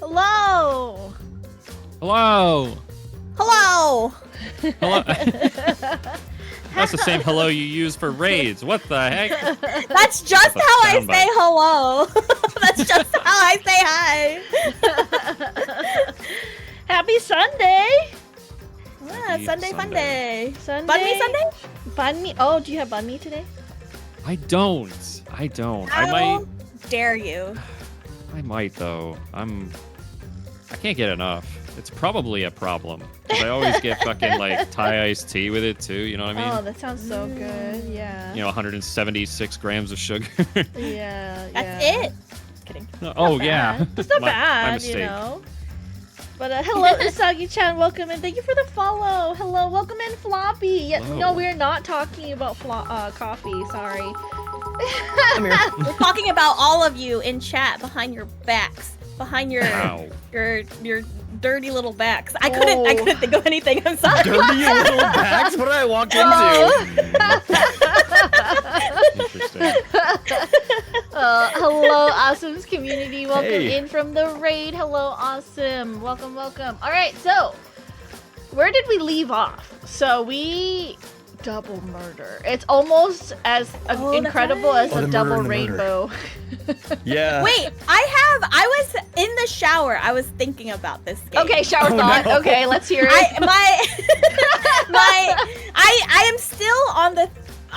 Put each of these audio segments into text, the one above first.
Hello. Hello. Hello. Hello. That's the same hello you use for raids. What the heck? That's just That's a how I soundbite. say hello. That's just how I say hi. Happy Sunday. Yeah, Sunday fun day. Sunday. Bun me Sunday? Bun me. Oh, do you have bun me today? I don't. I How dare you? I might though. I can't get enough. It's probably a problem. 'Cause I always get fucking like Thai iced tea with it too. You know what I mean? Oh, that sounds so good. Yeah. You know, 176 grams of sugar. Yeah. That's yeah. it. Just kidding. Oh yeah. It's not My bad, mistake. you know. But hello, Usagi-chan. Welcome in. Thank you for the follow. Hello, welcome in, Floppy. Yeah, Hello. no, we're not talking about coffee. Sorry. We're talking about all of you in chat behind your backs, behind your Ow. your dirty little backs. I couldn't think of anything. I'm sorry. Dirty little backs? What did I walk into? Interesting. Hello, Awesome's community. Welcome Hey. in from the raid. Hello, Awesome. Welcome, welcome. All right, so where did we leave off? So we double murder. It's almost as Oh, that's incredible right. as Oh, a the double murder in the murder. rainbow. Yeah. Wait, I was in the shower. I was thinking about this game. Okay, shower Oh, thought. no. Okay, let's hear it. I am still on the.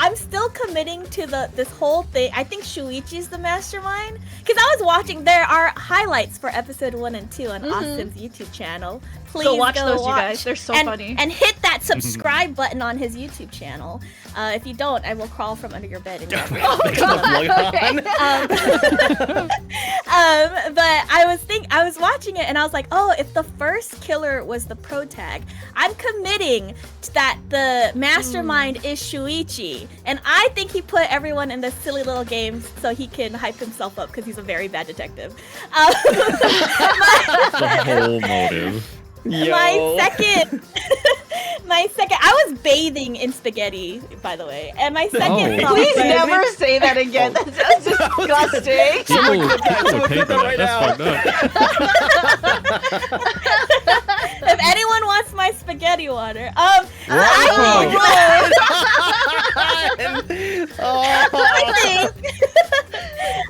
I'm still committing to this whole thing. I think Shuichi's the mastermind because I was watching. There are highlights for episode 1 and 2 on Austin's YouTube channel. Please Go watch those, you watch. guys. They're so funny. And hit that subscribe button on his YouTube channel. If you don't, I will crawl from under your bed and grab you. But I was watching it and I was like, oh, if the first killer was the pro tag, I'm committing to that the mastermind is Shuichi, and I think he put everyone in this silly little game so he can hype himself up because he's a very bad detective. The whole motive. Yo. My second, I was bathing in spaghetti, by the way, and my second. Oh. thought Please was- never say that again. That sounds disgusting. People would pay for that. right That's fucked up. If anyone wants my spaghetti water, Oh.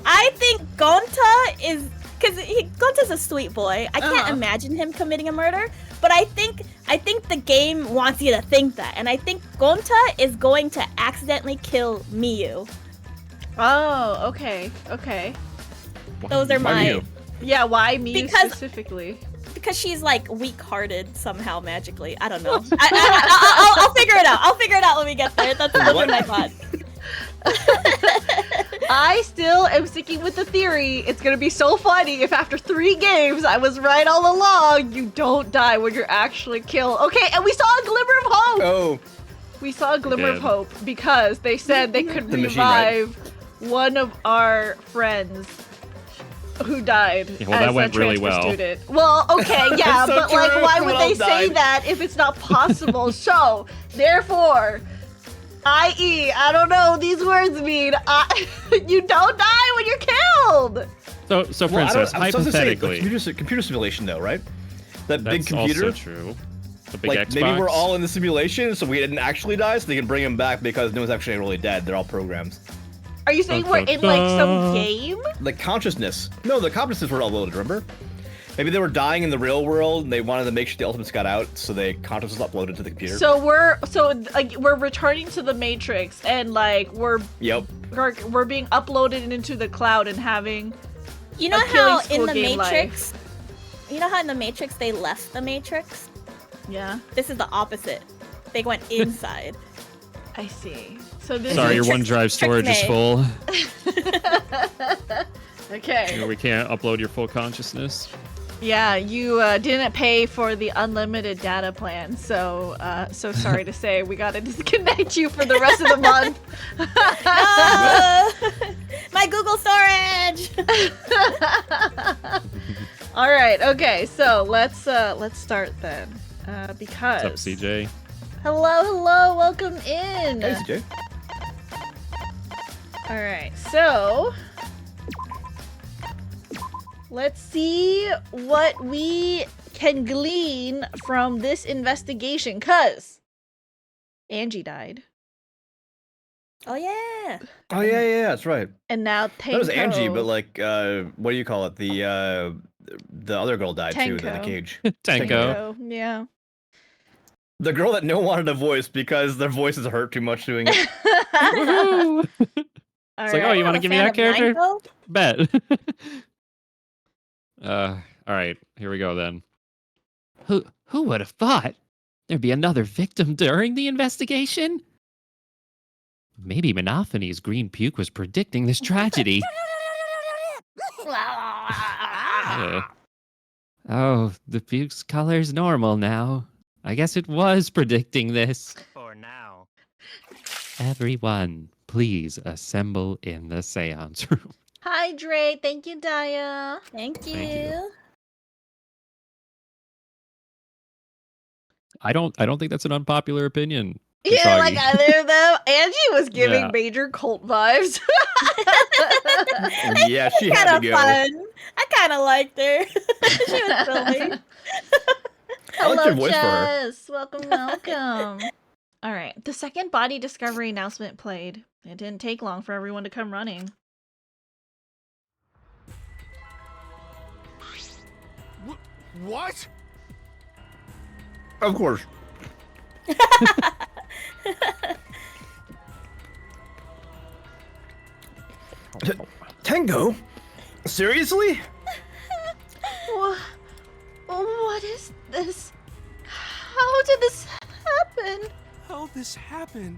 I think Gonta is because Gonta's a sweet boy. I can't imagine him committing a murder, but I think the game wants you to think that, and I think Gonta is going to accidentally kill Miyu. Oh, okay. Those are Why my you? Yeah, why me Because- specifically? because she's like weak-hearted somehow magically. I don't know. I'll figure it out. I'll figure it out when we get there. Those are my thoughts. I still am sticking with the theory. It's gonna be so funny if after 3 games I was right all along. You don't die when you're actually killed. Okay, and we saw a glimmer of hope. Oh. We saw a glimmer of did. hope because they said they could The machine, right? revive one of our friends who died. Yeah, well, that as went a really transfer well. Student. Well, okay, yeah, So but like, true. why would Well they say done. that if it's not possible? So, therefore, i.e., I don't know what these words mean. You don't die when you're killed. So Well, I Princess, don't- I'm supposed to say, hypothetically, computer simulation, though, right? That big that's computer. also true. The big Like Xbox. maybe we're all in the simulation, so we didn't actually die, so they can bring him back because no one's actually really dead. They're all programs. Are you saying we're in like some game? The consciousness. No, the consciousness were uploaded. Remember? Maybe they were dying in the real world, and they wanted to make sure the ultimates got out, so they consciousness uploaded to the computer. So we're returning to the Matrix, and like we're Yep. being uploaded into the cloud and having. You know A killing how in school the game Matrix, you know how in the Matrix they left the Matrix? Yeah, This is the opposite. They went inside. I see. So this Sorry, your Trick- OneDrive storage is trick full. Okay. You know, we can't upload your full consciousness. Yeah, you didn't pay for the unlimited data plan, so so sorry to say we gotta disconnect you for the rest of the month. Oh, my Google storage. All right. Okay. So let's start then, because. What's up, CJ? Hello, welcome in. Hey, CJ. All right. So Let's see what we can glean from this investigation, cuz Angie died. Oh yeah. Oh yeah, that's right. And now Tanko. That was Angie, but like, what do you call it? The other girl died too in the Tanko. cage. Tanko. Yeah. The girl that no one wanted to voice because their voices hurt too much doing it. Woohoo! It's like, oh, you want to give me that character? Naito? Bet. All right, here we go then. Who would have thought there'd be another victim during the investigation? Maybe Monophanie's green puke was predicting this tragedy. Oh, the puke's color's normal now. I guess it was predicting this. For now. Everyone, please assemble in the seance room. Hydrate. Thank you, Daya. Thank you. Thank you. I don't think that's an unpopular opinion. Yeah, like Usagi. either of them. Angie was giving Yeah. major cult vibes. Yeah, she had Kind to of go. fun. I kind of liked her. She was silly. I liked Hello, your voice for her. Jess. Welcome, welcome. All right. The second body discovery announcement played. It didn't take long for everyone to come running. What? Of course. Tango? Seriously? What is this? How did this happen? How this happened?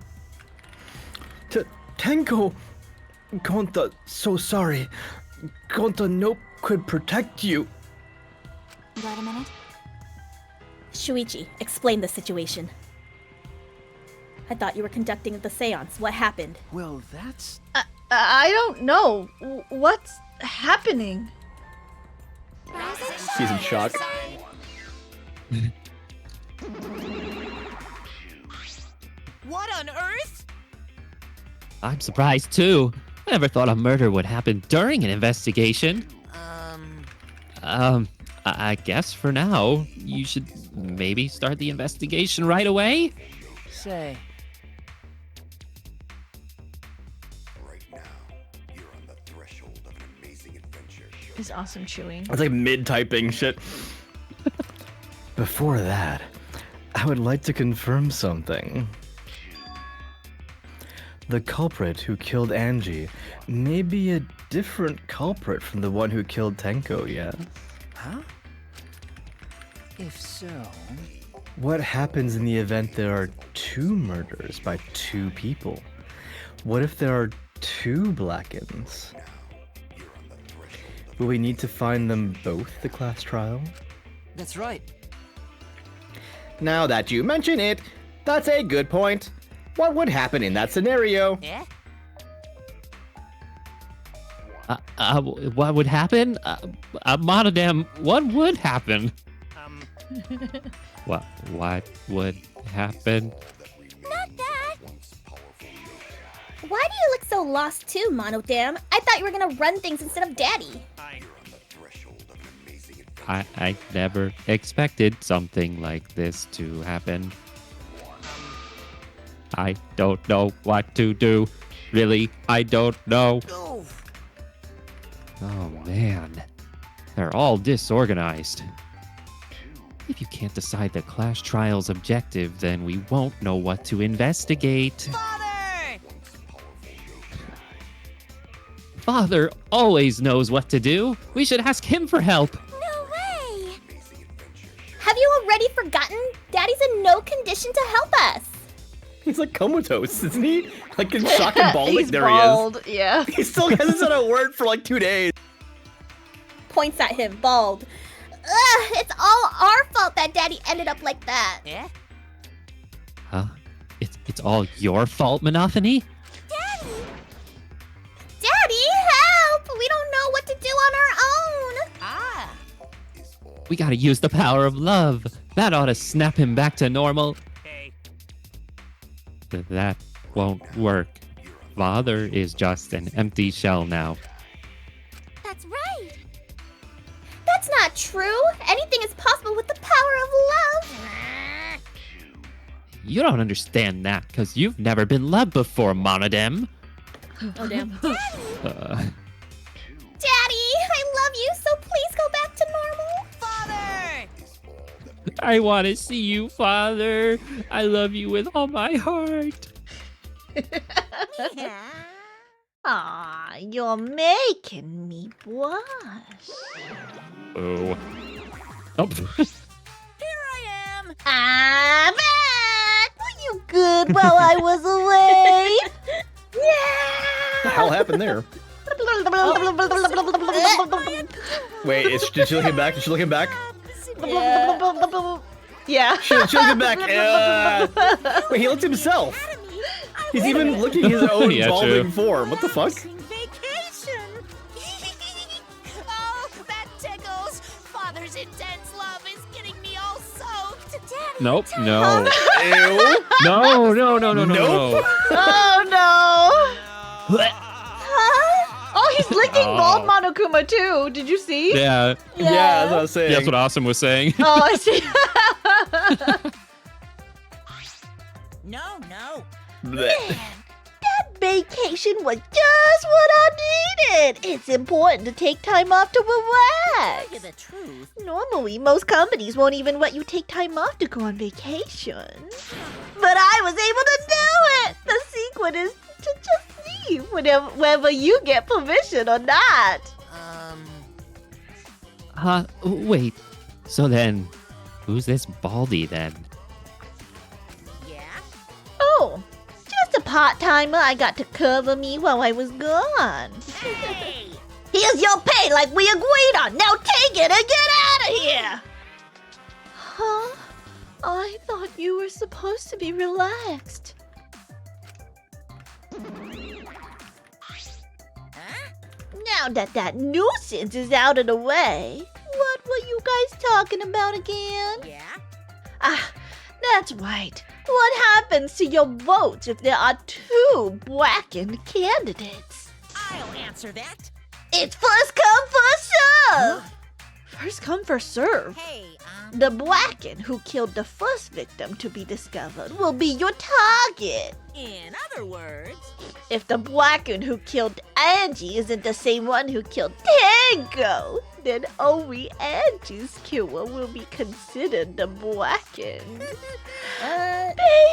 Tango, Gonta, so sorry. Gonta no could protect you. Wait a minute. Shuichi, explain the situation. I thought you were conducting the seance. What happened? Well, that's... I don't know. What's happening? He's in shock. What on earth? I'm surprised too. I never thought a murder would happen during an investigation. I guess for now, you should maybe start the investigation right away? Say. Right now, you're on the threshold of an amazing adventure. Is awesome chewing. It's like mid-typing shit. Before that, I would like to confirm something. The culprit who killed Angie may be a different culprit from the one who killed Tenko, yes? Huh? If so... What happens in the event there are two murders by two people? What if there are two Blackens? Will we need to find them both the class trial? That's right. Now that you mention it, that's a good point. What would happen in that scenario? Yeah? What would happen? Monodam, what would happen? What would happen? Not that. Why do you look so lost too, Monodam? I thought you were gonna run things instead of Daddy. I never expected something like this to happen. I don't know what to do. Really, I don't know. Oh man, they're all disorganized. If you can't decide the class trial's objective, then we won't know what to investigate. Father always knows what to do. We should ask him for help. No way. Have you already forgotten? Daddy's in no condition to help us. He's like comatose, isn't he? Like in shock and bald. He's There bald, he is. yeah. He still hasn't said a word for like 2 days. Points at him, bald. Ugh, it's all our fault that Daddy ended up like that. Yeah? Huh? It's all your fault, Monophony? Daddy! Daddy, help! We don't know what to do on our own. Ah! We gotta use the power of love. That ought to snap him back to normal. Hey. That won't work. Father is just an empty shell now. That's right. true? Anything is possible with the power of love. You don't understand that because you've never been loved before, Monodem. Oh, damn. Uh, Daddy, I love you, so please go back to normal. Father! I want to see you, Father. I love you with all my heart. Aw, you're making me blush. Oh. Oh. Here I am! I'm back! Were you good while I was away? What the hell happened there? Wait, did she look him back? Did she look him back? Yeah. She looked him back. Wait, he looked himself. He's even looking his own Yeah, evolving true. form. What the fuck? Vacation! Oh, that tickles! Father's intense love is getting me all soaked! Daddy! Nope. No. Ew. No. No. No. No. No. Nope. Oh no! Oh, he's licking Oh. bald Monokuma too. Did you see? Yeah. Yeah, that's what I was saying. That's what Awesome was saying. Oh, I see. No. Blech. Vacation was just what I needed. It's important to take time off to relax. Tell you the truth. Normally, most companies won't even let you take time off to go on vacation. But I was able to do it! The secret is to just leave whenever you get permission or not. Wait. So then, who's this Baldy then? Yeah? Oh, just a part-timer I got to cover me while I was gone. Hey! Here's your pay like we agreed on. Now take it and get out of here! Huh? I thought you were supposed to be relaxed. Huh? Now that nuisance is out of the way, what were you guys talking about again? Yeah? Ah, that's right. What happens to your votes if there are two blackened candidates? I'll answer that. It's first come, first serve! First come, first serve? Hey, The Blacken who killed the first victim to be discovered will be your target. in other words, If the Blacken who killed Angie isn't the same one who killed Tango, then only Angie's killer will be considered the Blacken.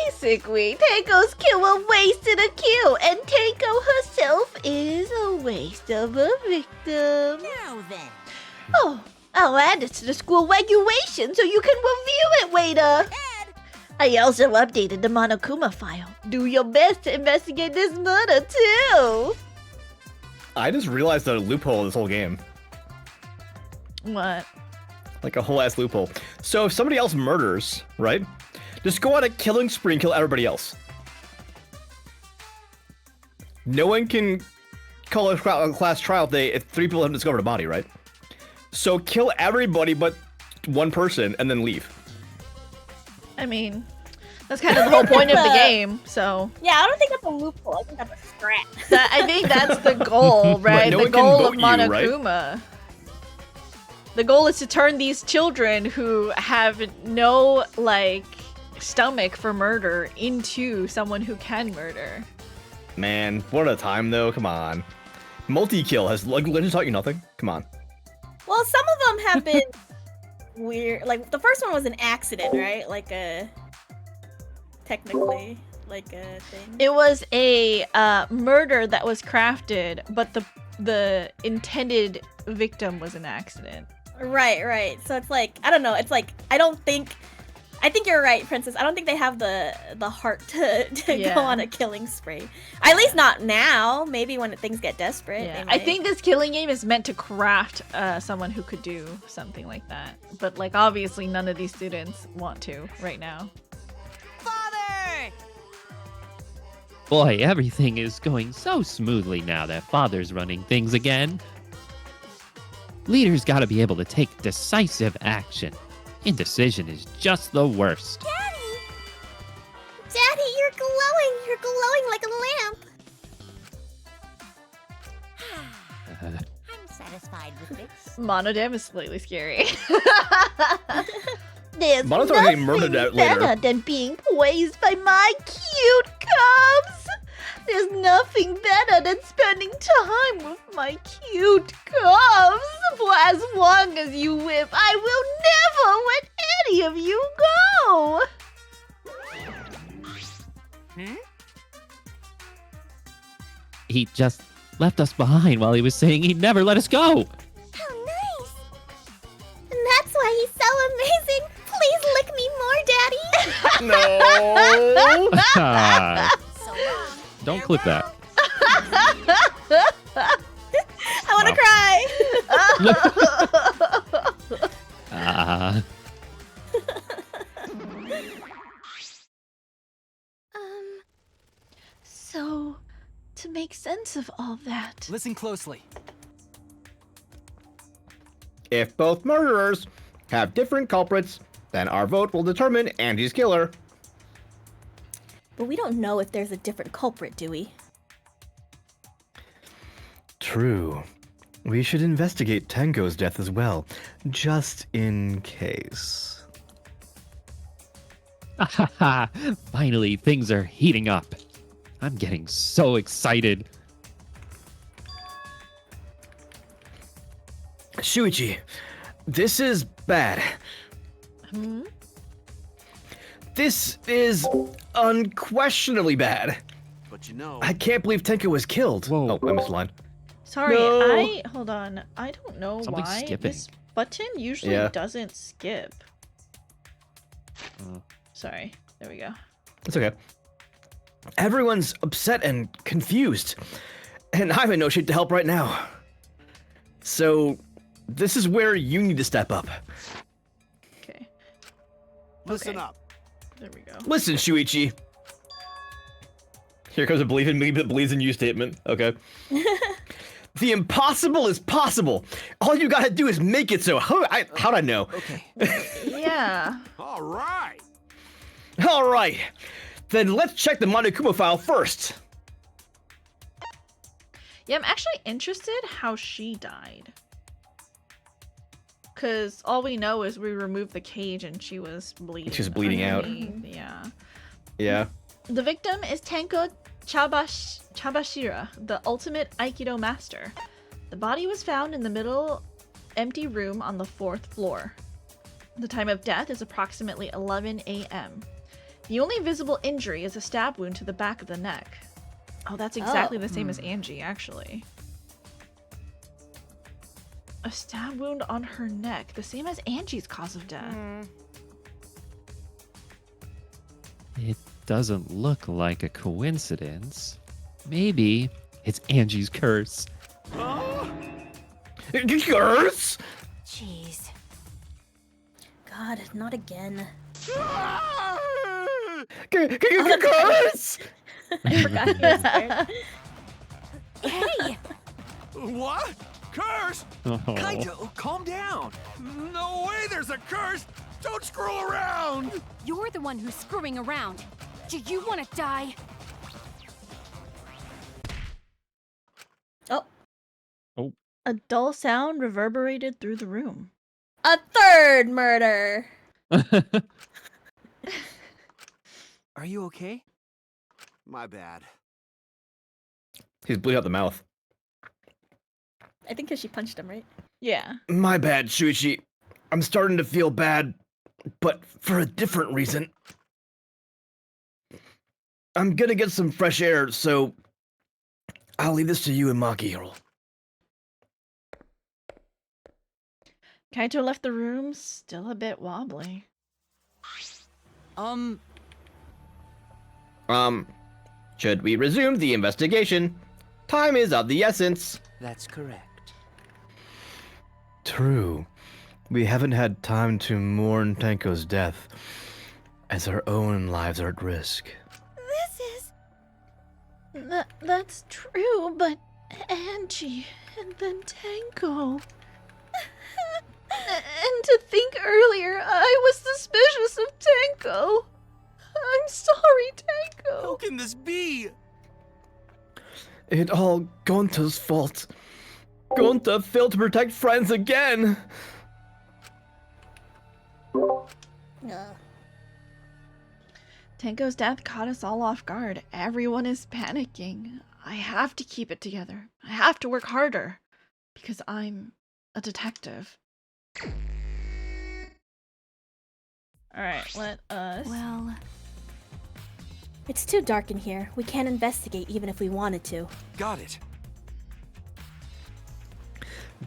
Basically, Tango's killer wasted a kill, and Tango herself is a waste of a victim. now then. Oh, I'll add it to the school regulation so you can review it, waiter. Ed! I also updated the Monokuma file. Do your best to investigate this murder, too. I just realized a loophole in this whole game. What? Like a whole ass loophole. So if somebody else murders, right? Just go on a killing spree and kill everybody else. No one can call a class trial if 3 people haven't discovered a body, right? So kill everybody but one person and then leave. I mean, that's kind of the whole point of the game, so... Yeah, I don't think that's a loophole. I think that's a strat. I think that's the goal, right? no The one can goal of vote you, right? Monokuma. The goal is to turn these children who have no, like, stomach for murder into someone who can murder. Man, what a time though, come on. Multi-kill has Legend taught you nothing? Come on. Well, some of them have been weird. Like, the first one was an accident, right? Like technically, like a thing. It was a murder that was crafted, but the intended victim was an accident. Right. So it's like, I don't know. It's like, I think you're right, Princess. I don't think they have the heart to Yeah. go on a killing spree. At least not now. Maybe when things get desperate. Yeah. they I might. think this killing game is meant to craft someone who could do something like that. But, like, obviously none of these students want to right now. Father! Boy, everything is going so smoothly now that Father's running things again. Leaders gotta be able to take decisive action. Indecision is just the worst. Daddy, you're glowing. You're glowing like a lamp. I'm satisfied with this. Monodam is slightly scary. There's Mono's gonna get nothing murdered out better later. than being poised by my cute cubs. There's nothing better than spending time with my cute cubs. For as long as you live, I will never let any of you go. He just left us behind while he was saying he'd never let us go. How nice! And that's why he's so amazing. Please lick me more, Daddy. No. So long. Don't clip that. I want to cry. Ah. So, to make sense of all that, Listen closely. If both murderers have different culprits, then our vote will determine Angie's killer. But we don't know if there's a different culprit, do we? True. We should investigate Tenko's death as well, just in case. Finally, things are heating up. I'm getting so excited. Shuichi, this is bad. This is unquestionably bad. But you know, I can't believe Tenko was killed. Whoa. Oh, I missed a line. sorry, No. hold on. I don't know Something's why skipping. this button usually Yeah. doesn't skip. Oh. Sorry. There we go. It's okay. Everyone's upset and confused, and I'm in no shape to help right now. So, this is where you need to step up. Okay. listen okay. up. There we go. Listen, Shuichi. Here comes a believe in me but believes in you statement. Okay. The impossible is possible. All you gotta do is make it so. How'd I know? Okay. Yeah. All right. All right. Then let's check the Monokuma file first. Yeah, I'm actually interested how she died. Because all we know is we removed the cage and she was bleeding. She was bleeding out. underneath, Yeah. Yeah. The victim is Tenko Chabashira, the ultimate Aikido master. The body was found in the middle empty room on the 4th floor. The time of death is approximately 11 a.m. The only visible injury is a stab wound to the back of the neck. Oh, that's exactly the same as Angie, actually. A stab wound on her neck, the same as Angie's cause of death. It doesn't look like a coincidence. Maybe it's Angie's curse. Curse? Jeez. God, not again. Curse? I forgot he was there. Hey! What? Curse? Oh. Kaito, calm down. No way there's a curse. Don't screw around. You're the one who's screwing around. Do you want to die? Oh, A dull sound reverberated through the room. a third murder. Are you okay? My bad. He's bleeding out the mouth. I think because she punched him, right? Yeah. My bad, Shuichi. I'm starting to feel bad, but for a different reason. I'm gonna get some fresh air, so I'll leave this to you and Makihiro. Kaito left the room, still a bit wobbly. Should we resume the investigation? Time is of the essence. That's correct. True. We haven't had time to mourn Tenko's death, as our own lives are at risk. This is... That's true, but Angie and then Tenko. And to think earlier, I was suspicious of Tenko. I'm sorry, Tenko. How can this be? It all Gonto's fault. Going to fail to protect friends again. Tenko's death caught us all off guard. Everyone is panicking. I have to keep it together. I have to work harder. Because I'm a detective. Alright, let us... Well, It's too dark in here. We can't investigate even if we wanted to. Got it.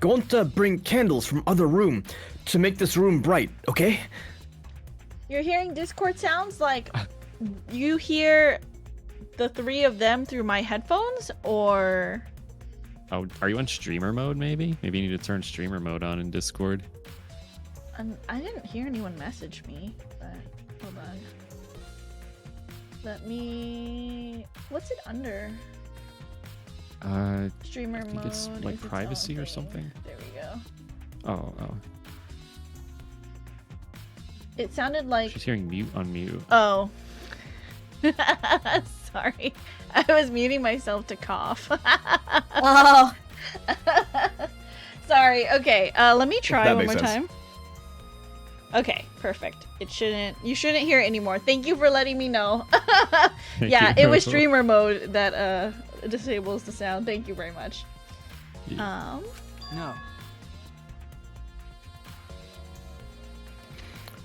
Going to bring candles from other room to make this room bright, okay? You're hearing Discord sounds like you hear the three of them through my headphones, or... Oh, are you on streamer mode, maybe? Maybe you need to turn streamer mode on in Discord. I didn't hear anyone message me, but hold on. Let me... What's it under? Streamer I think mode. it's like is its privacy own or thing. something. There we go. Oh. It sounded like... She's hearing mute on mute. Oh. Sorry. I was muting myself to cough. Oh. Sorry. Okay, let me try That one more makes sense. time. Okay, perfect. You shouldn't hear it anymore. Thank you for letting me know. Yeah, it was streamer mode that disables the sound. Thank you very much. Yeah. No.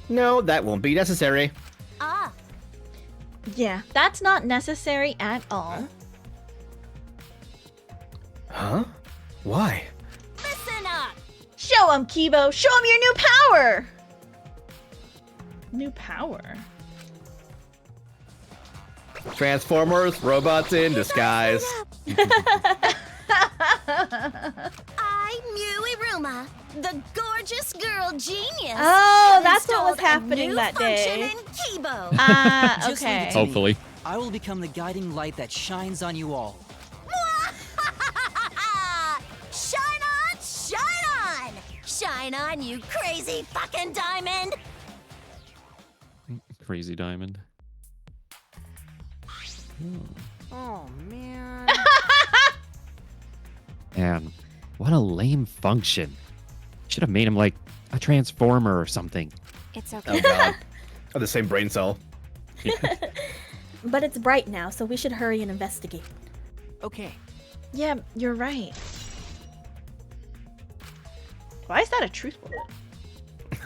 No, that won't be necessary. Ah, Yeah, that's not necessary at all. Huh? Why? listen up. Show 'em, Kibo! Show 'em your new power! New power? Transformers, robots in disguise. I'm Muiruma, the gorgeous girl genius. Oh, I've that's what was installed a happening new that function day. in Kibo. Just leave Okay. it to me. Hopefully. I will become the guiding light that shines on you all. Shine on, shine on! Shine on, you crazy fucking diamond! Crazy diamond. Oh, man. Man, what a lame function. Should have made him like a transformer or something. it's Oh okay. god. Of the same brain cell. But it's bright now, so we should hurry and investigate. Okay. Yeah, you're right. Why is that a truth bullet?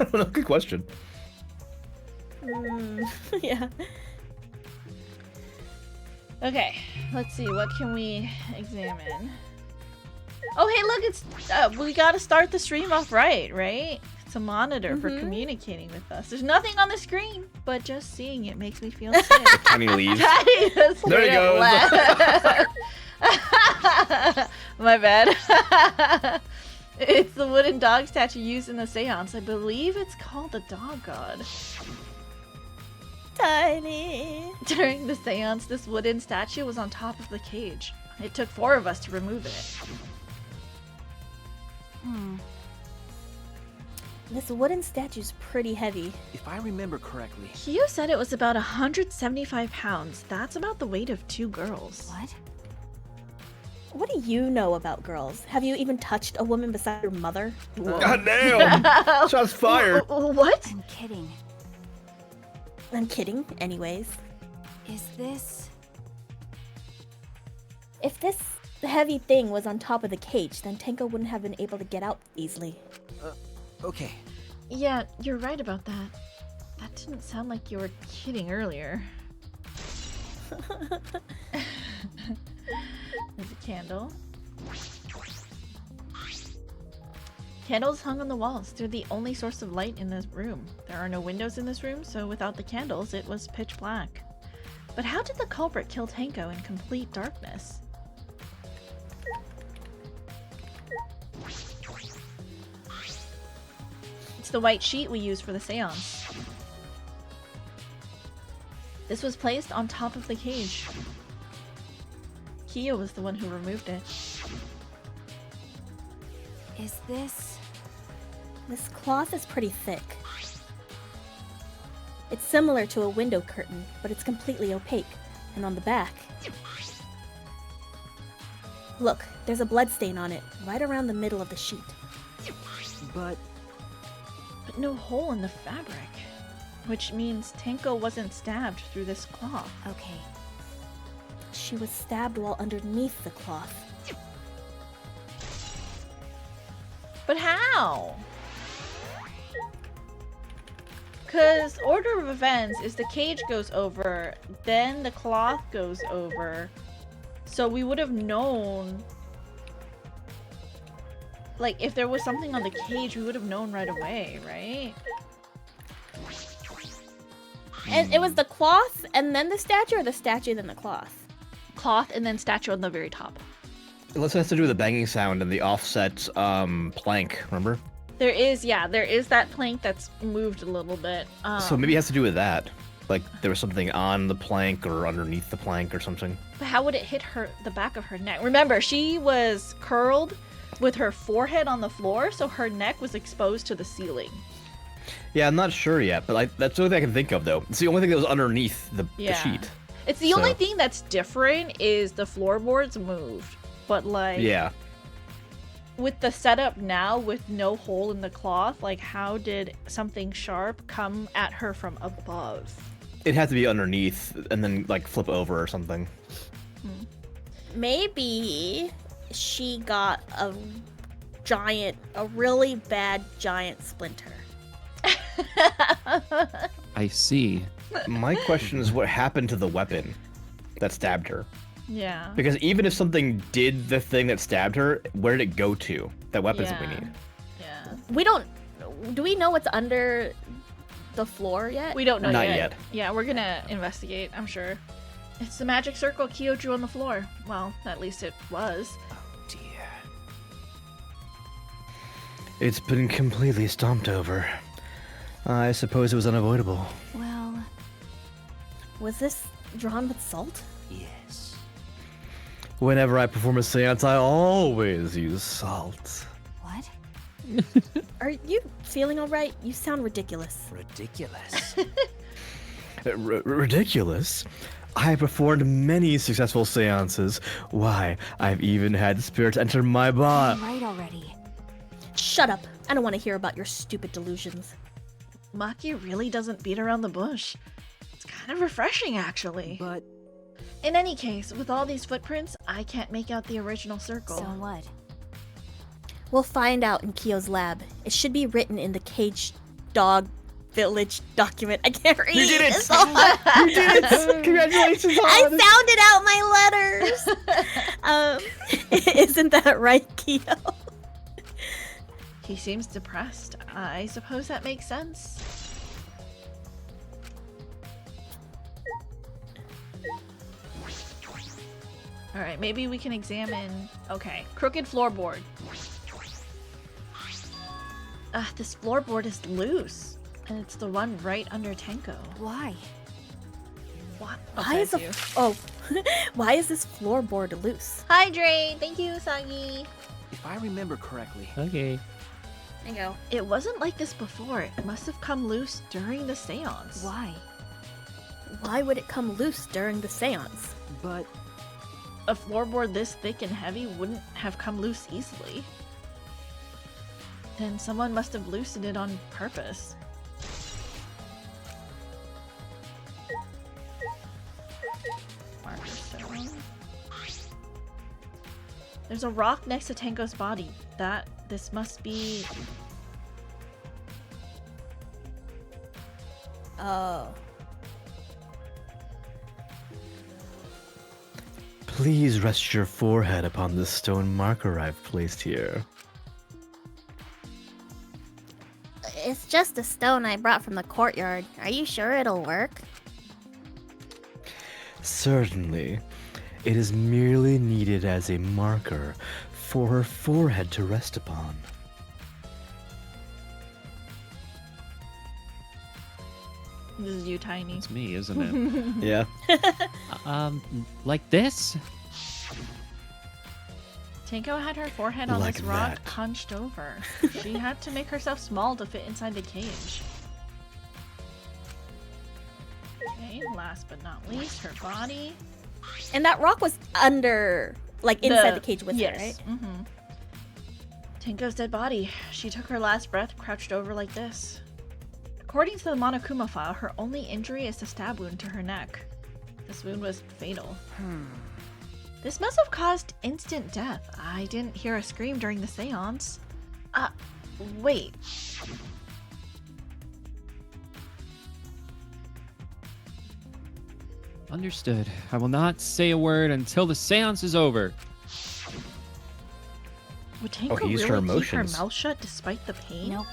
I don't know, good question. Yeah. Okay, let's see. What can we examine? Oh, hey, look! It's we gotta start the stream off right? It's a monitor for communicating with us. There's nothing on the screen, but just seeing it makes me feel sick. Tiny leaves. There he goes. My bad. It's the wooden dog statue used in the seance. I believe it's called the dog god. Tiny. During the seance, this wooden statue was on top of the cage. It took 4 of us to remove it. This wooden statue's pretty heavy. If I remember correctly, Hio said it was about 175 pounds. That's about the weight of 2 girls. What? What do you know about girls? Have you even touched a woman beside your mother? God damn! Shots fired. What? I'm kidding. I'm kidding, anyways. Is this... If this heavy thing was on top of the cage, then Tenko wouldn't have been able to get out easily. okay. Yeah, you're right about that. That didn't sound like you were kidding earlier. There's a candle. Candles hung on the walls. They're the only source of light in this room. There are no windows in this room, so without the candles, it was pitch black. But how did the culprit kill Tenko in complete darkness? It's the white sheet we used for the seance. This was placed on top of the cage. Hio was the one who removed it. Is this... This cloth is pretty thick. It's similar to a window curtain, but it's completely opaque. And on the back... Look, There's a blood stain on it, right around the middle of the sheet. But But no hole in the fabric. Which means Tenko wasn't stabbed through this cloth. Okay. She was stabbed while underneath the cloth. But how? Because order of events is the cage goes over, then the cloth goes over. So we would have known... Like, if there was something on the cage, we would have known right away, right? And it was the cloth and then the statue, or the statue then the cloth? Cloth and then statue on the very top. Unless it has to do with the banging sound and the offset plank, remember? There is that plank that's moved a little bit. So maybe it has to do with that. Like there was something on the plank or underneath the plank or something. But how would it hit the back of her neck? Remember, she was curled with her forehead on the floor, so her neck was exposed to the ceiling. Yeah, I'm not sure yet, but that's the only thing I can think of, though. It's the only thing that was underneath the sheet. It's the only thing that's different is the floorboards moved. But, like... Yeah. With the setup now, with no hole in the cloth, like, how did something sharp come at her from above? It had to be underneath and then, like, flip over or something. Maybe she got a really bad giant splinter. I see. My question is what happened to the weapon that stabbed her? Yeah. Because even if something did the thing that stabbed her, where did it go to? That weapons that we need. Yeah. We don't... Do we know what's under the floor yet? We don't know Not yet. yet. Yeah, we're gonna investigate, I'm sure. It's the magic circle Kyo drew on the floor. Well, at least it was. dear. It's been completely stomped over. I suppose it was unavoidable. Well, Was this drawn with salt? Yes. Whenever I perform a seance, I always use salt. what? Are you feeling alright? You sound ridiculous. Ridiculous. Ridiculous? I performed many successful seances. Why, I've even had spirits enter my body. Right already. Shut up. I don't want to hear about your stupid delusions. Maki really doesn't beat around the bush. It's kind of refreshing, actually. But In any case, with all these footprints, I can't make out the original circle. So what? We'll find out in Kyo's lab. It should be written in the Cage Dog Village document. I can't read. You did it! It's so hard. You did it! Congratulations I sounded out my letters. Isn't that right, Kyo? He seems depressed. I suppose that makes sense. Alright, maybe we can examine... Okay, crooked floorboard. This floorboard is loose. And it's the one right under Tenko. Why? What? Why is why is this floorboard loose? Hi, Dre. Thank you, Sagi. if I remember correctly, Okay. There you go. It wasn't like this before. It must have come loose during the seance. Why? Why would it come loose during the seance? but A floorboard this thick and heavy wouldn't have come loose easily. Then someone must have loosened it on purpose. Marker stone. There's a rock next to Tenko's body. This must be... Oh. Please rest your forehead upon the stone marker I've placed here. It's just a stone I brought from the courtyard. Are you sure it'll work? Certainly. It is merely needed as a marker for her forehead to rest upon. This is you, Tiny. It's me, isn't it? Yeah. Like this? Tenko had her forehead on Like this rock that. hunched over. She had to make herself small to fit inside the cage. Okay, last but not least, her body. And that rock was under Like inside the cage with yes. her, right? Mm-hmm. Tenko's dead body. She took her last breath crouched over like this. According to the Monokuma file, her only injury is the stab wound to her neck. This wound was fatal. This must have caused instant death. I didn't hear a scream during the seance. Wait. Understood. I will not say a word until the seance is over. Would Tenko he used really her keep her emotions. mouth shut despite the pain? Nope.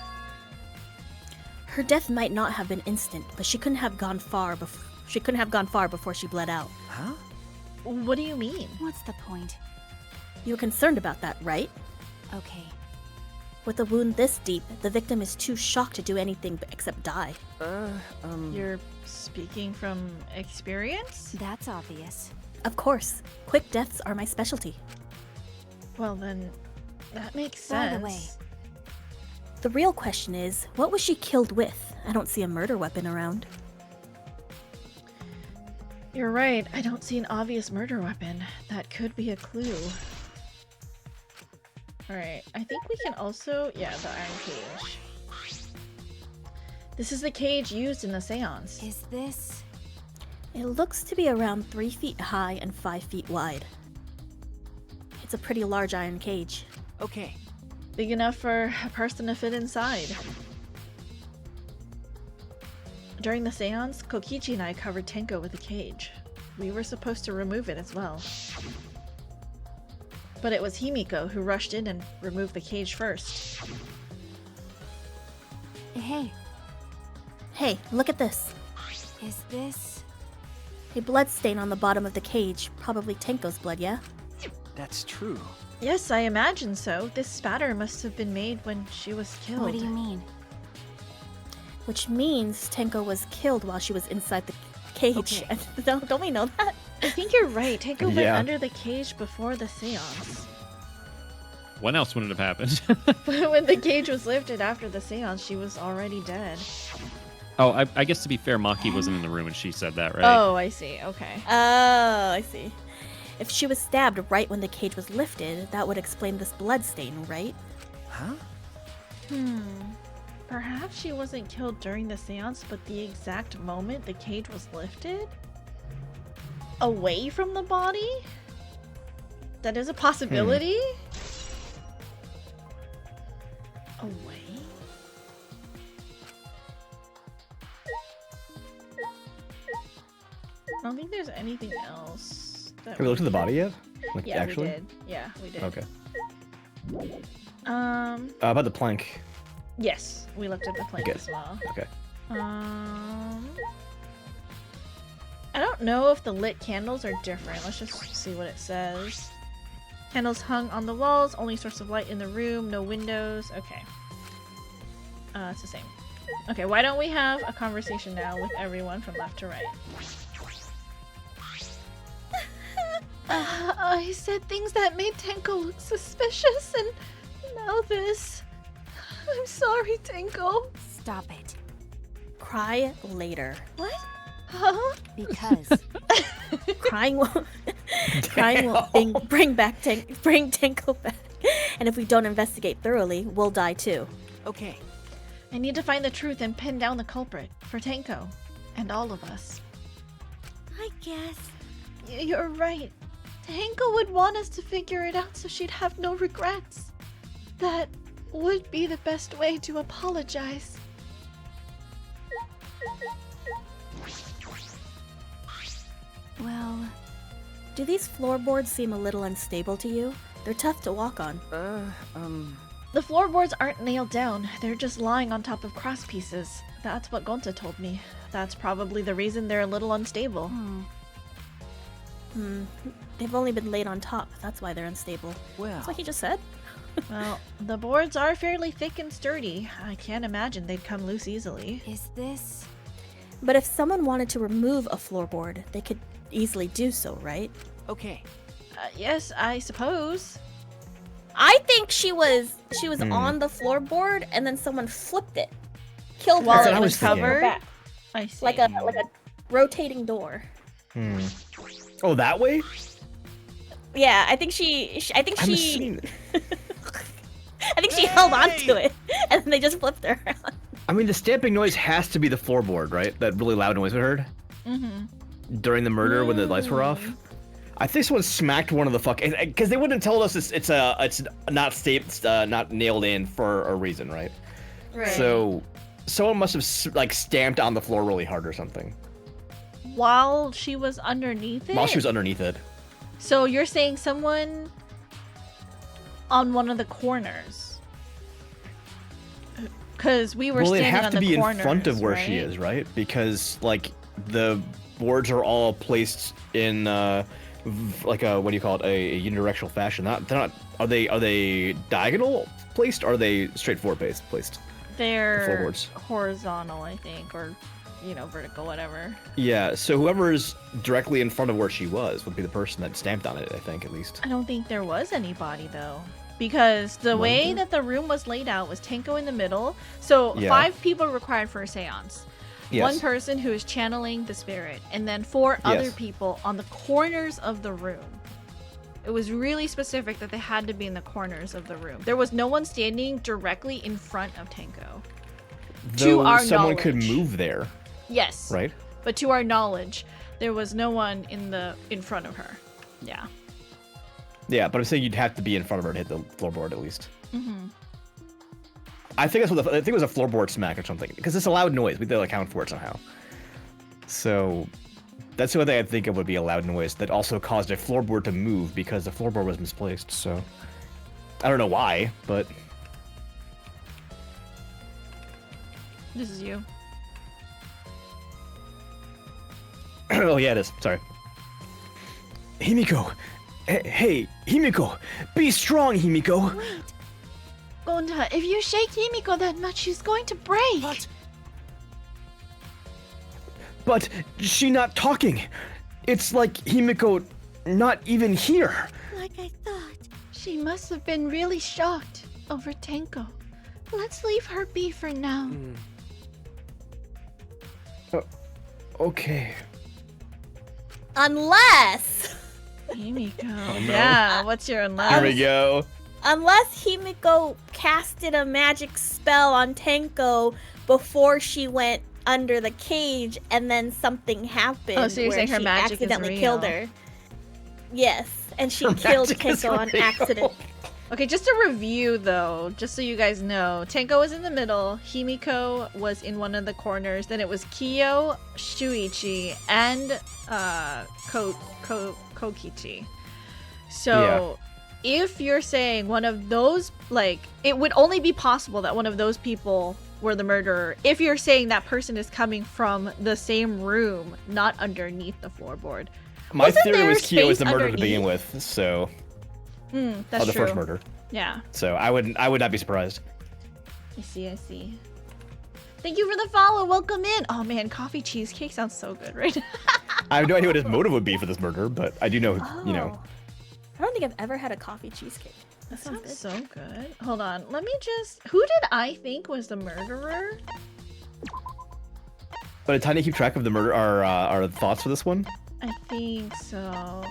Her death might not have been instant, but she couldn't have gone far before she bled out. Huh? What do you mean? What's the point? You were concerned about that, right? Okay. With a wound this deep, the victim is too shocked to do anything except die. You're speaking from experience? That's obvious. Of course, quick deaths are my specialty. Well then, that makes By sense. the way, The real question is, what was she killed with? I don't see a murder weapon around. You're right, I don't see an obvious murder weapon. That could be a clue. Alright, I think we can also... yeah, the iron cage. This is the cage used in the seance. is this... It looks to be around 3 feet high and 5 feet wide. It's a pretty large iron cage. Okay. Big enough for a person to fit inside. During the seance, Kokichi and I covered Tenko with a cage. We were supposed to remove it as well. But it was Himiko who rushed in and removed the cage first. Hey, Hey, look at this. is this... A blood stain on the bottom of the cage. Probably Tenko's blood, yeah? That's true. Yes, I imagine so. This spatter must have been made when she was killed. What do you mean? Which means Tenko was killed while she was inside the cage. Okay. Don't we know that? I think you're right. Tenko went Yeah. under the cage before the seance. When else would it have happened? But when the cage was lifted after the seance, she was already dead. Oh, I guess to be fair, Maki wasn't in the room when she said that, right? Oh, I see. Okay. Oh, I see. If she was stabbed right when the cage was lifted, that would explain this blood stain, right? Huh? Perhaps she wasn't killed during the seance, but the exact moment the cage was lifted? Away from the body? That is a possibility? Away? I don't think there's anything else. That Have we looked at the body yet? Like, Yeah, actually? we did. Yeah, we did. Okay. About the plank. Yes, we looked at the plank Okay. as well. Okay. I don't know if the lit candles are different. Let's just see what it says. Candles hung on the walls, only source of light in the room, no windows. Okay. It's the same. Okay, why don't we have a conversation now with everyone from left to right? I said things that made Tenko look suspicious, and now this. I'm sorry, Tenko. Stop it. Cry later. What? Huh? Because... Crying won't bring Tenko back. And if we don't investigate thoroughly, we'll die too. Okay. I need to find the truth and pin down the culprit for Tenko and all of us. I guess. You're right. Tenko would want us to figure it out so she'd have no regrets. That would be the best way to apologize. Well... Do these floorboards seem a little unstable to you? They're tough to walk on. The floorboards aren't nailed down. They're just lying on top of cross pieces. That's what Gonta told me. That's probably the reason they're a little unstable. They've only been laid on top. That's why they're unstable. Well... That's what he just said. Well, the boards are fairly thick and sturdy. I can't imagine they'd come loose easily. Is this... But if someone wanted to remove a floorboard, they could easily do so, right? Okay. Yes, I suppose. I think she was on the floorboard and then someone flipped it, killed her While what it I was was thinking. covered. back, I see. like a rotating door. Oh, that way? Yeah, I think she I haven't seen it. I think she held on to it, and then they just flipped her around. I mean, the stamping noise has to be the floorboard, right? That really loud noise we heard during the murder when the lights were off. I think someone smacked one of the because they wouldn't tell us it's not nailed in for a reason, right? Right. So someone must have like stamped on the floor really hard or something While she was underneath it? while she was underneath it. So you're saying someone on one of the corners? Because we were Well, it'd standing have on to the be corners, in front of where she right? is, right? Because like the boards are all placed in like a what do you call it? A unidirectional fashion. They're not. Are they diagonal placed? Or are they straight forward placed? They're floorboards. horizontal, I think, or vertical, whatever. Yeah. So whoever's directly in front of where she was would be the person that stamped on it. I think at least. I don't think there was anybody though, because the way that the room was laid out was Tenko in the middle. So Yeah. 5 people required for a seance. Yes. One person who is channeling the spirit, and then 4 other Yes. people on the corners of the room. It was really specific that they had to be in the corners of the room. There was no one standing directly in front of Tenko. Though our someone could knowledge. move there, Yes. right? But to our knowledge, there was no one in front of her. Yeah. Yeah, but I'm saying you'd have to be in front of her to hit the floorboard at least. Mm-hmm. I think I think it was a floorboard smack or something because it's a loud noise. We did account for it somehow. So that's the only thing I think it would be a loud noise that also caused a floorboard to move because the floorboard was misplaced. So I don't know why, but This is you. oh yeah, it is. Sorry. Himiko, hey, Himiko, be strong, Himiko. Wait. Gonta, if you shake Himiko that much, she's going to break. What? But she not talking. It's like Himiko not even here. Like I thought. She must have been really shocked over Tenko. Let's leave her be for now. Okay. Unless Himiko. Yeah, what's your unless? Here we go. Unless Himiko casted a magic spell on Tenko before she went under the cage and then something happened Oh, so you're where saying her she magic is accidentally killed real. her. Yes, and she Her killed magic is Tenko on real. accident. Okay, just to review though, just so you guys know, Tenko was in the middle, Himiko was in one of the corners, then it was Kiyo, Shuichi, and Kokichi. So if you're saying one of those, like, it would only be possible that one of those people were the murderer if you're saying that person is coming from the same room, not underneath the floorboard. My Wasn't theory there was Kyo was space the murderer to begin underneath? with, so That's the true. first murder. Yeah. So I would not be surprised. I see. Thank you for the follow. Welcome in. Oh man, coffee cheesecake sounds so good, right? I have no idea what his motive would be for this murder, but I do know, you know. Oh. I don't think I've ever had a coffee cheesecake. That sounds so good. Hold on. Let me just... Who did I think was the murderer? But did Tiny keep track of the murder, our thoughts for this one? I think so.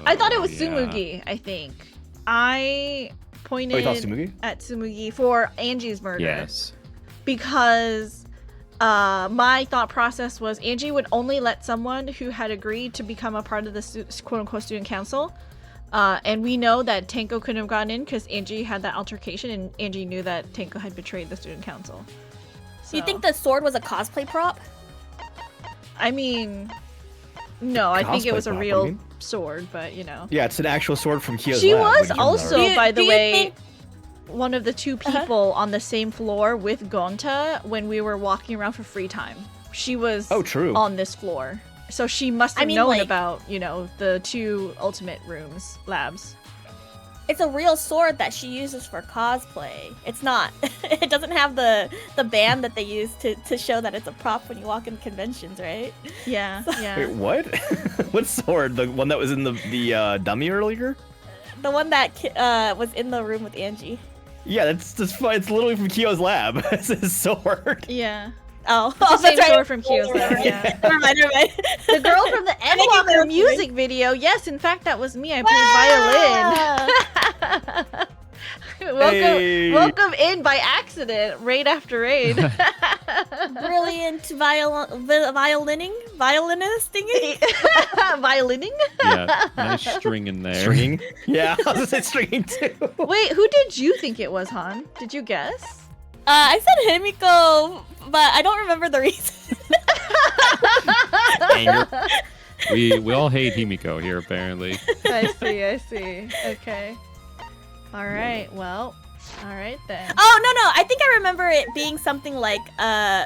I thought it was Tsumugi, I think. I pointed Oh, you thought Tsumugi? at Tsumugi for Angie's murder. Yes. Because my thought process was Angie would only let someone who had agreed to become a part of the quote-unquote student council. And we know that Tenko couldn't have gotten in because Angie had that altercation and Angie knew that Tenko had betrayed the student council. So, You think the sword was a cosplay prop? I mean, no, I think it Cosplay was a prop, what do real you mean? sword, but you know. Yeah, it's an actual sword from Kyo's She lab. was What do you also, know? Do you- by the do you way, think- one of the 2 people on the same floor with Gonta when we were walking around for free time. She was Oh, true. on this floor. So she must have I mean, known like- about, the 2 ultimate rooms, labs. It's a real sword that she uses for cosplay. It's not. It doesn't have the band that they use to show that it's a prop when you walk in conventions, right? Yeah, yeah. Wait, what? What sword? The one that was in the dummy earlier? The one that was in the room with Angie. Yeah, that's fine. It's literally from Kyo's lab. It's his sword. Yeah. Oh, The that's same right. sword from Kyoto. Yeah. Never mind, never mind. The girl from the I think Endwalker it was music video. Yes, in fact, that was me. I played violin. Hey. Welcome in by accident, raid after raid. Brilliant violinisting? Violining? Yeah, nice string in there. Stringing? Yeah, I was gonna say stringing too. Wait, who did you think it was, Han? Did you guess? I said Himiko, but I don't remember the reason. Anger. We all hate Himiko here, apparently. I see. Okay. Alright, well. Alright then. Oh, no. I think I remember it being something like,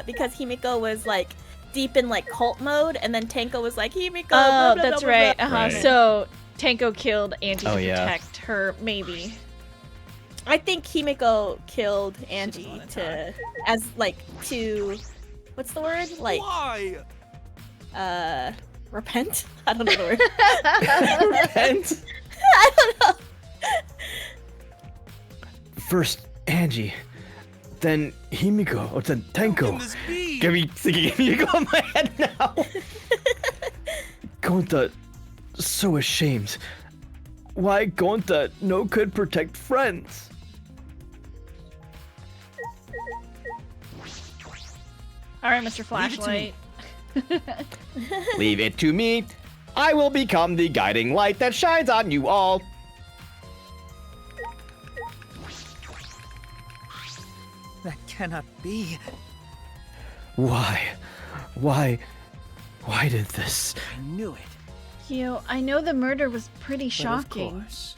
because Himiko was like deep in like cult mode, and then Tenko was like, Himiko. Blah, Oh, blah, that's blah, right. blah, blah. Right. So Tenko killed Angie Oh, to yeah. protect her, maybe. I think Himiko killed Angie to what's the word? Like, Why? repent? I don't know the word. Repent? I don't know. First Angie, then Himiko, or then Can Tenko. this be? Get me thinking Himiko in my head now. Gonta, so ashamed. Why Gonta no could protect friends? Alright, Mr. Flashlight. Leave it to me. I will become the guiding light that shines on you all. That cannot be. Why did this? I knew it. Yo, I know the murder was pretty But shocking. Of course.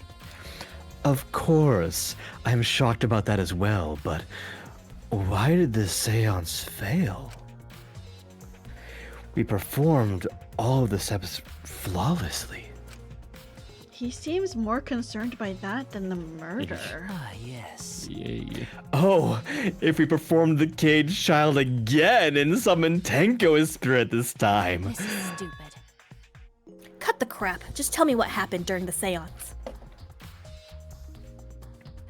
Of course, I'm shocked about that as well, but why did this seance fail? We performed all of the steps flawlessly. He seems more concerned by that than the murder. Ah, yes. Yay. Oh, if we performed the caged child again and summoned Tenko's spirit this time. This is stupid. Cut the crap. Just tell me what happened during the seance.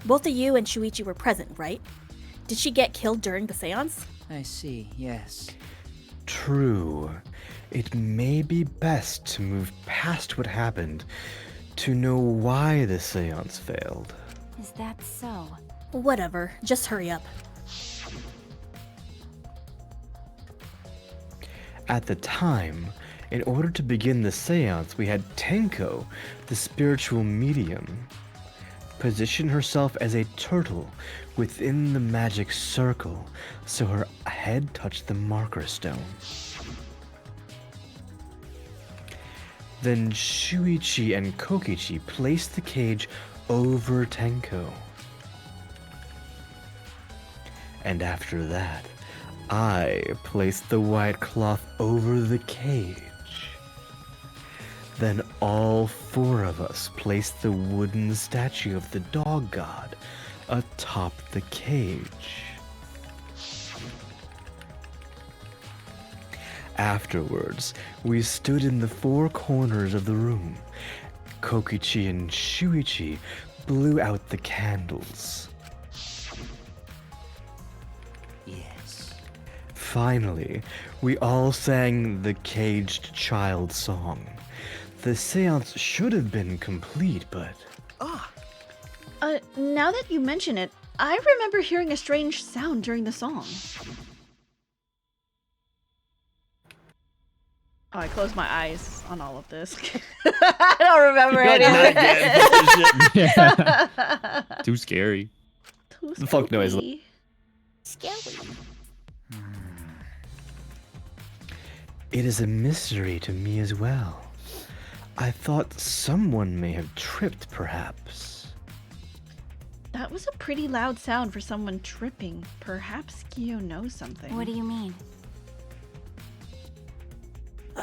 Both of you and Shuichi were present, right? Did she get killed during the seance? I see, yes. True. It may be best to move past what happened to know why the seance failed. Is that so? Whatever. Just hurry up. At the time, in order to begin the seance, we had Tenko, the spiritual medium, position herself as a turtle within the magic circle so her head touched the marker stone. Then Shuichi and Kokichi placed the cage over Tenko. And after that, I placed the white cloth over the cage. Then all four of us placed the wooden statue of the dog god atop the cage. Afterwards, we stood in the four corners of the room. Kokichi and Shuichi blew out the candles. Yes. Finally, we all sang the caged child song. The seance should have been complete, but Ah, Now that you mention it, I remember hearing a strange sound during the song. Oh, I closed my eyes on all of this. I don't remember Not anything. Yeah. Too scary. Too The fuck noise. spooky. Scary. it is a mystery to me as well. I thought someone may have tripped, perhaps. That was a pretty loud sound for someone tripping. Perhaps Kyo knows something. What do you mean?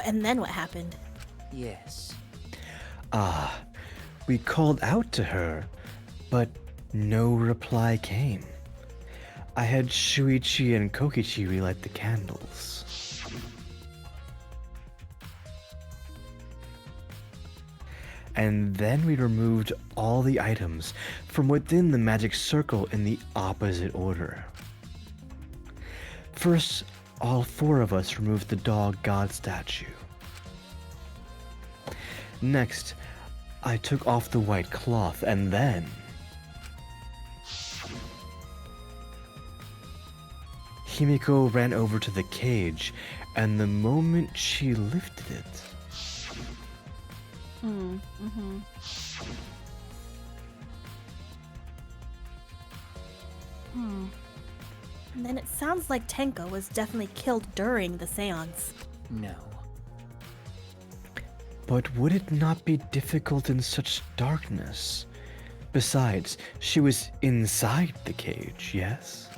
And then what happened? yes. Ah, we called out to her, but no reply came. I had Shuichi and Kokichi relight the candles. And then we removed all the items from within the magic circle in the opposite order. First, all 4 of us removed the dog god statue. Next, I took off the white cloth, and then... Himiko ran over to the cage, and the moment she lifted it... Mm-hmm. And then it sounds like Tenko was definitely killed during the seance. No. But would it not be difficult in such darkness? Besides, she was inside the cage, yes?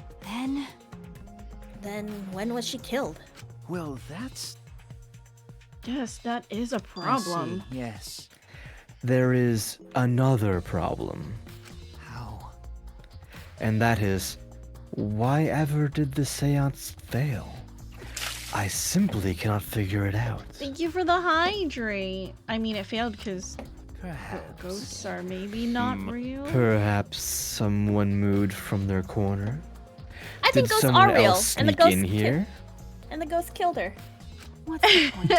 Then when was she killed? Well, that's... Yes, that is a problem. I see. Yes. There is another problem, How? and that is, why ever did the seance fail? I simply cannot figure it out. Thank you for the hydrate. I mean, it failed because Perhaps. ghosts are maybe not real. Perhaps someone moved from their corner? I think Did ghosts someone are real, else and the sneak ghost in here? and the ghost killed her. What's the point?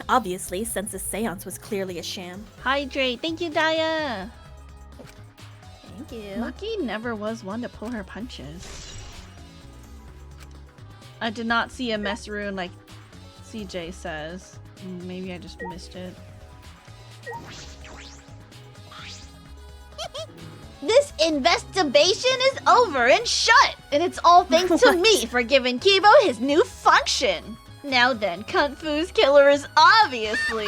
Obviously, since the seance was clearly a sham. Hydrate. Thank you, Daya. Thank you. Lucky never was one to pull her punches. I did not see a mess rune like CJ says. Maybe I just missed it. This investigation is over and shut, and it's all thanks to me for giving Kibo his new function. Now then, Kung Fu's killer is obviously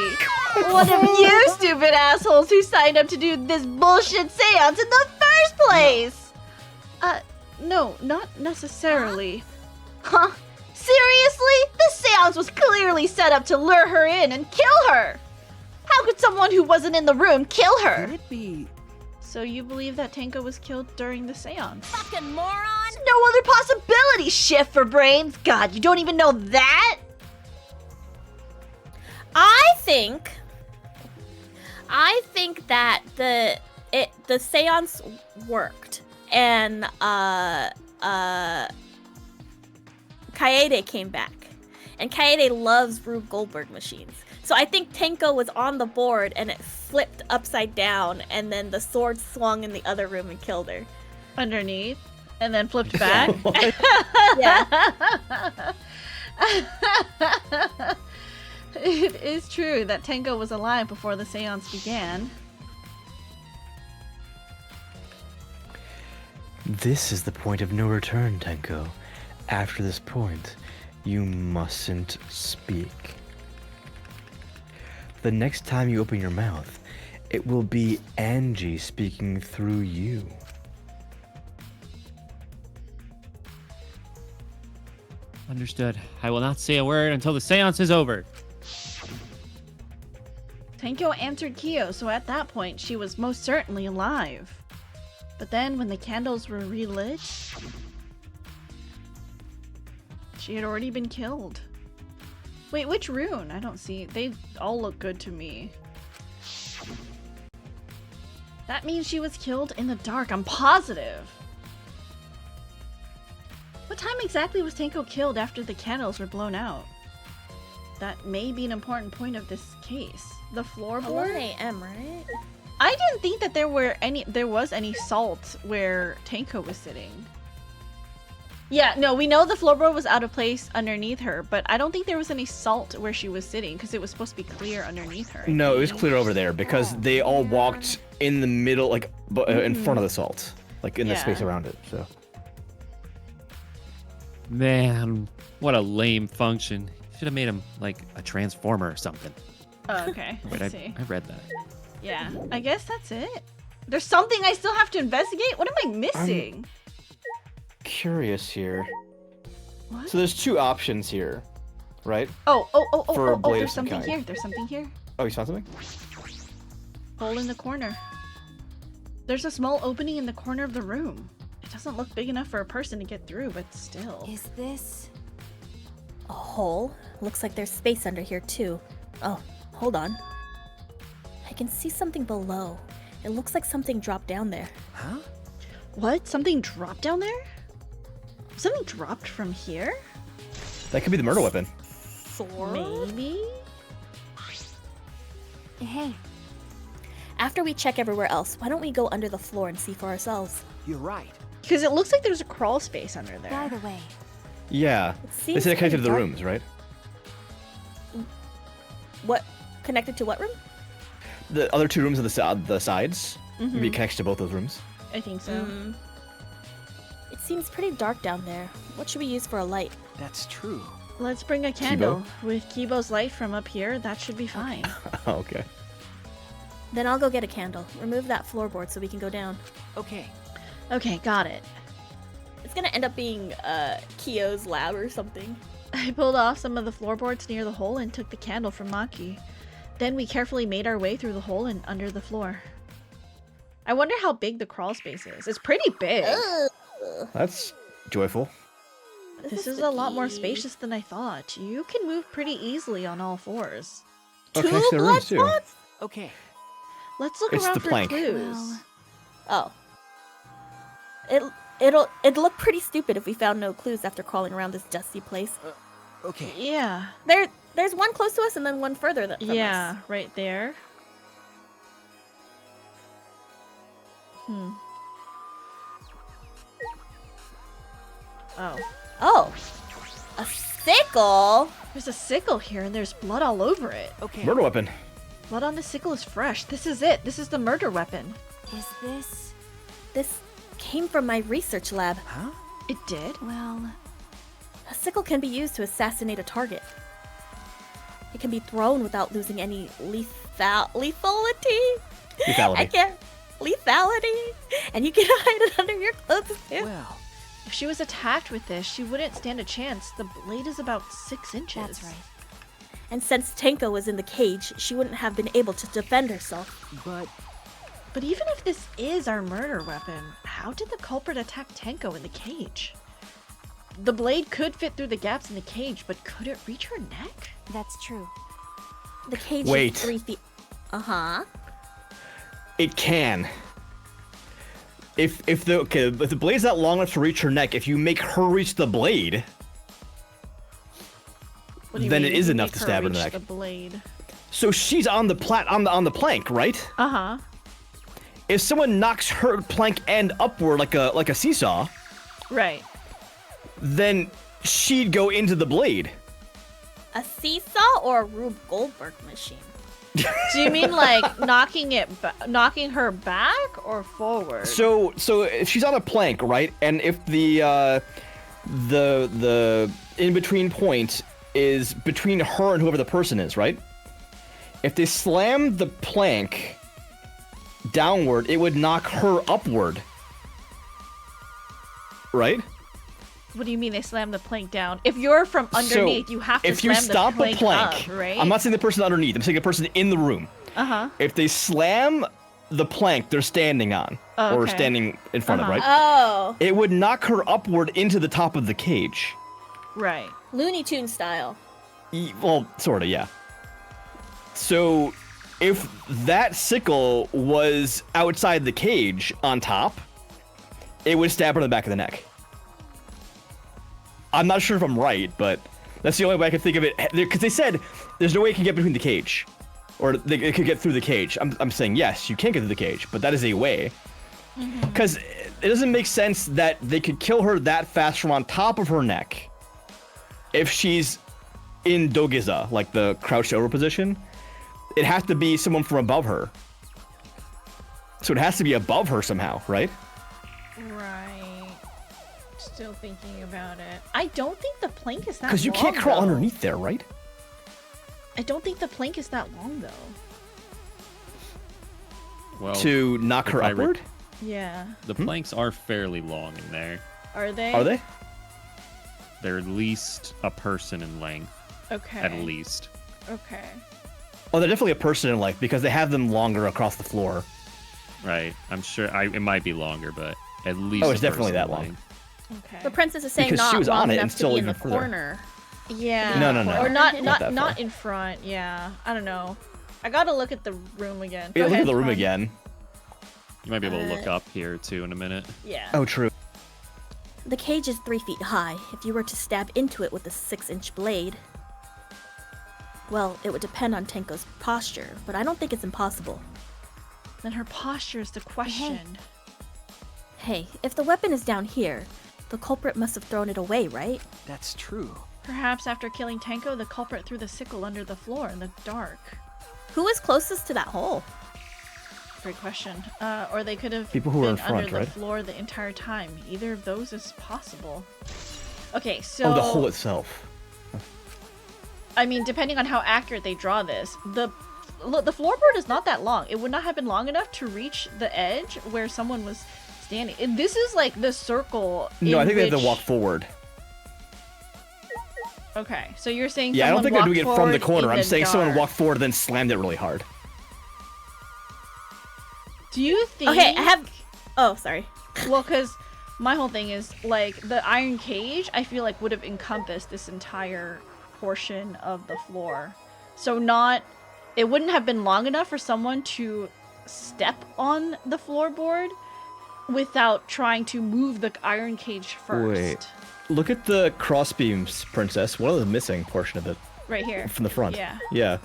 one of you stupid assholes who signed up to do this bullshit seance in the first place. No, not necessarily. Huh? Seriously? This seance was clearly set up to lure her in and kill her. How could someone who wasn't in the room kill her? Could it be... So you believe that Tenko was killed during the seance? Fucking moron! No other possibility, shift for brains. God, you don't even know that? I think that the seance worked, and Kaede came back, and Kaede loves Rube Goldberg machines. So I think Tenko was on the board and it flipped upside down, and then the sword swung in the other room and killed her. Underneath, and then flipped back. Yeah. It is true that Tenko was alive before the seance began. This is the point of no return, Tenko. After this point, you mustn't speak. The next time you open your mouth, it will be Angie speaking through you. Understood. I will not say a word until the seance is over. Tenko answered Kyo, so at that point, she was most certainly alive. But then, when the candles were relit, she had already been killed. Wait, which rune? I don't see. They all look good to me. That means she was killed in the dark. I'm positive. What time exactly was Tenko killed after the candles were blown out? That may be an important point of this case. The floorboard? 11 a.m., right? I didn't think that there was any salt where Tenko was sitting. Yeah, no, we know the floorboard was out of place underneath her, but I don't think there was any salt where she was sitting because it was supposed to be clear underneath her. No, it was clear over there because they all walked in the middle, like in front of the salt, like in the space around it. So. Man, what a lame function. Should have made him like a transformer or something. Oh, okay. Wait, Let's see. I read that. Yeah, I guess that's it. There's something I still have to investigate? What am I missing? Curious here. What? So there's 2 options here, right? Oh, blade of there's some something kind. here. There's something here. Oh, you found something? Hole in the corner. There's a small opening in the corner of the room. It doesn't look big enough for a person to get through, but still. Is this... A hole? Looks like there's space under here too. Oh, hold on. I can see something below. It looks like something dropped down there. Huh? What? Something dropped down there? Something dropped from here? That could be the murder weapon. Sword? Maybe? Hey, After we check everywhere else, why don't we go under the floor and see for ourselves? You're right. Because it looks like there's a crawl space under there. by the way, Yeah. It They seems said it connected to pretty the dark. rooms, right? What? Connected to what room? The other 2 rooms on the sides. Mhm. Maybe it connects to both those rooms. I think so. Mm. It seems pretty dark down there. What should we use for a light? That's true. Let's bring a candle. With Kibo's light from up here, that should be fine. Oh, okay. Then I'll go get a candle. Remove that floorboard so we can go down. Okay. Okay, got it. It's gonna end up being Kyo's lab or something. I pulled off some of the floorboards near the hole and took the candle from Maki. Then we carefully made our way through the hole and under the floor. I wonder how big the crawl space is. It's pretty big. That's joyful. This is a lot more spacious than I thought. You can move pretty easily on all fours. Oh, Two connects to the blood rooms too. spots? Okay. Let's look It's around the for plank. clues. Well- Oh. It'd look pretty stupid if we found no clues after crawling around this dusty place. Okay. Yeah. There's one close to us and then one further from Yeah, us. right there. Oh. Oh. A sickle? There's a sickle here and there's blood all over it. Okay. Murder weapon. Blood on the sickle is fresh. This is it. This is the murder weapon. is this... This came from my research lab. Huh? It did? Well, A sickle can be used to assassinate a target. It can be thrown without losing any lethality. Lethality. I can't. Lethality. And you can hide it under your clothes too. Well, If she was attacked with this, she wouldn't stand a chance. The blade is about 6 inches. that's right. And since Tenko was in the cage, she wouldn't have been able to defend herself. But even if this is our murder weapon, how did the culprit attack Tenko in the cage? The blade could fit through the gaps in the cage, but could it reach her neck? That's true. The cage Wait. is 3 feet. Uh-huh. It can. If the blade's not long enough to reach her neck, if you make her reach the blade, What do you then mean it if is you enough make to her stab her in the reach neck. The blade. So she's on the on the plank, right? Uh-huh. If someone knocks her plank end upward like a seesaw, Right. then she'd go into the blade. A seesaw or a Rube Goldberg machine? Do you mean like knocking her back or forward? So if she's on a plank, right, and if the in between point is between her and whoever the person is, right? If they slam the plank downward, it would knock her upward. Right? What do you mean they slam the plank down? If you're from underneath, you have to if you slam stop the plank, plank, up, right? I'm not saying the person underneath, I'm saying the person in the room. Uh-huh. If they slam the plank they're standing on, Oh, or okay. standing in front of, right? Oh. It would knock her upward into the top of the cage. Right. Looney Tune style. Well, sorta, yeah. So, if that sickle was outside the cage on top, it would stab her in the back of the neck. I'm not sure if I'm right, but that's the only way I can think of it. Because they said there's no way it can get between the cage, or it could get through the cage. I'm saying yes, you can get through the cage, but that is a way. Because it doesn't make sense that they could kill her that fast from on top of her neck if she's in dogiza, like the crouched over position. It has to be someone from above her. So it has to be above her somehow, right? Right. Still thinking about it. I don't think the plank is that long. Because you can't crawl though. underneath there, right? I don't think the plank is that long though. Well, To knock her if I upward? Yeah. the planks are fairly long in there. Are they? Are they? They're at least a person in length, Okay. at least. Okay. Oh, they're definitely a person in life because they have them longer across the floor. Right. I'm sure it might be longer, but at least. Oh, it's a definitely person that in long. length. Okay. The princess is saying Because she not was long on it and enough to still be in even the further. corner. Yeah. No. Or not Not that not far. in front. Yeah. I don't know. I gotta look at the room again. Yeah, Go look ahead, at the room Tom. again. You might be able to look up here too in a minute. Yeah. Oh, true. The cage is 3 feet high. If you were to stab into it with a 6-inch blade, well, it would depend on Tenko's posture, but I don't think it's impossible. Then her posture is the question. Hey, if the weapon is down here, the culprit must have thrown it away, right? That's true. Perhaps after killing Tenko, the culprit threw the sickle under the floor in the dark. Who is closest to that hole? Great question. Or they could have People who were been in front, under right? the floor the entire time. Either of those is possible. Okay, so... Oh, the hole itself. I mean, depending on how accurate they draw this, the floorboard is not that long. It would not have been long enough to reach the edge where someone was standing. This is like the circle. No, I think they which... have to walk forward. Okay, so you're saying Yeah, I don't someone think they're doing it walked from the forward corner. in I'm saying someone dark. walked forward and then slammed it really hard. Do you think... Okay, I have... Oh, sorry. Well, because my whole thing is, like, the iron cage, I feel like would have encompassed this entire portion of the floor. So not... It wouldn't have been long enough for someone to step on the floorboard without trying to move the iron cage first. Wait. Look at the crossbeams, Princess. One of the missing portion of it. Right here. From the front. Yeah. Yeah.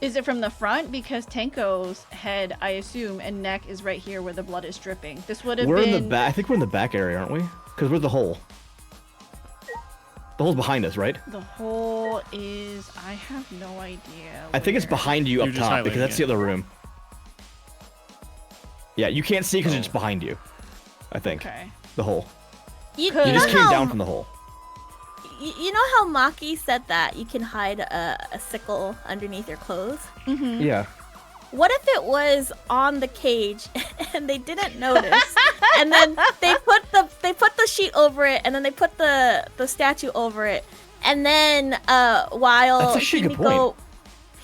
Is it from the front? Because Tenko's head, I assume, and neck is right here where the blood is dripping. This would have We're been... in the back. I think we're in the back area, aren't we? Because we're the hole. The hole's behind us, right? The hole is... I have no idea. I think it's where. behind you You're up just top, because highlighting that's it. the other room. Yeah, you can't see because it's behind you. I think. Okay. The hole. You You know just came how- down from the hole. You know how Maki said that you can hide a sickle underneath your clothes? Mm-hmm. Yeah. What if it was on the cage and they didn't notice, and then they put the sheet over it, and then they put the statue over it, and then while That's actually a good point.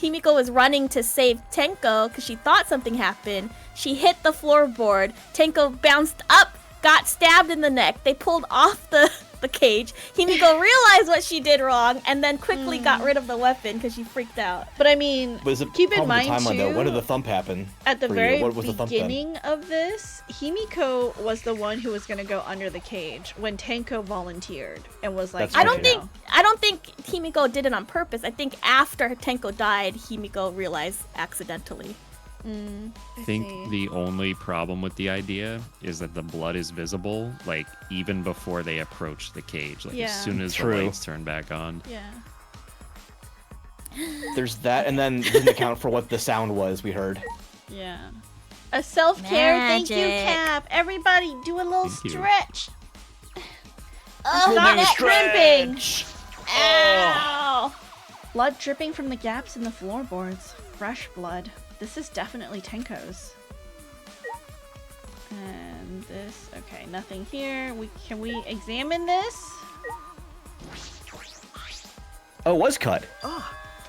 Himiko was running to save Tenko because she thought something happened, she hit the floorboard. Tenko bounced up, got stabbed in the neck. They pulled off the cage. Himiko realized what she did wrong and then quickly got rid of the weapon because she freaked out. But I mean, But is it keep in problem with mind the timeline, though? When did too, the thump happen? at the for you? very What was the thump then? beginning of this, Himiko was the one who was going to go under the cage when Tenko volunteered and was like, That's I right. don't think Himiko did it on purpose. I think after Tenko died, Himiko realized accidentally. I think the only problem with the idea is that the blood is visible, like, even before they approach the cage. Like, Yeah. as soon as True. the lights turn back on. Yeah. There's that, and then it doesn't account for what the sound was we heard. Yeah. A self-care. Thank you, Magic. Cap. Everybody, do a little Thank you. stretch. Oh, Stop neck crimping. Ow! Blood dripping from the gaps in the floorboards. Fresh blood. This is definitely Tenko's. And this, okay, nothing here. Can we examine this? Oh, it was cut.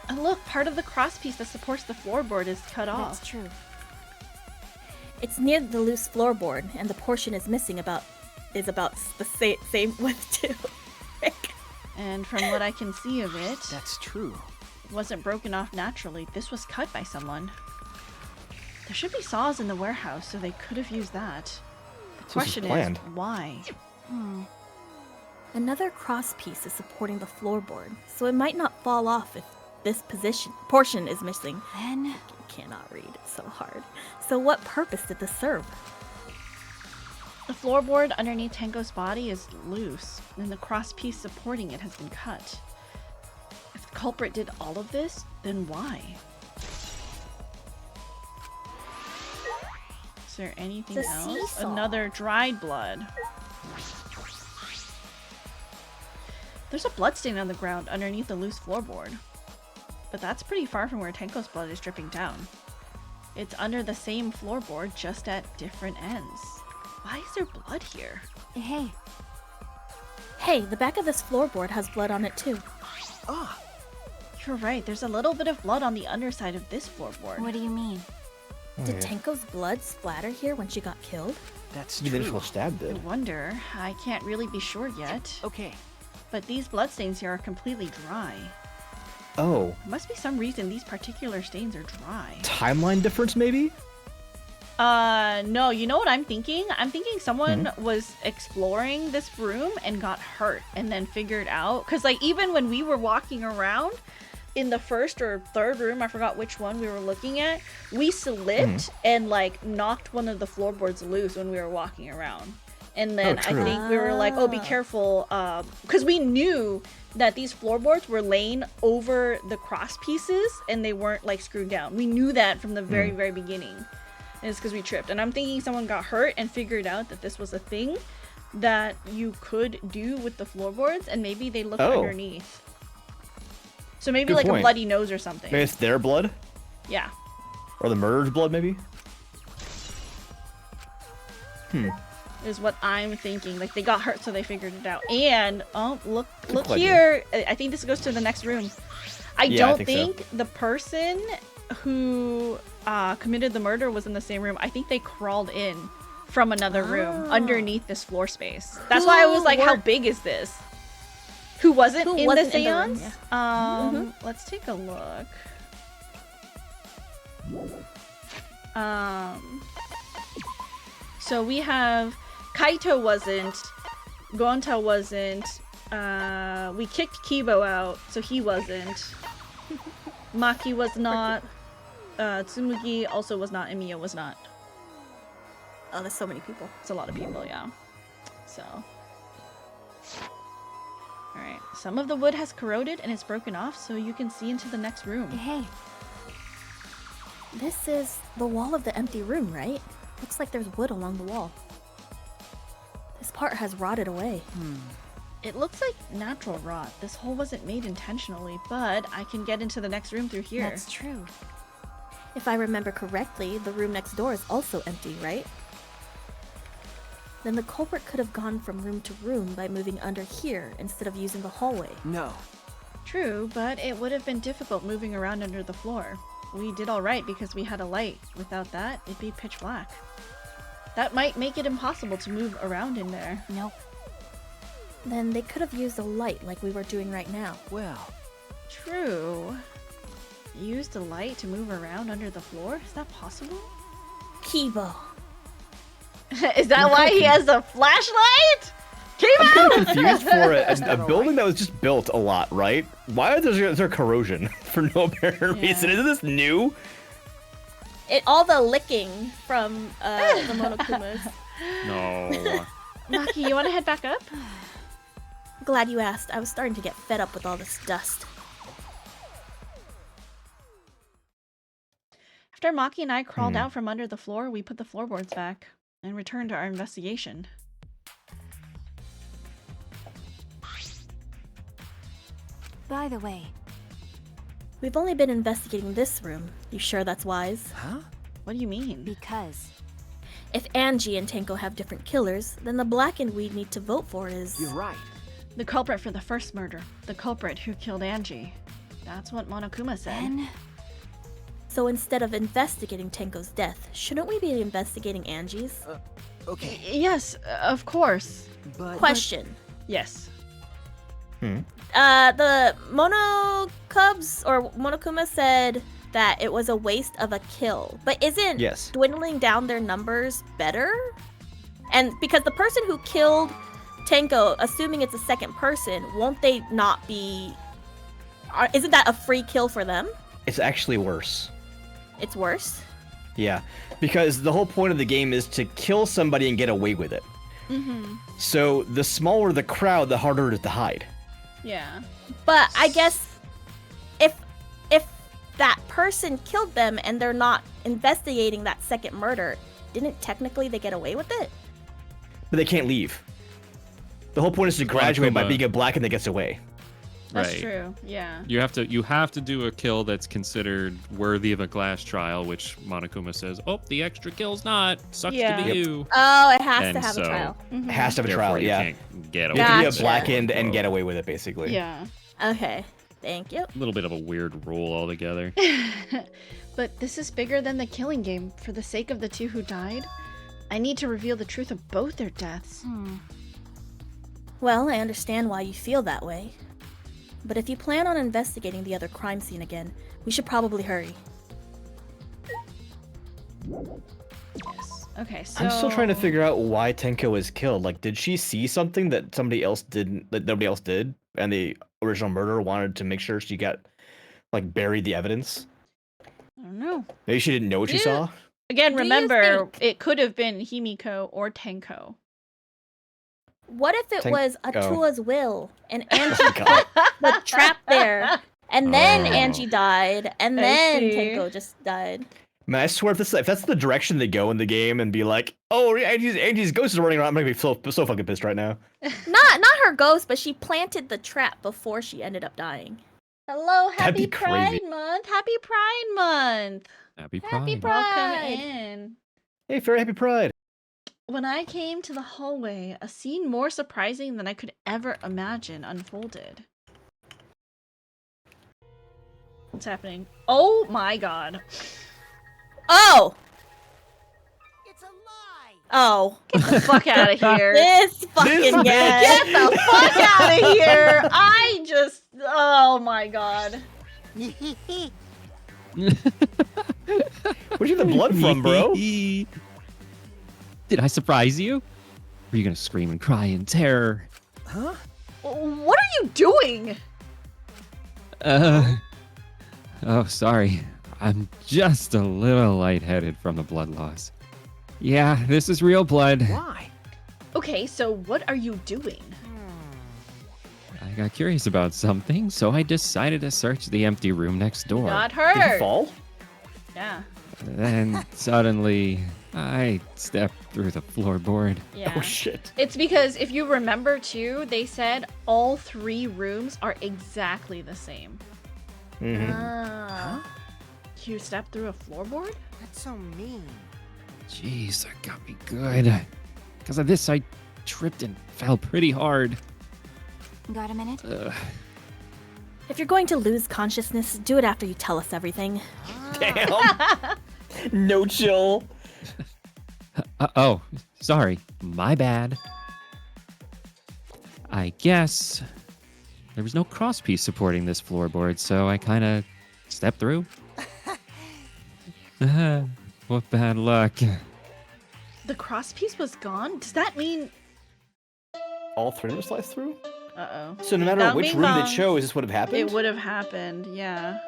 And look, part of the crosspiece that supports the floorboard is cut off. That's true. It's near the loose floorboard, and the portion is missing about the same width too. And from what I can see of it, That's true. it wasn't broken off naturally. This was cut by someone. There should be saws in the warehouse, so they could have used that. The This was question is, planned. why? Another cross piece is supporting the floorboard, so it might not fall off if this portion is missing. Then I cannot read, it's so hard. So what purpose did this serve? The floorboard underneath Tenko's body is loose, and the cross piece supporting it has been cut. If the culprit did all of this, then why? Is there anything The else? seesaw. Another dried blood. There's a bloodstain on the ground underneath the loose floorboard. But that's pretty far from where Tenko's blood is dripping down. It's under the same floorboard, just at different ends. Why is there blood here? hey, Hey, the back of this floorboard has blood on it too. You're right, there's a little bit of blood on the underside of this floorboard. what do you mean? Did Tenko's blood splatter here when she got killed? That's The initial true. stab I did. wonder. I can't really be sure yet. Okay. But these bloodstains here are completely dry. Oh, There must be some reason these particular stains are dry. timeline difference maybe? No, you know what I'm thinking? I'm thinking someone was exploring this room and got hurt and then figured out. Because, like, even when we were walking around in the first or third room, I forgot which one we were looking at, we slipped and, like, knocked one of the floorboards loose when we were walking around. And then I think we were like, oh, be careful. Because we knew that these floorboards were laying over the cross pieces and they weren't, like, screwed down. We knew that from the very, very beginning. And it's because we tripped. And I'm thinking someone got hurt and figured out that this was a thing that you could do with the floorboards, and maybe they looked underneath. So maybe Good like point. a bloody nose or something. Maybe it's their blood? Yeah. Or the murderer's blood, maybe? Is what I'm thinking. Like, they got hurt, so they figured it out. And look idea. here. I think this goes to the next room. I Yeah, I don't think think the person who committed the murder was in the same room. I think they crawled in from another room underneath this floor space. That's why I was like, how big is this? Who wasn't in the seance? Let's take a look. So we have Kaito wasn't, Gonta wasn't, we kicked Kibo out, so he wasn't. Maki was not, Tsumugi also was not, and Mio was not. Oh, there's so many people. It's a lot of people, yeah. So. Alright, some of the wood has corroded and it's broken off, so you can see into the next room. Hey. This is the wall of the empty room, right? Looks like there's wood along the wall. This part has rotted away. It looks like natural rot. This hole wasn't made intentionally, but I can get into the next room through here. That's true. If I remember correctly, the room next door is also empty, right? Then the culprit could have gone from room to room by moving under here instead of using the hallway. No. True, but it would have been difficult moving around under the floor. We did alright because we had a light. Without that, it'd be pitch black. That might make it impossible to move around in there. Nope. Then they could have used a light like we were doing right now. Well. True. Used a light to move around under the floor? Is that possible? Kibo. Is that why he has a flashlight? I'm kind of confused for a building that was just built a lot, right? Why is there corrosion for no apparent reason? Isn't this new? All the licking from the Monokumas. No. Maki, you want to head back up? Glad you asked. I was starting to get fed up with all this dust. After Maki and I crawled out from under the floor, we put the floorboards back and returned to our investigation. By the way, We've only been investigating this room. You sure that's wise? Huh? What do you mean? because If Angie and Tenko have different killers, then the blackened we'd need to vote for is... You're right. The culprit for the first murder. The culprit who killed Angie. That's what Monokuma said. then So instead of investigating Tenko's death, shouldn't we be investigating Angie's? Okay. Yes, of course. But Question. Yes. The Monokubs or Monokuma said that it was a waste of a kill. But isn't Yes. dwindling down their numbers better? And because the person who killed Tenko, assuming it's a second person, won't they not be... Isn't that a free kill for them? It's actually worse. It's worse? Yeah, because the whole point of the game is to kill somebody and get away with it. Mm-hmm. So the smaller the crowd, the harder it is to hide. Yeah. But I guess if that person killed them and they're not investigating that second murder, didn't technically they get away with it? But they can't leave. The whole point is to graduate by Monokuma. being a black and that gets away. That's Right. true. Yeah. You have to do a kill that's considered worthy of a glass trial, which Monokuma says, "Oh, the extra kill's not. Sucks Yeah. to be Yep. you." Oh, it has And to have so- a trial. Mhm. It has to have a Therefore, trial, you yeah. can't get away. You have to be a Gotcha. blackened and get away with it, basically. Yeah. Okay, thank you. A little bit of a weird rule altogether. But this is bigger than the killing game. For the sake of the two who died, I need to reveal the truth of both their deaths. Well, I understand why you feel that way. But if you plan on investigating the other crime scene again, we should probably hurry. Okay, so I'm still trying to figure out why Tenko was killed. Like, did she see something that somebody else didn't, that nobody else did, and the original murderer wanted to make sure she got, like, buried the evidence? I don't know. Maybe she didn't know what she Do- saw. Again, Do you remember, think- it could have been Himiko or Tenko. What if it was Oh. Atua's will and Angie Oh my god. put the trap there, and then Oh. Angie died, and I then see. Tenko just died? Man, I swear if that's the direction they go in the game and be like, oh, Angie's ghost is running around, I'm gonna be so fucking pissed right now. Not her ghost, but she planted the trap before she ended up dying. Hello, That'd happy be crazy. Pride Month! Happy Pride Month! Happy Happy Pride. Pride. Welcome in. Hey, very happy Pride. When I came to the hallway, a scene more surprising than I could ever imagine unfolded. What's happening? Oh my god. Oh! It's a lie. Oh. Get the fuck out of here. This fucking bitch. guy. Get the fuck out of here. I just. Oh my god. Where'd you get the blood from, bro? Did I surprise you? Were you gonna scream and cry in terror? Huh? What are you doing? Oh, sorry. I'm just a little lightheaded from the blood loss. Yeah, this is real blood. Why? Okay, so what are you doing? I got curious about something, so I decided to search the empty room next door. Got Did you hurt. fall? Yeah. Then suddenly, I stepped through the floorboard. Yeah. Oh shit. It's because if you remember too, they said all 3 rooms are exactly the same. Mm-hmm. Ah. You stepped through a floorboard? That's so mean. Jeez, that got me good. Because of this, I tripped and fell pretty hard. Got a minute? If you're going to lose consciousness, do it after you tell us everything. Damn. No chill. Oh, sorry. My bad. I guess there was no crosspiece supporting this floorboard, so I kind of stepped through. What bad luck. The crosspiece was gone? Does that mean... All 3 were sliced through? Uh-oh. So no matter That which means, room they chose, this would have happened? It would have happened, yeah.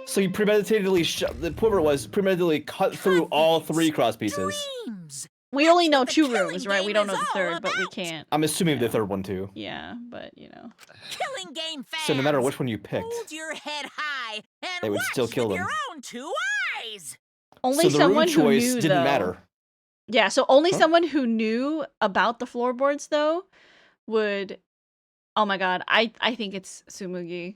So you premeditatedly, whoever it was, premeditatedly cut through all 3 cross pieces. Dreams. We only know the 2 killing rooms, right? We game don't know is the all 3rd, but we about. can't. I'm assuming the 3rd one too. Yeah, but you know. Killing game fans. So no matter which one you picked, Hold your head high and They would watch still kill with them. your own 2 eyes. Only so the someone room who choice knew, didn't though. matter. Yeah, so only Huh? someone who knew about the floorboards, though, would... Oh my god, I think it's Tsumugi.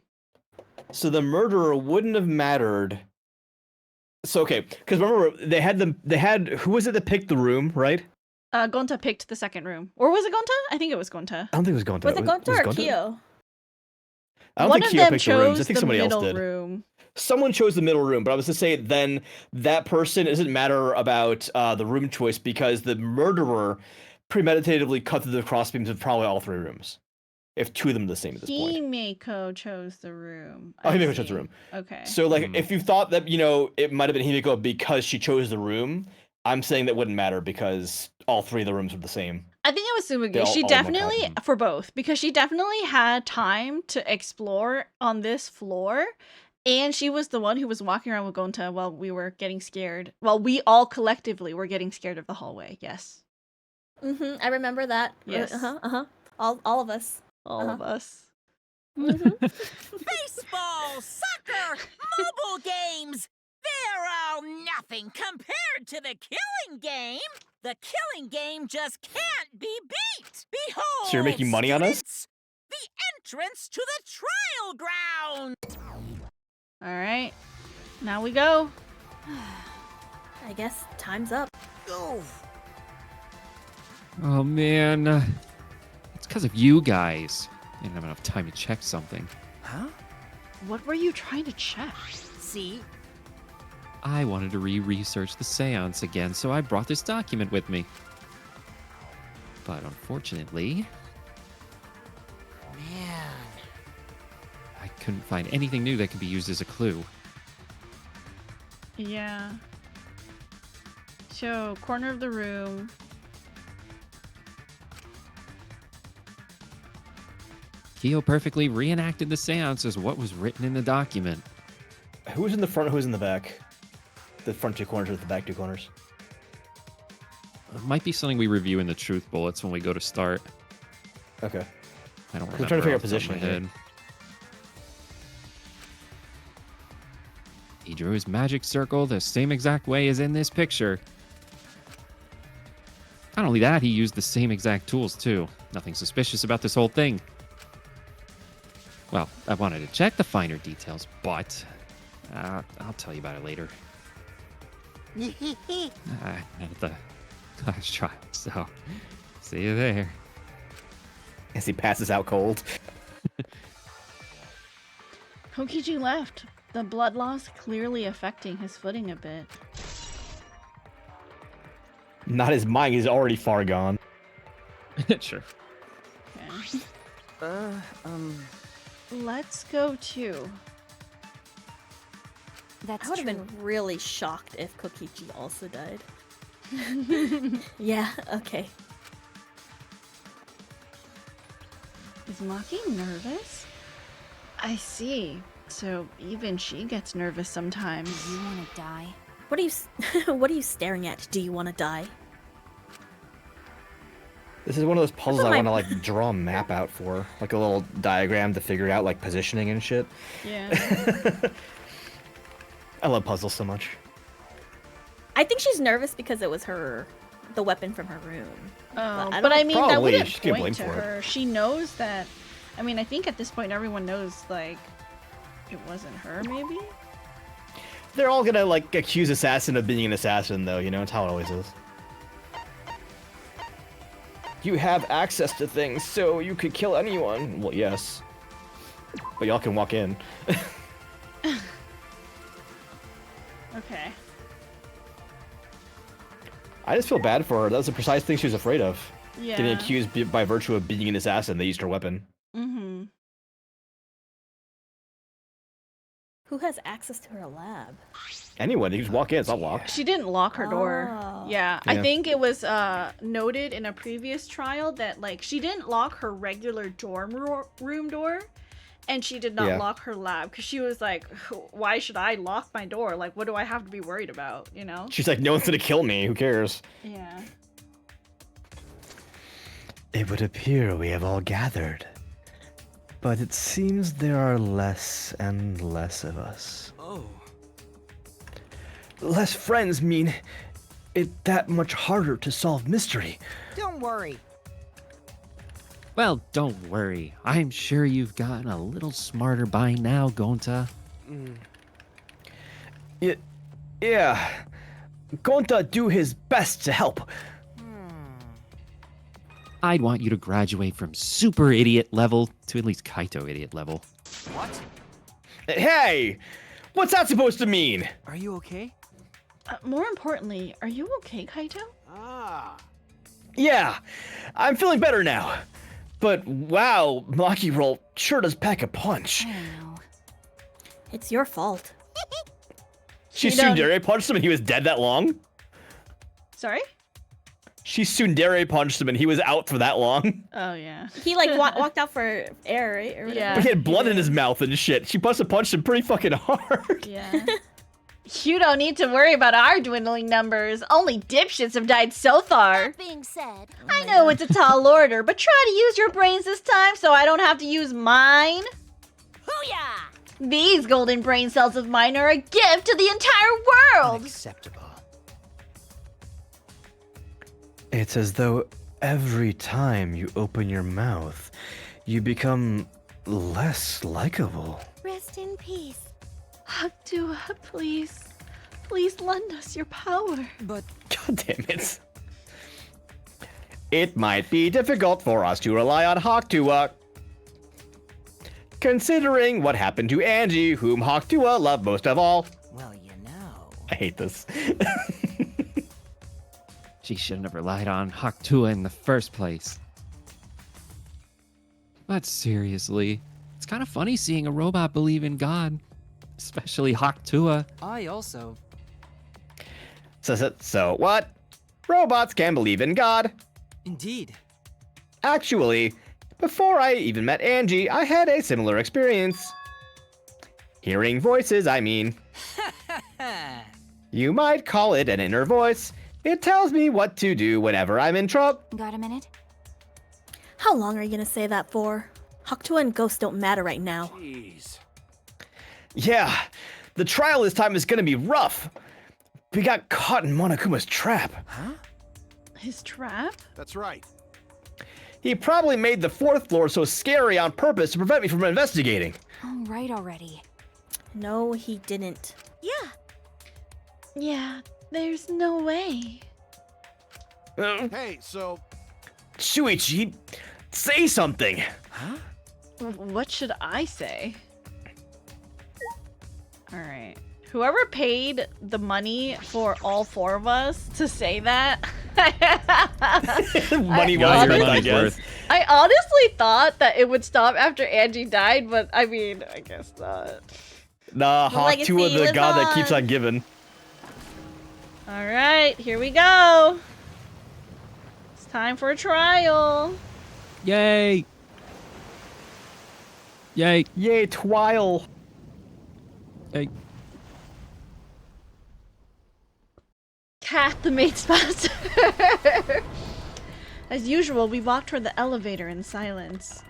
So the murderer wouldn't have mattered. So okay, because remember they had who was it that picked the room, right? Gonta picked the 2nd room. Or was it Gonta? I think it was Gonta. I don't think it was Gonta. Was it Gonta or Gonta? Kyo? I don't One think of Kyo them picked the rooms. I chose think the somebody else middle did. room. Someone chose the middle room, but I was to say then that person it doesn't matter about the room choice because the murderer premeditatively cut through the crossbeams of probably all 3 rooms. If 2 of them are the same at this point. Himiko chose the room. Oh, I Himiko chose the see. room. Okay. So like if you thought that, it might have been Himiko because she chose the room, I'm saying that wouldn't matter because all 3 of the rooms were the same. I think it was They Tsumugi. all- She all of them definitely, cut. for both, because she definitely had time to explore on this floor. And she was the one who was walking around with Gonta while we were getting scared. While we all collectively were getting scared of the hallway. Yes. I remember that. Yes. All of us. All of us. Baseball, soccer, mobile games. They're all nothing compared to the killing game. The killing game just can't be beat. Behold, So you're making money on us? students, the entrance to the trial ground. Alright. Now we go. I guess time's up. Go. Oh man, it's because of you guys. I didn't have enough time to check something. Huh? What were you trying to check? See? I wanted to research the seance again, so I brought this document with me. But unfortunately, Man. I couldn't find anything new that could be used as a clue. Yeah. So, corner of the room. Keo perfectly reenacted the seance as what was written in the document. Who's in the front? Who's in the back? The front two corners or the back two corners? It might be something we review in the truth bullets when we go to start. Okay. I don't remember. I'm trying to figure out off the top of position my here. head. He drew his magic circle the same exact way as in this picture. Not only that, he used the same exact tools too. Nothing suspicious about this whole thing. Well, I wanted to check the finer details, but I'll tell you about it later. Not at the class trial, so see you there. As he passes out cold. Hokiji left. The blood loss clearly affecting his footing a bit. Not his mind, he's already far gone. Sure. Okay. Let's go to. That's I would have true. been really shocked if Kokichi also died. Yeah, okay. Is Maki nervous? I see. So even she gets nervous sometimes. Do you want to die? What are you what are you staring at? Do you want to die? This is one of those puzzles I my- want to like draw a map out for, like a little diagram to figure out like positioning and shit. Yeah. I love puzzles so much. I think she's nervous because it was the weapon from her room. Oh, I but don't- I mean, that Probably, wouldn't she can blame point to for it. her. She knows that. I mean, I think at this point everyone knows, like, it wasn't her, maybe? They're all gonna like accuse Assassin of being an assassin, though. You know, it's how it always is. You have access to things, so you could kill anyone. Well, yes, but y'all can walk in. Okay. I just feel bad for her. That was the precise thing she was afraid of. Yeah. Getting accused by virtue of being an assassin. They used her weapon. Mm-hmm. Who has access to her lab? Anyone, you can just walk in. It's not locked. She didn't lock her door. Oh. Yeah, I Yeah. think it was noted in a previous trial that, like, she didn't lock her regular room door, and she did not Yeah. lock her lab because she was like, why should I lock my door? Like, what do I have to be worried about, you know? She's like, no one's gonna kill me. Who cares? Yeah. It would appear we have all gathered. But it seems there are less and less of us. Oh. Less friends mean it that much harder to solve mystery. Don't worry. Well, don't worry. I'm sure you've gotten a little smarter by now, Gonta. Yeah. Gonta do his best to help. I'd want you to graduate from super idiot level to at least Kaito idiot level. What? Hey! What's that supposed to mean? Are you okay? More importantly, are you okay, Kaito? Ah. Yeah, I'm feeling better now. But wow, Maki Roll sure does pack a punch. I don't know. It's your fault. She You don't- tsundere punched him and he was dead that long? Sorry? She tsundere punched him and he was out for that long? Oh, yeah. He like walked out for air, right? Or whatever. Yeah. He had blood in his mouth and shit. She must have punched him pretty fucking hard. Yeah. You don't need to worry about our dwindling numbers. Only dipshits have died so far. That being said, I know it's a tall order, but try to use your brains this time so I don't have to use mine. Hoo-yah! These golden brain cells of mine are a gift to the entire world. Unacceptable. It's as though every time you open your mouth, you become less likable. rest in peace. Haktua, please. Please lend us your power. But God damn it. It might be difficult for us to rely on Haktua. Considering what happened to Angie, whom Haktua loved most of all. Well, you know. I hate this. She shouldn't have relied on Haktua in the first place. But seriously, it's kind of funny seeing a robot believe in God, especially Haktua. I also. So what? Robots can believe in God. Indeed. Actually, before I even met Angie, I had a similar experience. Hearing voices, I mean. You might call it an inner voice. It tells me what to do whenever I'm in trouble. Got a minute? How long are you gonna say that for? Hakuto and Ghost don't matter right now. Jeez. Yeah, the trial this time is gonna be rough. We got caught in Monokuma's trap. Huh? His trap? That's right. He probably made the 4th floor so scary on purpose to prevent me from investigating. All right already. No, he didn't. Yeah. Yeah, there's no way. Hey, so Shuichi, say something. huh? What should I say? Alright. Whoever paid the money for all 4 of us to say that. Money Yeah, well your spent, I money's guess. worth. I honestly thought that it would stop after Angie died, but I mean, I guess not. Nah, The legacy Hakuto, the lives god that keeps on. on giving. Alright, here we go. It's time for a trial. Yay! Yay! Yay, twile. Yay! Cat, the maid sponsor. As usual, we walked toward the elevator in silence.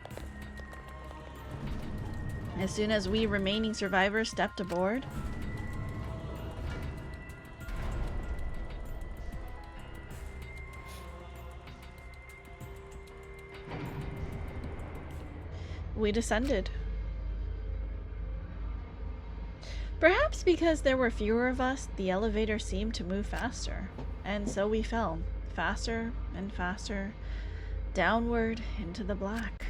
As soon as we remaining survivors stepped aboard, we descended. Perhaps because there were fewer of us, the elevator seemed to move faster, and so we fell, faster and faster, downward into the black.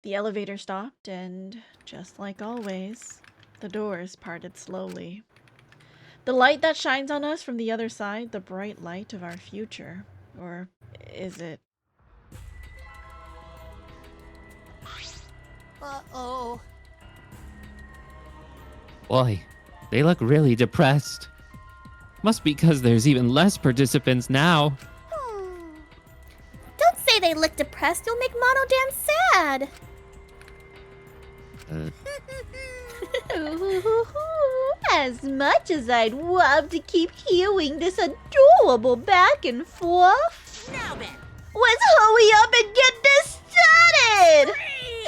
The elevator stopped, and just like always, the doors parted slowly. The light that shines on us from the other side, the bright light of our future. Or is it? Uh-oh. Boy, they look really depressed. Must be because there's even less participants now. Don't say they look depressed. You'll make Mono damn sad. As much as I'd love to keep hearing this adorable back and forth, Now then. let's hurry up and get this started!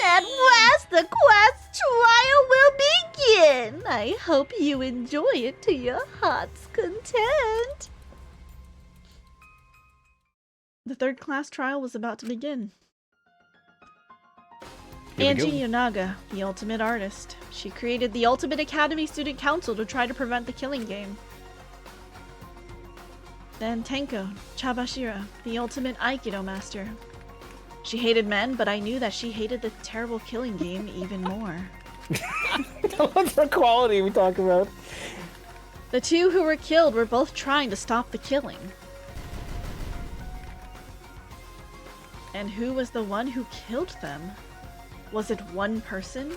At last, the quest trial will begin! I hope you enjoy it to your heart's content. The 3rd class trial was about to begin. Here we Angie go. Yonaga, the ultimate artist. She created the Ultimate Academy Student Council to try to prevent the killing game. Then Tenko Chabashira, the ultimate Aikido master. She hated men, but I knew that she hated the terrible killing game even more. What's the quality we talk about? The 2 who were killed were both trying to stop the killing. And who was the one who killed them? Was it one person?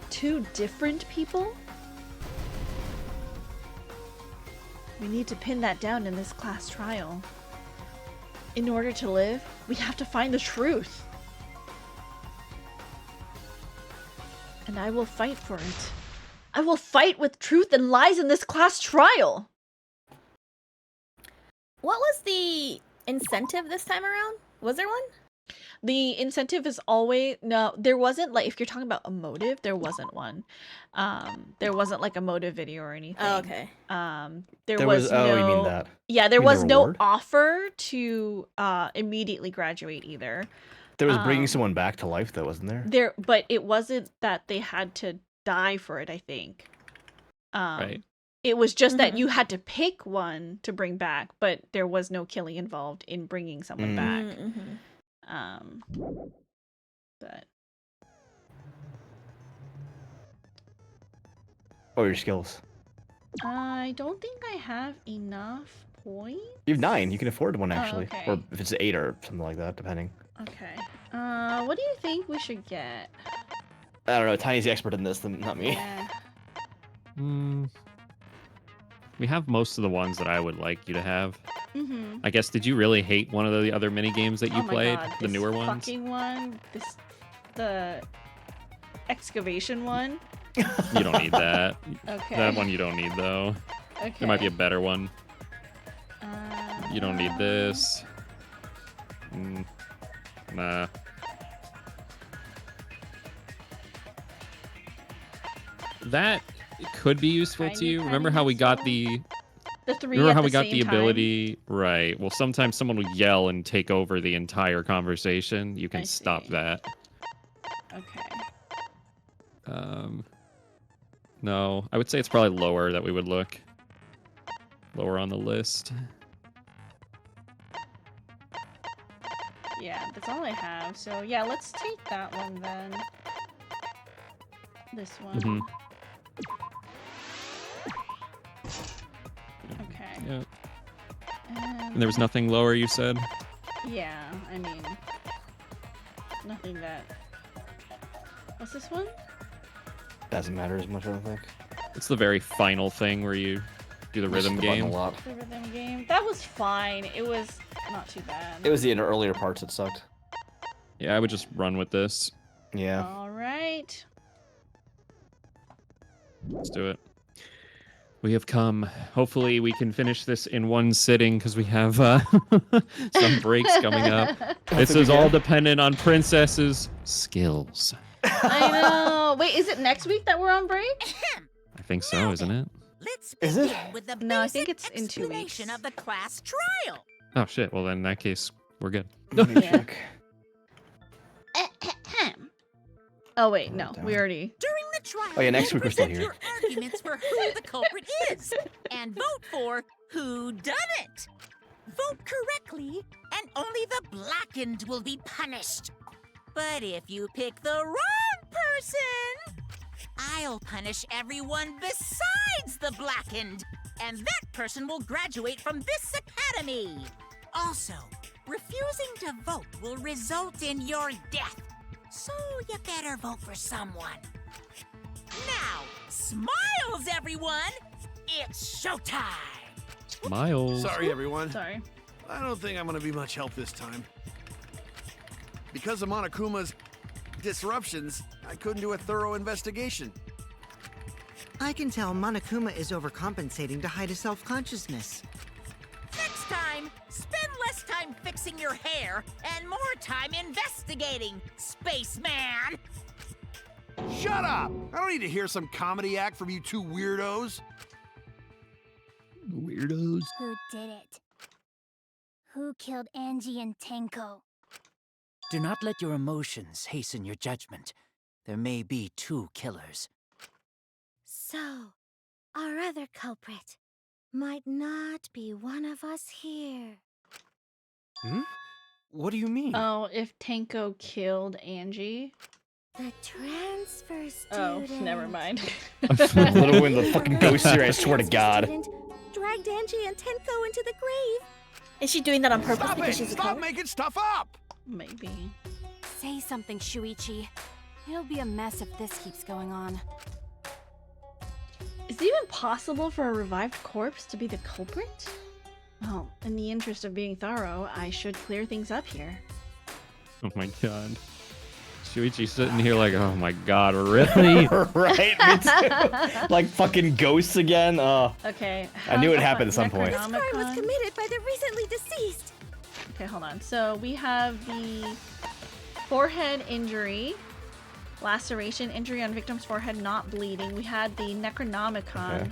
2 different people? We need to pin that down in this class trial. In order to live, we have to find the truth. And I will fight for it. I will fight with truth and lies in this class trial! What was the incentive this time around? Was there one? The incentive is always no, there wasn't, like, if you're talking about a motive, there wasn't one. There wasn't like a motive video or anything. Oh, okay. There was no, oh, you mean that? yeah, there You mean the was no reward? offer to immediately graduate either. There was bringing Um, someone back to life, though, wasn't there? There, but it wasn't that they had to die for it, I think. Right. It was just that Mhm. you had to pick one to bring back, but there was no killing involved in bringing someone Mm. back. Mm-hmm. But Oh, your skills. I don't think I have enough points. You have 9. You can afford one, actually. okay. Or if it's 8 or something like that, depending. Okay. What do you think we should get? I don't know. Tiny's the expert in this, not me. Yeah. We have most of the ones that I would like you to have. Mm-hmm. I guess, did you really hate one of the other mini games that you Oh my played? God, The this newer ones? fucking one. The excavation one. You don't need that. Okay. That one you don't need, though. Okay. There might be a better one. You don't need this. Nah. That could be useful to you. Remember how we got the... The three Remember at how the we got same the time? ability? Right. Well, sometimes someone will yell and take over the entire conversation. You can I stop see. that. Okay. No, I would say it's probably lower that we would look. Lower on the list. Yeah, that's all I have. So yeah, let's take that one then. This one. Mm-hmm. Okay. Yeah. And And there was nothing lower, you said? yeah, I mean, nothing that. What's this one? Doesn't matter as much, I don't think. It's the very final thing where you do the rhythm The button game. A lot. The rhythm game. That was fine. It was not too bad. It was the earlier parts that sucked. Yeah, I would just run with this. Yeah. All right. Let's do it. We have come. Hopefully we can finish this in one sitting because we have some breaks coming up. This is all dependent on Princess's skills. I know. Wait, is it next week that we're on break? I think so, isn't it? Let's Is it? begin with the No, I basic think it's in 2 weeks. explanation of the class trial. Oh shit, well then in that case, we're good. Let me Yeah. check. Oh wait, no, Down. we already. During the trial, Oh, yeah, next you week we're still present here. your arguments for who the culprit is, and vote for who done it. Vote correctly, and only the blackened will be punished. But if you pick the wrong person, I'll punish everyone besides the blackened, and that person will graduate from this academy. Also, refusing to vote will result in your death. So you better vote for someone. Now, smiles, everyone! It's showtime! Miles. Sorry, everyone. Sorry. I don't think I'm gonna be much help this time. Because of Monokuma's disruptions, I couldn't do a thorough investigation. I can tell Monokuma is overcompensating to hide his self-consciousness. Next time, spend less time fixing your hair and more time investigating, spaceman! Shut up! I don't need to hear some comedy act from you two weirdos. Weirdos. Who did it? Who killed Angie and Tenko? Do not let your emotions hasten your judgment. There may be 2 killers. So, our other culprit might not be one of us here. Hmm? What do you mean? Oh, if Tenko killed Angie. The transfer student. Oh, never mind. I'm literally in the fucking ghost here, I swear to God. Student dragged Angie and Tenko into the grave. Is she doing that on purpose Stop because it! she's a Stop cult? making stuff up! Maybe. Say something, Shuichi. It'll be a mess if this keeps going on. Is it even possible for a revived corpse to be the culprit? Well, in the interest of being thorough, I should clear things up here. Oh my god. Shuichi's sitting here like, oh my god, really? Right? Me too. Like fucking ghosts again? Okay. I knew it happened at some point. This crime was committed by the recently deceased. Okay, hold on. So we have the forehead injury, laceration, injury on victim's forehead not bleeding. We had the Necronomicon, Okay.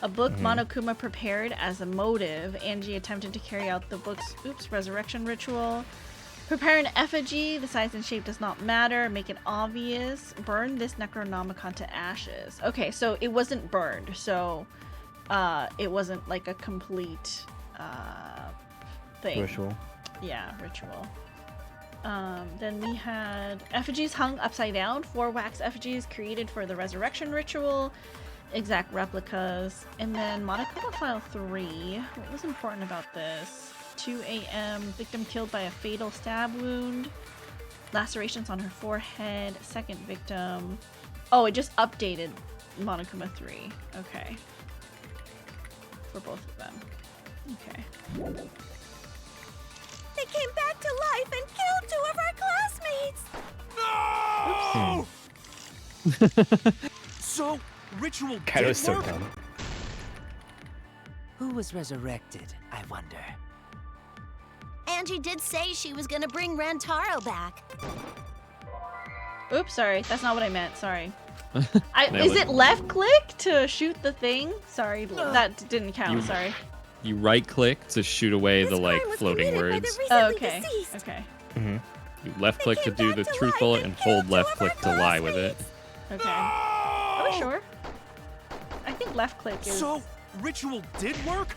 a book Monokuma prepared as a motive. Angie attempted to carry out the book's resurrection ritual. Prepare an effigy. The size and shape does not matter. Make it obvious. Burn this Necronomicon to ashes. Okay, so it wasn't burned. So it wasn't like a complete thing. Ritual. Yeah, ritual. Then we had effigies hung upside down. 4 wax effigies created for the resurrection ritual. Exact replicas. And then Monokuma File 3. What was important about this? 2 a.m. Victim killed by a fatal stab wound. Lacerations on her forehead. Second victim. Oh, it just updated Monokuma 3. Okay. For both of them. Okay. They came back to life and killed 2 of our classmates! No! So, ritual Kaido's did so work? dumb. Who was resurrected, I wonder? Angie did say she was gonna bring Rantaro back. Oops, sorry. That's not what I meant. Sorry. Nailed Is it. it left click to shoot the thing? Sorry, that didn't count. You- Sorry. You right click to shoot away the like floating words. Oh, okay. Okay. You left click to do the truthful and hold left click to lie with it. Okay. Are we sure? I think left click is So, ritual did work?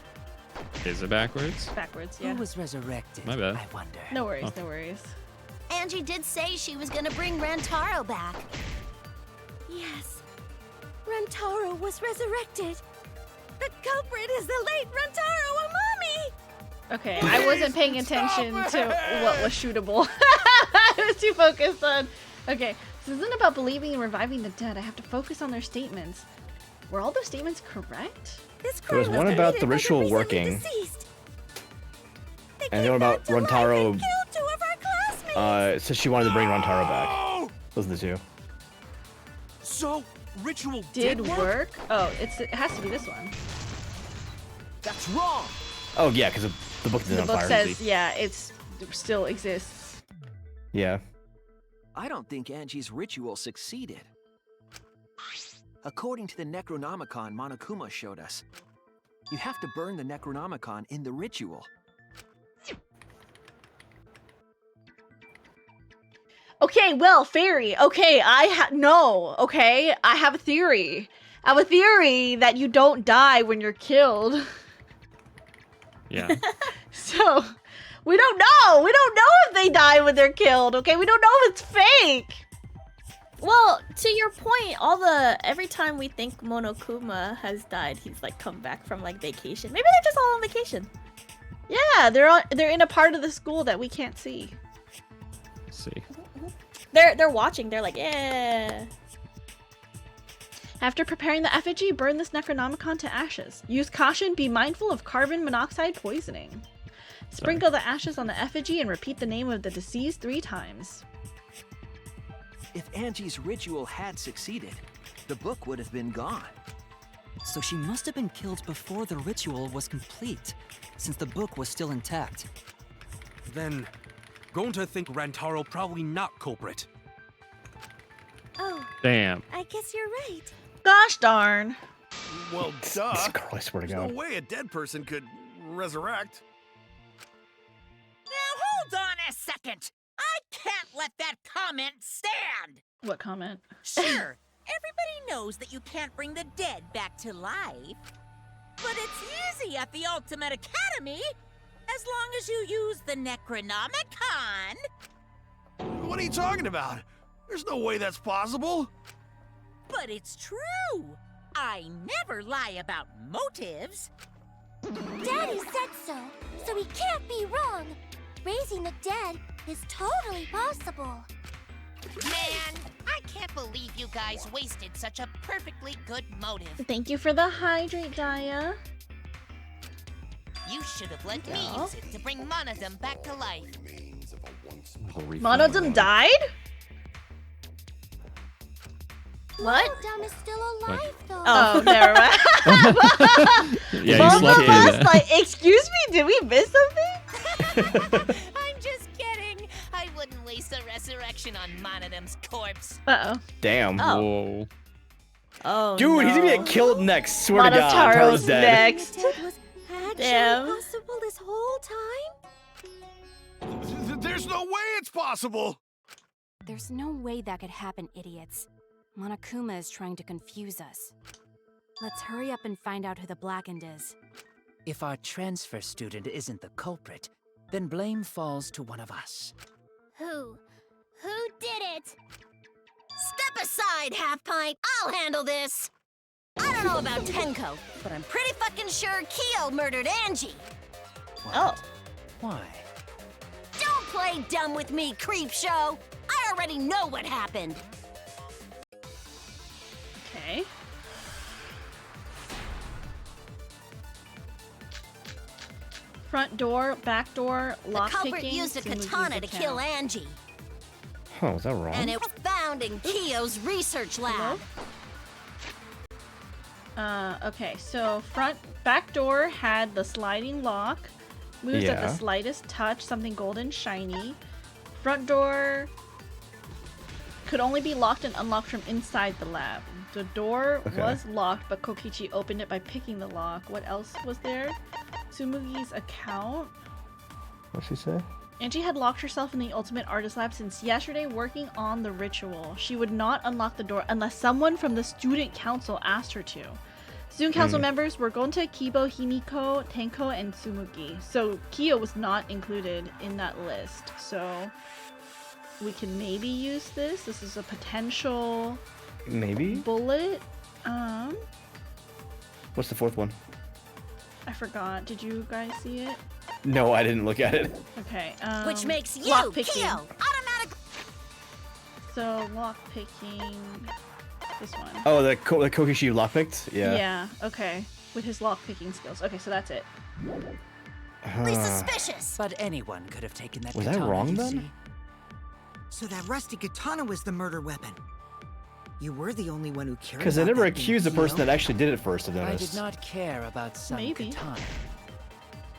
Is it backwards? backwards. Yeah. Who was resurrected, My bad. I wonder? No worries. Oh. No worries. Angie did say she was gonna bring Rantaro back. Yes. Rantaro was resurrected. The culprit is the late Rantaro Amami! Okay, I wasn't paying attention to what was shootable. I was too focused on. Okay, this isn't about believing and reviving the dead. I have to focus on their statements. Were all those statements correct? There was one about the ritual working, and the one about Rantaro. So she wanted to bring Rantaro back. Those are the two. So, ritual Did work? Oh, it has to be this one. That's wrong. Oh yeah, because the book didn't The on book fire. says, yeah, it still exists. Yeah. I don't think Angie's ritual succeeded. According to the Necronomicon Monokuma showed us, you have to burn the Necronomicon in the ritual. Okay, well, fairy. Okay, no. Okay, I have a theory. I have a theory that you don't die when you're killed. Yeah. So, we don't know. We don't know if they die when they're killed. Okay, we don't know if it's fake. Well, to your point, every time we think Monokuma has died, he's like come back from like vacation. Maybe they're just all on vacation. Yeah, they're in a part of the school that we can't see. Let's see. They're watching. They're like, yeah. After preparing the effigy, burn this Necronomicon to ashes. Use caution, be mindful of carbon monoxide poisoning. Sprinkle the ashes on the effigy and repeat the name of the deceased 3 times. If Angie's ritual had succeeded, the book would have been gone. So she must have been killed before the ritual was complete, since the book was still intact. Then, going to think Rantaro probably not culprit. Oh, Damn. I guess you're right. Gosh darn. Well, duh. This girl, I swear to There's God. no way a dead person could resurrect. Now hold on a second. I can't let that comment stand. What comment? Sure, everybody knows that you can't bring the dead back to life. But it's easy at the Ultimate Academy, as long as you use the Necronomicon. What are you talking about? There's no way that's possible. But it's true. I never lie about motives. Daddy said so he can't be wrong. Raising the dead is totally possible. Man, I can't believe you guys wasted such a perfectly good motive. Thank you for the hydrate, Gaia. You should have let me use it to bring Monodum back to life. Monodum died? What? Monodum is still alive, though. Oh, never mind. Yeah, you Both slept of through us, that. like, excuse me, did we miss something? I'm just kidding. I wouldn't waste a resurrection on Monodum's corpse. Uh-oh. Damn. Whoa. Oh, Dude, he's gonna get killed next. Swear to God, Taro's dead. next. The dead was actually Damn. possible this whole time? There's no way it's possible. There's no way that could happen, idiots. Monokuma is trying to confuse us. Let's hurry up and find out who the Blackened is. If our transfer student isn't the culprit, then blame falls to one of us. Who? Who did it? Step aside, Half Pint. I'll handle this. I don't know about Tenko, but I'm pretty fucking sure Kyo murdered Angie. Oh. Why? Don't play dumb with me, creep show! I already know what happened! Okay. Front door, back door, The lock culprit picking. used a Tsumugi's katana to account. kill Angie, Oh, is that wrong? and it was found in Kiyo's research lab. Okay, so back door had the sliding lock, moves at the Yeah. slightest touch, something golden shiny. Front door could only be locked and unlocked from inside the lab. The door Okay. was locked, but Kokichi opened it by picking the lock. What else was there? Tsumugi's account. What'd she say? Angie had locked herself in the Ultimate Artist Lab since yesterday working on the ritual. She would not unlock the door unless someone from the Student Council asked her to. Student Council members were Gonta, Kibo, Himiko, Tenko, and Tsumugi. So Kiyo was not included in that list. So we can maybe use this. This is a potential Maybe? bullet. What's the fourth one? I forgot. Did you guys see it? No, I didn't look at it. Okay. Which makes you, lock picking. Kiyo, automatically. So lock picking. This one. Oh, the Kokishi lockpicked? Yeah. Yeah, okay. With his lock picking skills. Okay, so that's it. Suspicious. But anyone could have taken that Was I katana, wrong you then? see. So that rusty katana was the murder weapon. You were the only one who cared Because they about never that thing, accused the person Kyo. that actually did it first, I've I noticed. did not care about some Maybe. katana.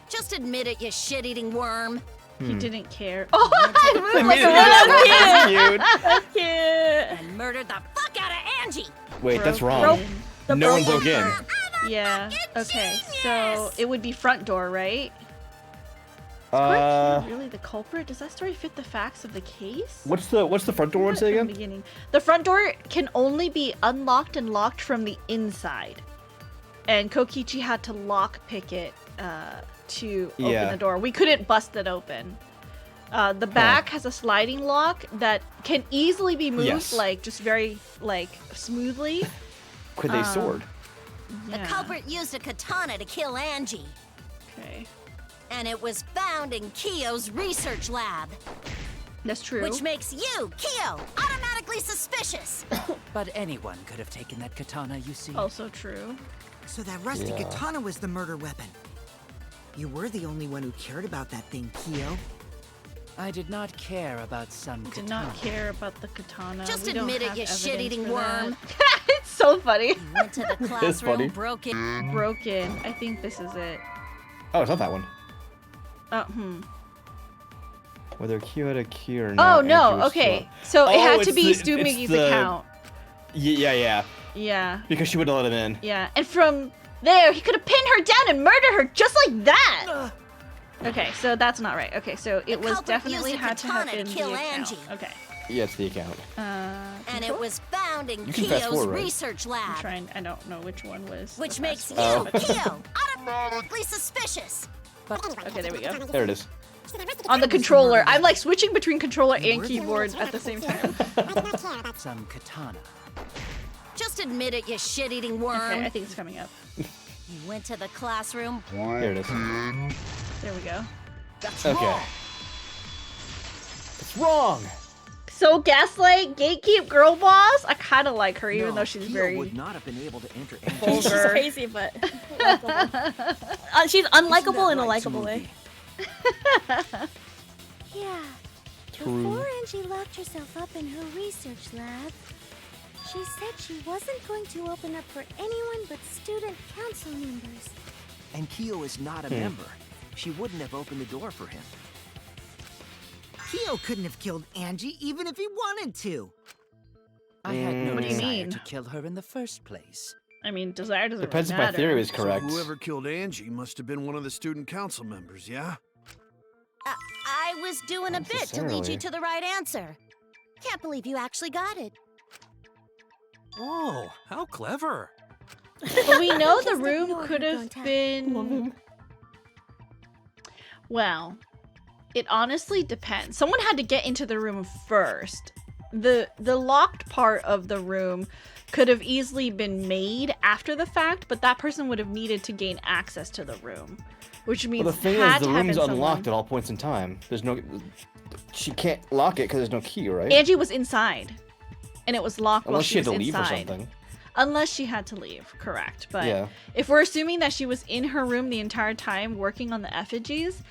Just admit it, you shit-eating worm. He didn't care. Oh, I moved They like made a it little cute. That's cute. And murdered the fuck out of Angie. Wait, that's Broke wrong. in. No one broke in. Yeah. Okay, so it would be front door, right? Uh, Really the culprit? Does that story fit the facts of the case? what's the front door one say From the again? beginning. The front door can only be unlocked and locked from the inside. And Kokichi had to lock pick it to open Yeah. the door. We couldn't bust it open. The back has a sliding lock that can easily be moved, Yes. like just very smoothly. With a sword. The culprit used a katana to kill Angie, Okay, and it was found in Kiyo's research lab. that's true. Which makes you, Kiyo, automatically suspicious. But anyone could have taken that katana, you see. Also true. So that rusty Yeah. katana was the murder weapon. You were the only one who cared about that thing, Kyo. I did not care about some Did katana. not care about the katana. Just We don't admit it, have you evidence shit-eating for that. worm. It's so funny. Went to the funny. classroom, broke in. Broken. I think this is it. Oh, it's not that one. Whether Kyo had a key or Oh not. no. Andrew was Okay. still- So it Oh, had to it's be the- Stu it's Miggy's the- account. Yeah. Yeah. Because she wouldn't let him in. Yeah. And from there, he could have pinned her down and murdered her just like that. Okay, so that's not right. Okay, so it was culprit definitely used a had to have katana to been kill the account. Angie. Okay. Yeah, it's the account. And it was found in You can fast Kiyo's forward, right? research I'm lab. trying. I don't know which one was. Which the makes fast you, Oh. Kiyo, automatically suspicious. Okay, there we go. There it is. On the controller, I'm like switching between controller and keyboard at the same time. Some katana. Just admit it, you shit-eating worm. Okay, I think it's coming up. You went to the classroom. There it is. There we go. That's Okay. wrong. It's wrong. So Gaslight, gatekeep girl boss. I kind of like her, even No, though she's Kyo very would not have been able to enter She's vulgar. crazy, but she's unlikable in a likable way. Yeah. True. Before Angie locked herself up in her research lab, she said she wasn't going to open up for anyone but student council members. And Kyo is not a member. She wouldn't have opened the door for him. Kyo couldn't have killed Angie even if he wanted to. I had no What do you desire mean? to kill her in the first place. I mean, desire doesn't Depends really if my matter. theory is correct. So whoever killed Angie must have been one of the student council members, yeah? I was doing a bit to lead you Necessarily. to the right answer. Can't believe you actually got it. Oh, how clever. But we know the Just room ignore could her, have Gonta. been. Well, it honestly depends. Someone had to get into the room first. The locked part of the room could have easily been made after the fact, but that person would have needed to gain access to the room, which means Well, the thing had is, the to have room's been unlocked someone. at all points in time. There's no. She can't lock it because there's no key, right? Angie was inside, and it was locked while Unless she had was to leave or inside. something. Unless she had to leave, correct. But Yeah. if we're assuming that she was in her room the entire time working on the effigies,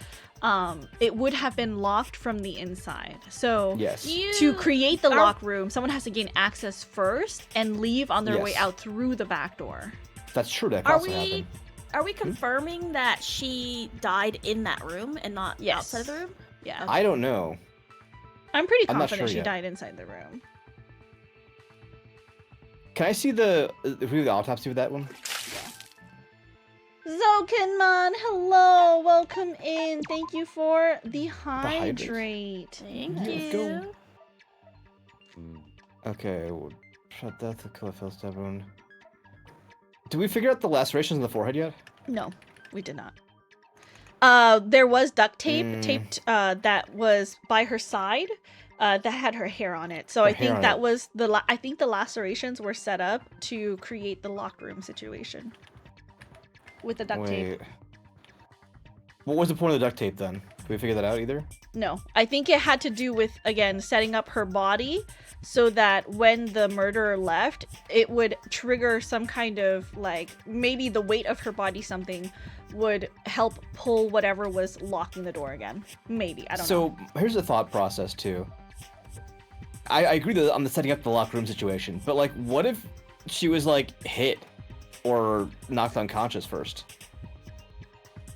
it would have been locked from the inside. So Yes. to create the lock room, someone has to gain access first and leave on their way Yes. out through the back door. That's true. That Are also we happened. are we confirming that she died in that room and not outside the room? Yeah. I don't know. I'm pretty I'm not confident sure she yet. died inside the room. Can I see the who the autopsy with that one? Zokinmon, hello, welcome in. Thank you for the hydrate. hydrate. Thank Let's you. go. Okay. Well, shut death to kill a Phil stab wound. Did we figure out the lacerations in the forehead yet? No, we did not. There was duct tape taped that was by her side that had her hair on it. So Her I hair think on that it. was I think the lacerations were set up to create the locked room situation with the duct tape. Wait. What was the point of the duct tape then? Did we figure that out either? No, I think it had to do with, again, setting up her body so that when the murderer left, it would trigger some kind of, like, maybe the weight of her body, something would help pull whatever was locking the door again. Maybe, I don't know. So here's the thought process too. I agree that on the setting up the locked room situation, but like, what if she was like hit or knocked unconscious first?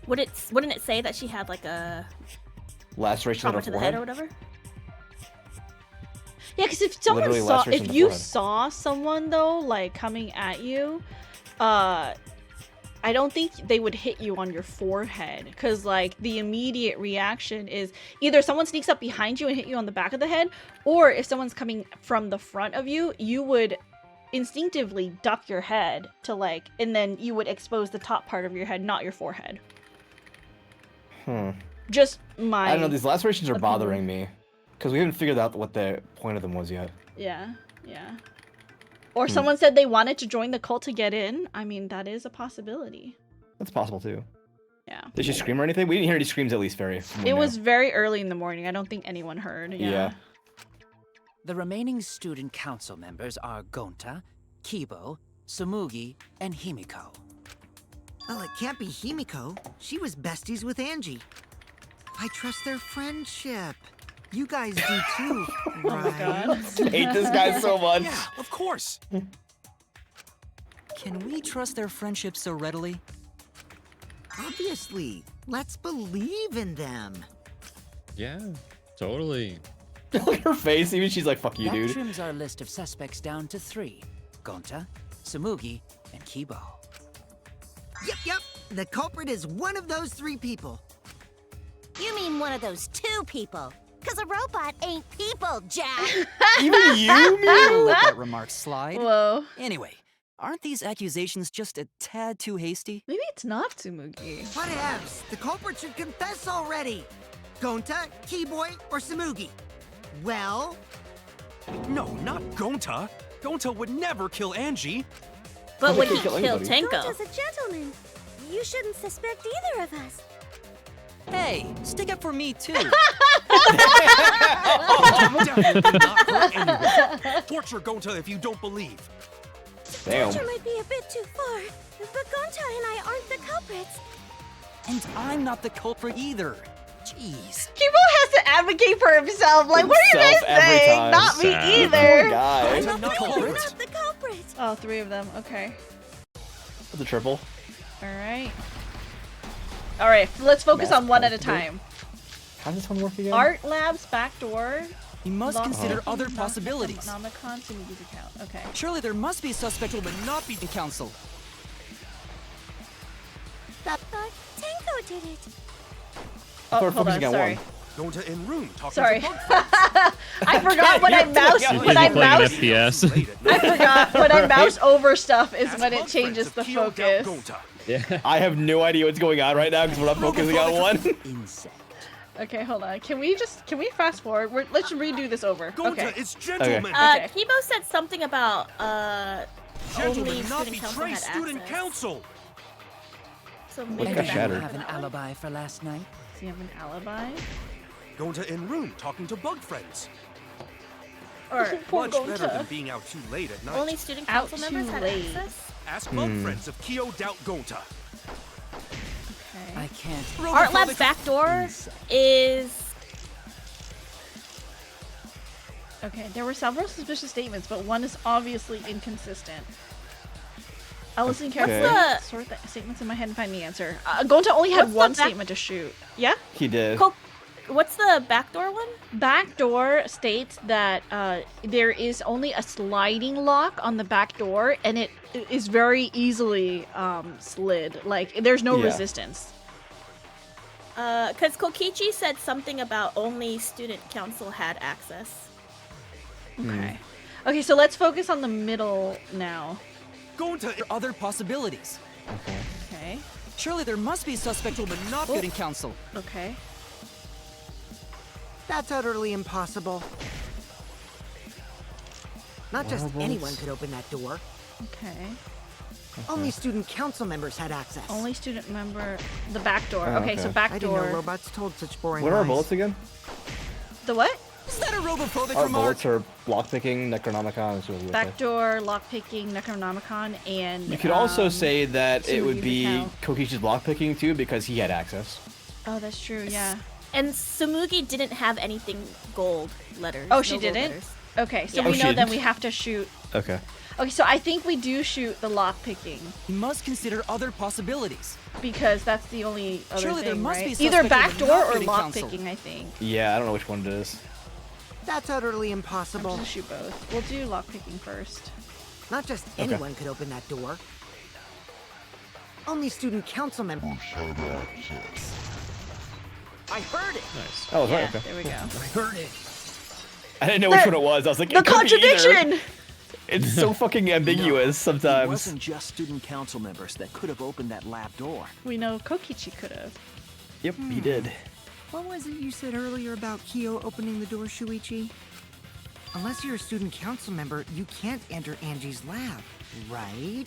Wouldn't it say that she had like a Laceration trauma on to her the head or forehead? whatever? Yeah, because if someone Literally saw, laceration if on the you forehead. saw someone though, like coming at you, I don't think they would hit you on your forehead, because like the immediate reaction is either someone sneaks up behind you and hit you on the back of the head, or if someone's coming from the front of you, you would instinctively duck your head to like, and then you would expose the top part of your head, not your forehead. Just my. I don't know. These lacerations are opinion. bothering me because we haven't figured out what the point of them was yet. Yeah, yeah. Or someone said they wanted to join the cult to get in. I mean, that is a possibility. That's possible too. Yeah. Did she scream or anything? We didn't hear any screams at least, Fairy. from It what we was very early in the morning. I don't think anyone heard. Yeah. Yeah. The remaining student council members are Gonta, Kibo, Sumugi, and Himiko. Well, it can't be Himiko. She was besties with Angie. I trust their friendship. You guys do too, right? I hate this guy so much. Yeah, of course. Can we trust their friendship so readily? Obviously. Let's believe in them. Yeah, totally. Look at her face. Even she's like, "Fuck you, That dude." trims our list of suspects down to 3. Gonta, Sumugi, and Kibo. Yep. The culprit is one of those 3 people. You mean one of those 2 people? Because a robot ain't people, Jack. Even you, I'll let that remark slide. Whoa. Anyway, aren't these accusations just a tad too hasty? Maybe it's not Tsumugi. Whatevs. The culprit should confess already. Gonta, Keyboy, or Sumugi. Well, No, not Gonta. Gonta would never kill Angie. But would he kill kill anybody. Tenko? Gonta's a gentleman. You shouldn't suspect either of us. Hey, stick up for me too. Definitely not hurt anyone. Torture Gonta if you don't believe. Damn. Torture might be a bit too far, but Gonta and I aren't the culprits. And I'm not the culprit either. Jeez. Kibo has to advocate for himself. Like, what are you Himself guys every saying? time. Not me Sad. either. Poor guy. I'm not culprit. Not the culprit. Oh, 3 of them. Okay. The triple. All right. Let's focus on one at a time. How does this one work again? Art Lab's back door. You must consider other possibilities. Nomicon to Mugi's account. Okay. Surely there must be a suspect who will not be in council. Tenko did it. Oh, We're hold on. focusing on Sorry. one. Gonta in room talking Sorry. to bug I forgot when I mouse. She's When I busy playing mouse. FPS. I forgot when I mouse over stuff is As when it bug changes friends the have killed focus. Gonta. Yeah. I have no idea what's going on right now because we're not focusing on one. Insect. Okay, hold on. Can we fast forward? Let's redo this over. Gonta, Okay. it's gentlemen. Okay. Kibo said something about Gentlemen, only not student council betray had student access. council. So Look maybe at that Shatter. would Have an that one. alibi for last night? Does he have an alibi? Gonta in room talking to bug friends. Or Poor Much better Gonta. than being out too late at night. only student Out council members too had late. access. Ask bug friends if Kyo doubt Gonta. Okay. I can't. Art Lab's backdoor is Okay, there were several suspicious statements, but one is obviously inconsistent. I'll listen carefully, the- sort the statements in my head and find the answer. Gonta only had What's the one back- statement to shoot. Yeah? He did. what's the backdoor one? Backdoor states that there is only a sliding lock on the back door, and it is very easily slid. Like, there's no Yeah. resistance. Because Kokichi said something about only student council had access. Okay. Okay, so let's focus on the middle now. Gonta, Other possibilities. Okay. Surely there must be a suspect who would not get in council. Okay. That's utterly impossible. Not just Marbles. anyone could open that door. Okay. Only student council members had access. Only student member. The back door. Oh, okay, so okay. back I didn't know door. robots told such boring What are our lies. bullets again? The what? Is that a robophobic Our remark? bullets are lockpicking, Necronomicon. Is what we would say. Backdoor, lockpicking, Necronomicon, and. You could also say that it would Sumugi's be account. Kokichi's lockpicking too because he had access. Oh, that's true. Yeah. And Sumugi didn't have anything gold letters. Oh, no she gold didn't? letters. Okay, so Yeah. we Oh, know she then didn't? we have to shoot. Okay. Okay, so I think we do shoot the lockpicking You must consider other possibilities. because that's the only other Surely thing, there must right? be a Either suspect who would backdoor not or get in council. lockpicking, I think. Yeah, I don't know which one it is. That's utterly I'm impossible. just shoot both. We'll do lockpicking first. Not just anyone could open that door. Only student council members. I heard it. Nice. Oh, Yeah, right. Okay. there we go. I heard it. I didn't know which one it was. I was like, The it could be either. contradiction! It's so fucking ambiguous It sometimes. wasn't just student council members that could have opened that lab door. We know Kokichi could have. Yep, he did. What was it you said earlier about Kyo opening the door, Shuichi? Unless you're a student council member, you can't enter Angie's lab, right?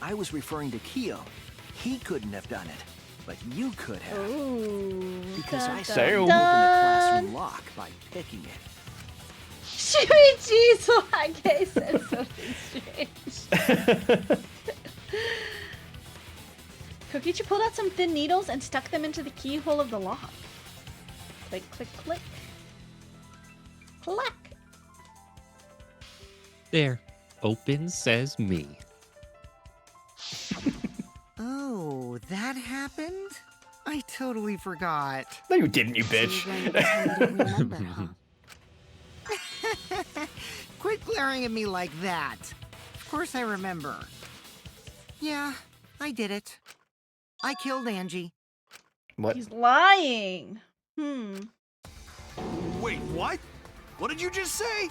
I was referring to Kyo. He couldn't have done it, but you could have. Ooh. Because I saw dun, you open the classroom lock by picking it. Shuichi's Wage said something strange. Kokichi pulled out some thin needles and stuck them into the keyhole of the lock. Click, click, click. Clack. There. Open says me. Oh, that happened? I totally forgot. No, you didn't, you So you're bitch. going to pretend you don't remember, huh? Quit glaring at me like that. Of course I remember. Yeah, I did it. I killed Angie. What? He's lying. Wait, what? What did you just say?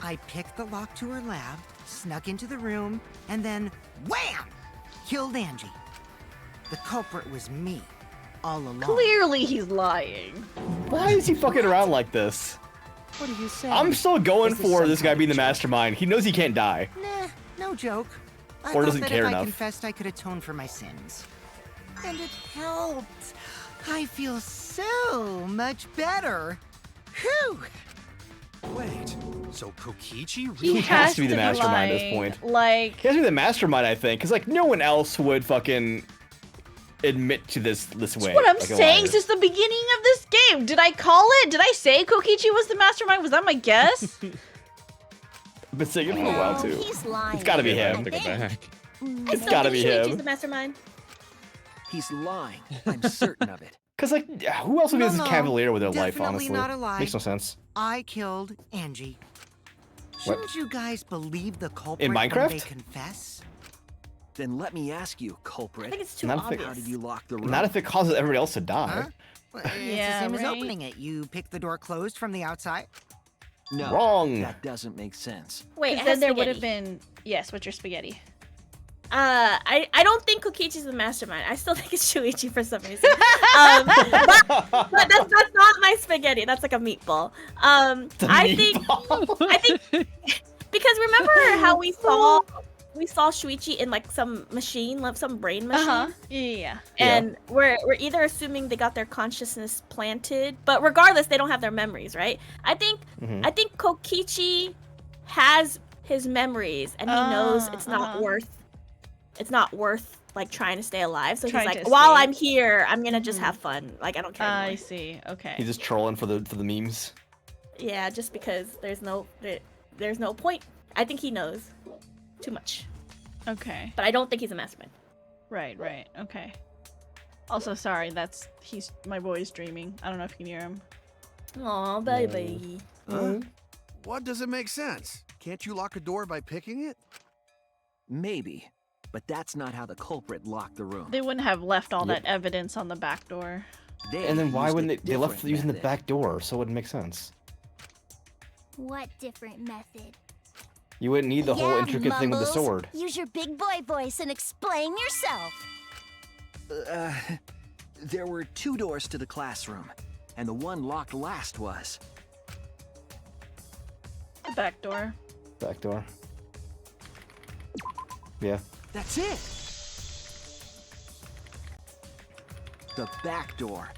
I picked the lock to her lab, snuck into the room, and then wham! Killed Angie. The culprit was me, all along. Clearly he's lying. Why is he fucking around like this? What do you say? I'm still going Is this for some this guy kind being the of joke? mastermind. He knows he can't die. Nah, no joke. I Or thought doesn't that care if enough. I confessed, I could atone for my sins. And it helped. I feel so much better. Whew! Wait, so Kokichi He really has to be the mastermind at this lying. point. Like, He has to be the mastermind, I think, because like no one else would fucking admit to this way. that's what I'm like a saying liar. since the beginning of this game. Did I call it? Did I say Kokichi was the mastermind? Was that my guess? I've been saying it for a while too. He's lying. It's gotta be I him. take it back. I It's still gotta think be Shuichi's him. the mastermind. He's lying. I'm certain of it. Because like, who else would be this No, cavalier with their life? definitely Honestly, not a lie. makes no sense. I killed Angie. Shouldn't you guys believe the culprit In when Minecraft? they confess? Then let me ask you, culprit. I think it's too Not if it- obvious. How did you lock the room? Not if it causes everybody else to die. Huh? Well, it's Yeah, the same as right. opening it. You pick the door closed from the outside. No, Wrong. that doesn't make sense. Wait, it then has there would have spaghetti. been yes. What's your spaghetti? I don't think Kokichi's the mastermind. I still think it's Shuichi for some reason. But that's not my spaghetti. That's like a meatball. I think because remember how we saw Shuichi in like some machine, like some brain machine. Yeah. And we're either assuming they got their consciousness planted, but regardless, they don't have their memories, right? I think Kokichi has his memories, and he knows it's not worth like trying to stay alive. So he's like, while I'm here, I'm gonna just have fun. Like I don't care anymore. I see. Okay. He's just trolling for the memes. Yeah, just because there's no point. I think he knows too much. Okay. But I don't think he's a mastermind. Right. Okay. Also, sorry, my boy's dreaming. I don't know if you can hear him. Aw, baby. What does it make sense? Can't you lock a door by picking it? Maybe, but that's not how the culprit locked the room. They wouldn't have left all that evidence on the back door. And then why used wouldn't they left different using the method. back door, so it wouldn't make sense. What different method? You wouldn't need the whole intricate thing with the Mumbles. sword. Use your big boy voice and explain yourself. There were 2 doors to the classroom, and the one locked last was. The back door. Back door. Yeah. That's it! The back door.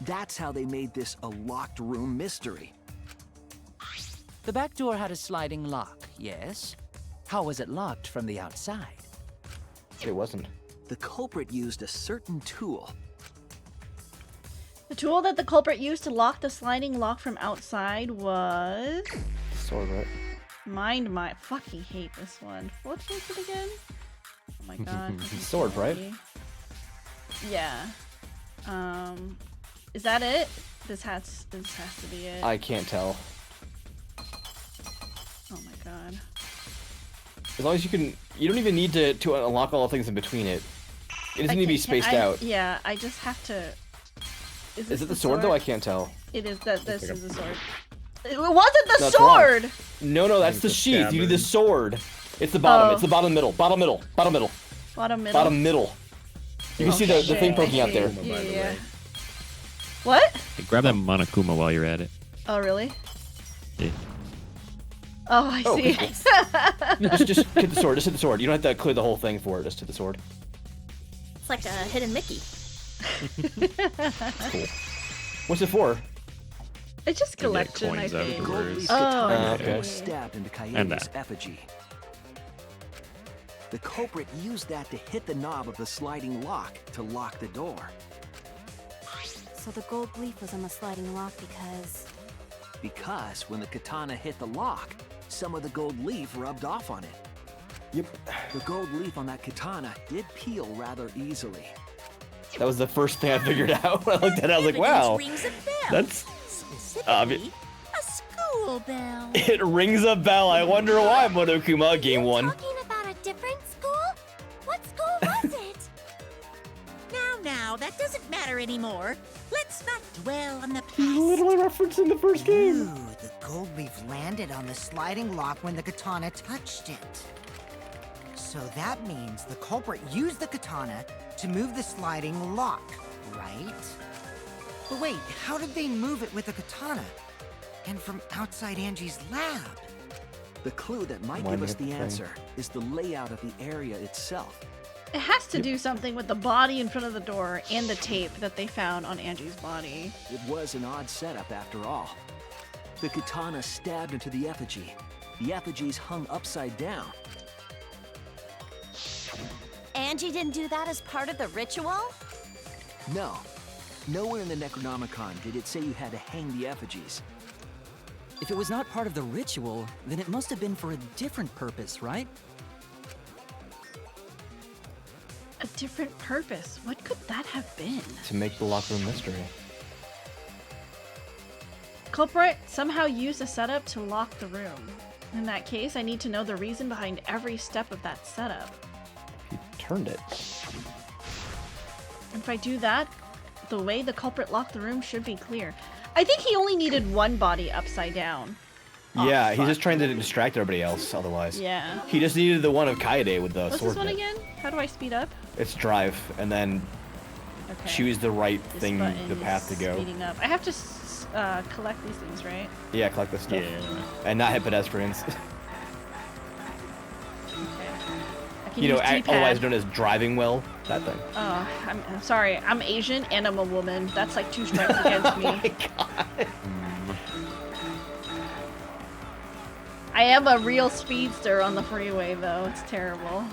That's how they made this a locked room mystery. The back door had a sliding lock, yes? How was it locked from the outside? It wasn't. The culprit used a certain tool. The tool that the culprit used to lock the sliding lock from outside was... Sword, right? Mind my... Fucking hate this one. What was it again? Oh my god. Sword, right? Yeah. Is that it? This has to be it. I can't tell. Oh my god. As long as you can, you don't even need to unlock all the things in between it. It doesn't need to be spaced out. Yeah, I just have to... Is it the sword though? I can't tell. It is that. This is the sword. It wasn't the That's sword! wrong. No, that's the sheath. You need the sword. It's the bottom. It's the bottom middle. Bottom middle. Bottom middle. Bottom middle? Bottom middle. You can see the thing poking out there. Yeah. What? Hey, grab that Monokuma while you're at it. Oh, really? Yeah. Oh, I see. Okay. just hit the sword. Just hit the sword. You don't have to clear the whole thing for it. Just hit the sword. It's like a hidden Mickey. Cool. What's it for? It's just collection, I coins think. afterwards. Oh, Okay. okay. Was stabbed into And Coyote's that. effigy. The culprit used that to hit the knob of the sliding lock to lock the door. So the gold leaf was on the sliding lock Because when the katana hit the lock, some of the gold leaf rubbed off on it. Yep. The gold leaf on that katana did peel rather easily. That was the first thing I figured out. I looked at it, I was like, wow. Rings a bell. That's Specifically, a school bell. It rings a bell. I wonder why, Monokuma, game 1. Talking about a different school? What school was it? Now, that doesn't matter anymore. Let's not dwell on the past. He's literally referencing the first game. Ooh, the gold leaf landed on the sliding lock when the katana touched it. So that means the culprit used the katana to move the sliding lock, right? But wait, how did they move it with the katana? And from outside Angie's lab? The clue that might give us the answer is the layout of the area itself. It has to do something with the body in front of the door and the tape that they found on Angie's body. It was an odd setup after all. The katana stabbed into the effigy. The effigy's hung upside down. Angie didn't do that as part of the ritual? No. Nowhere in the Necronomicon did it say you had to hang the effigies. If it was not part of the ritual, then it must have been for a different purpose, right? A different purpose? What could that have been? To make the locker room mystery. Culprit somehow used a setup to lock the room. In that case, I need to know the reason behind every step of that setup. He turned it. If I do that, the way the culprit locked the room should be clear. I think he only needed one body upside down. Yeah, he's fuck. just trying to distract everybody else. Otherwise, Yeah. he just needed the one of Kaede with the What's sword. this one net. again? How do I speed up? It's drive, and then Okay. choose the right This thing, button the path is to go. Speeding up. I have to collect these things, right? Yeah, collect this stuff. Yeah. And not hit pedestrians. I can You know, use D-pad. otherwise known as driving well. That thing. Oh, I'm sorry. I'm Asian and I'm a woman. That's like 2 strikes against me. Oh my god. I am a real speedster on the freeway, though. It's terrible.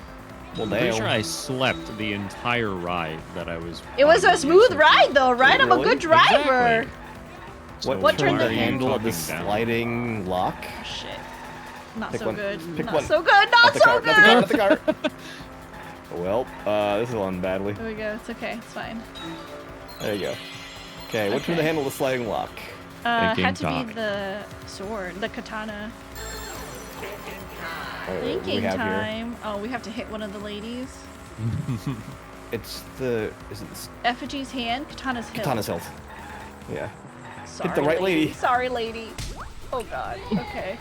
Well, I'm pretty sure I slept the entire ride that I was. It was on. a smooth ride, though, right? I'm a Really? good driver. Exactly. What turned turned the the handle of the talking down? sliding lock? Oh, shit. Not Pick so one. good. Pick Not one. so good. Not the so car, good. Not the car. Not the car. Well, this is on badly. There we go. It's okay. It's fine. There you go. Okay, which one to handle the sliding lock? Had to be the sword, the katana. What do we Thinking have here? time. Oh, we have to hit one of the ladies. It's the. Is it the Effigy's hand, katana's hilt. Katana's hilt. Yeah. Sorry, Hit the right lady. Sorry, lady. Oh god. Okay.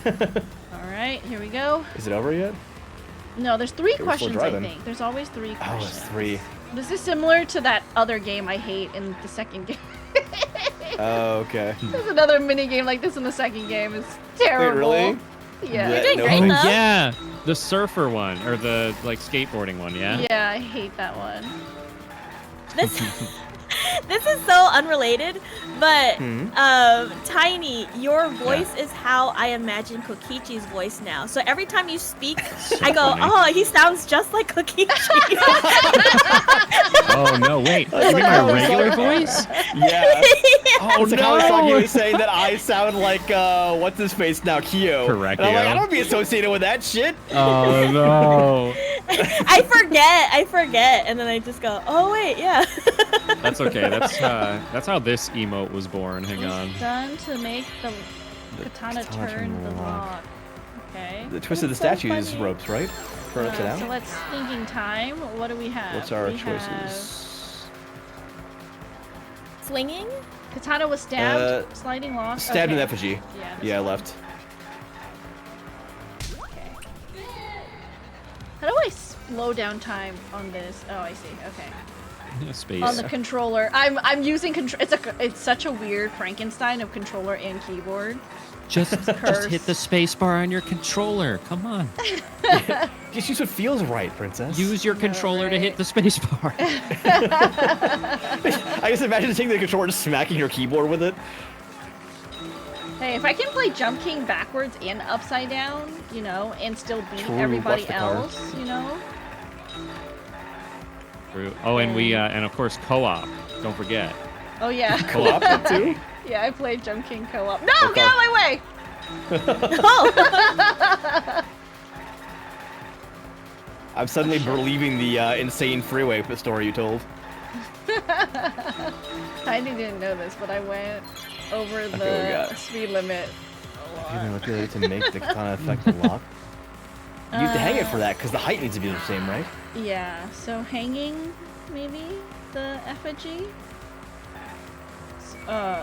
All right, here we go. Is it over yet? No, there's 3 Okay, we're still questions. I driving. think there's always 3 Oh, questions. it's 3. This is similar to that other game I hate in the second game. Oh, okay. There's another mini game like this in the second game. It's terrible. Wait, really? Yeah. You're doing great, Oh though. yeah, the surfer one or the like skateboarding one. Yeah. Yeah, I hate that one. This is so unrelated, but Hmm? Tiny, your voice is how I imagine Kokichi's voice now. So every time you speak, I go, funny. oh, he sounds just like Kokichi. Oh no, wait. You mean my regular voice? Yeah. Oh It's like how I was talking, he no. was saying that I sound like, what's his face now, Kyo. Correct, And I'm like, Kyo. I don't want to be associated with that shit. Oh no. I forget, and then I just go, oh wait, yeah. That's okay. That's how this emote was born. Hang on. Done to make the katana katana turn the lock. lock. Okay. The twist of the That's so statue is funny. ropes, right? For upside down? So let's thinking time. What do we have? What's our We have choices? Swinging? Katana was stabbed, sliding lock. Stabbed in okay. effigy. Yeah. Yeah, left. Okay. How do I slow down time on this? Oh, I see. Okay. Space. On the controller, I'm using control. It's such a weird Frankenstein of controller and keyboard. Just Curse. hit the space bar on your controller. Come on. Just use what feels right, princess. Use your controller to hit the space bar. I just imagine taking the controller and smacking your keyboard with it. Hey, if I can play Jump King backwards and upside down, you know, and still beat True, everybody watch the car. else, you know. True. Oh, and we and of course co-op. Don't forget. Oh yeah. Co-op too? Yeah, I played Jump King co-op. No, Okay. get out of my way! I'm suddenly believing the insane freeway story you told. I didn't know this, but I went over Okay, we the got- speed limit. You're gonna look at to make the katana effect the lock. You have to hang it for that because the height needs to be the same, right? Yeah, so hanging, maybe the effigy.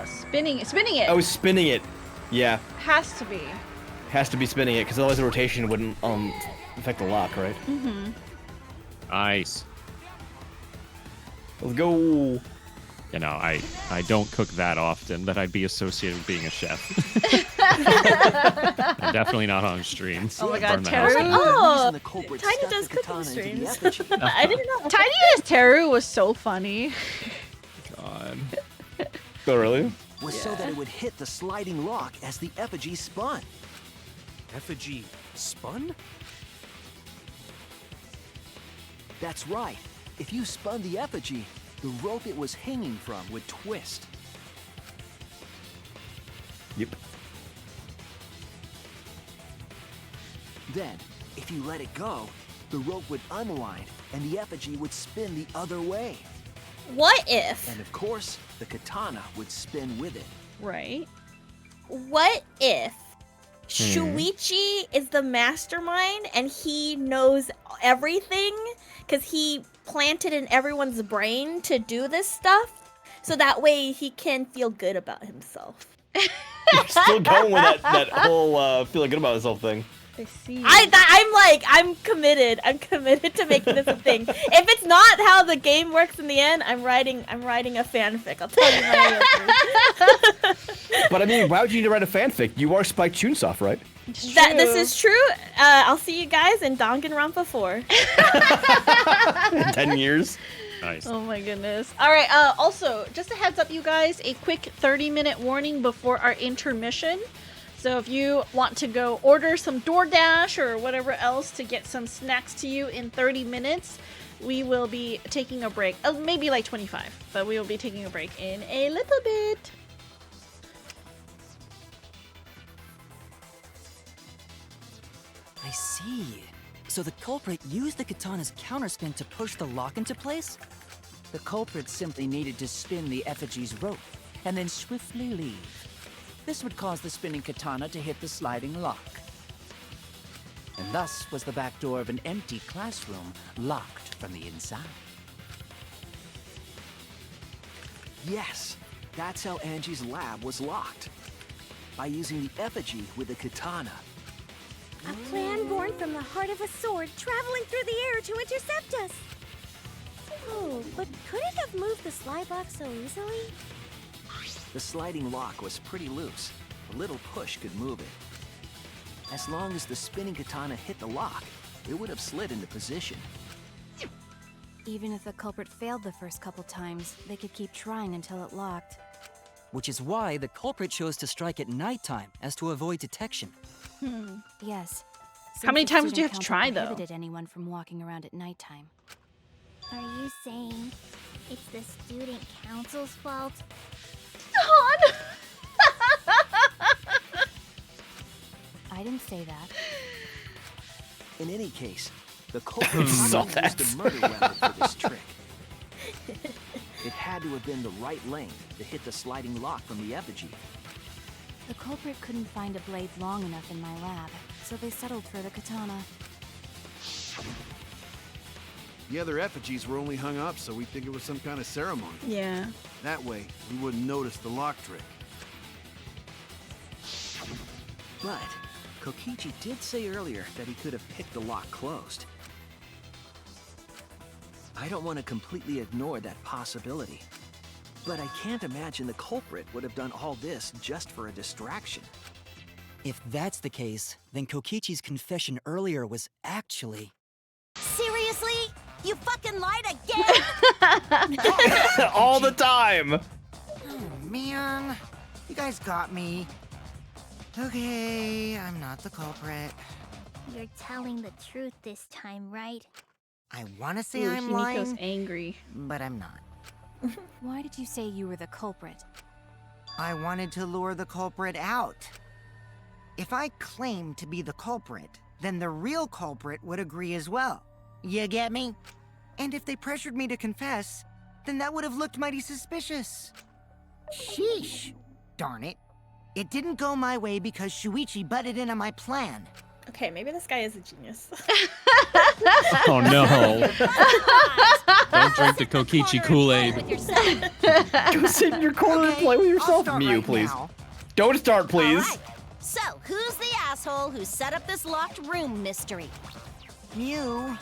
Spinning it. Oh, spinning it. Yeah, Has to be. has to be spinning it because otherwise the rotation wouldn't affect the lock, right? Mm-hmm. Nice. Let's go. You know, I don't cook that often that I'd be associated with being a chef. I'm definitely not on stream. Oh my god, Burn the Teru. house down. Oh, the culprit Tiny stuck does the cooking katana into the streams. effigy. I didn't know. Tiny as Teru was so funny. God. Oh, really? Was so that it would hit the sliding lock as the effigy spun. Effigy spun? That's right. If you spun the effigy, the rope it was hanging from would twist. Yep. Then, if you let it go, the rope would unwind and the effigy would spin the other way. What if? And of course, the katana would spin with it. Right. What if Shuichi is the mastermind and he knows everything because he planted in everyone's brain to do this stuff so that way he can feel good about himself? You're still going with that whole feeling good about yourself thing. I see. I'm committed. I'm committed to making this a thing. If it's not how the game works in the end, I'm writing a fanfic. I'll tell you my answer. But I mean, why would you need to write a fanfic? You are Spike Chunsoft, right? This is true. I'll see you guys in Danganronpa 4. 10 years. Nice. Oh my goodness. All right. Also, just a heads up, you guys. A quick 30-minute warning before our intermission. So if you want to go order some DoorDash or whatever else to get some snacks to you in 30 minutes, we will be taking a break. Maybe like 25, but we will be taking a break in a little bit. I see. So the culprit used the katana's counterspin to push the lock into place? The culprit simply needed to spin the effigy's rope and then swiftly leave. This would cause the spinning katana to hit the sliding lock. And thus was the back door of an empty classroom locked from the inside. Yes, that's how Angie's lab was locked. By using the effigy with the katana. A plan born from the heart of a sword traveling through the air to intercept us. Oh, but could it have moved the slide lock so easily? The sliding lock was pretty loose. A little push could move it. As long as the spinning katana hit the lock, it would have slid into position. Even if the culprit failed the first couple times, they could keep trying until it locked. Which is why the culprit chose to strike at nighttime, as to avoid detection. Yes. How many Since the times do you student have to council try, though? prohibited anyone from walking around at nighttime. Are you saying it's the student council's fault? I didn't say that. In any case, the culprit Saw used that. a murder weapon for this trick. It had to have been the right length to hit the sliding lock from the effigy. The culprit couldn't find a blade long enough in my lab, so they settled for the katana. The other effigies were only hung up so we think it was some kind of ceremony. Yeah. That way, we wouldn't notice the lock trick. But Kokichi did say earlier that he could have picked the lock closed. I don't want to completely ignore that possibility. But I can't imagine the culprit would have done all this just for a distraction. If that's the case, then Kokichi's confession earlier was actually... Seriously? You fucking lied again? All the time! Oh, man. You guys got me. Okay, I'm not the culprit. You're telling the truth this time, right? I want to say Ooh, I'm Himiko's lying, angry. but I'm not. Why did you say you were the culprit? I wanted to lure the culprit out. If I claimed to be the culprit, then the real culprit would agree as well. You get me? And if they pressured me to confess, then that would have looked mighty suspicious. Sheesh. Darn it. It didn't go my way because Shuichi butted in on my plan. Okay, maybe this guy is a genius. Oh no. Don't drink the Kokichi Kool-Aid. Go sit in your corner and play with yourself, Mew, please. Don't start, please. All right. So, who's the asshole who set up this locked room mystery? Mew,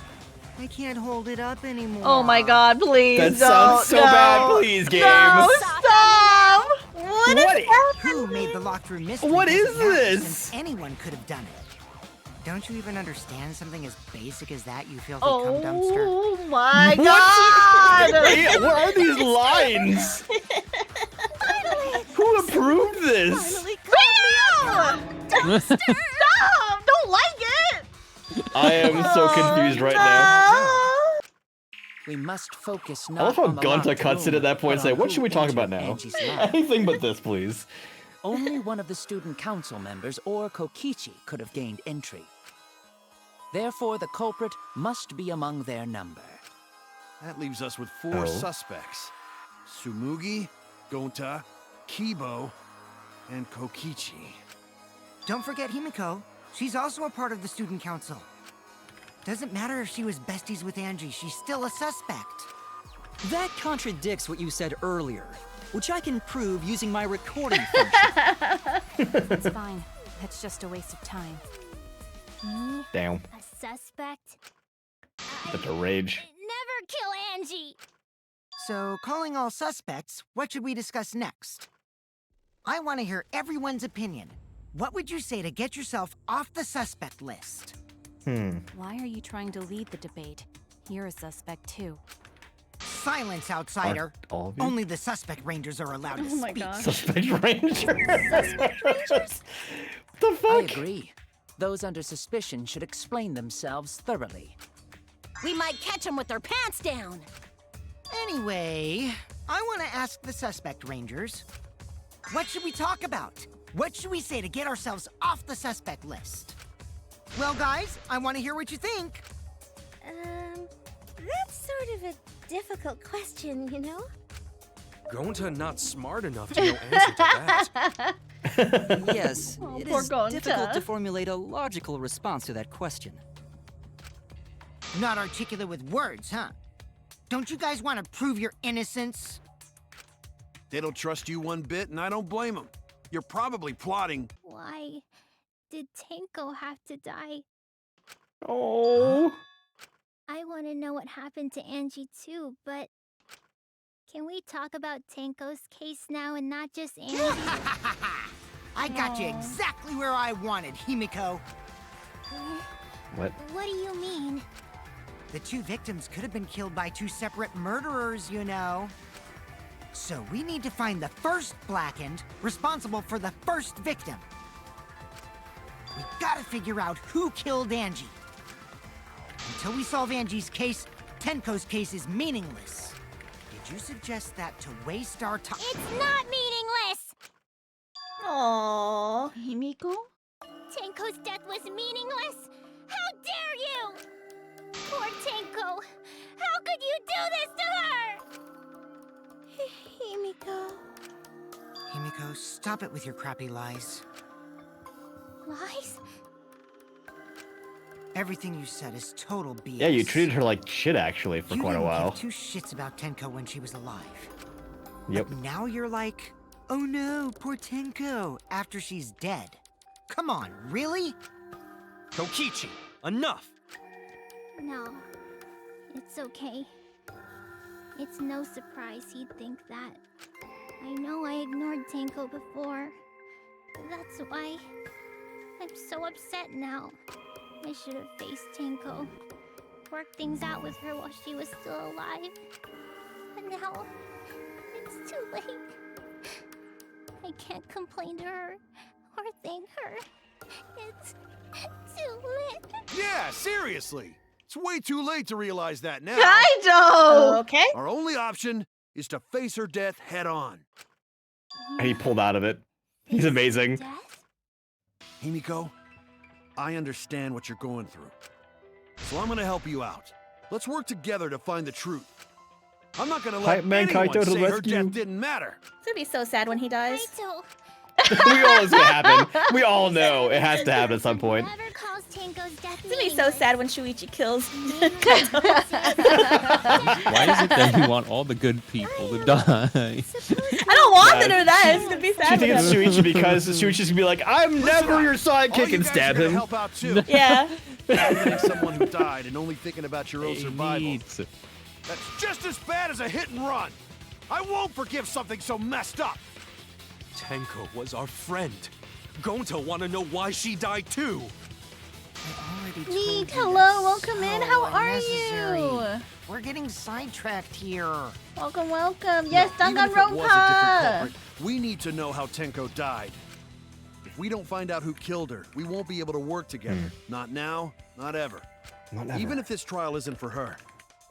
I can't hold it up anymore. Oh my god, please That don't. sounds so no. bad, please, game. No, stop! What What is i- Who made the locked room mystery? What is doesn't matter, this? since anyone could have done it. Don't you even understand something as basic as that, you filthy Oh cum dumpster? my What? god! Wait, what are these lines? Who approved this? Finally Stop! Don't like it! I am so confused right now. We must focus I not love how on the Gunta locked cuts in room, at that point and but say, on what who should we talk entered about now? Angie's lab. Anything but this, please. Only one of the student council members or Kokichi could have gained entry. Therefore, the culprit must be among their number. That leaves us with 4 Oh. suspects. Tsumugi, Gonta, Kibo, and Kokichi. Don't forget Himiko. She's also a part of the student council. Doesn't matter if she was besties with Angie, she's still a suspect. That contradicts what you said earlier. which I can prove using my recording function. It's fine. That's just a waste of time. Me? Damn. A suspect? That's a rage. Never kill Angie! So, calling all suspects, what should we discuss next? I want to hear everyone's opinion. What would you say to get yourself off the suspect list? Why are you trying to lead the debate? You're a suspect too. Silence, outsider. Aren't all of you? Only the suspect rangers are allowed to Oh my speak. gosh. Suspect Ranger. Suspect Rangers? The I fuck? agree. Those under suspicion should explain themselves thoroughly. We might catch them with their pants down. Anyway, I want to ask the suspect rangers, what should we talk about? What should we say to get ourselves off the suspect list? Well, guys, I want to hear what you think. That's sort of a difficult question, you know? Gonta not smart enough to know answer to that. Yes, Oh, it poor is Gonta. difficult to formulate a logical response to that question. Not articulate with words, huh? Don't you guys want to prove your innocence? They don't trust you one bit, and I don't blame them. You're probably plotting. Why did Tenko have to die? Oh. I want to know what happened to Angie too, but can we talk about Tenko's case now and not just Angie? I got you exactly where I wanted, Himiko. What? What do you mean? The two victims could have been killed by two separate murderers, you know. So we need to find the first Blackened responsible for the first victim. We gotta figure out who killed Angie. Until we solve Angie's case, Tenko's case is meaningless. Did you suggest that to waste our time? It's not meaningless! Aww. Himiko? Tenko's death was meaningless? How dare you! Poor Tenko! How could you do this to her? Himiko. Himiko, stop it with your crappy lies. Lies? Everything you said is total BS. Yeah, you treated her like shit actually for quite a while. You didn't give two shits about Tenko when she was alive. Yep. But now you're like, oh no, poor Tenko, after she's dead. Come on, really? Kokichi, enough! No. It's okay. It's no surprise he'd think that. I know I ignored Tenko before. That's why I'm so upset now. I should have faced Tenko. Worked things out with her while she was still alive. But now, it's too late. I can't complain to her or thank her. It's too late. Yeah, seriously. It's way too late to realize that now. Kaido! Okay. Our only option is to face her death head on. And he pulled out of it. He's amazing. Himiko, I understand what you're going through. So I'm gonna help you out. Let's work together to find the truth. I'm not gonna let Hype man anyone Kaito to say her rescue. death didn't matter. It's gonna be so sad when he dies. Kaito We all know it's gonna happen. We all know it has to happen at some point. never calls Tenko's death It's gonna be so sad when Shuichi kills. Why is it that you want all the good people to die? I don't want them to die. It's gonna be She sad. thinks for it's them. Shuichi because Shuichi's gonna be like, I'm never your All sidekick you and guys stab are gonna him. help out too. Yeah. Abandoning someone who died and only thinking about your own survival. Needs. That's just as bad as a hit and run. I won't forgive something so messed up. Tenko was our friend. Gonta wanna know why she died too. Neek, hello, welcome in. How are unnecessary. you? We're getting sidetracked here. Welcome, welcome. Yes, No, even if it was a different Danganronpa. culprit, we need to know how Tenko died. If we don't find out who killed her, we won't be able to work together. Not now, not ever. Not ever. Even if this trial isn't for her,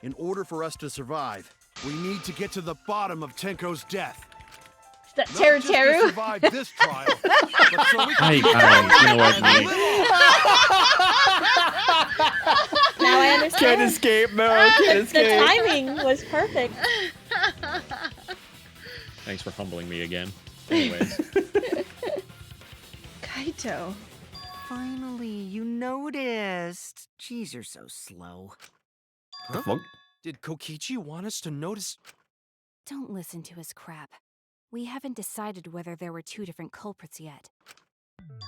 in order for us to survive, we need to get to the bottom of Tenko's death. Is that Not Teru just to Teru? survive this trial, but so we can You know what, Nate? Now I understand. Can't escape, Mara. Can't The escape. timing was perfect. Thanks for humbling me again. Anyways, Kaito. Finally, you noticed. Jeez, you're so slow. The fuck? Did Kokichi want us to notice? Don't listen to his crap. We haven't decided whether there were 2 different culprits yet.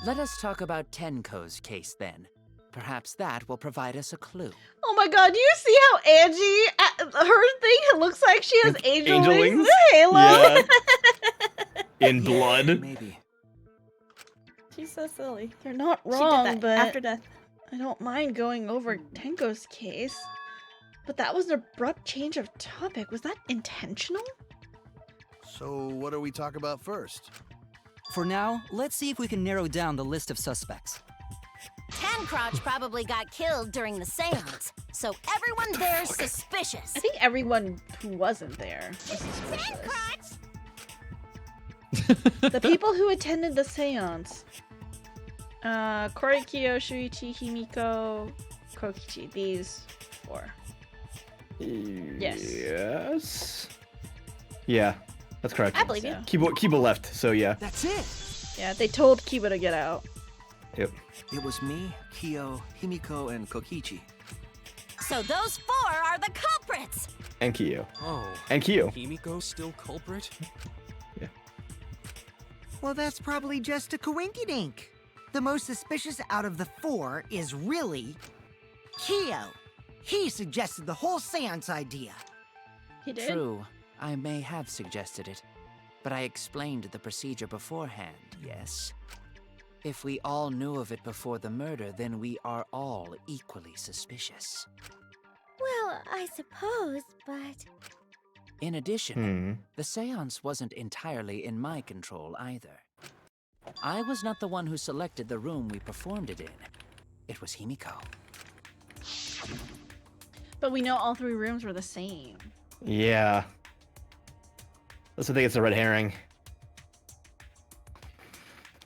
Let us talk about Tenko's case then. Perhaps that will provide us a clue. Oh my god, do you see how Angie, her thing, it looks like she has angel wings in wings? the halo? Yeah. In blood. Maybe. She's so silly. They're not She did wrong, that but after death. I don't mind going over Tenko's case. But that was an abrupt change of topic. Was that intentional? So, what do we talk about first? For now, let's see if we can narrow down the list of suspects. Tancrotch probably got killed during the seance, so everyone there's suspicious. I think everyone who wasn't there was suspicious. The people who attended the seance. Korikyo, Shuichi, Himiko, Kokichi. These 4. Yes. Yes. Yeah, that's correct. I believe you. Kibo left, so yeah. That's it! Yeah, they told Kiba to get out. Yep. It was me, Kyo, Himiko, and Kokichi. So those 4 are the culprits. And Kyo. Oh. And Kyo. Himiko still culprit? Yeah. Well, that's probably just a coinkydink. The most suspicious out of the 4 is really Kyo. He suggested the whole seance idea. He did? True. I may have suggested it, but I explained the procedure beforehand, yes? If we all knew of it before the murder, then we are all equally suspicious. Well, I suppose, but... In addition, the seance wasn't entirely in my control either. I was not the one who selected the room we performed it in. It was Himiko. But we know all 3 rooms were the same. Yeah. That's the thing, it's a red herring.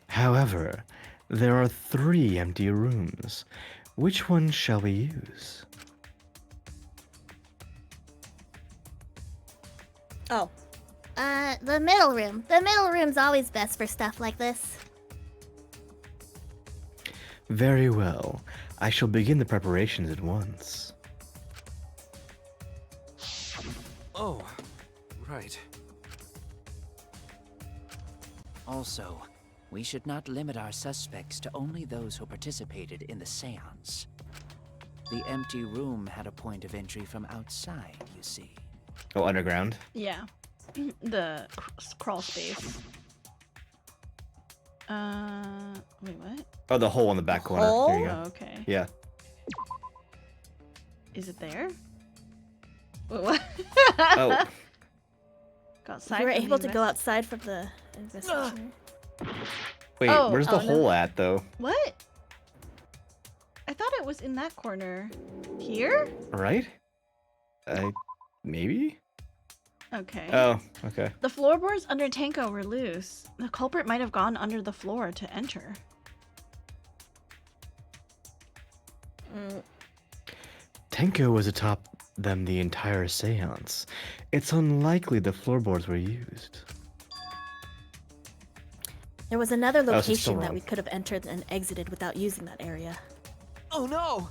However, there are 3 empty rooms. Which one shall we use? Oh. The middle room. The middle room's always best for stuff like this. Very well. I shall begin the preparations at once. Oh, right. Also, we should not limit our suspects to only those who participated in the seance. The empty room had a point of entry from outside, you see. Oh, underground? Yeah. The crawl space. Wait, what? Oh, the hole in the back corner. Hole? There you go. Oh, okay. Yeah. Is it there? Wait, what? Oh. Go We outside were from the able to go invest- outside from the investigation. Wait, Oh. where's the Oh, no. hole at, though? What? I thought it was in that corner. Here? Right? Maybe? Okay. Oh, okay. The floorboards under Tenko were loose. The culprit might have gone under the floor to enter. Tenko was atop them the entire seance. It's unlikely the floorboards were used. There was another Oh, so it's still location that wrong. we could have entered and exited without using that area. Oh no!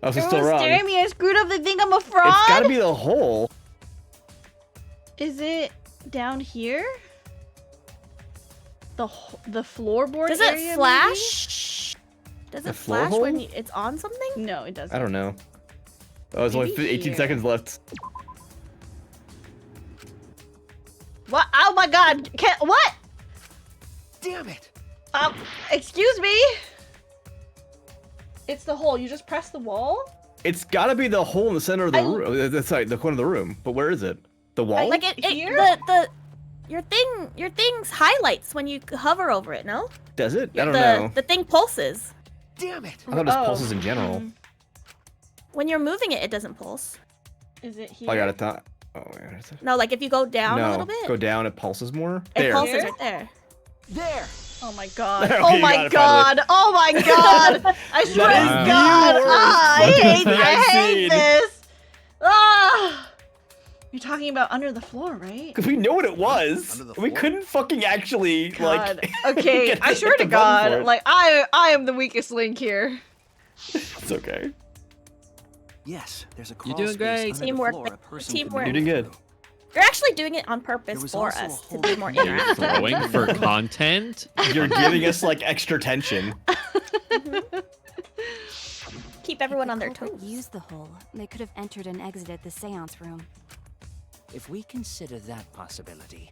Oh, so it's still Everyone's wrong. staring at me. I screwed up. They think I'm a fraud. It's gotta be the hole. Is it down here? The floorboard Does area, it flash? Does The it floor flash when hole? it's on something? No, it doesn't. I don't know. Oh, there's only Maybe 18 here. seconds left. What? Oh my god! What? Damn it! Excuse me? It's the hole. You just press the wall? It's gotta be the hole in the center of the room. Sorry, the corner of the room. But where is it? The wall? Like your thing's highlights when you hover over it. No. Does it? I don't the, know. The thing pulses. Damn it! I thought it just pulses in general. When you're moving it, it doesn't pulse. Is it here? Oh, I got it. Oh, where is it? No, like if you go down a little bit, go down. It pulses more. it There. pulses right there. There! Oh my god. Okay, Oh you my got it, god. finally. Oh my god. I swear to That is god. the worst I hate fucking thing I've seen. this. Ah. You're talking about under the floor, right? Because we know what it was. Under the We floor? couldn't fucking actually God. like. Okay, get I swear to the button for god, it. like I am the weakest link here. It's okay. Yes, there's a crawl You're doing space great. under Teamwork, the floor a person teamwork. could You're doing move good. through. You're actually doing it on purpose was for also us a to be whole more You're interactive. throwing for content. You're giving us like extra tension. Keep everyone If on the their culprit toes. used the hole, they could have entered and exited the seance room. If we consider that possibility,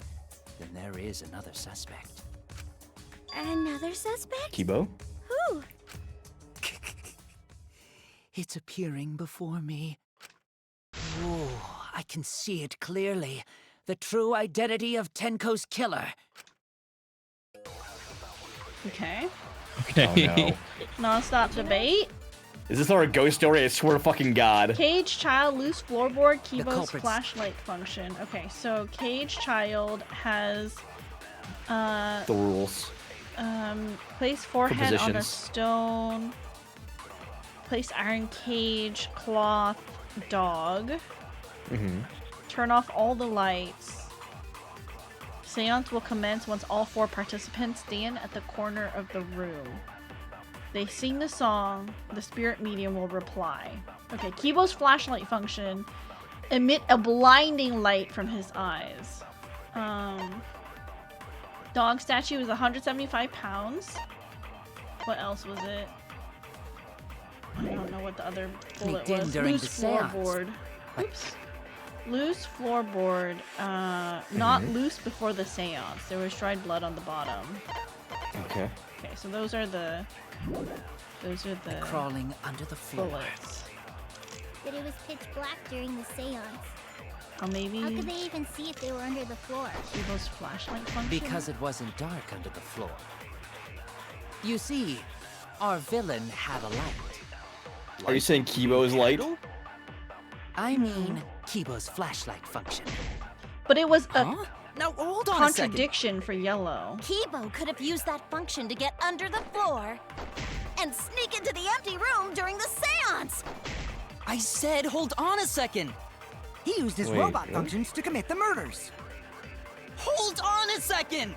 then there is another suspect. Another suspect? Kibo? Who? It's appearing before me. Oh, I can see it clearly. The true identity of Tenko's killer. Okay. Okay. Oh, Non-stop debate. Is this our ghost story? I swear to fucking God. Cage child, loose floorboard, Kibo's culprit's- flashlight function. Okay, so cage child has The rules. place forehead on a positions. stone. Place iron cage, cloth, dog. Mm-hmm. Turn off all the lights. Seance will commence once all 4 participants stand at the corner of the room. They sing the song, the spirit medium will reply. Okay, Kibo's flashlight function. Emit a blinding light from his eyes. Dog statue is 175 pounds. What else was it? I don't know what the other bullet Sneaked in was. during Loose the seance. floorboard. Oops. Loose floorboard. Not loose before the seance. There was dried blood on the bottom. Okay. Okay, so those are the Crawling under the floor. bullets. That it was pitch black during the seance. Oh, maybe How could they even see if they were under the floor? Kibo's flashlight function. Because it wasn't dark under the floor. You see, our villain had a light. Are you saying Kibo's light? I mean, Kibo's flashlight function. But it was a Now hold on a second. contradiction for yellow. Kibo could have used that function to get under the floor and sneak into the empty room during the seance. I said, hold on a second. He used his Wait, robot what? functions to commit the murders. Hold on a second.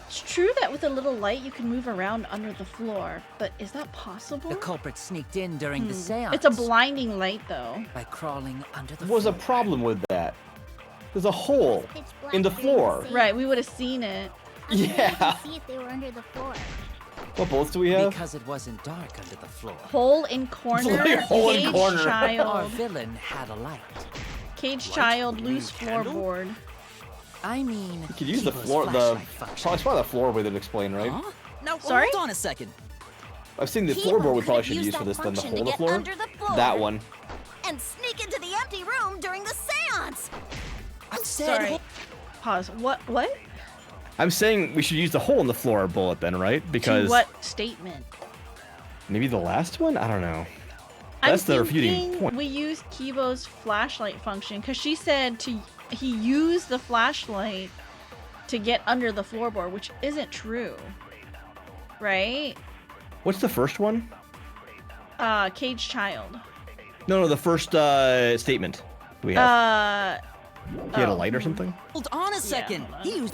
It's true that with a little light you can move around under the floor, but is that possible? The culprit sneaked in during the seance. It's a blinding light, though. By crawling under the What was a floor. problem with that? There's a hole Pitch black in the during floor. seance. Right, we would have seen it. How could they even Yeah. see if they were under the floor? What bullets do we have? Because it wasn't dark under the floor. Hole in corner. Like hole in Cage corner. Our child. villain had a light. Cage child, You mean loose candle? floorboard. I mean, You could use the Kibo's floor, the flashlight function. it's probably the floor way to explain, right? Huh? Now Sorry? hold on a second. I've seen the Kibo floorboard we could probably have should used use for that this than the function hole in to the get floor. under the floor. That one. And sneak into the empty room during the seance. I said, Sorry. Pause. What? I'm saying we should use the hole in the floor bullet then, right? Because To what statement? maybe the last one? I don't know. I'm That's the refuting thinking point. we used Kibo's flashlight function because she said he used the flashlight to get under the floorboard, which isn't true, right? What's the first one? Cage child. No, the first statement we have. He had a light or something? hold on a second. hold on. He used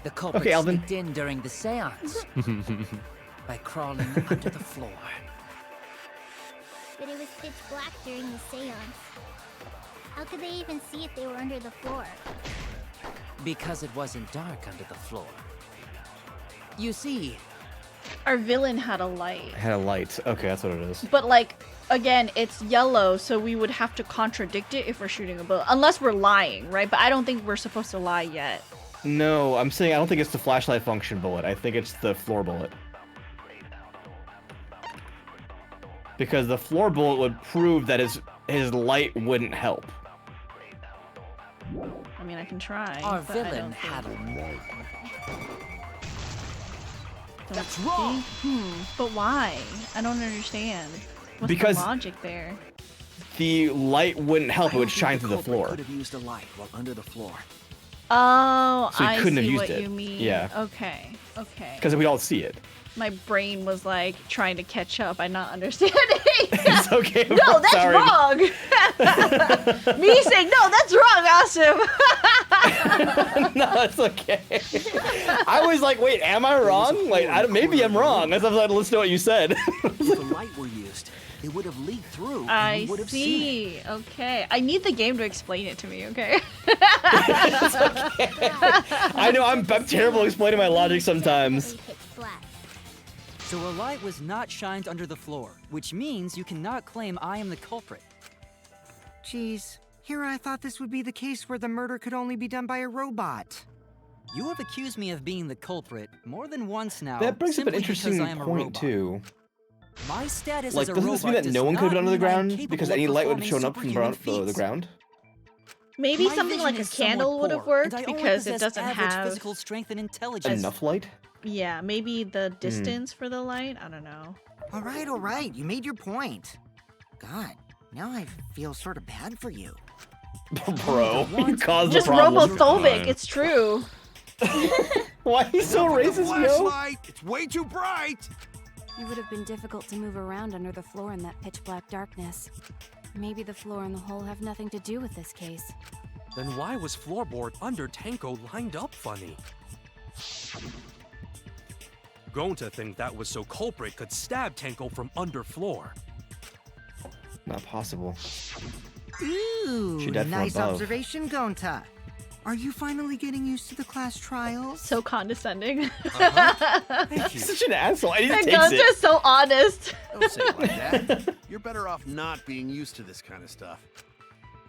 The culprit Okay, Alvin. sneaked in during the seance. By crawling under the floor. But it was pitch black during the seance. How could they even see if they were under the floor? Because it wasn't dark under the floor. You see, Our villain had a light. Had a light. Okay, that's what it is. But like again, it's yellow, so we would have to contradict it if we're shooting a bullet. Unless we're lying, right? But I don't think we're supposed to lie yet. No, I'm saying I don't think it's the flashlight function bullet. I think it's the floor bullet. Because the floor bullet would prove that his light wouldn't help. I mean, I can try. our but I villain don't had a think- light. That's wrong. But why? I don't understand. What's Because- the logic there? The light wouldn't help, it I would don't think shine the through the culprit floor. Could have used a light while under the floor. Oh, So he I couldn't have see used what it. you mean. Yeah. Okay. Because we'd all see it. My brain was like trying to catch up by not understanding. It's okay. No, that's sorry. wrong. Me saying no, that's wrong, Asim. No, it's okay. I was like, wait, am I wrong? Like, maybe I'm wrong. That's why I had to listen to what you said. If the light were used, it would have leaked through. And I you would have seen it. see. Okay. I need the game to explain it to me, okay? It's okay. I know, I'm terrible at explaining my logic sometimes. So a light was not shined under the floor, which means you cannot claim I am the culprit. Geez, here I thought this would be the case where the murder could only be done by a robot. You have accused me of being the culprit more than once now. That brings up an simply interesting because I am a point, robot. too. My status Like, as a doesn't robot this mean that does no one could have been not under the mean I am ground? capable Because of any light would have performing shown up from superhuman the feats. ground? Maybe My something vision like a is somewhat candle would have poor, worked and I only because it possess doesn't average have physical strength and intelligence. Enough light? Yeah, maybe the distance for the light. I don't know. All right, you made your point. God, now I feel sort of bad for you. Bro, you caused the Just problem. robophobic. It's true. Why are you so Enough with the racist, yo? flashlight. It's way too bright. It would have been difficult to move around under the floor in that pitch black darkness. Maybe the floor and the hole have nothing to do with this case. Then why was floorboard under Tenko lined up funny? Going to think that was so culprit could stab Tenko from under floor. Not possible. Ooh, She died from nice above. observation, Gonta. Are you finally getting used to the class trials? So condescending. Thank you. Such an asshole. And he And takes it. Gonta's so honest. Don't say it like that. You're better off not being used to this kind of stuff.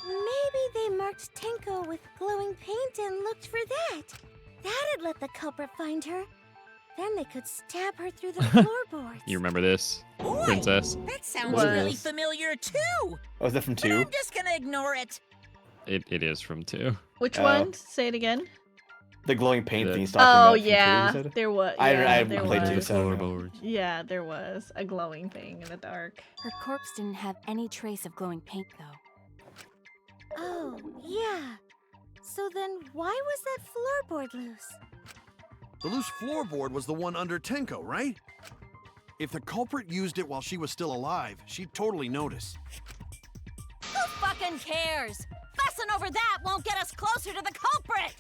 Maybe they marked Tenko with glowing paint and looked for that. That'd let the culprit find her. Then they could stab her through the floorboards. You remember this, Boy, Princess? that sounds What? really familiar too. Oh, is that from But 2? I'm just gonna ignore it. It is from 2. Which Oh. one? Say it again. The glowing paint The- thing he's talking Oh about from 2, yeah, you said? there was. I Yeah, haven't there played 2, was. so I don't know. Floorboards. Yeah, there was a glowing thing in the dark. Her corpse didn't have any trace of glowing paint, though. Oh, yeah. So then why was that floorboard loose? The loose floorboard was the one under Tenko, right? If the culprit used it while she was still alive, she'd totally notice. Who fucking cares? Fussing over that won't get us closer to the culprit!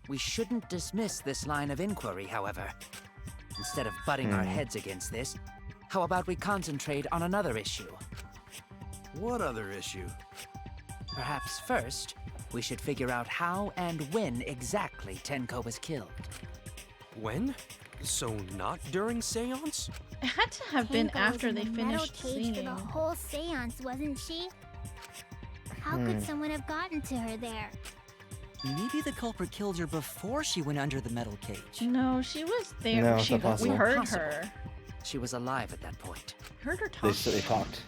We shouldn't dismiss this line of inquiry, however. Instead of butting our heads against this, how about we concentrate on another issue? What other issue? Perhaps first, we should figure out how and when exactly Tenko was killed. When? So not during seance? It had to have been Tenko after was they in the metal finished cage singing. for the whole seance, wasn't she? How could someone have gotten to her there? Maybe the culprit killed her before she went under the metal cage. No, she was there. No, it's she not we possible. heard Possible. her. She was alive at that point. Heard her They talk. said they talked.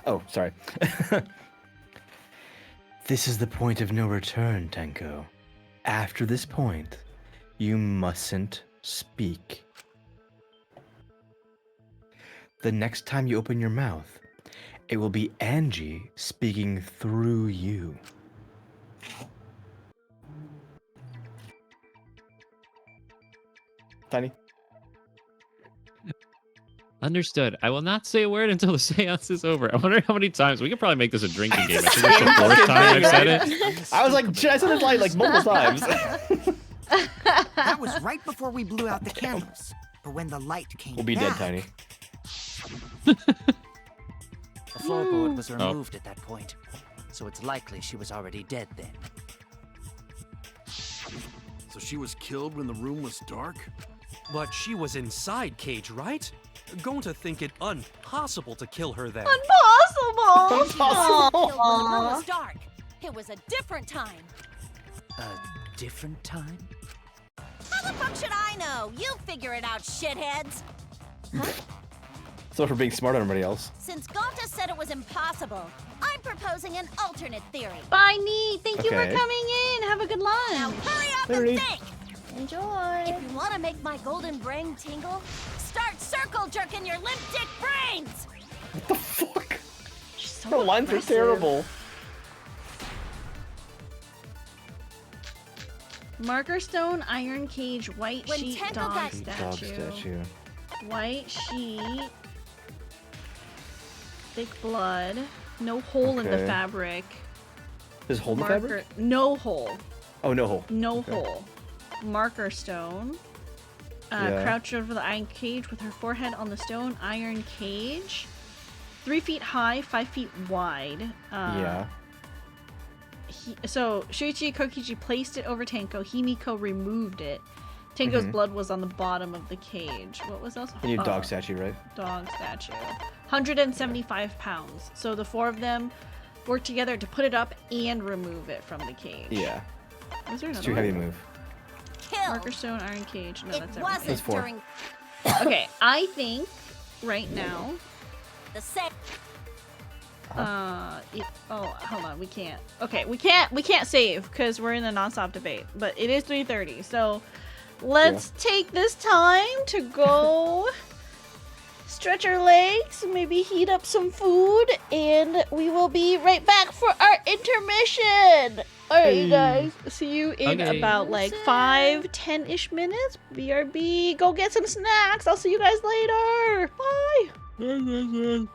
Oh, sorry. This is the point of no return, Tenko. After this point, you mustn't speak. The next time you open your mouth, it will be Angie speaking through you. Tiny? Understood. I will not say a word until the seance is over. I wonder how many times we could probably make this a drinking game. I think it's the 4th time I've said it. I was like, I said it like multiple times. That was right before we blew out the candles. But when the light came We'll be dead, back, Tiny. The floorboard was Oh. removed at that point, so it's likely she was already dead then. So she was killed when the room was dark? But she was inside cage, right? Going to think it impossible to kill her then. Impossible! Killed when the room was dark. It was a different time. A different time? How the fuck should I know? You figure it out, shitheads. So for being smarter than everybody else. Since Gonta said it was impossible, I'm proposing an alternate theory. Bye, Nee. Thank you for Okay. coming in. Have a good lunch. Now hurry up Hurry. and think. Enjoy. If you want to make my golden brain tingle, start circle jerking your limp dick brains. What the fuck? She's so Her lines are aggressive. terrible. Marker stone, iron cage, white When sheet, Tenko dog got- statue. Dog statue. White sheet, Thick blood. No hole in the Okay. fabric. There's a hole in the fabric? No hole. Oh, no hole. No Okay. hole. Marker stone. Yeah. Crouched over the iron cage with her forehead on the stone. Iron cage. 3 feet high, 5 feet wide. Yeah. So Shuichi Kokichi placed it over Tenko. Himiko removed it. Tenko's blood was on the bottom of the cage. What was else? And your dog statue, right? Dog statue. 175 pounds. So the 4 of them worked together to put it up and remove it from the cage. Yeah. Was there It's another too heavy to one? move. Marker stone, iron cage. No, that's wasn't everything. That's 4. during Okay, I think right now. the set. Oh, hold on. We can't. Okay, we can't save because we're in a non-stop debate. But it is 3:30, so let's take this time to go stretch our legs, maybe heat up some food, and we will be right back for our intermission. All right, you guys. See you in about like 5-10-ish minutes. BRB. Go get some snacks. I'll see you guys later. Bye.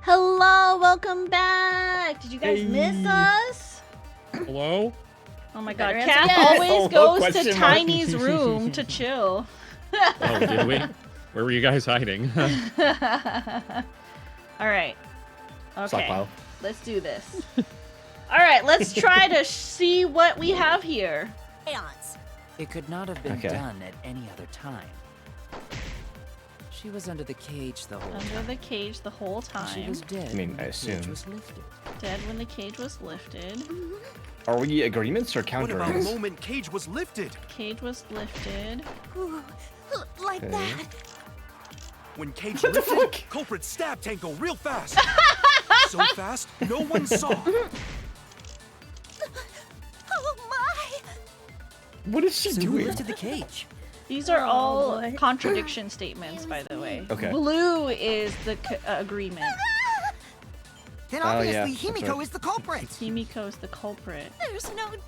Hello, welcome back. Did you guys miss us? Hello? Oh my god, Better Cat answer yes. always Oh, goes to question mark. Tiny's room to chill. Oh, did we? Where were you guys hiding? Alright. Okay. Stockpile. Let's do this. Alright, let's try to see what we have here. Seance. It could not have been Okay. done at any other time. She was under the cage the whole Under time. the cage the whole And She time. was dead. I mean, when I the assume. Cage was lifted. Dead when the cage was lifted. Are we agreements or What counter about the agreements? moment Cage was lifted? Cage was lifted. Ooh, like Okay. that. When Cage What the lifted, fuck? culprit stabbed Tanko real fast. So fast, no one saw. Oh my! What is she So who doing? lifted the cage? These are Oh, all boy. contradiction statements, by the way. Okay. Blue is the agreement. Then Oh, obviously yeah, that's Himiko right. is the culprit. Himiko's the culprit. There's no doubt.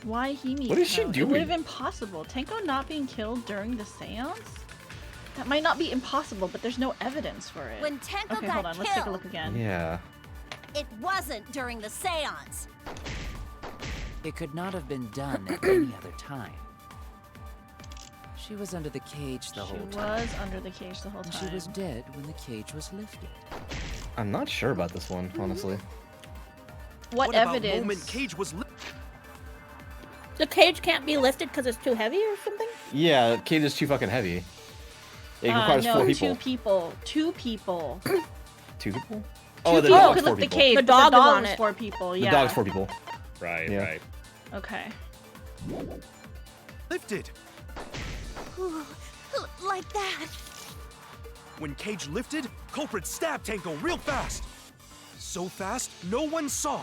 Why Himiko? What is she It would doing? have been possible. Tenko not being killed during the seance? That might not be impossible, but there's no evidence for it. When Tenko Okay, got hold on. Let's take a killed, look again. Yeah. it wasn't during the seance. It could not have been done at any other time. She was under the cage the She whole time. was under the cage the whole And time. she was dead when the cage was lifted. I'm not sure about this one, honestly. What about evidence? moment Cage was lifted? The cage can't be lifted because it's too heavy or something? Yeah, cage is too fucking heavy. It requires no, 4 two people. people. 2 people. 2 people? Two Oh, the people dog's could 4 lift the people. cage. The but dog the is dog on was it. 4 people. The Yeah. dog's 4 people. Right, Yeah. right. Okay. Lifted. Ooh, like that. When Cage lifted, culprit stabbed Tanko real fast. So fast, no one saw.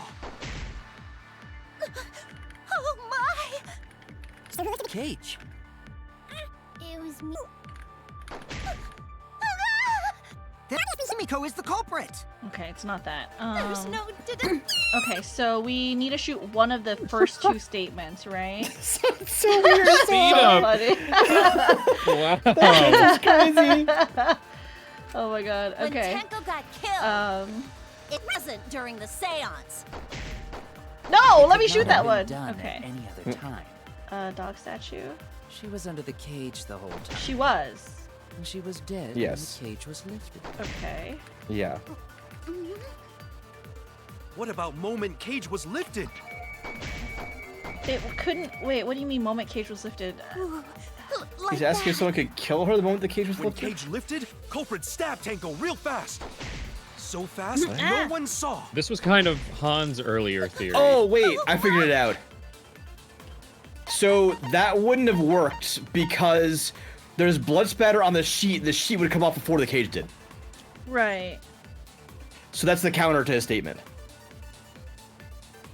Oh my! Cage. It was me. Then Himiko is the culprit. Okay, it's not that. There's no doubt. Okay, so we need to shoot one of the first 2 statements, right? so weird. Speed up. Funny. Wow. That's crazy. Oh my god. When Okay. Tenko got killed, it wasn't during the seance. No, let It me could shoot not have that been one. done Okay. at any other time. Dog statue. She was under the cage the whole time. She was. And she was dead Yes. when the cage was lifted. Okay. Yeah. What about moment Cage was lifted? It couldn't. Wait, what do you mean moment cage was lifted? Ooh, like He's asking if that. someone could kill her the moment the cage was When lifted? Cage lifted, culprit stabbed Tanko real fast. So fast, no one saw. This was kind of Han's earlier theory. Oh, wait, I figured it out. So that wouldn't have worked because there's blood spatter on the sheet would come off before the cage did. Right. So that's the counter to his statement.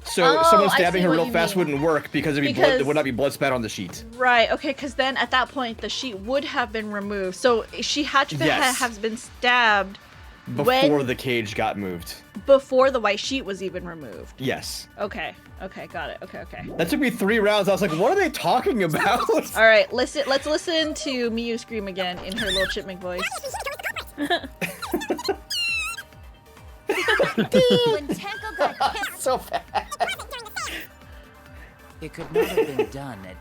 So Oh, someone I stabbing see her what real you fast mean. wouldn't work because there Because- would not be blood spatter on the sheet. Right. Okay. Because then at that point the sheet would have been removed. So she had to Yes. have been stabbed Before the cage got moved. before the white sheet was even removed. Yes. Okay. Okay. Got it. Okay. Okay. That took me 3 rounds. I was like, what are they talking about? All right. Listen. Let's listen to Miyu scream again in her little chipmunk voice. When Tenko got killed, so fast. It could not have been done at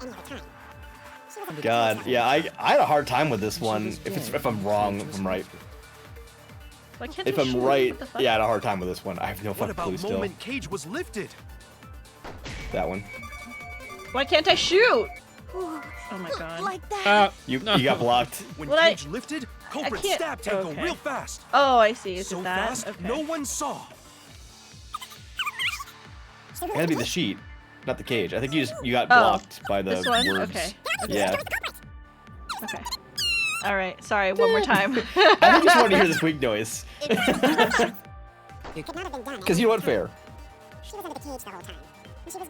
God, yeah, I had a hard time with this one. If I'm wrong, if I'm right. Why can't If I I'm shoot? right, What the fuck? yeah, I had a hard time with this one. I have no What fucking about clue still. moment Cage was lifted? That one. Why can't I shoot? ooh, Oh my god. like that. You got blocked. When What I- Cage lifted, culprit can't- stabbed Tanko okay. real fast. Oh, I see. Is So it that? fast, Okay. no one saw. It had to be the sheet, not the cage. I think you got Oh, blocked by the this one? words. Okay. Yeah. Okay. All right. Sorry. One more time. I just wanted to hear the squeak noise. Because you know what? Fair.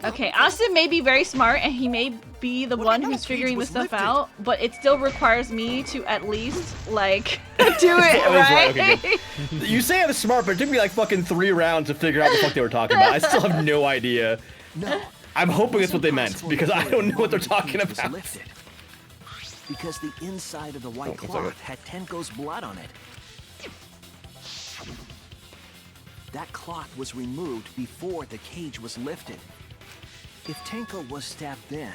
Okay, Austin may be very smart and he may be the one who's figuring this stuff out, but it still requires me to at least, like, do it, Oh, that's right? okay, good. You say I'm smart, but it took me like fucking 3 rounds to figure out what the fuck they were talking about. I still have no idea. No. I'm hoping it's what they meant, because I don't know what they're talking Was about. lifted. Because the inside of the white Oh, one cloth second. had Tenko's blood on it. That cloth was removed before the cage was lifted. If Tenko was stabbed then,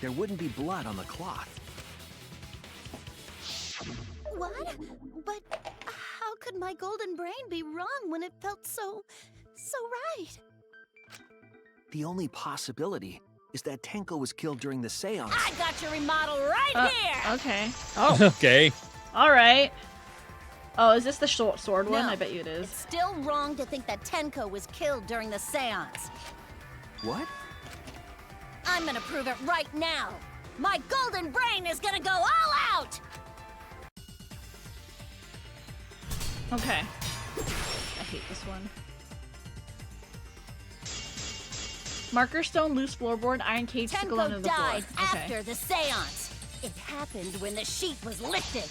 there wouldn't be blood on the cloth. What? But how could my golden brain be wrong when it felt so right? The only possibility is that Tenko was killed during the seance. I got your remodel right here! Okay. Oh. Okay. All right. Oh, is this the short sword one? No, I bet you it is. It's still wrong to think that Tenko was killed during the seance. What? I'm gonna prove it right now. My golden brain is gonna go all out! Okay. I hate this one. Marker stone, loose floorboard, iron cage, sickle under Tenko the floor. died after the seance. It happened when the sheet was lifted.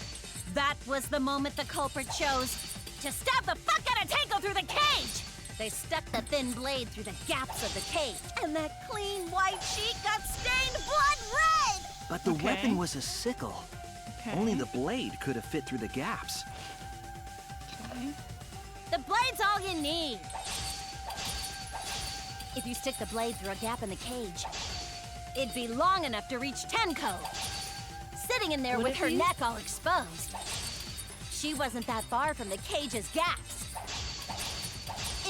That was the moment the culprit chose to stab the fuck out of Tenko through the cage. They stuck the thin blade through the gaps of the cage, and that clean white sheet got stained blood red! But the weapon was a sickle. Only the blade could have fit through the gaps. The blade's all you need. If you stick the blade through a gap in the cage, it'd be long enough to reach Tenko, sitting in there Would with it her be? neck all exposed. She wasn't that far from the cage's gaps.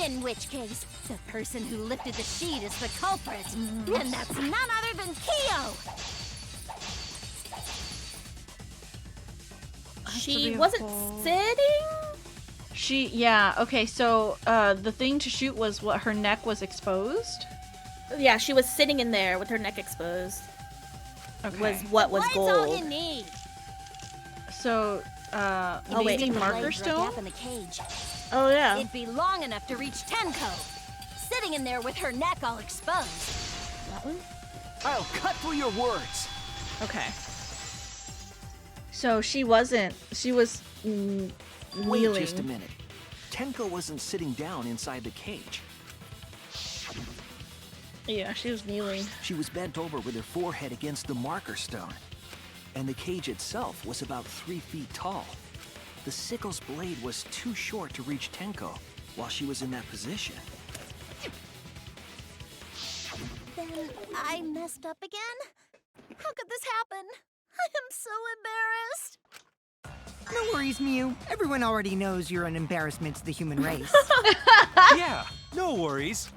In which case, the person who lifted the sheet is the culprit, and that's none other than Kyo. She wasn't sitting? Yeah, okay, so the thing to shoot was what, her neck was exposed? Yeah, she was sitting in there with her neck exposed. Okay. Was what was Blade's all you gold. need. So, Oh, wait. maybe The marker blade through a stone? gap in the cage. Oh, yeah. It'd be long enough to reach Tenko, sitting in there with her neck all exposed. That one? I'll cut through your words. Okay. So she was Wait kneeling. just a minute. Tenko wasn't sitting down inside the cage. Yeah, she was kneeling. She was bent over with her forehead against the marker stone. And the cage itself was about 3 feet tall. The sickle's blade was too short to reach Tenko while she was in that position. Then I messed up again? How could this happen? I am so embarrassed. No worries, Mew. Everyone already knows you're an embarrassment to the human race. Yeah, no worries.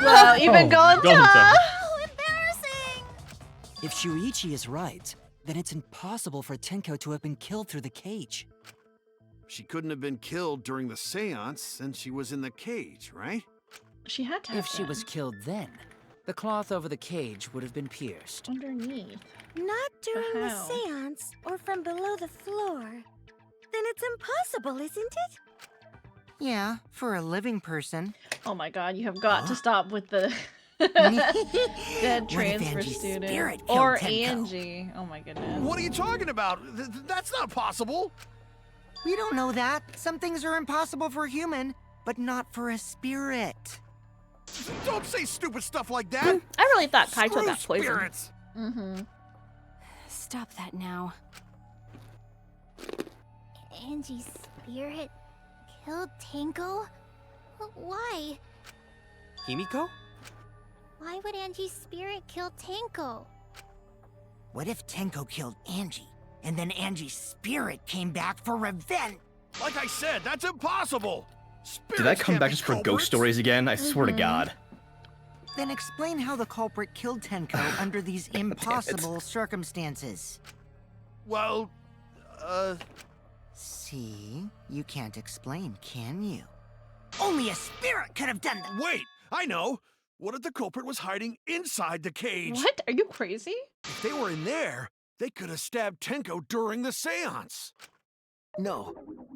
Well, even going tough. Oh, embarrassing! If Shuichi is right, then it's impossible for Tenko to have been killed through the cage. She couldn't have been killed during the seance since she was in the cage, right? She had to have If she was killed then, the cloth over the cage would have been pierced. underneath. Not during the How? seance or from below the floor. Then it's impossible, isn't it? Yeah, for a living person. Oh my god, you have got to stop with the dead What if transfer Angie's student. spirit killed Or Tenko? Angie. Oh my goodness. What are you talking about? That's not possible. We don't know that. Some things are impossible for a human, but not for a spirit. Don't say stupid stuff like that. I really thought Kaito Screw got poisoned. spirits. Mm-hmm. Stop that now. Angie's spirit killed Tenko? Why? Himiko? Why would Angie's spirit kill Tenko? What if Tenko killed Angie, and then Angie's spirit came back for revenge? Like I said, that's impossible. Spirits Did I come can't back be just for culprits. ghost stories again? I swear to God. Then explain how the culprit killed Tenko under these impossible circumstances. Well, See? You can't explain, can you? Only a spirit could have done that! wait, I know. What if the culprit was hiding inside the cage? What? Are you crazy? If they were in there, they could have stabbed Tenko during the seance. No,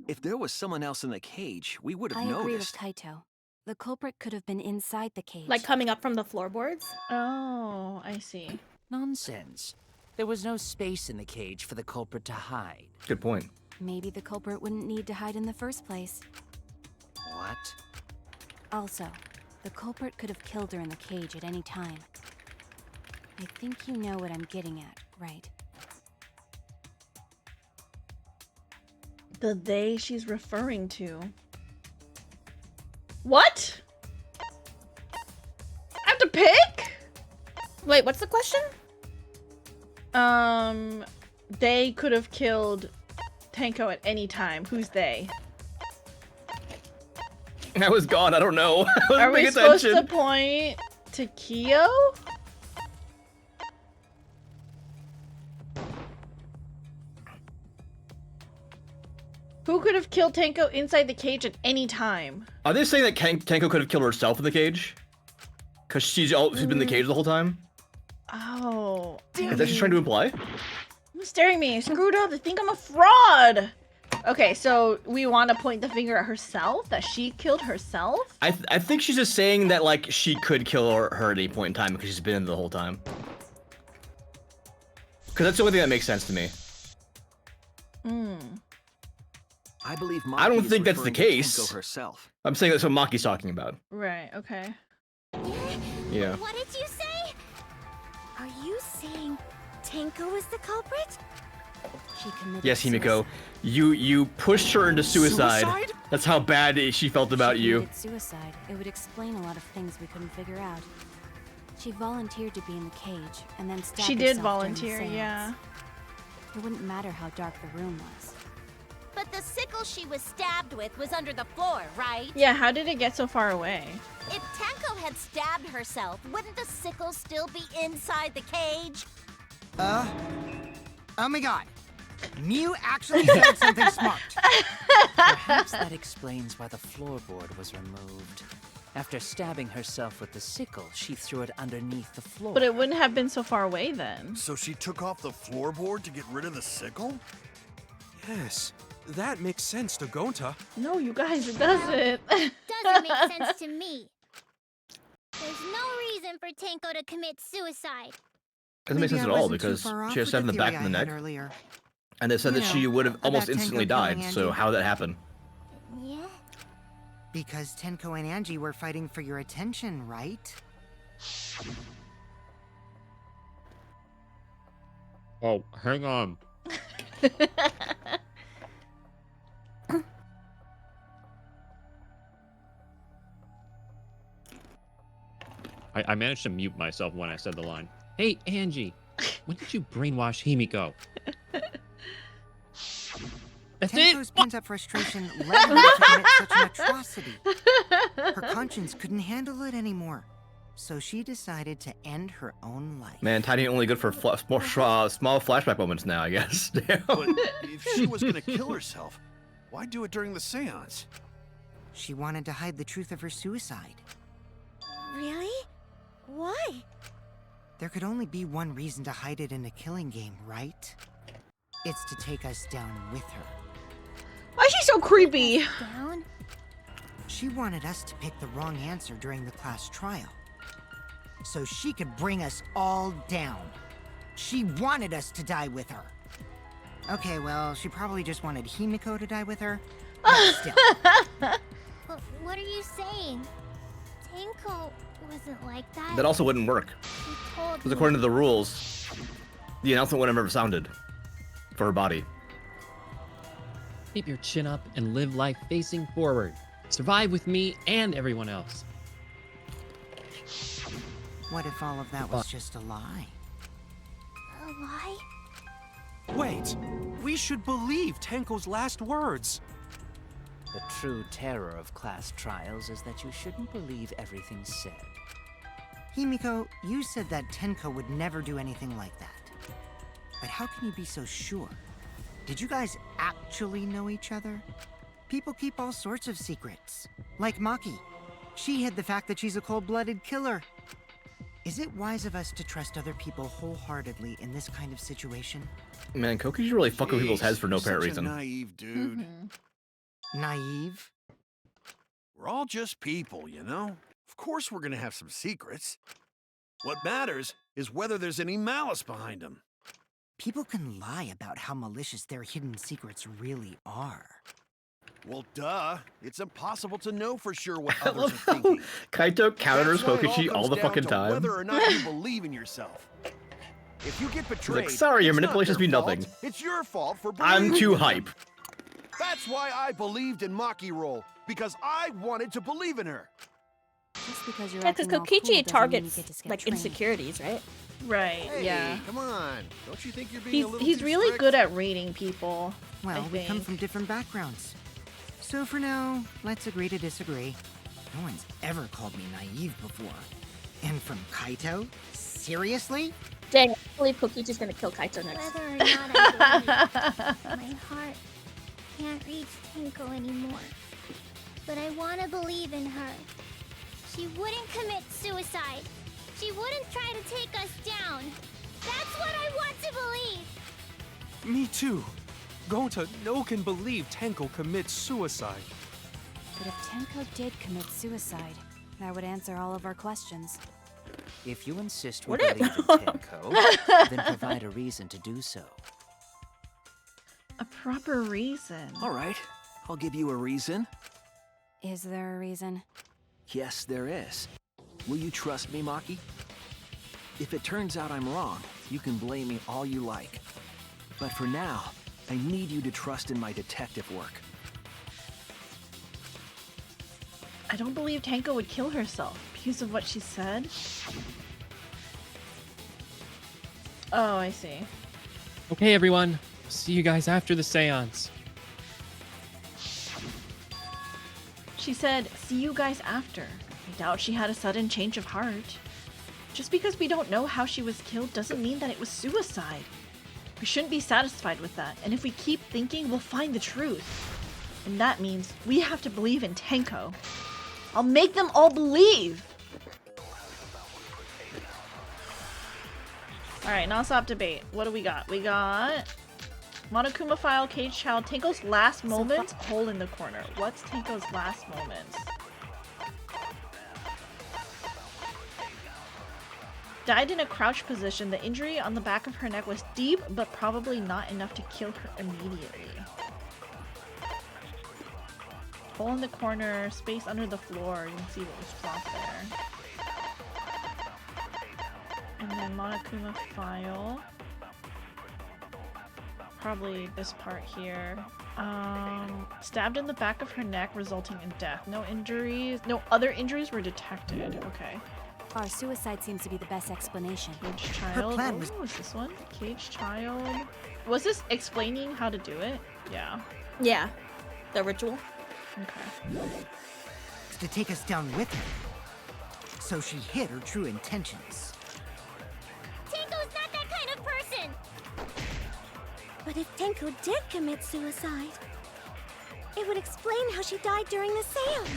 if there was someone else in the cage, we would have I agree with noticed. Kaito. The culprit could have been inside the cage. Like coming up from the floorboards? Oh, I see. Nonsense. There was no space in the cage for the culprit to hide. Good point. Maybe the culprit wouldn't need to hide in the first place. What? Also, the culprit could have killed her in the cage at any time. I think you know what I'm getting at, right? The they she's referring to What? I have to pick? Wait, what's the question? They could have killed Tenko at any time. Who's they? I was gone. I don't know. I wasn't Are we paying supposed attention. to point to Kyo? Who could have killed Tenko inside the cage at any time? Are they saying that Tenko could have killed herself in the cage? Because she's been in the cage the whole time? Oh. Is that she's trying to imply? Who's staring at me? Screwed up. They think I'm a fraud. Okay, so we want to point the finger at herself? That she killed herself? I think she's just saying that, like, she could kill her at any point in time because she's been in the whole time. Because that's the only thing that makes sense to me. I believe I don't Maki is think that's the referring to case. Tenko herself. I'm saying that's what Maki's talking about. Right, okay. Yeah. What did you say? Are you saying Tenko is the culprit? She committed Yes, Himiko. You pushed her into suicide. Suicide? That's how bad she felt about She you. committed suicide. It would explain a lot of things we couldn't figure out. She volunteered to be in the cage and then stabbed She did herself during the volunteer, seance. yeah. It wouldn't matter how dark the room was. But the sickle she was stabbed with was under the floor, right? Yeah, how did it get so far away? If Tenko had stabbed herself, wouldn't the sickle still be inside the cage? Oh my god. Mew actually said something smart. Perhaps that explains why the floorboard was removed. After stabbing herself with the sickle, she threw it underneath the floor. But it wouldn't have been so far away then. So she took off the floorboard to get rid of the sickle? Yes, that makes sense to Gonta. No, you guys, it doesn't. Doesn't make sense to me. There's no reason for Tenko to commit suicide. Doesn't make Maybe sense I at all wasn't too because far off she had with stabbed in the the back theory and the I had neck. earlier. And they said that she would have almost about Tenko instantly killing died. So Angie. how did that happen? Yeah? Because Tenko and Angie were fighting for your attention, right? Oh, hang on. I managed to mute myself when I said the line. Hey, Angie, when did you brainwash Himiko? That's Tenko's pent-up frustration led her to commit such an atrocity. Her conscience couldn't handle it anymore, so she decided to end her own life. Man, Tiny only good for small flashback moments now, I guess. Damn. But if she was gonna kill herself, why do it during the seance? She wanted to hide the truth of her suicide. Really? Why? There could only be one reason to hide it in a killing game, right? It's to take us down with her. Why is she so creepy? Down? She wanted us to pick the wrong answer during the class trial, so she could bring us all down. She wanted us to die with her. Okay, well, she probably just wanted Himiko to die with her, but still. But what are you saying? Tenko wasn't like that. That also wouldn't work. She told Because me. according to the rules, the announcement wouldn't have ever sounded for her body. Keep your chin up and live life facing forward. Survive with me and everyone else. What if all of that was just a lie? A lie? Wait, we should believe Tenko's last words. The true terror of class trials is that you shouldn't believe everything said. Himiko, you said that Tenko would never do anything like that. But how can you be so sure? Did you guys actually know each other? People keep all sorts of secrets. Like Maki. She hid the fact that she's a cold-blooded killer. Is it wise of us to trust other people wholeheartedly in this kind of situation? Man, Koki's really fucking with people's heads for no You're apparent such reason. A naive dude. Naive? We're all just people, you know? Of course we're gonna have some secrets. What matters is whether there's any malice behind them. People can lie about how malicious their hidden secrets really are. Well, duh. It's impossible to know for sure what others are thinking. Kaito counters That's why it Kokichi comes all the down fucking to time. Whether or not you believe in yourself. If you get betrayed, like, sorry, your it's not manipulations their mean fault. nothing. It's your fault for I'm believing too in them. hype. That's why I believed in Maki Roll, because I wanted to believe in her. Just because you're Yeah, because acting all Kokichi cool doesn't mean you targets get to skip like training. insecurities, right? Right. Hey, Yeah. come on. Don't you think you're being a little He's too really strict? good at reading people. Well, I we come think. from different backgrounds. So for now, let's agree to disagree. No one's ever called me naive before. And from Kaito? Seriously? Dang, I believe Kokichi's gonna kill Kaito next. Whether or not I believe, my heart can't reach Tenko anymore. But I want to believe in her. She wouldn't commit suicide. She wouldn't try to take us down. That's what I want to believe. Me too. Gonta, no one can believe Tenko commits suicide. But if Tenko did commit suicide, that would answer all of our questions. If you insist we Would it? believe in Tenko, then provide a reason to do so. A proper reason. All right, I'll give you a reason. Is there a reason? Yes, there is. Will you trust me, Maki? If it turns out I'm wrong, you can blame me all you like. But for now, I need you to trust in my detective work. I don't believe Tenko would kill herself because of what she said. Oh, I see. Okay, everyone. See you guys after the seance. She said, see you guys after. I doubt she had a sudden change of heart. Just because we don't know how she was killed doesn't mean that it was suicide. We shouldn't be satisfied with that, and if we keep thinking, we'll find the truth. And that means we have to believe in Tenko. I'll make them all believe! Alright, non-stop debate. What do we got? We got Monokuma file, Cage Child, Tenko's last moment, hole in the corner. What's Tenko's last moment? Died in a crouch position. The injury on the back of her neck was deep, but probably not enough to kill her immediately. Hole in the corner, space under the floor. You can see what was dropped there. And then Monokuma file. Probably this part here. Stabbed in the back of her neck, resulting in death. No injuries. No other injuries were detected. Okay. Our suicide seems to be the best explanation. Cage Child. Oh, is this one? Cage Child. Was this explaining how to do it? Yeah. Yeah. The ritual. Okay. To take us down with her. So she hid her true intentions. Tenko's not that kind of person! But if Tenko did commit suicide, it would explain how she died during the seance.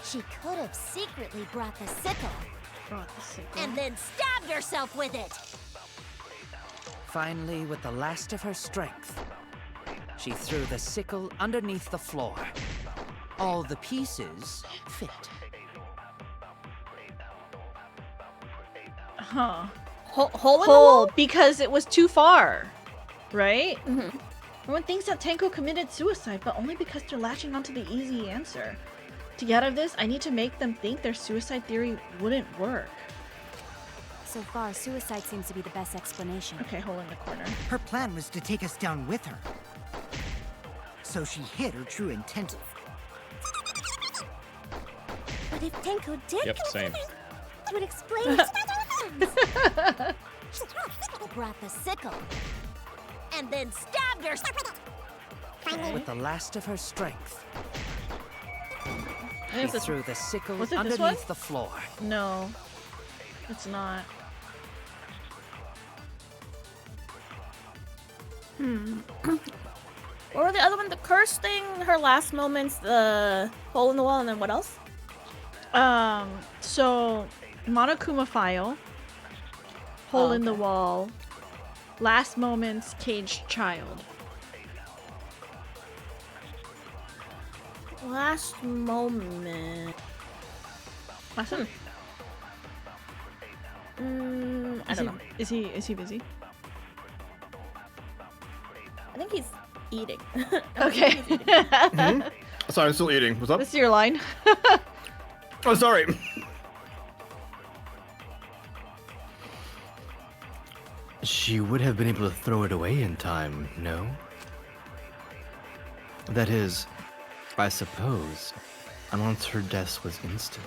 She could have secretly brought the sickle. And then stabbed herself with it! Finally, with the last of her strength, she threw the sickle underneath the floor. All the pieces fit. Huh. Hole in the wall? Because it was too far. Right? Mm-hmm. Everyone thinks that Tenko committed suicide, but only because they're latching onto the easy answer. To get out of this, I need to make them think their suicide theory wouldn't work. So far, suicide seems to be the best explanation. Okay, hole in the corner. Her plan was to take us down with her. So she hid her true intent. But if Tenko did same. it would explain brought the sickle. And then stabbed herself. With the last of her strength, I think she threw the sickle was it this underneath one? the floor. No. It's not. What were the other one? The curse thing, her last moments, the hole in the wall, and then what else? So Monokuma file, hole in the wall, last moments, caged child. Last moment. Last one? I don't know. Is he busy? I think he's eating. Okay. Sorry, I'm still eating. What's up? This is your line. Oh, sorry. She would have been able to throw it away in time, no? That is, I suppose. Unless her death was instant.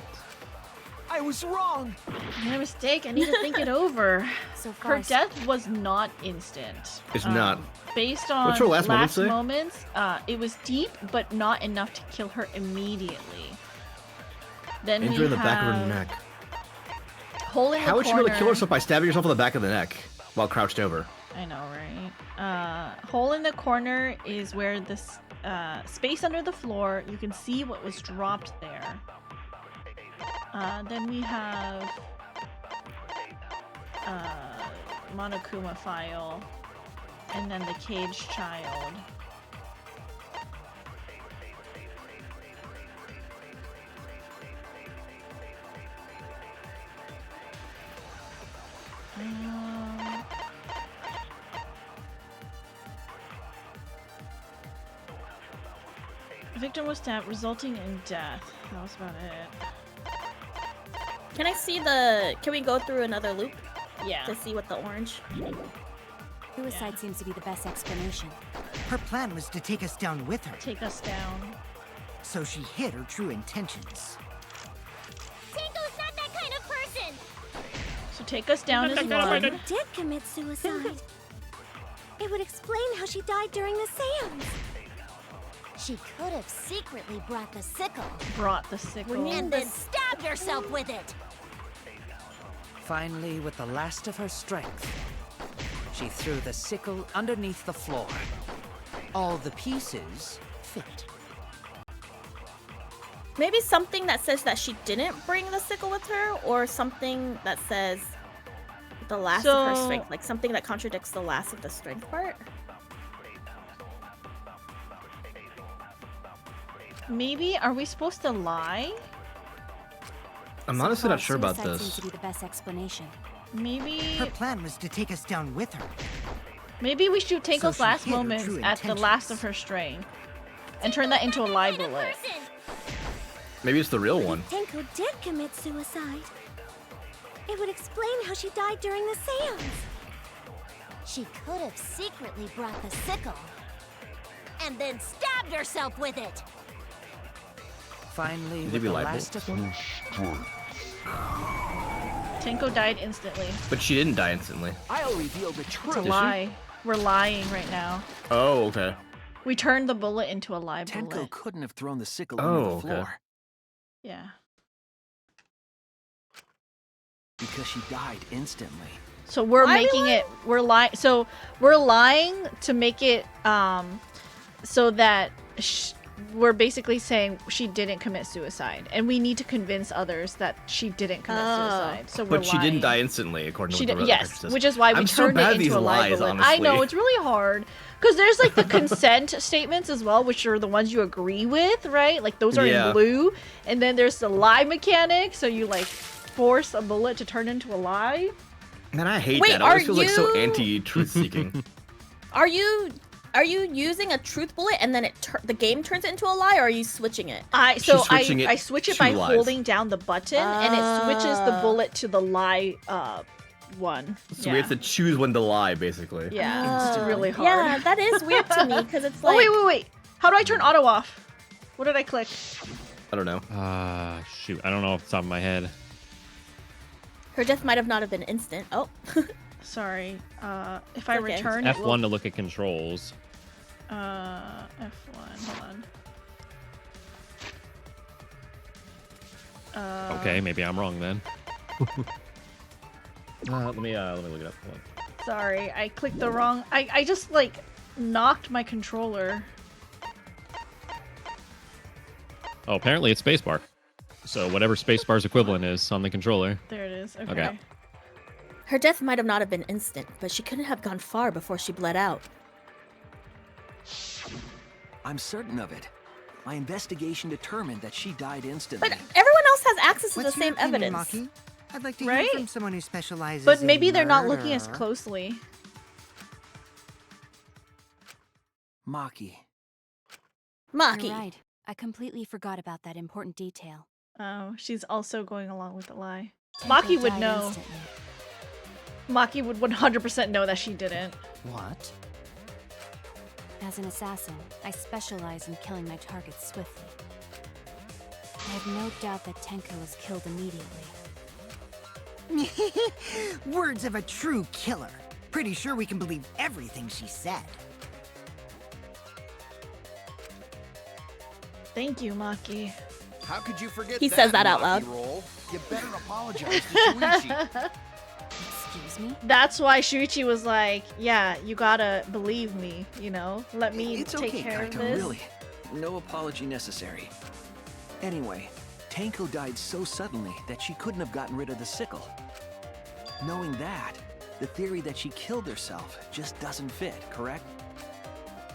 I was wrong. I made a mistake. I need to think it over. So far, Her death was not instant. It's not. Based on What's her last moments, it was deep, but not enough to kill her immediately. Then Injury we in the back of her have neck. hole in How the would she be corner. able to kill herself by stabbing herself in the back of the neck while crouched over? I know, right? Hole in the corner is where this space under the floor. You can see what was dropped there. Then we have Monokuma file, and then the caged child. The victim was stabbed, resulting in death. That was about it. Can I see the... Can we go through another loop? Yeah. To see what the orange... Suicide seems to be the best explanation. Her plan was to take us down with her. Take us down. So she hid her true intentions. Tinko's not that kind of person! So take us down as one. Tinko did commit suicide. It would explain how she died during the seance. She could have secretly brought the sickle. Brought the sickle. And then stabbed herself with it. Finally, with the last of her strength, she threw the sickle underneath the floor. All the pieces fit. Maybe something that says that she didn't bring the sickle with her, or something that says the last of her strength, like something that contradicts the last of the strength part. Maybe, are we supposed to lie? I'm honestly not sure about Suicide seems this. to be the best explanation. Maybe... Her plan was to take us down with her. Maybe we shoot Tanko's she last hid her moments true at the last of her strength and turn that into a lie bullet. Maybe it's the real one. Tinko did commit suicide. It would explain how she died during the seance. She could have secretly brought the sickle and then stabbed herself with it. Finally, Did with he be the liable? last of her... Tanko died instantly. But she didn't die instantly. I'll reveal the truth. It's a lie. We're lying right now. Oh, okay. We turned the bullet into a lie Tenko bullet. couldn't have thrown the sickle Oh, onto the okay. floor Yeah. because she died instantly. So we're Why are we making it. We're lying. So we're lying to make it. So that we're basically saying she didn't commit suicide, and we need to convince others that she didn't commit suicide. So we're But she didn't lying. die instantly, according She to did, the yes, Exorcist. which is why we I'm so turned bad it at into these a lie lies, bullet. honestly. I know, it's really hard. Because there's like the consent statements as well, which are the ones you agree with, right? Like those are Yeah. in blue. And then there's the lie mechanic, so you like force a bullet to turn into a lie. Man, I hate Wait, that. It always are feels like so you- anti-truth seeking. Are you using a truth bullet and then the game turns it into a lie, or are you switching it? I switching it switch it to by lies. holding down the button, and it switches the bullet to the lie one. So we have to choose when to lie, basically. Yeah, it's really hard. Yeah, that is weird to me because it's like. Oh wait! How do I turn auto off? What did I click? I don't know. Shoot, I don't know off the top of my head. Her death might have not have been instant. Oh. Sorry. If I Okay. return F1 it will... to look at controls. F1. Hold on. Okay, maybe I'm wrong then. let me look it up. Hold on. Sorry, I clicked the wrong. I just like knocked my controller. Oh, apparently it's spacebar. So whatever spacebar's equivalent is on the controller. There it is. Okay. Okay. Her death might have not have been instant, but she couldn't have gone far before she bled out. I'm certain of it. My investigation determined that she died instantly. But everyone else has access to What's the your same opinion, evidence. Maki? I'd like to Right? hear from someone who specializes But in maybe they're not looking as murder. closely. Maki. Maki. You're right. I completely forgot about that important detail. Oh, she's also going along with the lie. Tenko Maki would died know. instantly. Maki would 100% know that she didn't. What? As an assassin, I specialize in killing my targets swiftly. I have no doubt that Tenko was killed immediately. Words of a true killer. Pretty sure we can believe everything she said. Thank you, Maki. How could you forget He that, says that out Maki loud. Roll? You better apologize to Shuichi. Excuse me? That's why Shuichi was like, yeah, you gotta believe me, you know? Let me It's take okay, care of Kaito, this. really. No apology necessary. Anyway, Tenko died so suddenly that she couldn't have gotten rid of the sickle. Knowing that, the theory that she killed herself just doesn't fit, correct?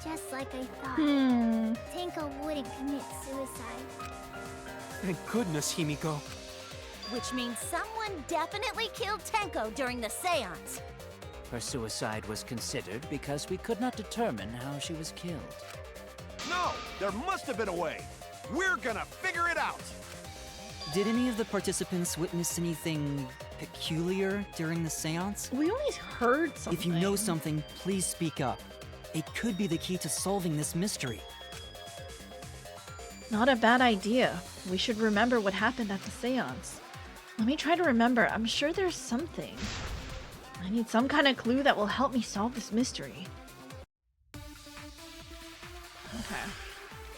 Just like I thought. Hmm. Tenko wouldn't commit suicide. Thank goodness, Himiko. Which means someone definitely killed Tenko during the seance. Her suicide was considered because we could not determine how she was killed. No, there must have been a way. We're gonna figure it out. Did any of the participants witness anything peculiar during the seance? We only heard something. If you know something, please speak up. It could be the key to solving this mystery. Not a bad idea. We should remember what happened at the seance. Let me try to remember. I'm sure there's something. I need some kind of clue that will help me solve this mystery. Okay.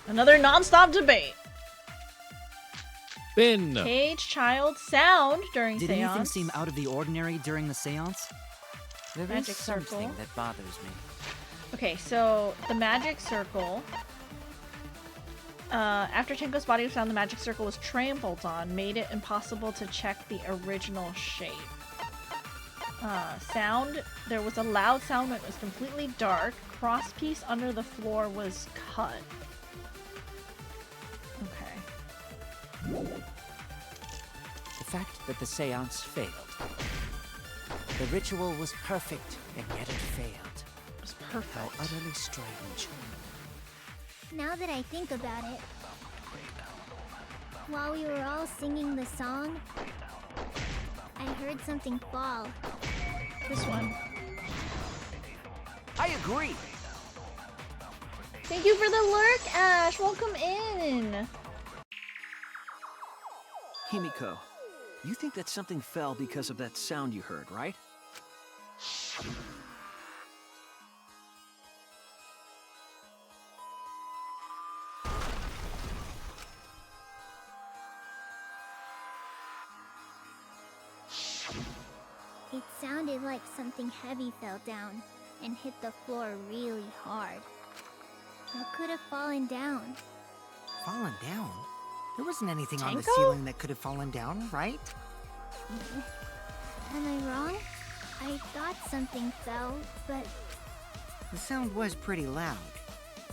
Another non-stop debate. Bin. Cage, child, sound during Did seance. anything seem out of the ordinary during the seance? There is Magic something circle. that bothers me. Okay, so the magic circle. After Tenko's body was found, the magic circle was trampled on, made it impossible to check the original shape. Sound. There was a loud sound when it was completely dark. Crosspiece under the floor was cut. Okay. The fact that the seance failed. The ritual was perfect, and yet it failed. It was perfect. How utterly strange. Now that I think about it, while we were all singing the song, I heard something fall. This one. I agree. Thank you for the lurk, Ash. Welcome in. Himiko, you think that something fell because of that sound you heard, right? It sounded like something heavy fell down and hit the floor really hard. What could have fallen down? Fallen down? There wasn't anything on the Tenko? ceiling that could have fallen down, right? Am I wrong? I thought something fell, but The sound was pretty loud.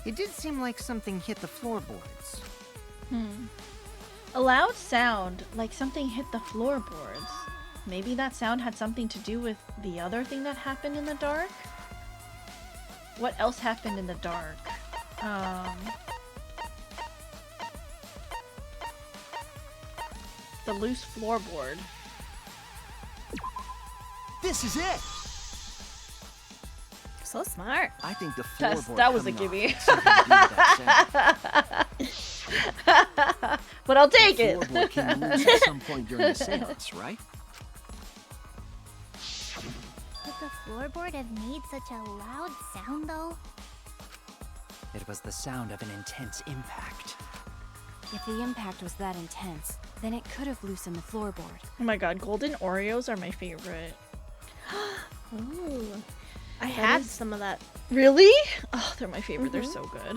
It did seem like something hit the floorboards. A loud sound, like something hit the floorboards. Maybe that sound had something to do with the other thing that happened in the dark? What else happened in the dark? The loose floorboard. This is it. So smart. I think the That's- floorboard that was a coming off gimme. had something to do with that sound. But I'll take it. The floorboard came loose at some point during the seance, right? could the floorboard have made such a loud sound though? It was the sound of an intense impact. If the impact was that intense, then it could have loosened the floorboard. Oh my god, golden Oreos are my favorite. Ooh. I That had is- some of that. Really? Oh, they're my favorite. They're so good.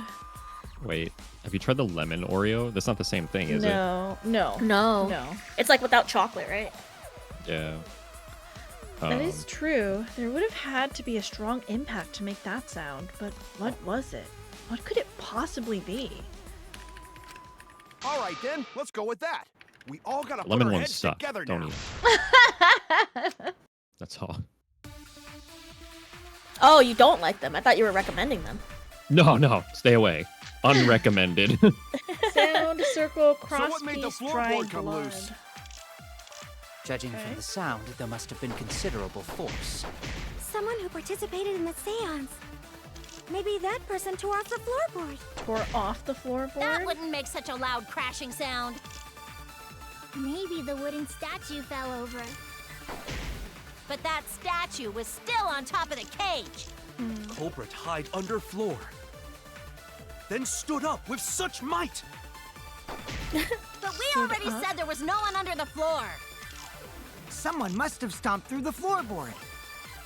Wait, have you tried the lemon Oreo? That's not the same thing, is it? No. No. No. It's like without chocolate, right? Yeah. That is true. There would have had to be a strong impact to make that sound, but what was it? What could it possibly be? All right then, let's go with that. We all gotta put lemon our ones heads suck. together Don't now. eat them. That's all. Oh, you don't like them. I thought you were recommending them. No, stay away. Unrecommended. Sound, circle, So what made the crosspiece, floorboard dried come blood. loose? Judging Okay. from the sound, there must have been considerable force. Someone who participated in the seance. Maybe that person tore off the floorboard. Tore off the floorboard? That wouldn't make such a loud crashing sound. Maybe the wooden statue fell over. But that statue was still on top of the cage. Culprit hide under floor. Then stood up with such might. But we already said there was no one under the floor. Someone must have stomped through the floorboard.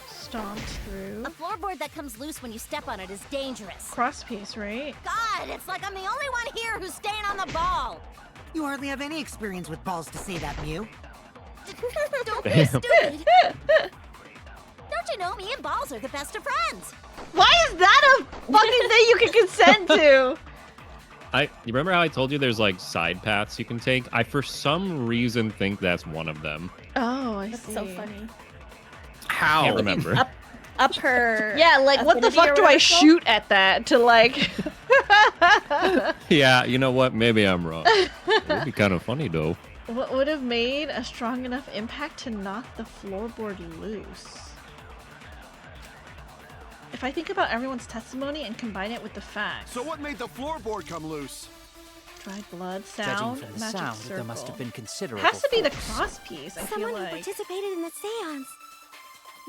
Stomped through. A floorboard that comes loose when you step on it is dangerous. Crosspiece, right? God, it's like I'm the only one here who's staying on the ball. You hardly have any experience with balls to say that, Mew. Don't be stupid. Don't you know me and balls are the best of friends? Why is that a fucking thing you can consent to? You remember how I told you there's like side paths you can take? I for some reason think that's one of them. Oh, I That's see. so funny. How? Can't remember. Up her. Yeah, like what the affinity fuck or do I whatever. shoot at that to like? Yeah, you know what? Maybe I'm wrong. It would be kind of funny though. What would have made a strong enough impact to knock the floorboard loose? If I think about everyone's testimony and combine it with the facts. So what made the floorboard come loose? Dried blood, Judging sound, from the magic sound, circle. there must have been considerable Has to be the force. cross piece, I Someone feel who like. participated in the seance.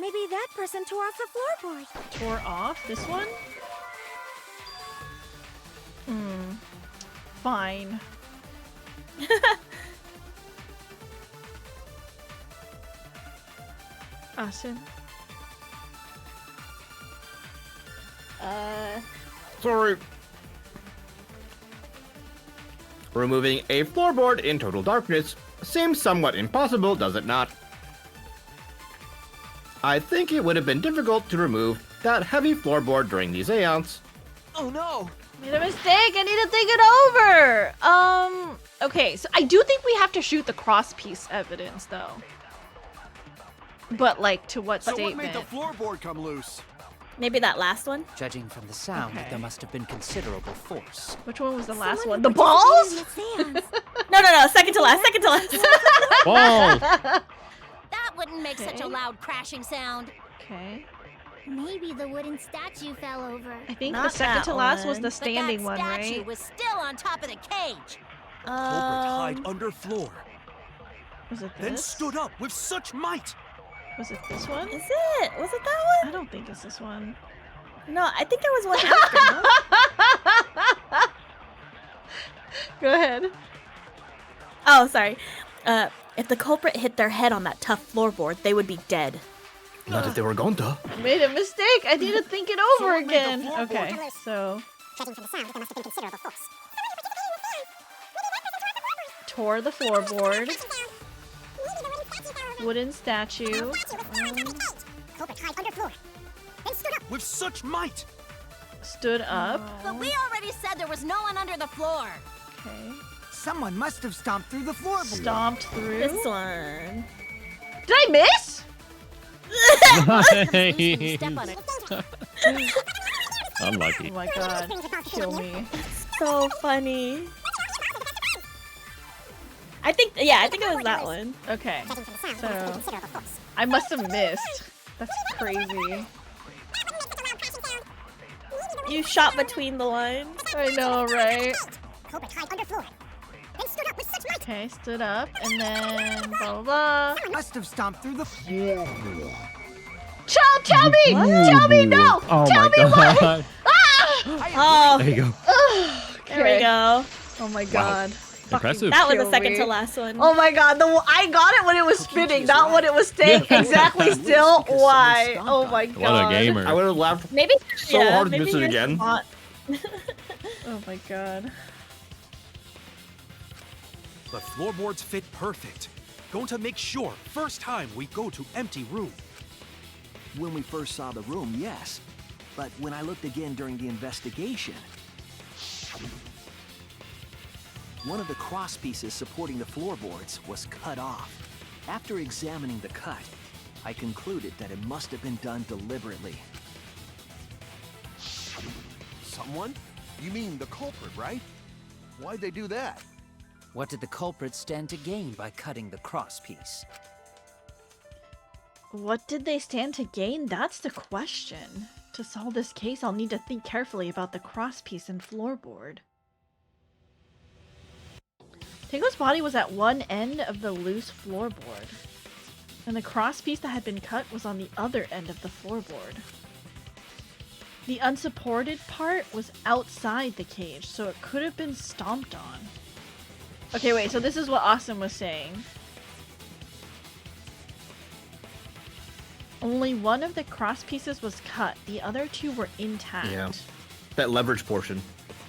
Maybe that person tore off the floorboard. Tore off this one? Fine. Austin? Sorry. Removing a floorboard in total darkness seems somewhat impossible, does it not? I think it would have been difficult to remove that heavy floorboard during the seance. Oh no! Made a mistake. I need to think it over. Okay, so I do think we have to shoot the cross piece evidence, though. But like, to what So statement? what made the floorboard come loose? Maybe that last one. Judging from the sound, Okay. there must have been considerable force. Which one was the last Someone one? who The balls? participated in the seance. No. Second to last. Second to last. Ball. That wouldn't make such a Okay. loud crashing sound. Okay. Maybe the wooden statue fell over. I think Not the second that to last was one. the But standing that one, statue right? was still on top of the cage. Culprit hide Um, under floor. Was it Then this? stood up with such might. Was it this one? is it? Was it that I one? don't think it's this one. No, I think there was one after. No? Go ahead. Oh, sorry. If the culprit hit their head on that tough floorboard, they would be dead. Not if they were going to. I made a mistake. I need to think it So over what made the again. floorboard Okay, come loose? so Judging from the sound, there must have been considerable force. tore the floorboard. Wooden statue. Culprit hide under floor. Then stood up. With such might. Stood up. But we already said there was no one under the floor. Okay. Someone must have stomped through the floorboard. Stomped through. This one. Did I miss? Step on it. Unlucky. Oh my god. Kill me. So funny. I think it was that one. Okay. Judging from the sound, there must have been So considerable force. I must have missed. That's crazy. You shot between the lines. I know, right? Culprit hide under floor. Then stood up with such might. Okay, stood up and then blah blah blah. Must have stomped through the floor. Tell me! Tell me no! Oh Tell my me what? god. Oh, There you go. there we go. Oh my god. Impressive. That was the Kill second me. to last one. Oh my god, I got it when it was spinning, not when it was staying exactly still. because Why? someone Oh stomped my on it. What a god. gamer. I would have laughed Maybe so hard to maybe miss it yours again. is not- Oh my god. The floorboards fit perfect. Going to make sure first time we go to empty room. When we first saw the room, yes. But when I looked again during the investigation, one of the cross pieces supporting the floorboards was cut off. After examining the cut, I concluded that it must have been done deliberately. Someone? You mean the culprit, right? Why'd they do that? What did the culprit stand to gain by cutting the cross piece? What did they stand to gain? That's the question. To solve this case, I'll need to think carefully about the crosspiece and floorboard. Tenko's body was at one end of the loose floorboard, and the crosspiece that had been cut was on the other end of the floorboard. The unsupported part was outside the cage, so it could have been stomped on. Okay, wait, so this is what Austin was saying. Only one of the cross pieces was cut, the other two were intact. Yeah. That leverage portion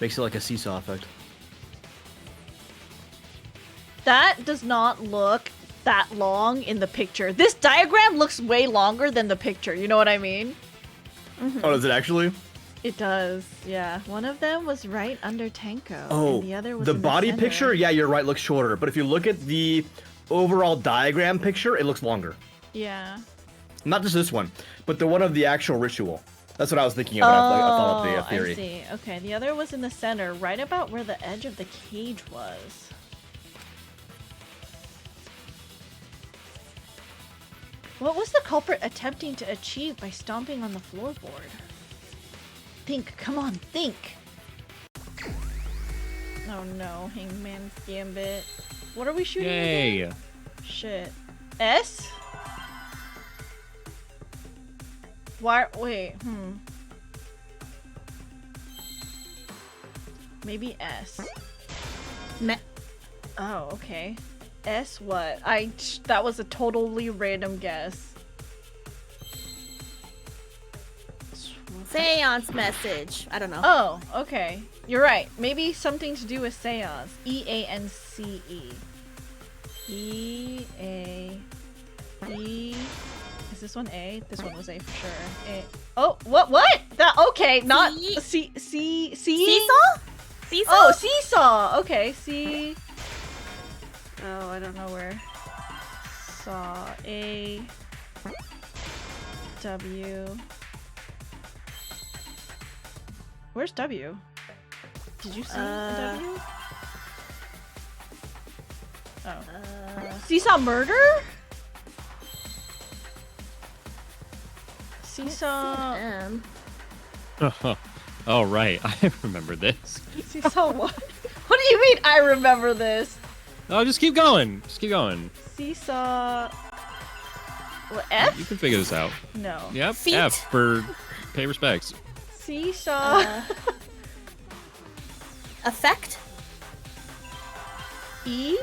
makes it like a seesaw effect. That does not look that long in the picture. This diagram looks way longer than the picture, you know what I mean? Oh, does it actually? It does, yeah. One of them was right under Tenko, Oh, and the other was the in body center. picture, yeah, you're right, looks shorter. But if you look at the overall diagram picture, it looks longer. Yeah. Not just this one, but the one of the actual ritual. That's what I was thinking of when I thought of the theory. I see. Okay, the other was in the center, right about where the edge of the cage was. What was the culprit attempting to achieve by stomping on the floorboard? Think, come on, think! Oh no, Hangman's Gambit. What are we shooting Yay! again? Shit. S? Why? Wait, Maybe S. Oh, okay. S what? That was a totally random guess. Seance message. I don't know. Oh, okay. You're right. Maybe something to do with seance. E-A-N-C-E. E-A-E. Is this one A? This one was A for sure. A. Oh, what? That, okay, not C. Seesaw? Seesaw? Oh, seesaw. Okay, C. Oh, I don't know where. Saw. A. W. Where's W? Did you see a W? Oh. Seesaw murder? Seesaw. Oh, right. I remember this. Seesaw what? What do you mean I remember this? Oh, just keep going. Just keep going. Seesaw. What, F? You can figure this out. No. Yep. Feet? F for pay respects. Seesaw. Effect? E?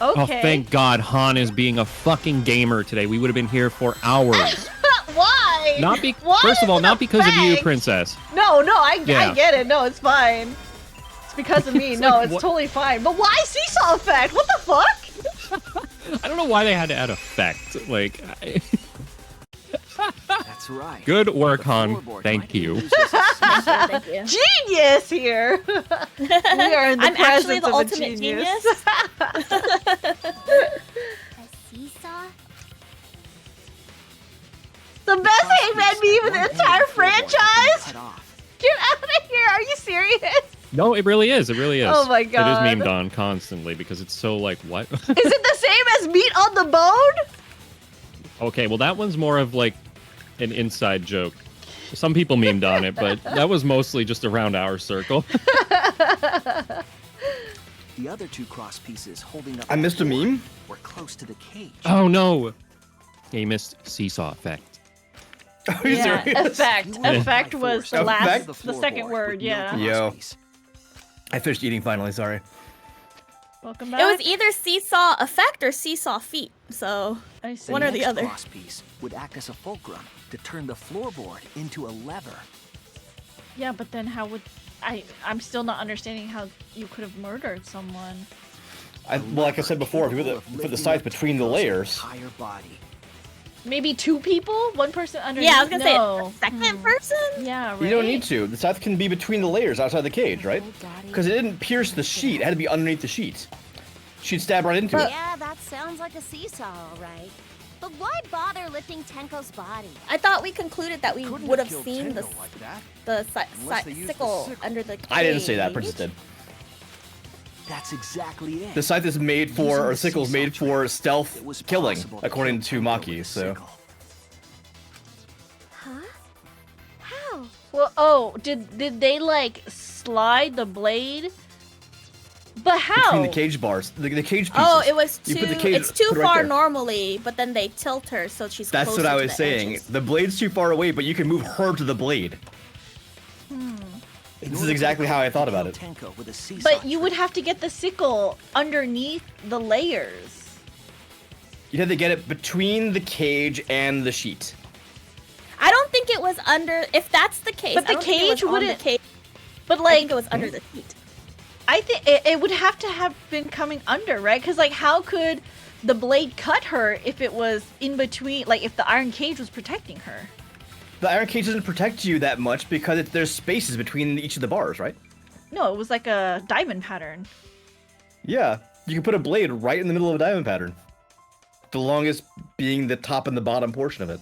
Oh, Okay. thank God Han is being a fucking gamer today. We would have been here for hours. Why? Why First of all, is it not because of you, effect? Princess. No, I Yeah. get it. No, it's fine. It's because of me. No, like, it's what- totally fine. But why seesaw effect? What the fuck? I don't know why they had to add effect. Like, That's right. good work, Han. Thank you. Thank you. Genius here. We are in the I'm actually presence the of a ultimate genius. Seesaw? The best Hangman meme in the entire franchise. Get out of here! Are you serious? No, it really is. It really is. Oh my It God. is memed on constantly because it's so like, what? Is it the same as meat on the bone? Okay, well, that one's more of like an inside joke. Some people memed on it, but that was mostly just around our circle. The other two cross pieces holding up I missed a meme? were close to the cage. Oh no! Yeah, you missed seesaw effect. Are you Yeah, serious? effect. Effect was the Effect? last, the second word. Yeah. Yo. I finished eating finally, sorry. Welcome It back. was either seesaw effect or seesaw feet. So I see. one or the next other. cross piece would act as a fulcrum to turn the floorboard into a lever. Yeah, but then how would I'm still not understanding how you could have murdered someone. Well, like I said before, if you put the sides between the layers, Entire body. Maybe two people, one person underneath. Yeah, I was gonna say No. second person. Yeah, right. you don't need to. The sides can be between the layers outside the cage, right? Because it didn't pierce the sheet. It had to be underneath the sheet. She'd stab right into it. Yeah, that sounds like a seesaw, all right. But why bother lifting Tenko's body? I thought we concluded that we Couldn't would have killed seen Tenko like that. the Unless they used the sickle sickle. under the cage. I didn't say that, Princess did. That's exactly it. The scythe is made for, Using or the sickle's seesaw made for stealth was killing, possible to according kill to Tenko Maki, with a so. sickle. Huh? Well, oh, did they like slide the blade? But how? Between the cage bars, the cage pieces. Oh, it was You too. put the cage- It's too put it right far there. normally, but then they tilt her so she's. That's closer what I to was the saying. edges. The blade's too far away, but you can move her to the blade. This is exactly how I thought about it. Tenko with a seesaw But you would have to get the sickle underneath the layers. You'd have to get it between the cage and the sheet. I don't think it was under. If that's the case, But I the don't think it was cage on the wouldn't- cage. But I like, think it was under the seat. I think it would have to have been coming under, right? Because like, how could the blade cut her if it was in between? Like, if the iron cage was protecting her? The iron cage doesn't protect you that much because there's spaces between each of the bars, right? No, it was like a diamond pattern. Yeah, you can put a blade right in the middle of a diamond pattern. The longest being the top and the bottom portion of it.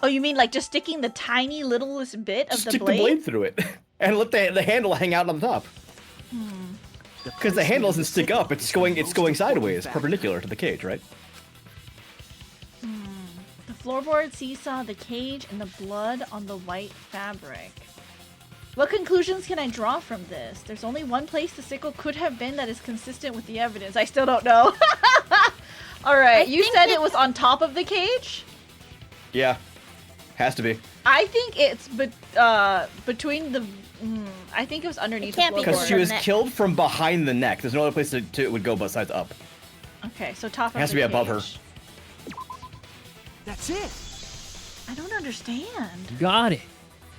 Oh, you mean like just sticking the tiny littlest bit of Stick the the blade? blade through it and let the handle hang out on the top. Because the handle doesn't stick up; it's going sideways, perpendicular to the cage, right? The floorboard, seesaw, the cage, and the blood on the white fabric. What conclusions can I draw from this? There's only one place the sickle could have been that is consistent with the evidence. I still don't know. Alright, you said it was on top of the cage? Yeah, has to be. I think it's between the... I think it was underneath the floorboard. Because she was killed from behind the neck. There's no other place it would go besides up. Okay, so top of It has the to be above her. cage. That's it. I don't understand. Got it.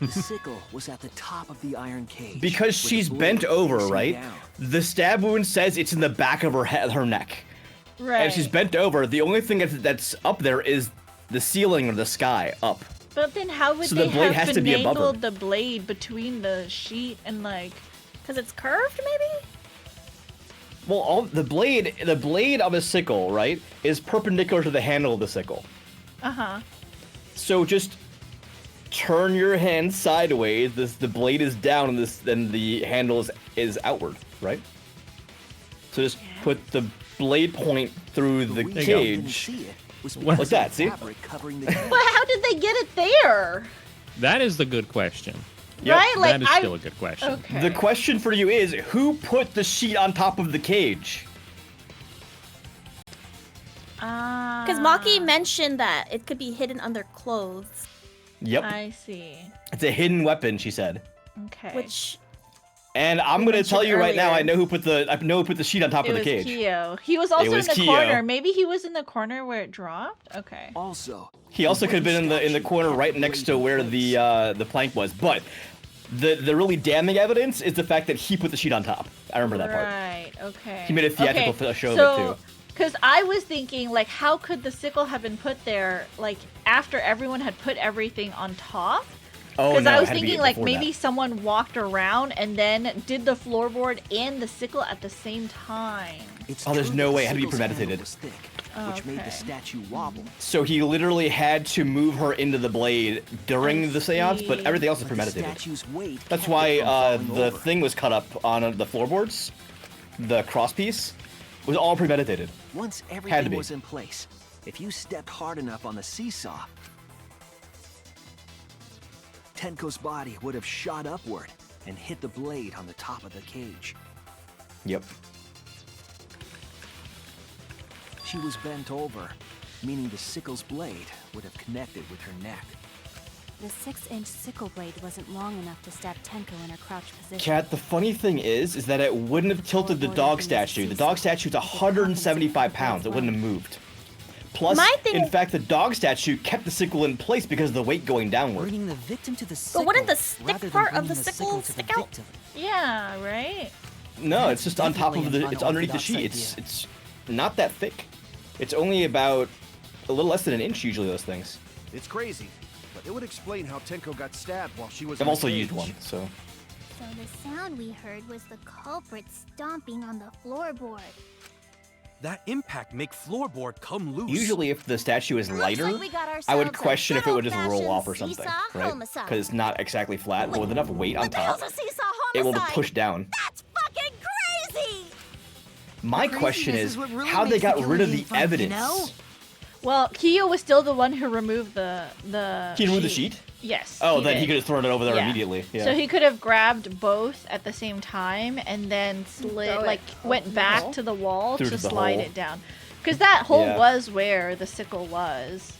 The sickle was at the top of the iron cage. Because with she's the bent blade over, facing right? down. The stab wound says it's in the back of her neck. Right. And she's bent over. The only thing that's up there is the ceiling or the sky up. But then how would So the they blade have has to be above her. finagled the blade between the sheet and like... Because it's curved, maybe? Well, the blade of a sickle, right, is perpendicular to the handle of the sickle. Uh-huh. So just turn your hand sideways. The blade is down, and then the handle is outward, right? So just put the blade point through the reason you cage, didn't see it was like because that. of See? the fabric covering the cage. But how did they get it there? That is the good question. Yep. Right? Like, That is still a good question. Okay. The question for you is, who put the sheet on top of the cage? Because Maki mentioned that it could be hidden under clothes. Yep. I see. It's a hidden weapon, she said. Okay. Which... And I'm You gonna tell mentioned you right now, earlier. I know who put the sheet on top It of the was cage. Kyo. He was also was in the Kyo. corner. Maybe he was in the corner where it dropped? Okay. Also, He also could have been in the corner right next to where the plank was, but the really damning evidence is the fact that he put the sheet on top. I remember that part. Right, okay. He made a theatrical Okay, show so, of it too. Because I was thinking, like, how could the sickle have been put there, like, after everyone had put everything on top? Oh Because no, I it was had to be thinking, like, before maybe that. someone walked around and then did the floorboard and the sickle at the same time. it's Oh, there's true no that way. the It had to be sickle's handle premeditated. was thick, Oh, which made okay. the statue wobble. So he literally had to move her into the blade during the seance, but see. everything else is But the premeditated. statue's weight That's kept why it from falling the over. thing was cut up on the floorboards. The crosspiece was all premeditated. Once Had to everything be. was in place, if you stepped hard enough on the seesaw, Tenko's body would have shot upward and hit the blade on the top of the cage. Yep. She was bent over, meaning the sickle's blade would have connected with her neck. The 6-inch sickle blade wasn't long enough to stab Tenko in her crouch position. Kat, the funny thing is that it wouldn't have tilted the dog statue. The dog statue's 175 pounds. It wouldn't have moved. Plus, My thing in is- fact, the dog statue kept the sickle in place because of the weight going downward. Bringing the victim to the sickle. But wouldn't the stick rather than part of the bringing sickle to the stick out? victim. Yeah, right? No, That's it's just on top of definitely the. an It's underneath the unorthodox sheet. idea. It's not that thick. It's only about a little less than an inch usually. Those things. It's crazy, but it would explain how Tenko got stabbed while she was I've in the also cage. used one, so. So the sound we heard was the culprit stomping on the floorboard. That impact make floorboard come loose. Usually, if the statue is lighter, like we got I would ourselves a question if it would just roll good off or old-fashioned something, seesaw right? homicide. Because it's not exactly flat, but with enough weight on What the top, hell's a seesaw it will homicide? push down. That's fucking crazy! My Craziness question is is what really how they makes the got rid of killing the game fun, you evidence. know? Well, Kyo was still the one who removed the He removed the sheet. sheet? Yes. Oh, then he could have thrown it over there Yeah. immediately. Yeah. So he could have grabbed both at the same time and then slid, like, went back to the wall Through to to the slide hole. it down. Because that hole Yeah. was where the sickle was.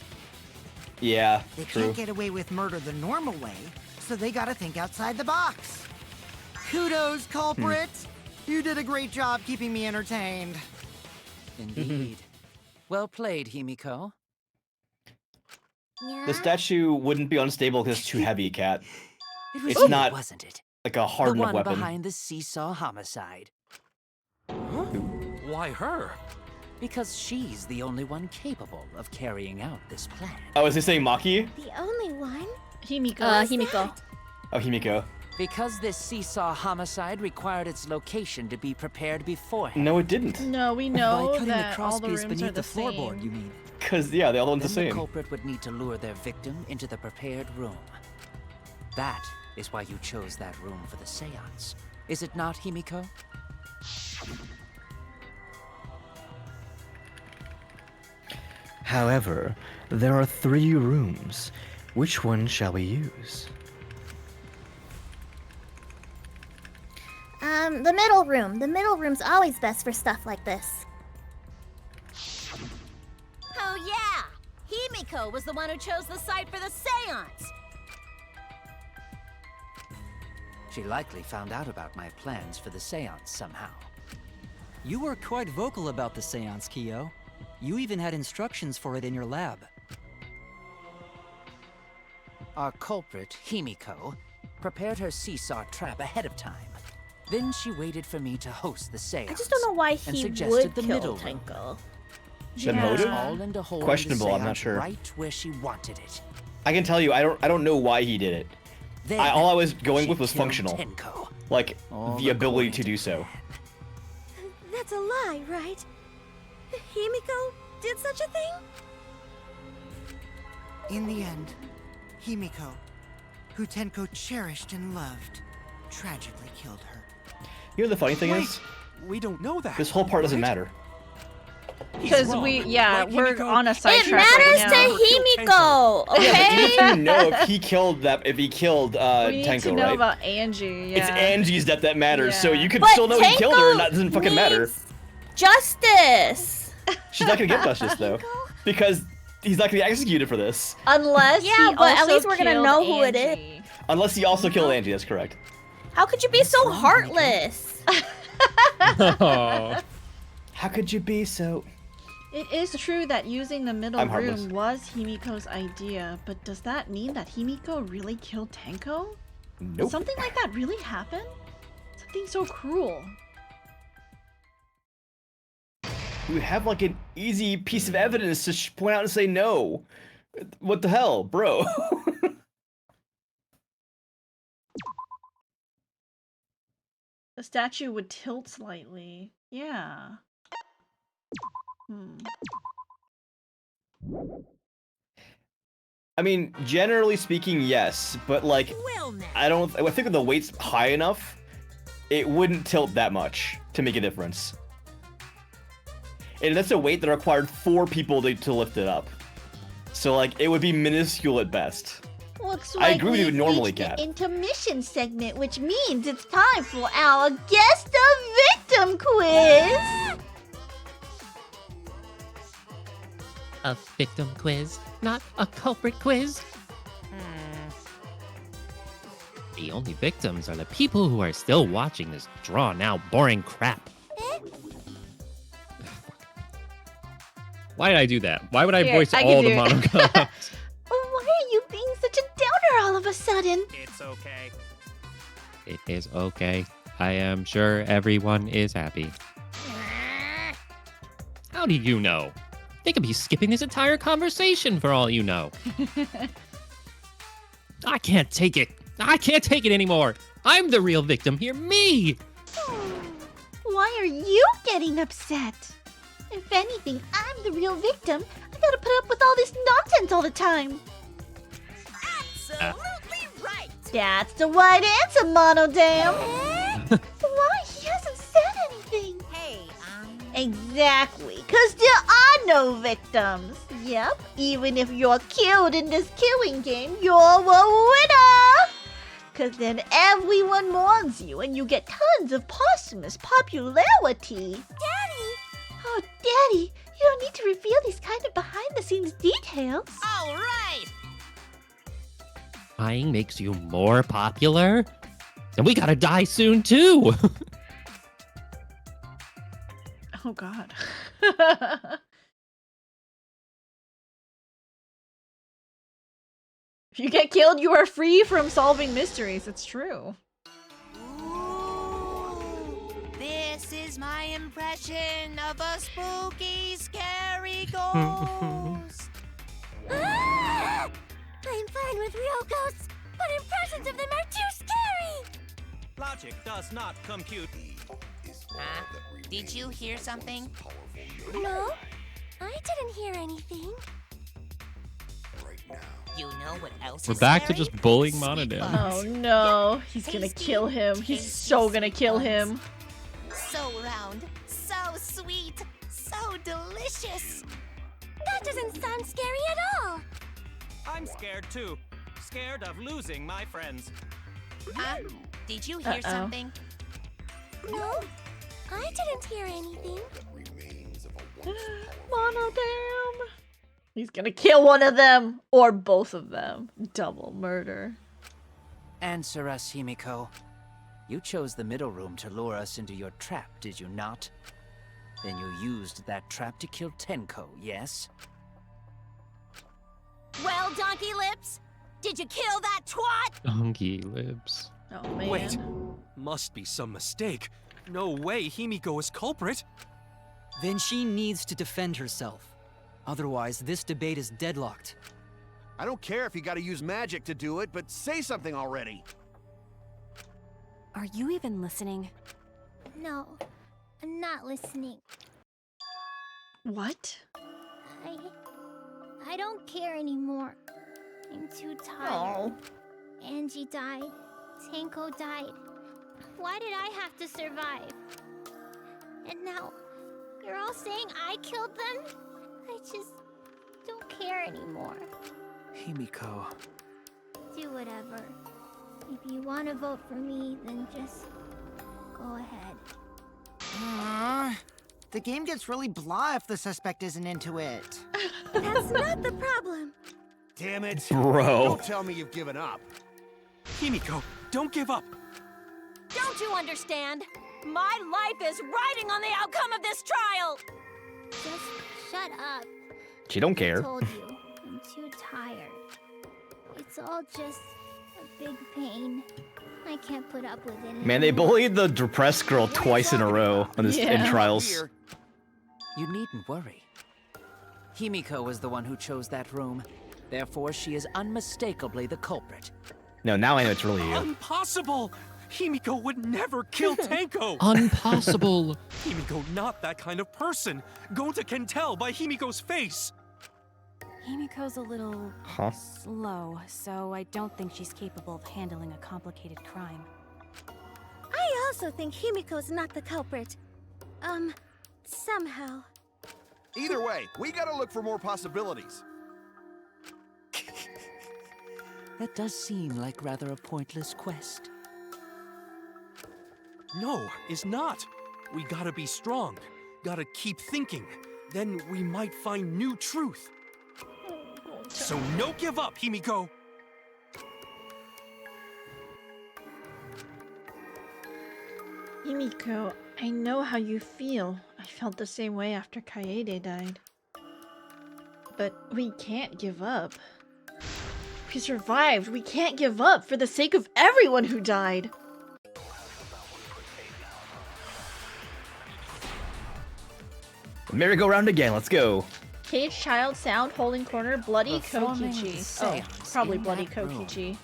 Yeah, They true. can't get away with murder the normal way, so they gotta think outside the box. Kudos, culprit! You did a great job keeping me entertained. Indeed. Well played, Himiko. The statue wouldn't be unstable because it's too heavy, Cat. It was It's you, not wasn't it? like a hard The enough one weapon. behind the seesaw homicide. Why her? Because she's the only one capable of carrying out this plan. Oh, is he saying Maki? The only one? Himiko. Himiko. Oh, Himiko. Because this seesaw homicide required its location to be prepared beforehand. No, it didn't. No, we By know cutting the that all the crosspiece rooms beneath are the floorboard, same. you mean? Because, yeah, the other one's the Then the same. culprit would need to lure their victim into the prepared room. That is why you chose that room for the seance. Is it not, Himiko? However, there are 3 rooms. Which one shall we use? The middle room. The middle room's always best for stuff like this. Oh yeah! Himiko was the one who chose the site for the seance! She likely found out about my plans for the seance somehow. You were quite vocal about the seance, Kyo. You even had instructions for it in your lab. Our culprit, Himiko, prepared her seesaw trap ahead of time. Then she waited for me to host the seance. I just don't know why and he suggested would the kill middle room. Tenko. The motive? All into holding Questionable, the I'm not seance sure. right where she wanted it. I can tell you, I don't know why he did it. Then All I was going she with was killed functional. Tenko. Like, All the ability according to do so. That's a lie, right? Himiko did such a thing? In the end, Himiko, who Tenko cherished and loved, tragically killed her. You know the funny thing Wait, is? we don't know that. This whole part doesn't right? matter. Because wrong. we're Himiko, on a It sidetrack matters right now. to Himiko, Yeah, but okay? even if you know if he killed We need Tenko, to know right? about Angie. Yeah. It's Angie's death that matters, so Yeah. you could But still know he killed her, and Tenko that doesn't fucking matter. needs Justice. She's not gonna get justice though, because he's not gonna be executed for this, Unless Yeah, he but at also least we're gonna killed know who it is. Angie. unless he also killed Angie. That's correct. How could you be so heartless? Oh. How could you be so? It is true that using the middle I'm heartless. room was Himiko's idea, but does that mean that Himiko really killed Tenko? Did Nope. something like that really happen? Something so cruel. You have like an easy piece of evidence to point out and say no. What the hell, bro? The statue would tilt slightly. Yeah. I mean, generally speaking, yes, but like, Well now. I think if the weight's high enough, it wouldn't tilt that much to make a difference. And that's a weight that required 4 people to lift it up. So like, it would be minuscule at best. Looks I like agree with you we've normally, reached the Kat. intermission segment, which means it's time for our guest of victim quiz. A victim quiz, not a culprit quiz. The only victims are the people who are still watching this drawn-out, boring crap. Why did I do that? Why would I Here, voice I all can the do it. monocoms? Why are you being such a downer all of a sudden? It's okay. It is okay. I am sure everyone is happy. How do you know? They could be skipping this entire conversation for all you know. I can't take it. I can't take it anymore. I'm the real victim here. Me! Why are you getting upset? If anything, I'm the real victim. I gotta put up with all this nonsense all the time. Absolutely right. That's the right answer, Monodam. Why? He hasn't said anything. Hey, Exactly, because there are no victims. Yep, even if you're killed in this killing game, you're a winner! Cause then everyone mourns you and you get tons of posthumous popularity. Daddy! Oh, Daddy, you don't need to reveal these kind of behind-the-scenes details. All right! Dying makes you more popular? Then we gotta die soon, too! Oh god. If you get killed, you are free from solving mysteries. It's true. This is my impression of a spooky, scary ghost. Ah! I'm fine with real ghosts, but impressions of them are too scary! Logic does not compute. Did you hear something? No, I didn't hear anything. You know what else We're is back to scary? just bullying Sweet Monodam. bugs. Oh no, he's gonna kill him. He's so gonna kill him. So round, so sweet, so delicious. That doesn't sound scary at all. I'm scared too. Scared of losing my friends. Did you hear something? No, I didn't hear anything. Monodam. He's gonna kill one of them or both of them. Double murder. Answer us, Himiko. You chose the middle room to lure us into your trap, did you not? Then you used that trap to kill Tenko, yes? Well, Donkey Lips, did you kill that twat? Donkey lips. Oh man. Wait, must be some mistake. No way Himiko is culprit. Then she needs to defend herself. Otherwise, this debate is deadlocked. I don't care if you gotta use magic to do it, but say something already. Are you even listening? No, I'm not listening. What? I don't care anymore. I'm too tired. Angie died. Tenko died. Why did I have to survive? And now, you're all saying I killed them? I just don't care anymore. Himiko. Do whatever. If you want to vote for me, then just go ahead. The game gets really blah if the suspect isn't into it. That's not the problem. Damn it. Bro. Don't tell me you've given up. Himiko, don't give up. Don't you understand? My life is riding on the outcome of this trial! Just shut up. She don't I care. told you, I'm too tired. It's all just a big pain. I can't put up with it. Man, they bullied the depressed girl twice in a row on this in trials. You needn't worry. Himiko was the one who chose that room. Therefore, she is unmistakably the culprit. No, now I know it's really you. Impossible! Himiko would never kill Tenko! Impossible! Himiko not that kind of person! Gonta can tell by Himiko's face! Himiko's a little Huh? slow, so I don't think she's capable of handling a complicated crime. I also think Himiko's not the culprit. Somehow. Either way, we gotta look for more possibilities. That does seem like rather a pointless quest. No, it's not. We gotta be strong. Gotta keep thinking. Then we might find new truth. So no give up, Himiko! Himiko, I know how you feel. I felt the same way after Kaede died. But we can't give up. We survived. We can't give up for the sake of everyone who died. Merry-go-round again, let's go. Cage, child, sound, holding corner, bloody Performing the Kokichi. Oh, seance probably in bloody that room Kokichi.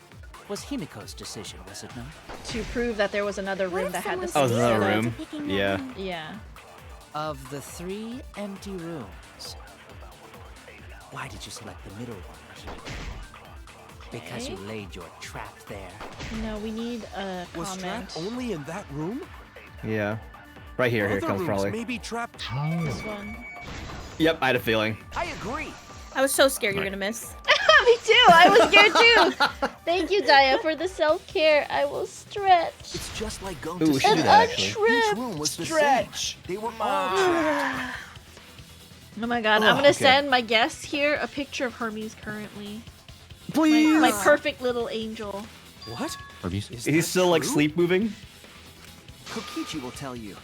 Was Himiko's decision, was it not? To prove that there was another room that had the Oh, same there's another setup. room. Yeah. Yeah. Of the 3 empty rooms, why did you select the middle one, Himiko? Because you Okay. laid your trap there. No, we need a Was comment. trapped only in that room? Yeah. Right here, here it Other comes rooms probably. may be trapped. This one. Yep, I had a feeling. I agree. I was so scared you were gonna miss. Me too. I was scared too. Thank you, Daya, for the self-care. I will stretch. It's just like going Ooh, to we should sleep. do that, actually. Each room was the same. They were all trapped. Oh my god, I'm gonna send my guests here a picture of Hermes currently. Please. My perfect little angel. What? Hermes? Is he still like sleep moving? Kokichi will tell you.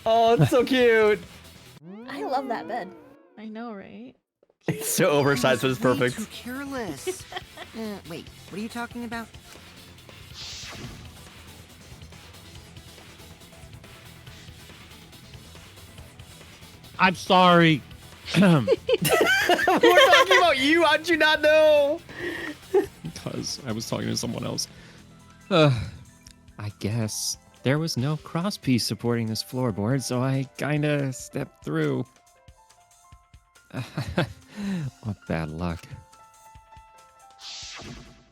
Oh, it's so cute. I love that bed. I know, right? It's so oversized, but it's perfect. Too careless. Wait, what are you talking about? I'm sorry. We're talking about you. How'd you not know? Because I was talking to someone else. I guess there was no crosspiece supporting this floorboard, so I kinda stepped through. What bad luck.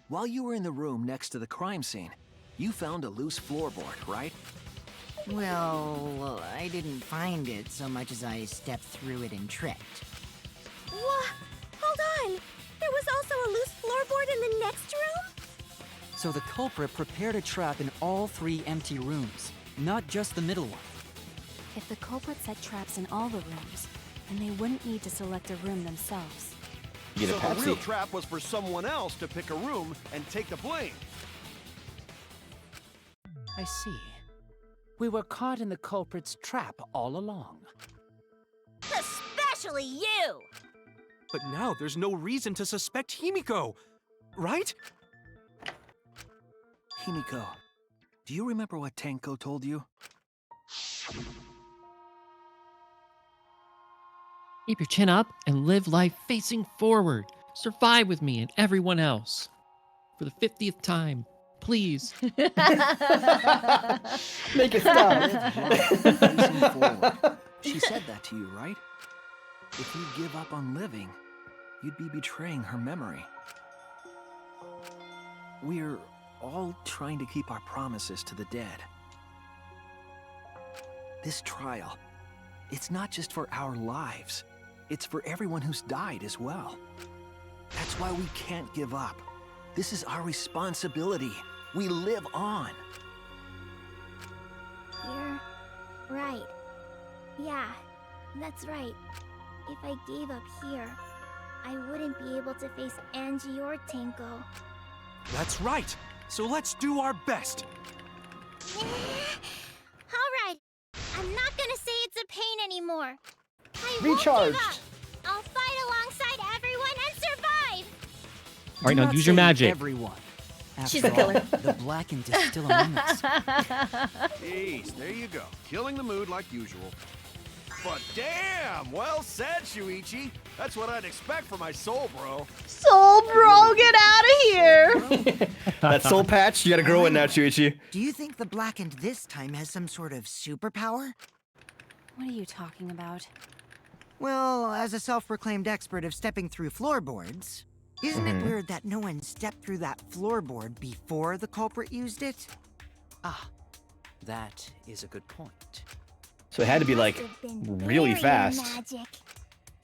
While you were in the room next to the crime scene, you found a loose floorboard, right? Well, I didn't find it so much as I stepped through it and tripped. What? Hold on. There was also a loose floorboard in the next room? So the culprit prepared a trap in all 3 empty rooms, not just the middle one. If the culprit set traps in all the rooms, then they wouldn't need to select a room themselves. Get a So the Pepsi. real trap was for someone else to pick a room and take the blame. I see. We were caught in the culprit's trap all along. Especially you! But now there's no reason to suspect Himiko, right? Himiko, do you remember what Tenko told you? Keep your chin up and live life facing forward. Survive with me and everyone else. For the 50th time, please. Make it stop. Facing forward. She said that to you, right? If you give up on living, you'd be betraying her memory. We're all trying to keep our promises to the dead. This trial, it's not just for our lives. It's for everyone who's died as well. That's why we can't give up. This is our responsibility. We live on. You're right. Yeah, that's right. If I gave up here, I wouldn't be able to face Angie or Tenko. That's right. So let's do our best. Alright, I'm not gonna say it's a pain anymore. I Recharged. won't give up. I'll fight alongside everyone and survive! All right, Do now not use your say magic. Everyone. She's After the killer. all, the blackened is still among us. Jeez, there you go. Killing the mood like usual. But damn, well said, Shuichi. That's what I'd expect for my soul, bro. Soul bro, get out of here! That soul patch, you gotta grow it now, Chuichi. Do you think the blackened this time has some sort of superpower? What are you talking about? Well, as a self-proclaimed expert of stepping through floorboards, isn't it weird that no one stepped through that floorboard before the culprit used it? Ah, that is a good point. So it had to be like Must have been really barrier fast. Magic.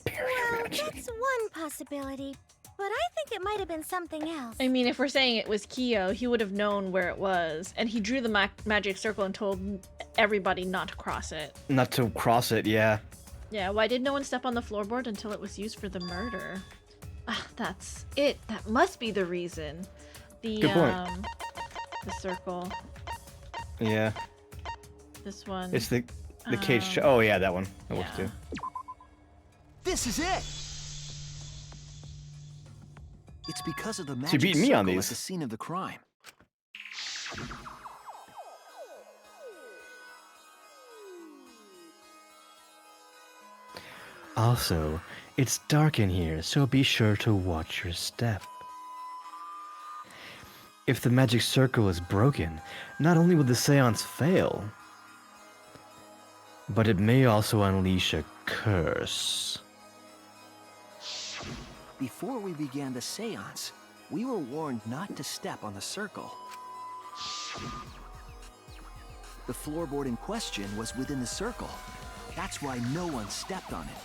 Well, that's one possibility, but I think it might have been something else. I mean, if we're saying it was Kyo, he would have known where it was, and he drew the magic circle and told everybody not to cross it. Not to cross it, yeah. Yeah, why did no one step on the floorboard until it was used for the murder? Ah, that's it. That must be the reason. The Good point. The circle. Yeah. This one. It's the cage. Oh yeah, that one. That works too. This is it! It's because of the So magic you beat me on circle these. at the scene of the crime. Also, it's dark in here, so be sure to watch your step. If the magic circle is broken, not only will the seance fail, but it may also unleash a curse. Before we began the seance, we were warned not to step on the circle. The floorboard in question was within the circle. That's why no one stepped on it.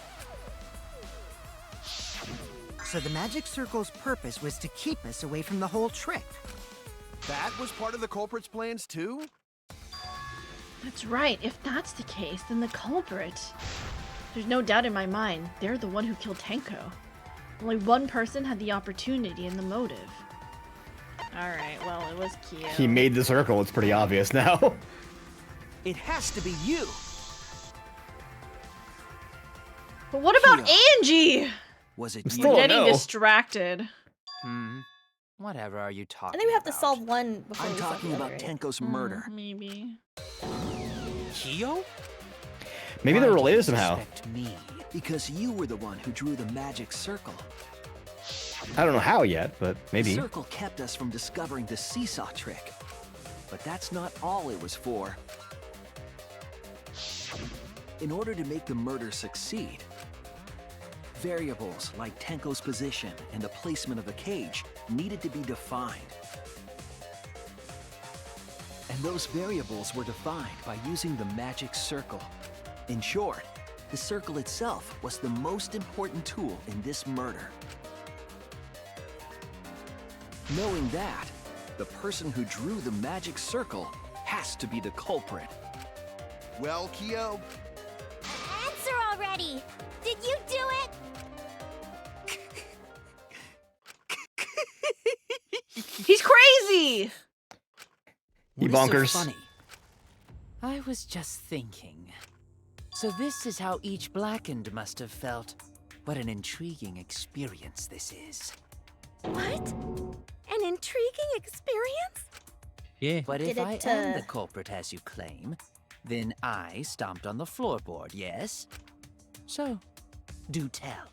So the magic circle's purpose was to keep us away from the whole trick. That was part of the culprit's plans too? That's right. If that's the case, then the culprit. There's no doubt in my mind, they're the one who killed Tenko. Only one person had the opportunity and the motive. Alright, well, it was cute. He made the circle. It's pretty obvious now. It has to be you. But what about Angie? Was it We're getting distracted. Whatever are you I talking think we have to about? solve one before I'm we solve talking the about other, right? Tenko's murder. Maybe. Kyo? Maybe Why they're do related you somehow. suspect me? Because you were the one who drew the magic circle. I don't know how yet, but maybe. The circle kept us from discovering the seesaw trick. But that's not all it was for. In order to make the murder succeed, variables like Tenko's position and the placement of the cage needed to be defined. And those variables were defined by using the magic circle. In short, the circle itself was the most important tool in this murder. Knowing that, the person who drew the magic circle has to be the culprit. Well, Kyo, Answer already! Did you do it? He's crazy! He What is bonkers. so funny? I was just thinking. So this is how each blackened must have felt. What an intriguing experience this is. What? An intriguing experience? Yeah. But Did if I it, am the culprit as you claim, then I stomped on the floorboard, yes? So, do tell.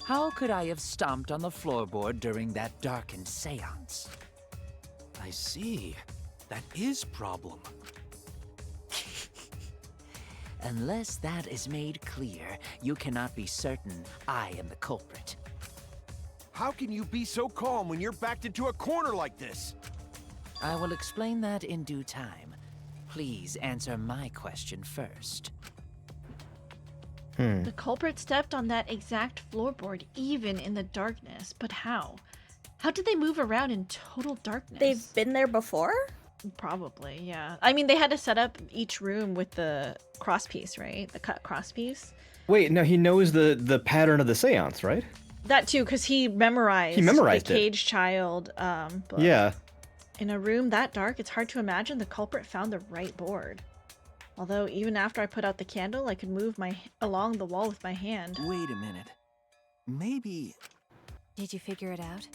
How could I have stomped on the floorboard during that darkened seance? I see. That is problem. Unless that is made clear, you cannot be certain I am the culprit. how can you be so calm when you're backed into a corner like this? I will explain that in due time. Please answer my question first. The culprit stepped on that exact floorboard even in the darkness, but how? How did they move around in total darkness? They've been there before? Probably, yeah. I mean, they had to set up each room with the crosspiece, right? The cut crosspiece. Wait, no, he knows the pattern of the seance, right? That too, because he memorized memorized the it. Caged Child book. Yeah. In a room that dark, it's hard to imagine the culprit found the right board. Although, even after I put out the candle, I could move along the wall with my hand. Wait a minute. Maybe... Did you figure it out?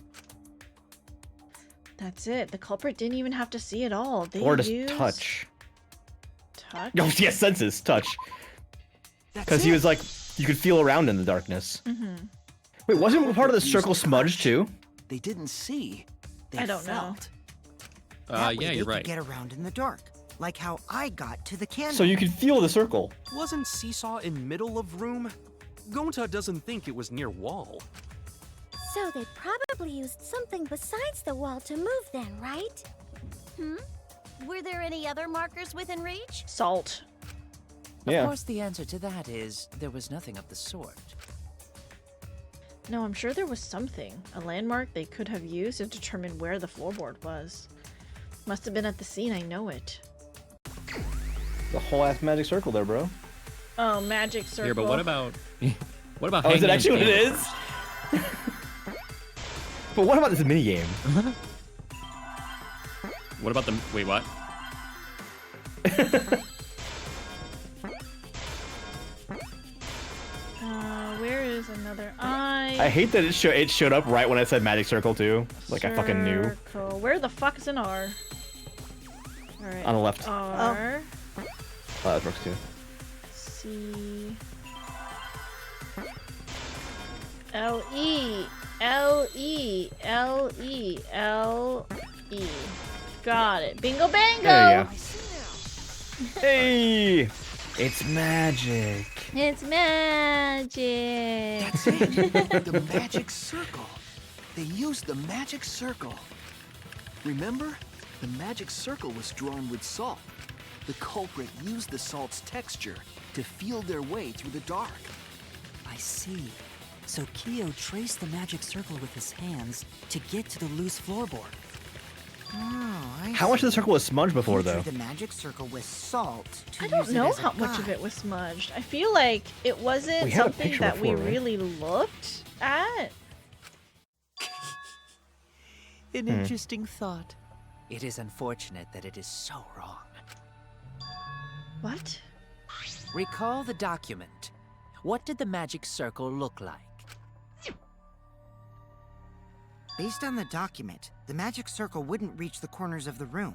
That's it. The culprit didn't even have to see it all. They Or just used... touch. Touch? Oh, yeah, senses, touch. Because he was like, you could feel around in the darkness. Mm-hmm. Wait, wasn't part of the Used circle smudged too? They didn't see. They I don't know. felt. That way Yeah, they you're could right. get around in the dark, like how I got to the candle. So you could feel the circle. Wasn't Seesaw in middle of room? Gonta doesn't think it was near wall. So they probably used something besides the wall to move then, right? Were there any other markers within reach? Salt. Yeah. Of course, the answer to that is there was nothing of the sort. No, I'm sure there was something. A landmark they could have used to determine where the floorboard was. Must have been at the scene, I know it. The whole ass magic circle there, bro. Oh, magic circle. Here, but what about what about? Oh, is it hanging actually what it candles? is? But what about this minigame? What about the? Wait, what? Where is another eye? I hate that it showed up right when I said magic circle too. Like I fucking knew. Circle. Where the fuck is an R? Alright. On the left. R. Oh, that works too. C. L E L E L E L E. Got it. Bingo bango. There you go. Hey, it's magic. It's magic. That's it. The magic circle. They used the magic circle. Remember? The magic circle was drawn with salt. The culprit used the salt's texture to feel their way through the dark. I see. So Kyo traced the magic circle with his hands to get to the loose floorboard. Oh, I How much of the see. circle was smudged before, You drew though? the magic circle with salt to I don't use it know as a how much of guide. it was smudged. I feel like it wasn't We had a something picture that we before, right? really looked at. An interesting thought. It is unfortunate that it is so wrong. What? Recall the document. What did the magic circle look like? Based on the document, the magic circle wouldn't reach the corners of the room.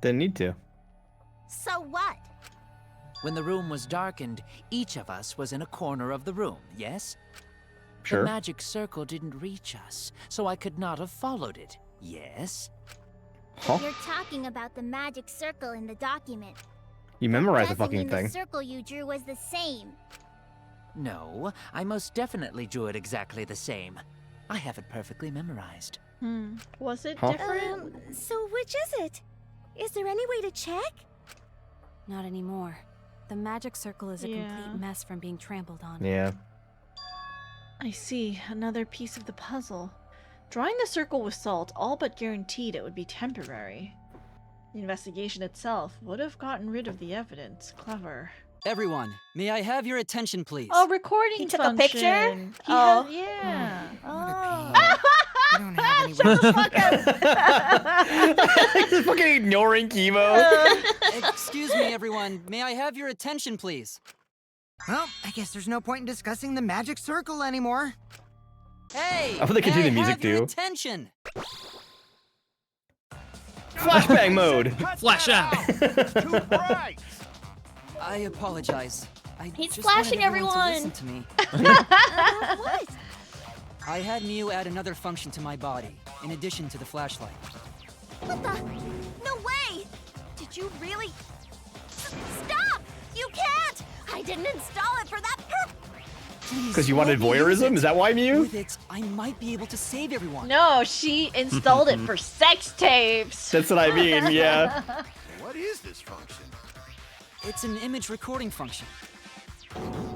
Didn't need to. So what? When the room was darkened, each of us was in a corner of the room, yes? Sure. The magic circle didn't reach us, so I could not have followed it, yes? Huh? You're talking about the magic circle in the document. You memorized the Doesn't fucking mean thing. The circle you drew was the same. No, I most definitely drew it exactly the same. I have it perfectly memorized. Was it Huh? different? So which is it? Is there any way to check? Not anymore. The magic circle is a Yeah. complete mess from being trampled on. Yeah. I see. Another piece of the puzzle. Drawing the circle with salt all but guaranteed it would be temporary. The investigation itself would have gotten rid of the evidence. Clever. Everyone, may I have your attention, please? Oh, recording He took a function. picture? He Oh. has- yeah. You don't have any Shut the fuck He's fucking ignoring chemo. Excuse me, everyone. May I have your attention, please? Well, I guess there's no point in discussing the magic circle anymore. Hey! I thought they could do may the music, have your too. Attention! Flashbang mode. Flash out. Too bright. I apologize. He's just wanted flashing everyone to everyone. listen to me. What? I had Mew add another function to my body, in addition to the flashlight. What the? No way! Did you really? Stop! You can't! I didn't install it for that purpose! Because you wanted voyeurism? Is that why, Mew? With it, I might be able to save everyone. No, she installed it for sex tapes. That's what I mean, yeah. What is this function? It's an image recording function.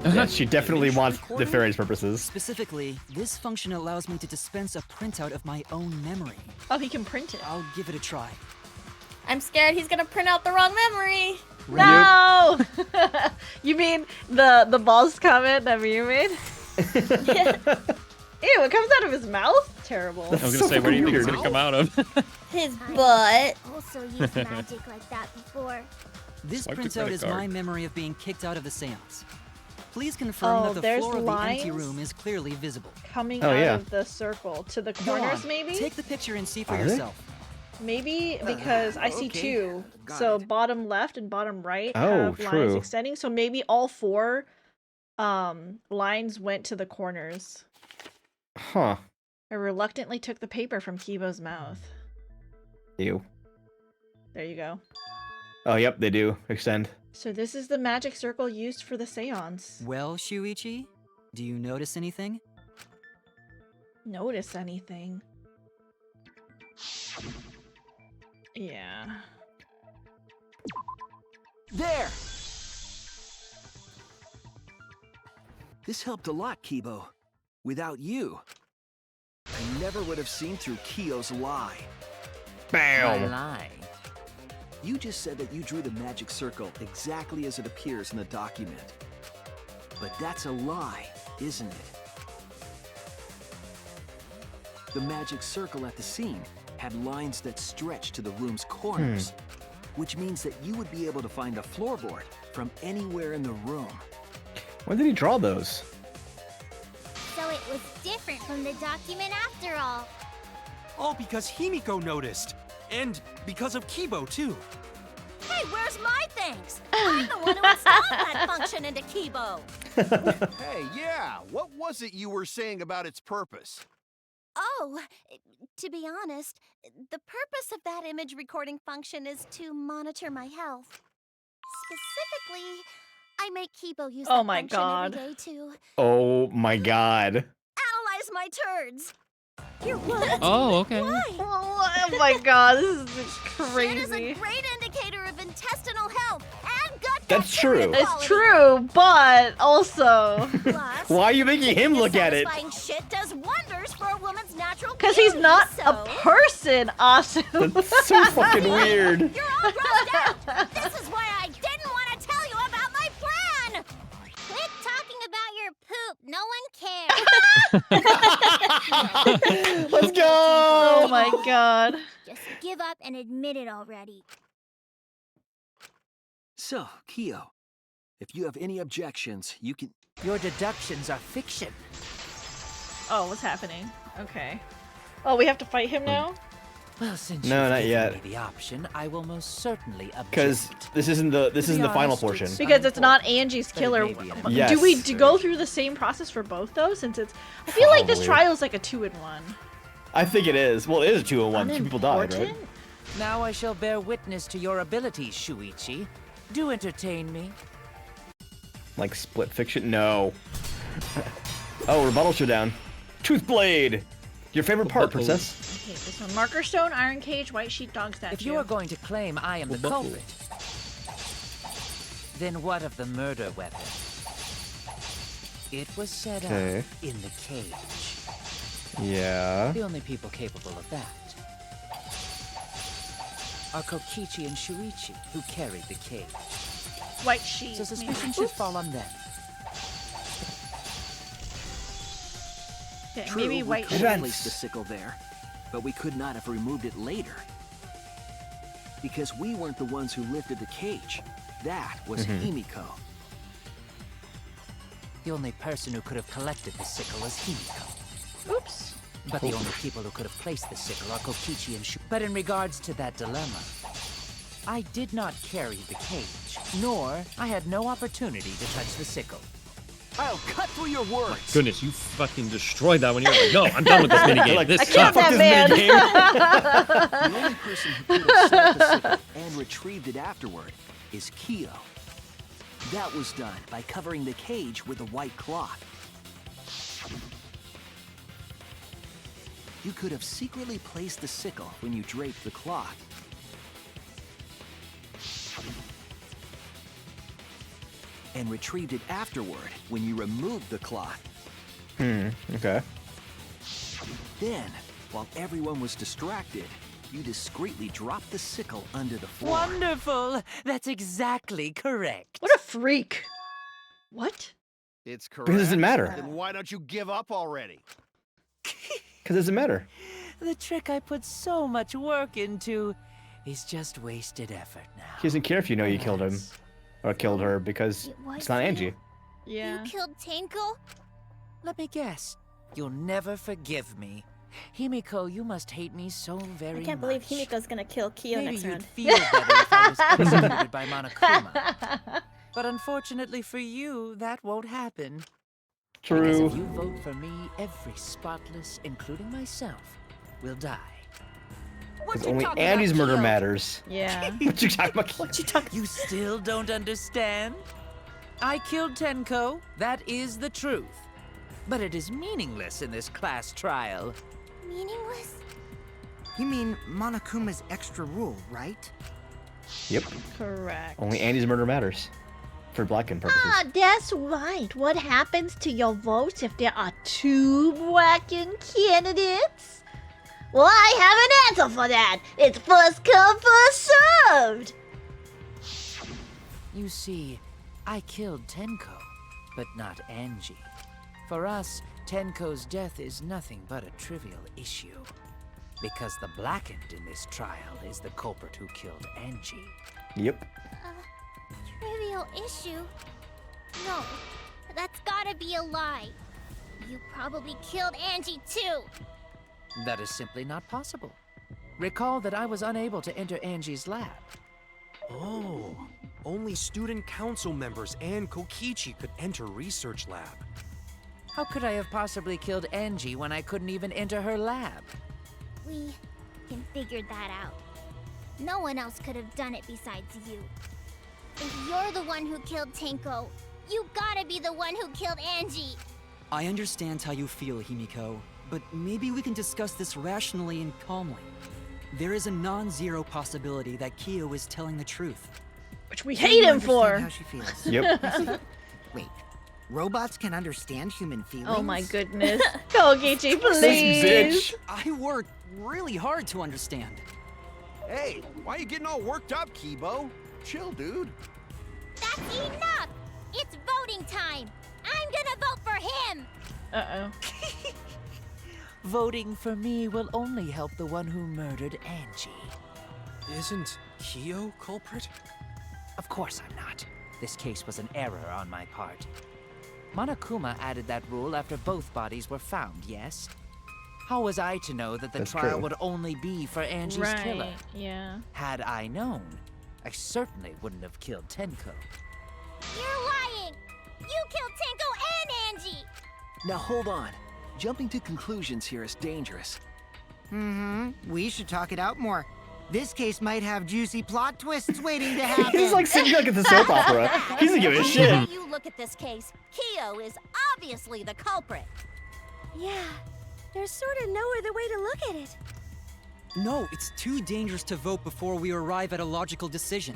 Yeah, she definitely wants nefarious purposes. Specifically, this function allows me to dispense a printout of my own memory. Oh, he can print it. I'll give it a try. I'm scared he's gonna print out the wrong memory. No! You mean the boss comment that you made? Ew, it comes out of his mouth? Terrible. I was gonna say, where do you think it's gonna come out of? His butt. Also used magic like that before. This Swipe the printout credit is card. my memory of being kicked out of the seance. Please confirm Oh, that the there's floor of the empty lines? room is clearly visible. Coming Oh, out yeah. of the circle to the Go corners, on, maybe? Take the picture and see for Are they? yourself. Maybe because I see okay. two. Got So it. bottom left and bottom right Oh, have lines true. extending. So maybe all four lines went to the corners. Huh. I reluctantly took the paper from Kibo's mouth. Ew. There you go. Oh, yep, they do extend. So this is the magic circle used for the seance. Well, Shuichi, do you notice anything? Notice anything? Yeah. There! This helped a lot, Kibo. Without you, I never would have seen through Kyo's lie. My Bam! lie. You just said that you drew the magic circle exactly as it appears in the document. But that's a lie, isn't it? The magic circle at the scene had lines that stretched to the room's corners, which means that you would be able to find the floorboard from anywhere in the room. When did he draw those? So it was different from the document after all. All because Himiko noticed. And because of Kibo, too. Hey, where's my thanks? I'm the one who installed that function into Kibo. Hey, yeah, what was it you were saying about its purpose? Oh, to be honest, the purpose of that image recording function is to monitor my health. Specifically, I make Kibo use Oh that my function God. every day to Oh my god. analyze my turds. You're what? Oh, okay. Why? Oh my god, this is It is a crazy. great indicator of intestinal health and gut That's true. It's true, but also Why are you making him look at it? Satisfying shit does wonders for a woman's natural because he's beauty, not so... a person, Asu. That's so fucking weird. You're all grossed out. This is why I didn't want to tell you about my plan. Quit talking about your poop. No one cares. Let's go. Oh my god. Just give up and admit it already. So, Kyo, if you have any objections, you can... Your deductions are fiction. Oh, what's happening? Okay. Oh, we have to fight him now? Well, since No, you've not given yet. me the option, I will most certainly object. Because this isn't the final portion. Because it's not Angie's killer. Yes. Do we go through the same process for both though? Since it's, I feel like this Probably. trial is like a 2-in-1. I think it is. Well, it is a 2-in-1. 2 people died, right? Unimportant? Now I shall bear witness to your abilities, Shuichi. Do entertain me. Like split fiction? No. Oh, rebuttal showdown. Tooth blade. Your favorite part, princess? Okay, this one. Marker stone, iron cage, white sheepdog statue. If you are going to claim I am the culprit, then what of the murder weapon? It was set Okay. up in the cage. Yeah. The only people capable of that are Kokichi and Shuichi, who carried the cage. White sheep. So suspicion should fall on them. Okay, True, maybe we white could sheep. have placed the sickle there, but we could not have removed it later. Because we weren't the ones who lifted the cage. That was Himiko. The only person who could have collected the sickle was Himiko. Oops. But the only people who could have placed the sickle are Kokichi and Shu. But in regards to that dilemma, I did not carry the cage, nor I had no opportunity to touch the sickle. I'll cut through your words. Goodness, you fucking destroyed that when you're like, no, I'm done with this minigame. Like, This I killed sucks. that man. The only person who could have stopped the sickle and retrieved it afterward is Kyo. That was done by covering the cage with a white cloth. You could have secretly placed the sickle when you draped the cloth. And retrieved it afterward when you removed the cloth. Okay. Then, while everyone was distracted, you discreetly dropped the sickle under the floor. Wonderful! That's exactly correct. What a freak. What? It's correct. Because it doesn't matter. Then why don't you give up already? Because it doesn't matter. The trick I put so much work into is just wasted effort now. He doesn't care if you know you killed him. Or killed her, because it's not Angie. Yeah. You killed Tenko? Let me guess. You'll never forgive me. Himiko, you must hate me so very much. I can't believe Himiko's gonna kill Kyo Maybe next you'd round. feel better if I was executed by Monokuma. But unfortunately for you, that won't happen. Because True. if you vote for me, every spotless, including myself, will die. Because only Andy's murder matters. Yeah. What you talking about? What you talking? You still don't understand? I killed Tenko, that is the truth. But it is meaningless in this class trial. Meaningless? You mean Monokuma's extra rule, right? Yep. Correct. Only Andy's murder matters. For Blackened purposes. Ah, that's right. What happens to your votes if there are 2 Blackened candidates? Well, I have an answer for that. It's first come, first served. You see, I killed Tenko, but not Angie. For us, Tenko's death is nothing but a trivial issue. Because the Blackened in this trial is the culprit who killed Angie. Yep. Trivial issue? No, that's gotta be a lie. You probably killed Angie too. That is simply not possible. Recall that I was unable to enter Angie's lab. Oh, only student council members and Kokichi could enter research lab. How could I have possibly killed Angie when I couldn't even enter her lab? We can figure that out. No one else could have done it besides you. If you're the one who killed Tenko, you gotta be the one who killed Angie. I understand how you feel, Himiko, but maybe we can discuss this rationally and calmly. There is a non-zero possibility that Kyo is telling the truth. Which we So hate you him understand for. How she feels. Yep. Wait, robots can understand human feelings? Oh my goodness. Go, Geechee, please. I worked really hard to understand. Hey, why are you getting all worked up, Kibo? Chill, dude. That's enough! It's voting time! I'm gonna vote for him! Uh-oh. Voting for me will only help the one who murdered Angie. Isn't Kyo culprit? Of course I'm not. This case was an error on my part. Monokuma added that rule after both bodies were found, yes? How was I to know that the That's trial true. would only be for Angie's Right, killer? yeah. Had I known, I certainly wouldn't have killed Tenko. You're lying! You killed Tenko and Angie! Now hold on. Jumping to conclusions here is dangerous. We should talk it out more. This case might have juicy plot twists waiting to happen. He's like sitting like at the soap opera. He's not giving a shit. How you look at this case, Kyo is obviously the culprit. Yeah, there's sort of no other way to look at it. No, it's too dangerous to vote before we arrive at a logical decision.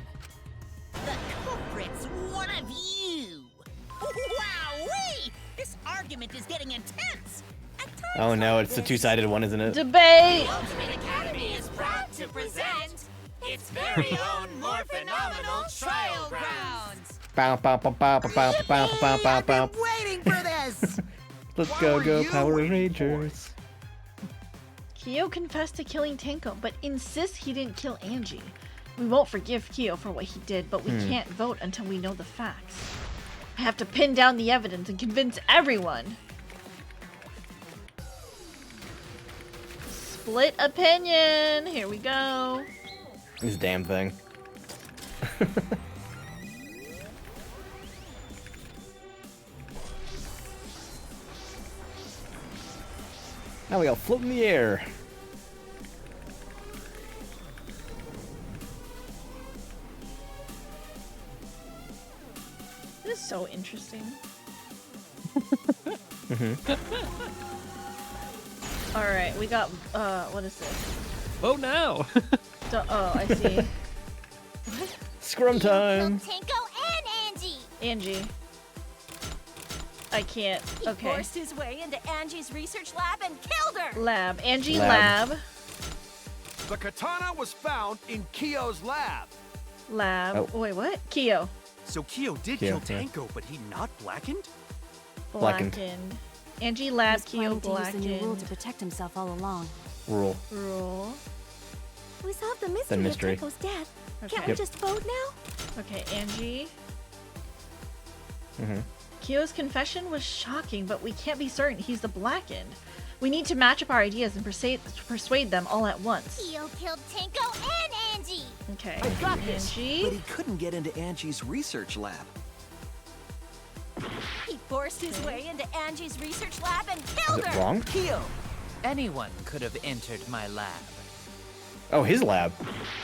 The culprit's one of you! Wowee! This argument is getting intense! Oh no, it's the two-sided one, isn't it? Debate! Ultimate Academy is proud to present its very own more phenomenal trial grounds! Bow, bow, bow, bow, bow, bow, bow, bow, bow. Waiting for this! Let's go, Power Rangers. Kyo confessed to killing Tenko, but insists he didn't kill Angie. We won't forgive Kyo for what he did, but we can't vote until we know the facts. I have to pin down the evidence and convince everyone. Split opinion. Here we go. This damn thing. Now we all float in the air. This is so interesting. All right, we got what is this? Oh no! Oh, I see. Scrum time. Tenko and Angie! Angie. I can't. He Okay. forced his way into Angie's research lab and killed her! Lab. Angie Lab. lab. The katana was found in Kyo's lab. Lab. Oh. Wait, what? Kyo. So Kyo did Kyo, kill yeah. Tenko, but he not blackened? Blackened. Angie lab. He's Kyo planning to use the new rule blackened. to protect himself all along. Rule. Rule. We solved the The mystery, mystery. of Tenko's death. Okay. Can't we just vote now? Okay, Angie. Mm-hmm. Kyo's confession was shocking, but we can't be certain he's the blackened. We need to match up our ideas and persuade them all at once. Kyo killed Tenko and Angie! Okay. I got this, Angie. but he couldn't get into Angie's research lab. He forced his way into Angie's research lab and killed Is it her! wrong? Kyo! Anyone could have entered my lab. Oh, his lab.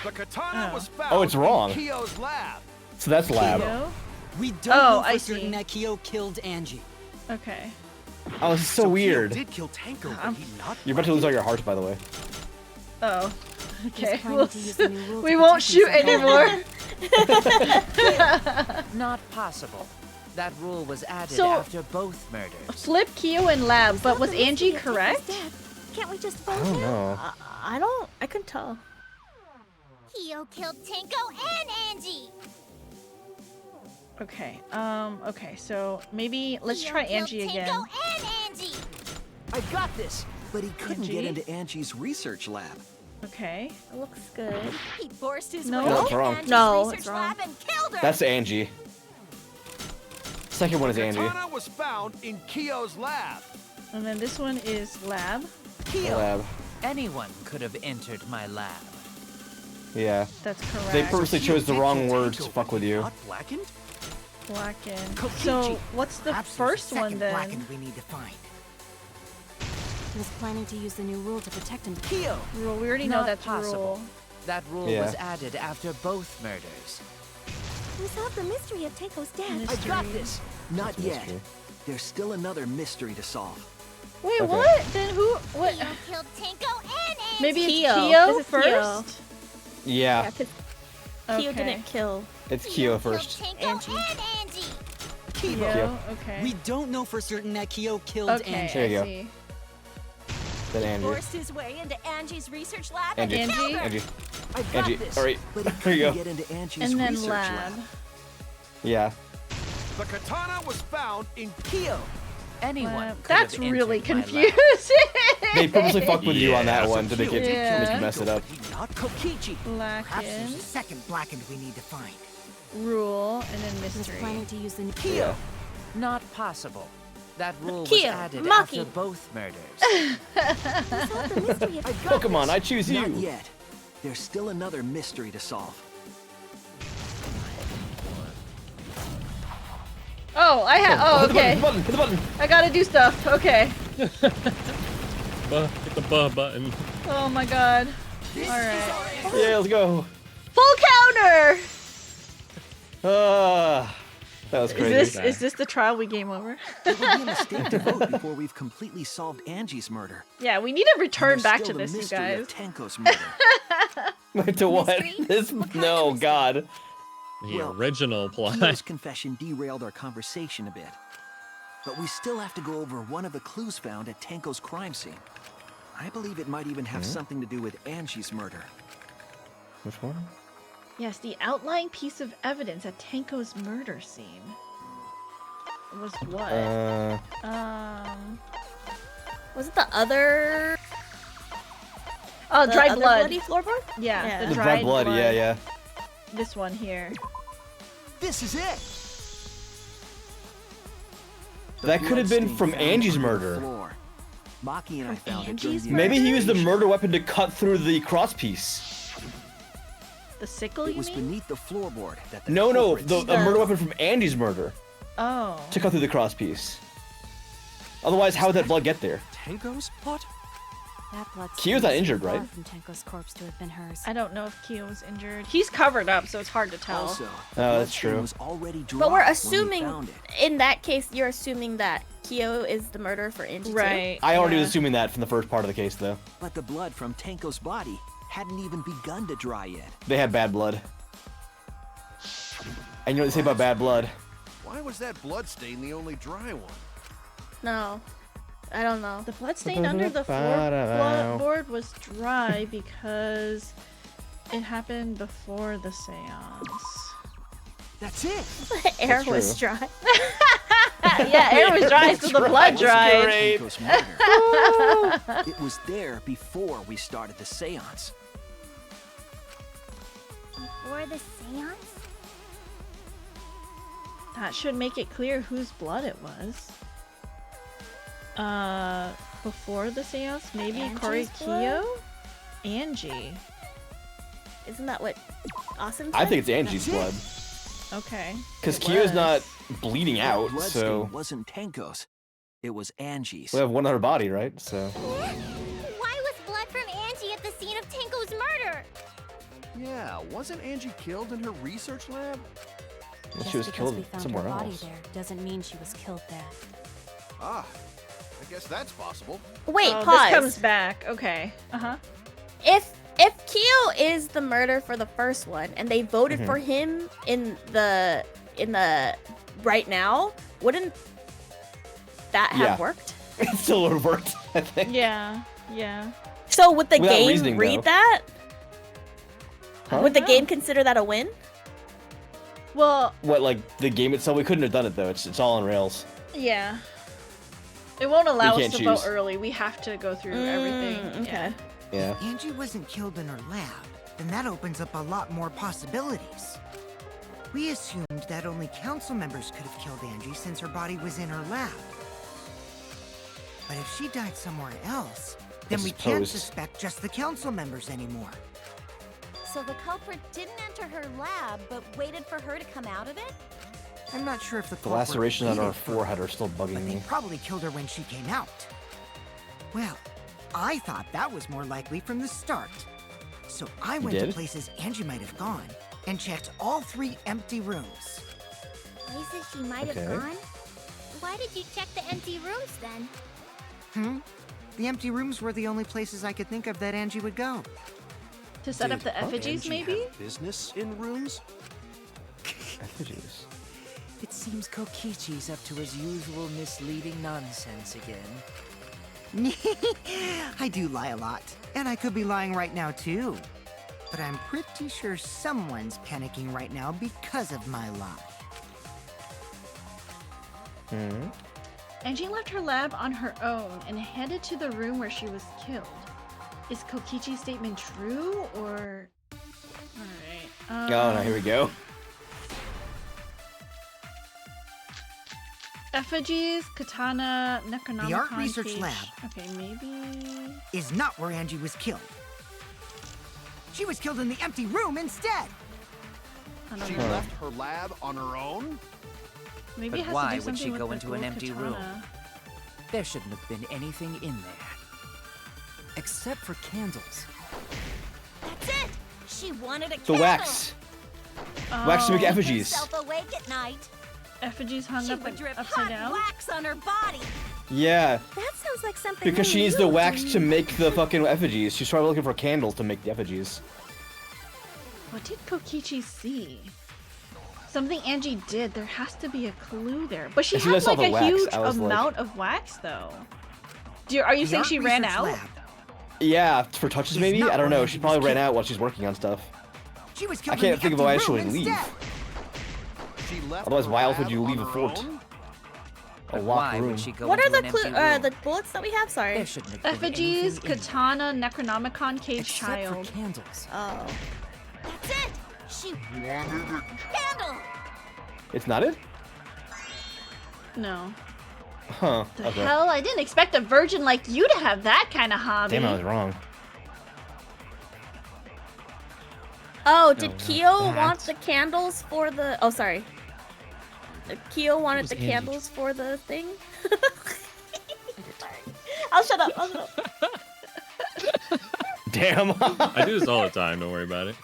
The katana was found Oh, it's wrong. in Kyo's lab. So that's lab. Kyo? We don't Oh, know for I certain see. that Kyo killed Angie. Okay. Oh, this is so Kyo weird. did kill Tenko, but he not You're about to lose all your hearts, by the way. Oh. Okay. planning to use the new rule to We won't protect shoot himself. anymore. Not possible. That rule was added So- after both murders. Flip Kyo and lab, but was Solved the Angie mystery of correct? Tenko's death. Can't we just I vote don't now? know. I couldn't tell. Kyo killed Tenko and Angie! Okay. Okay. So maybe let's Kyo try killed Angie again. Tenko and Angie! I got this, but he couldn't get Angie? into Angie's research lab. Okay. It looks good. He forced his No. way No, into it's wrong. Angie's No, research it's wrong. lab and killed her! That's Angie. Second one is Angie. Katana was found in Kyo's lab. And then this one is lab. Kyo! Lab. Anyone could have entered my lab. Yeah. That's correct. They purposely Kyo chose the did wrong kill words Tenko, to fuck but with he you. Not blackened? Blackened. Kokichi. So what's the Perhaps there's a first one second then? blackened we need to find. He was planning to use the new rule to protect him. Kyo! Rule. We already know Not that's possible. rule. That rule Yeah. was added after both murders. We solved the mystery of Tenko's death. I got this. Not That's a yet. mystery. There's still another mystery to solve. Wait, Okay. what? Then who? What? Kyo killed Tenko and Angie! Maybe it's Kyo. Kyo This is first. Kyo. Yeah. Yeah, 'cause Kyo Okay. didn't kill It's Kyo first. Angie. And Angie. Kyo. Okay. We don't know for certain that Kyo killed Okay, Angie. There you I go. see. Then Andrew. Forced his way into Angie's research lab Angie. and killed her. Angie. I got Angie. this. All right. But he There you couldn't go. get into Angie's And then research lab. Yeah. The katana was found in Kyo. Anyone Lab. could That's have really entered my lab. confusing. They purposely fucked with you on that Yeah. one to make it Yeah. make you mess it up. Not Kokichi. Perhaps there's a Blackened. second blackened we need to find. Rule and then Was mystery. planning to use the Kyo. Not possible. That rule was Kyo, added Maki. after both murders. Pokemon, I choose you. Not yet. There's still another mystery to solve. Oh, I have. Oh, Hit the okay. button, hit the button. I gotta do stuff. Okay. Hit the button. Oh my god. Alright. Yeah, let's go. Full counter! That was crazy. Is this the trial we game over? It would be a mistake to vote before we've completely solved Angie's murder. Yeah, we need to return And there's back to still the this, you mystery guys. of Tenko's murder. Wait, to what? This? No, God. The Well, original plot. Kyo's confession derailed our conversation a bit. But we still have to go over one of the clues found at Tenko's crime scene. I believe it might even have something to do with Angie's murder. Which one? Yes, the outlying piece of evidence at Tenko's murder scene. Was what? Was it the other? Oh, the dried other blood. bloody floorboard? Yeah, Yeah. the The dried dried blood, yeah, yeah. This one here. This is it! The That could have been bloodstain from found Angie's on the murder. floor. Maki and I From found Angie's it during the Maybe he used the investigation. murder weapon to cut through the crosspiece. The sickle, It you was mean? beneath the floorboard that the No, culprit a stuck. murder weapon from Andy's murder Oh. to cut through the crosspiece. Otherwise, how would that blood get there? Tenko's plot? That blood Kyo's not stain is injured, far right? from Tenko's corpse to have been hers. I don't know if Kyo was injured. He's covered up, so it's hard to tell. Also, the Oh, that's bloodstain true. was already dry But we're when we assuming, found it. in that case, you're assuming that Kyo is the murderer for Angie too? Right. I already yeah. was assuming that from the first part of the case, though. But the blood from Tenko's body hadn't even begun to dry yet. They had bad blood. And you know what they say about bad blood? Why was that blood stain the only dry one? No, I don't know. The bloodstain under the floorboard was dry because it happened before the seance. That's it! Air That's was true. dry. Yeah, air was dry, so the blood dried. Great. Tenko's murder. It was there before we started the seance. Before the seance? That should make it clear whose blood it was. Before the seance, maybe Angie's Korikyo? Angie. Isn't that what Awesome said? I think it's Angie's blood. Okay. Because It Kyo's was. not bleeding out, The bloodstain so wasn't Tenko's. It was Angie's. we have one other body, right? So Why was blood from Angie at the scene of Tenko's murder? Yeah, wasn't Angie killed in her research lab? well, Just she was because killed we found somewhere her body else. there doesn't mean she was killed there. Ah, I guess that's possible. Wait, Oh, pause. this comes back. Okay. Uh-huh. If Kyo is the murder for the first one and they voted Mm-hmm. for him in the right now, wouldn't that have Yeah. worked? It still would have worked, I think. Yeah. Yeah. So would the Without game reasoning, read though. that? Huh? Would the No. game consider that a win? Well, What, like the game itself? We couldn't have done it though. It's all on rails. yeah. It won't allow us can't to choose. vote early. We have to go through everything. Okay. Yeah. If Angie wasn't killed in her lab, then that opens up a lot more possibilities. We assumed that only council members could have killed Angie since her body was in her lab. But if she died somewhere else, then This we is can't posed. suspect just the council members anymore. So the culprit didn't enter her lab, but waited for her to come out of it? I'm not sure if the The culprit laceration on her waited for her, forehead are still bugging but they me. probably killed her when she came out. Well, I thought that was more likely from the start. So I went to did? places Angie might have gone and checked all 3 empty rooms. Places she might have Okay. gone? Why did you check the empty rooms then? The empty rooms were the only places I could think of that Angie would go. To set up Did the effigies, Angie maybe? have business in rooms? Effigies. It seems Kokichi's up to his usual misleading nonsense again. I do lie a lot, and I could be lying right now too. But I'm pretty sure someone's panicking right now because of my lie. Angie left her lab on her own and headed to the room where she was killed. Is Kokichi's statement true, or... Alright. Oh, no, here we go. Effigies, katana, Necronomicon The art research cage. lab. Okay, maybe... Is not where Angie was killed. She was killed in the empty room instead. I don't She know. left her lab on her own? Maybe But it has why to do would something she with go the into an gold empty katana. room? There shouldn't have been anything in there. Except for candles. That's it! She wanted a The candle! wax. Wax to make Oh. effigies. Keep herself awake at night. Effigies hung She up would drip upside hot down? wax on her body. Yeah, That sounds like something because she only needs the you wax do. to make the fucking effigies. She's probably looking for candles to make the effigies. What did Kokichi see? Something Angie did. There has to be a clue there. But she As soon had as I saw like a the wax, huge I was like- amount of wax, though. Are you The saying art she ran research out? lab. Yeah, for touches Is maybe? not I don't where know. Angie She was probably ran killed. out while she's working on stuff. She was I killed can't in the think of empty why else she room would leave. instead. She left Otherwise, her why else would lab you on leave a her fort? own? A But locked why room. would she go What are into the an clue? empty room? The bullets that we have? Sorry. There shouldn't have been Effigies, anything in katana, Necronomicon, cage, Except child. for candles. Oh. That's it! She wanted a candle! It's not it? No. Huh. The Okay. hell? I didn't expect a virgin like you to have that kind of hobby. Damn, I was wrong. Oh, did No, not Kyo that. want the candles for the... Oh, sorry. Kyo wanted was the Angie? candles for the thing? I'll shut up. I'll shut up. Damn. I do this all the time. Don't worry about it.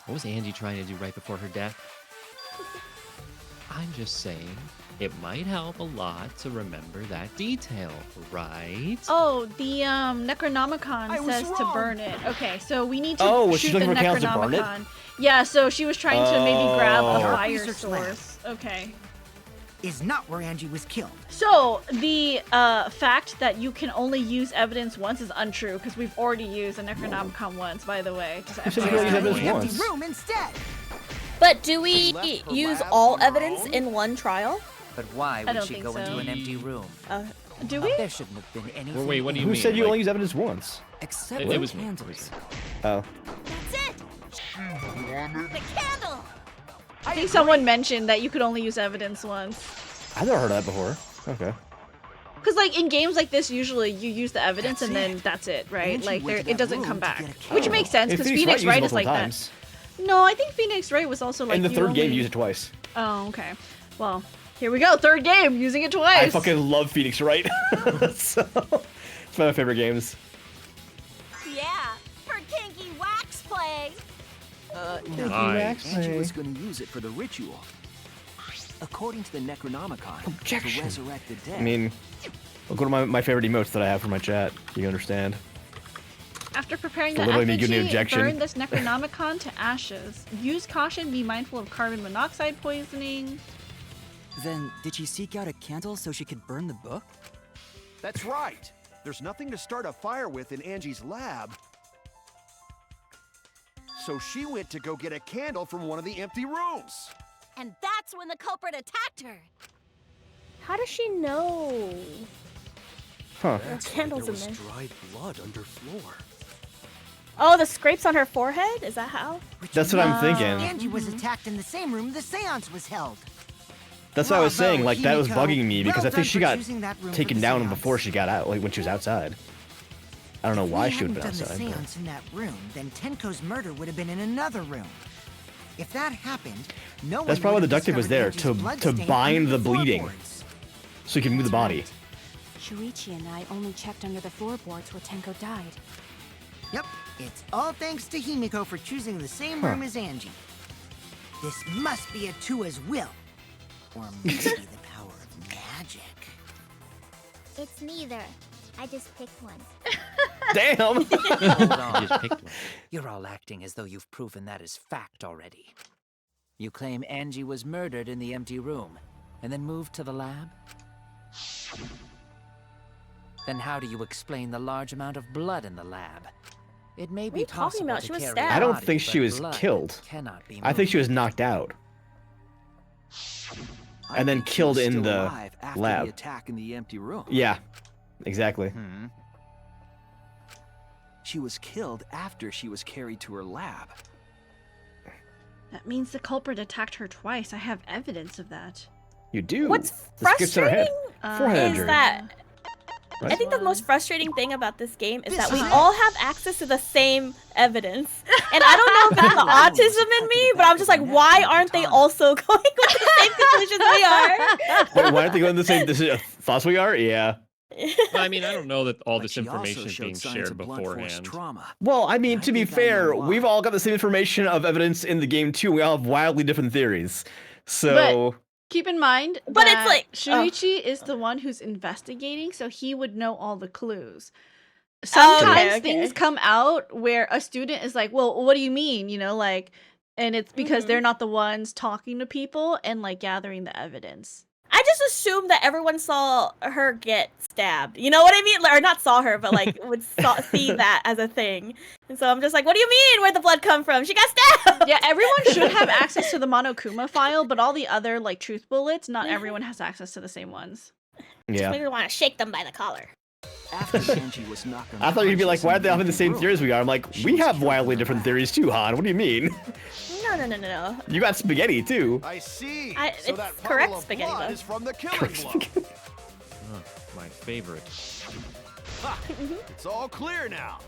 What was Angie trying to do right before her death? I'm just saying, it might help a lot to remember that detail, right? Oh, the Necronomicon I was says to wrong. burn it. Okay, so we need to Oh, was she shoot the looking for candles to burn it? Necronomicon. Yeah, so she was trying to maybe grab a Oh. fire Research lab. source. Okay. Is not where Angie was killed. So the fact that you can only use evidence once is untrue because we've already used a Necronomicon once, by the way. Just You said you FYI. only used In evidence the empty once. room instead. But do She we left her use lab all on her evidence own? in one trial? But why would don't she think go so. into an empty room? Do we? There shouldn't have been anything. Well, wait, what do you Who mean? said you Like, only use evidence once? Except It for was me. candles. Oh. That's it! The candle! I think someone mentioned that you could only use evidence once. I've never heard of that before. Okay. Because like in games like this, usually you use the evidence and That's then that's it, right? Angie Like went there, to it that doesn't room come to back, get a which candle. makes sense And because Phoenix Wright is like times. that. No, I think Phoenix Wright was also like. In the you third game, only- you use it twice. Oh, okay. Well, here we go. Third game, using it twice. I fucking love Phoenix Wright. So, it's one of my favorite games. Yeah, for kinky wax play! No. Nice. Angie was going to use it for the ritual. According to the Necronomicon, Objection. to resurrect the dead. I mean, look one of my favorite emotes that I have for my chat. You understand? After preparing For the literally me giving an effigy, objection. burn this Necronomicon to ashes. Use caution. Be mindful of carbon monoxide poisoning. Then, did she seek out a candle so she could burn the book? That's right. There's nothing to start a fire with in Angie's lab. So she went to go get a candle from one of the empty rooms. And that's when the culprit attacked her. How does she know? Huh. That's why candles there in was there. dried blood under floor. Oh, the scrapes on her forehead? Is that how? That's what I'm thinking. Angie was attacked in the same room the seance was held. That's what I was Bravo, saying. Like that was Himiko. bugging me because Well I think done she for got choosing that room for taken the down seance. before she got out, like when she was outside. I don't know why If we she would have hadn't been done outside. the but- seance in that room, then Tenko's murder would have been in another room. If that happened, no That's one probably would the have duct tape was discovered there Angie's to bloodstain bind under the bleeding, floorboards. so you can move the body. Shuichi and I only checked under the floorboards where Tenko died. Yep, it's all thanks to Himiko for choosing the same Huh. room as Angie. This must be a Tua's will. Or maybe the power of magic. It's neither. I just picked one. Damn! Hold on. Just picked one. You're all acting as though you've proven that as fact already. You claim Angie was murdered in the empty room, and then moved to the lab? Then how do you explain the large amount of blood in the lab? It may be possible about? to She was carry stabbed. I don't body, think but she was blood killed. cannot be I think she was moved. knocked out I and then think she killed was in still the alive after lab. the attack in the empty room. Yeah, exactly. She was killed after she was carried to her lab. That means the culprit attacked her twice. I have evidence of that. You do. What's This gets to her head. frustrating Forehead is injury. that Right? I think the most frustrating thing about this game is that we is it. all have access to the same evidence. And I don't know if it's the autism in me, but I'm just like, why aren't they also going with the same conclusions we are? Wait, why aren't they going the same thoughts we are? Yeah. I mean, I don't know that all this She also information is showed being signs shared of blunt force beforehand. trauma. Well, I mean, I to be think I know fair, why. we've all got the same information of evidence in the game too. We all have wildly different theories. So Keep in mind But it's that like- Shuichi is the one who's investigating, so he would know all the clues. Oh, Sometimes okay. things come out where a student is like, "Well, what do you mean?" You know, like, and it's because they're not the ones talking to people and like gathering the evidence. I just assumed that everyone saw her get stabbed. You know what I mean? Or not saw her, but like would see that as a thing. And so I'm just like, what do you mean? Where'd the blood come from? She got stabbed. Yeah, everyone should have access to the Monokuma file, but all the other like truth bullets, not everyone has access to the same ones. yeah. Just want to shake them by the collar. After Angie was knocked I thought you'd be like, unconscious why are in they all having the empty same room, theories we are? I'm like, she we was have killed in wildly the different lab. theories too, Han. What do you mean? No. You got spaghetti too. I see. It's correct spaghetti though. is from the killing blow. My favorite. Ha! It's all clear now.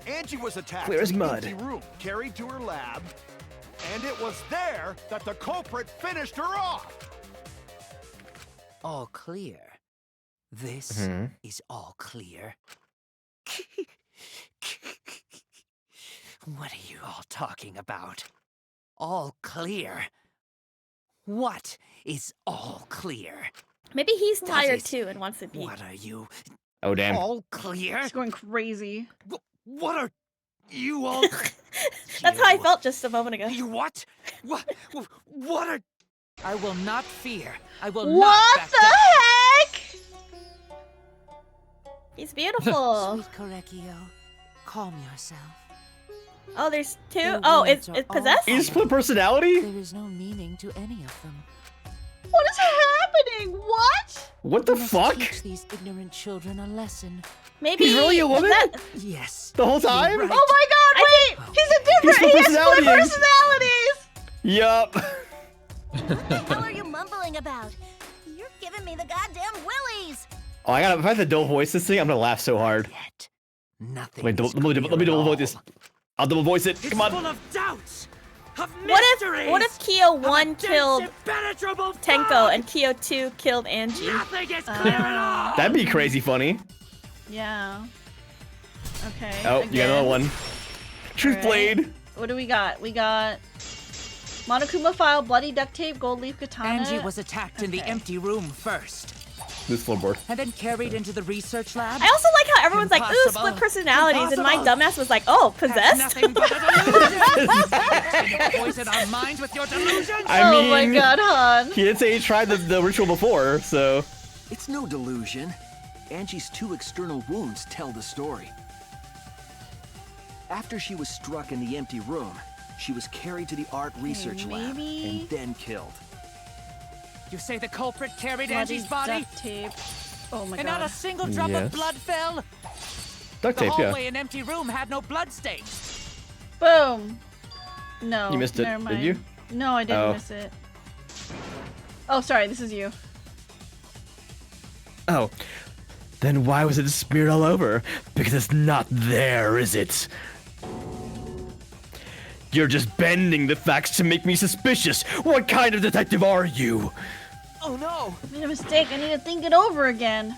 Angie was attacked Clear as in the mud. empty room, carried to her lab, and it was there that the culprit finished her off. All clear. This Mhm. is all clear. What are you all talking about? All clear? What is all clear? Maybe he's What tired is- too and wants to be. What are you? Oh damn. All clear? It's going crazy. What are you all? That's how I felt just a moment ago. You what? What are? I will not fear. I will not What back the down. heck? He's beautiful. Sweet Korekio, calm yourself. Oh, there's two? Your Oh, words it's are all possessed? He's split personality? There is no meaning to any of them. What is happening? What? What the We must fuck? Teach these ignorant children a lesson. Maybe He's really a is woman? that- Yes. The whole you're time? right. Oh my god, wait! He's a different. split He has split personalities. personalities. Yup. What the hell are you mumbling about? You're giving me the goddamn willies. Oh, I gotta. If I have to double voice this thing, I'm gonna laugh so hard. Yet. Nothing. Wait, is let me clear double at voice all. this. I'll double voice it. It's Come on. full of doubts, of What mysteries. if Kyo of a 1 dense, killed impenetrable Tenko fog. and Kyo 2 killed Angie? Nothing is clear at all. That'd be crazy funny. Yeah. Okay. Oh, you got another one. Truth Alright. blade. What do we got? We got Monokuma file, bloody duct tape, gold leaf katana. Angie was attacked in the empty room first, This floorboard. and then carried into the research lab. I also like how everyone's like, ooh, Impossible. split personalities, and my Impossible. dumbass was like, oh, That's possessed? nothing but a delusion. You poison our minds with your delusions. I Oh mean, my god, Han. he did say he tried the ritual before, so. It's no delusion. Angie's 2 external wounds tell the story. After she was struck in the empty room, she was carried to the art research lab maybe- and then killed. You say the culprit carried Bloody Angie's body, duct tape. Oh my and god. not a single drop Yes. of blood fell. Duct The tape, yeah. hallway and empty room had no blood stains. Boom. No. You missed it, never did mind. you? No, I didn't Oh. miss it. Oh, sorry, this is you. Oh. Then why was it smeared all over? Because it's not there, is it? You're just bending the facts to make me suspicious. What kind of detective are you? Oh no! I made a mistake. I need to think it over again.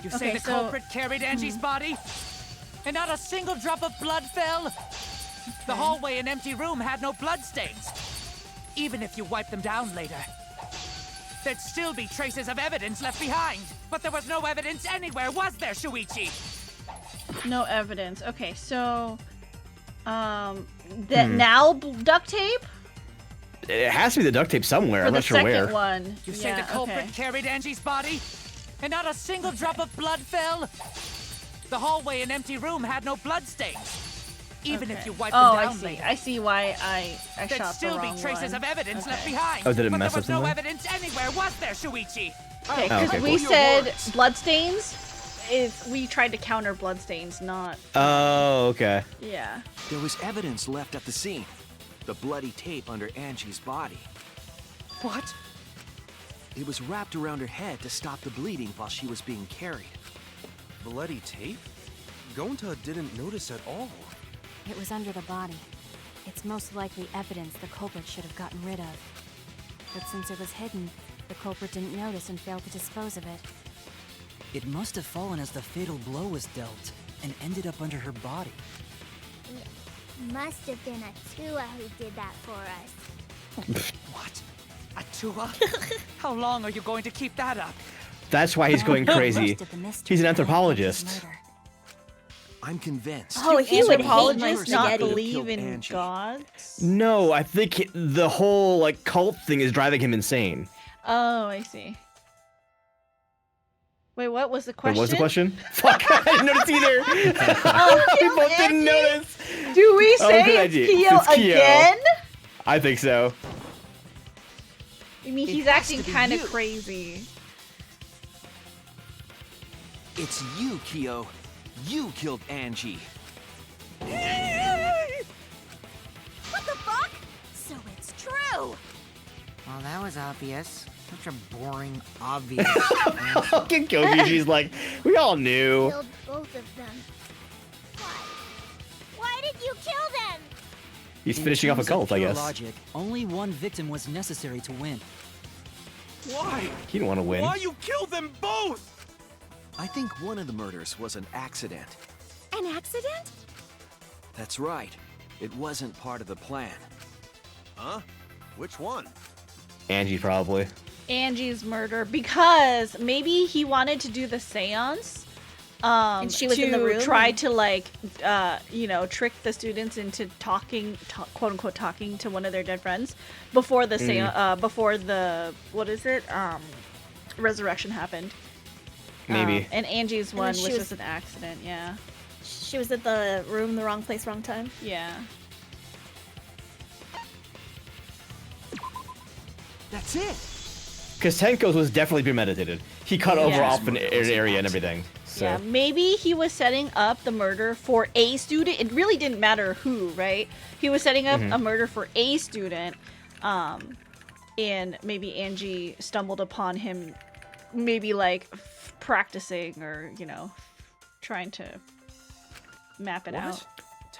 You say Okay, the so- culprit carried Angie's body, and not a single drop of blood fell. The hallway and empty room had no blood stains. Even if you wipe them down later, there'd still be traces of evidence left behind. But there was no evidence anywhere, was there, Shuichi? No evidence. Okay, so, that now duct tape. It has to be the duct tape somewhere. For I'm the not sure second where. one. You say yeah, the culprit okay. carried Angie's body? And not a single drop of blood fell? The hallway and empty room had no bloodstains. Even if you wiped them down later. I see why I There'd shot still the be wrong traces one. of evidence left behind. Oh, did it but mess there up was no somewhere? evidence anywhere, was there, Shuichi? Okay, Oh, because okay, we cool. said bloodstains. We tried to counter bloodstains, not. Oh, okay. Yeah. There was evidence left at the scene. The bloody tape under Angie's body. What? It was wrapped around her head to stop the bleeding while she was being carried. Bloody tape? Gonta didn't notice at all. It was under the body. It's most likely evidence the culprit should have gotten rid of. But since it was hidden, the culprit didn't notice and failed to dispose of it. It must have fallen as the fatal blow was dealt and ended up under her body. Must have been a Tua who did that for us. What? A Tua? How long are you going to keep that up? That's why he's going crazy. He's an anthropologist. I'm convinced. Oh, he would hate Anthropologists my not spaghetti. believe in Angie. gods. No, I think the whole like cult thing is driving him insane. Oh, I see. Wait, what was the Wait, question? what was the question? Fuck, I didn't notice either. We both didn't notice. Do we Oh, say good it's idea. Kyo It's Kyo. again? I think so. I mean, It he's has acting to be kind of you. crazy. It's you, Kyo. You killed Angie. What the fuck? So it's true. Well, that was obvious. Such a boring, obvious. Fucking Koji's like, we all knew. Killed both of them. Why? Why did you kill them? He's In finishing off a terms of cult, I pure guess. Logic, only one victim was necessary to win. Why? He didn't want to win. Why you kill them both? I think one of the murders was an accident. An accident? That's right. It wasn't part of the plan. Huh? Which one? Angie, probably. Angie's murder, because maybe he wanted to do the seance. And she was to in the room try and- to like, you know, trick the students into talking, quote unquote, talking to one of their dead friends before the before the what is it, resurrection happened. Maybe. And Angie's then one was she was- just an accident. Yeah. She was at the room, the wrong place, wrong time. Yeah. That's it. Because Tenko's was definitely premeditated. He cut over Yeah. off an area and everything. So. Yeah, maybe he was setting up the murder for a student. It really didn't matter who, right? He was setting up a murder for a student, and maybe Angie stumbled upon him, maybe like practicing or trying to map it out.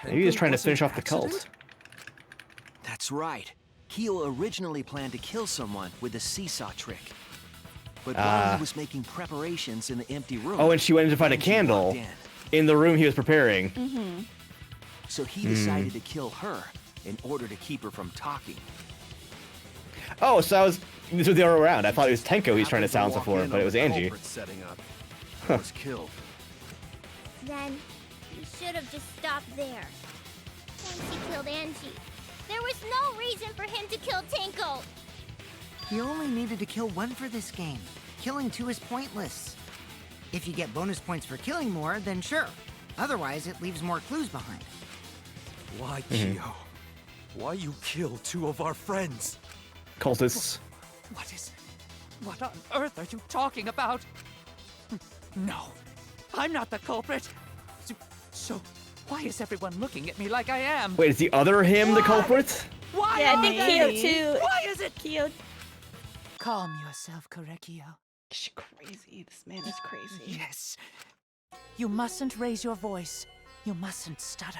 Maybe he was trying to finish off the cult. That's right. Kyo originally planned to kill someone with the seesaw trick. But while he was making preparations in the empty room... Oh, and she went in to find a Angie candle walked in the room he was preparing. So he decided to kill her in order to keep her from talking. Oh, so this was the other way around. I thought it was Tenko he's trying to silence before, but it was Angie. Setting up. Huh. Was killed. Then you should have just stopped there. Once he killed Angie, there was no reason for him to kill Tenko. You only needed to kill one for this game. Killing two is pointless. If you get bonus points for killing more, then sure. Otherwise, it leaves more clues behind. Why, Kyo? Why you kill two of our friends? Cultists. What on earth are you talking about? No, I'm not the culprit. So why is everyone looking at me like I am? Wait, is the other him the culprit? Why? Yeah, I think Kyo Maybe. too. Why is it? Kyo. Calm yourself, Korekio. She's crazy. This man is crazy. Yes. You mustn't raise your voice. You mustn't stutter.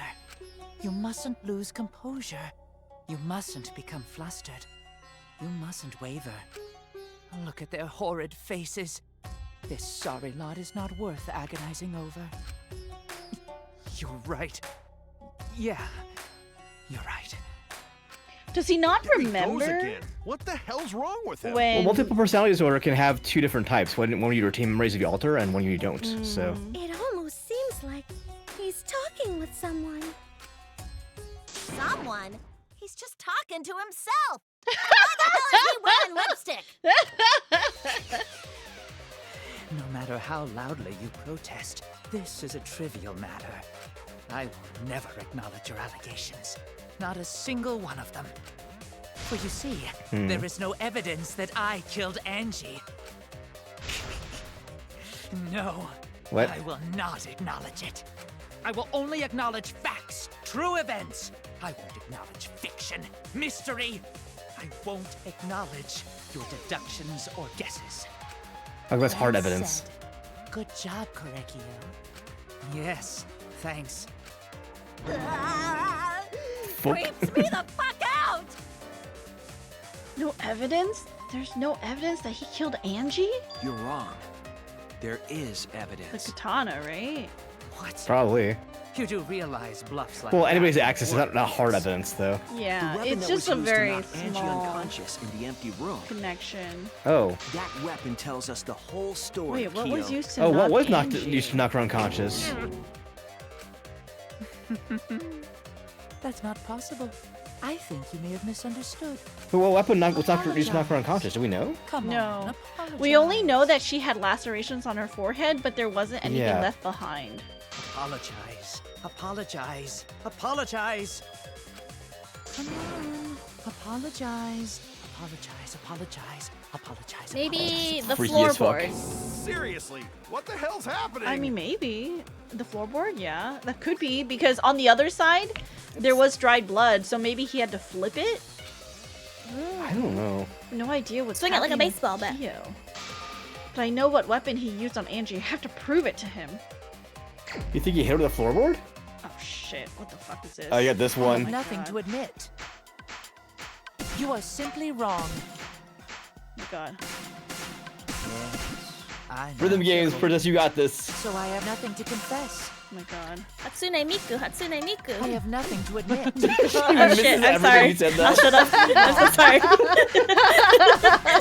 You mustn't lose composure. You mustn't become flustered. You mustn't waver. Look at their horrid faces. This sorry lot is not worth agonizing over. You're right. Yeah, you're right. Does he not Here he goes remember again. What the hell's wrong with him? when? Well, multiple personality disorder can have two different types. One you retain memories of the alter, and one you don't. So. It almost seems like he's talking with someone. Someone? He's just talking to himself. Wearing lipstick. No matter how loudly you protest, this is a trivial matter. I will never acknowledge your allegations. Not a single one of them. For you see, there is no evidence that I killed Angie. No. What? I will not acknowledge it. I will only acknowledge facts, true events. I won't acknowledge fiction, mystery. I won't acknowledge your deductions or guesses. Like that's hard evidence. Good job, Korekio. Yes, thanks. Creeps me the fuck out! No evidence? There's no evidence that he killed Angie? You're wrong. There is The evidence. katana, right? What? Probably. You do realize bluffs like Well, that anybody's access is work. not hard evidence, though. Yeah, The weapon it's that just was a used very to knock Angie small unconscious in the empty room. connection. Oh. That weapon tells us the whole story. Wait, what was Kyo. used to Oh, knock what was Angie? used to knock her unconscious? That's not possible. I think you may have misunderstood. But what weapon was used to knock her unconscious? Do we know? Come No. on. We only know that she had lacerations on her forehead, but there wasn't anything Yeah. left behind. Apologize. Apologize. Apologize. Come on. Apologize. Apologize. Apologize. Apologize. Maybe the Freaky as fuck. floorboard. Seriously, what the hell's happening? I mean, maybe. The floorboard, yeah. That could be, because on the other side, there was dried blood, so maybe he had to flip it? I don't know. No idea what's Swing it like a happening with baseball bat. Kyo. But I know what weapon he used on Angie. I have to prove it to him. You think he hit her with a floorboard? Oh shit, what the fuck is this? Oh, yeah, this I have one. nothing God. to admit. You are simply wrong. Oh my god. Yes, I know. Rhythm games, Princess, you got this. So I have nothing to confess. Oh my god. Hatsune Miku, Hatsune Miku. I have nothing to admit. Oh shit, I'm everything sorry. you said I'll that. shut up. I'm so sorry.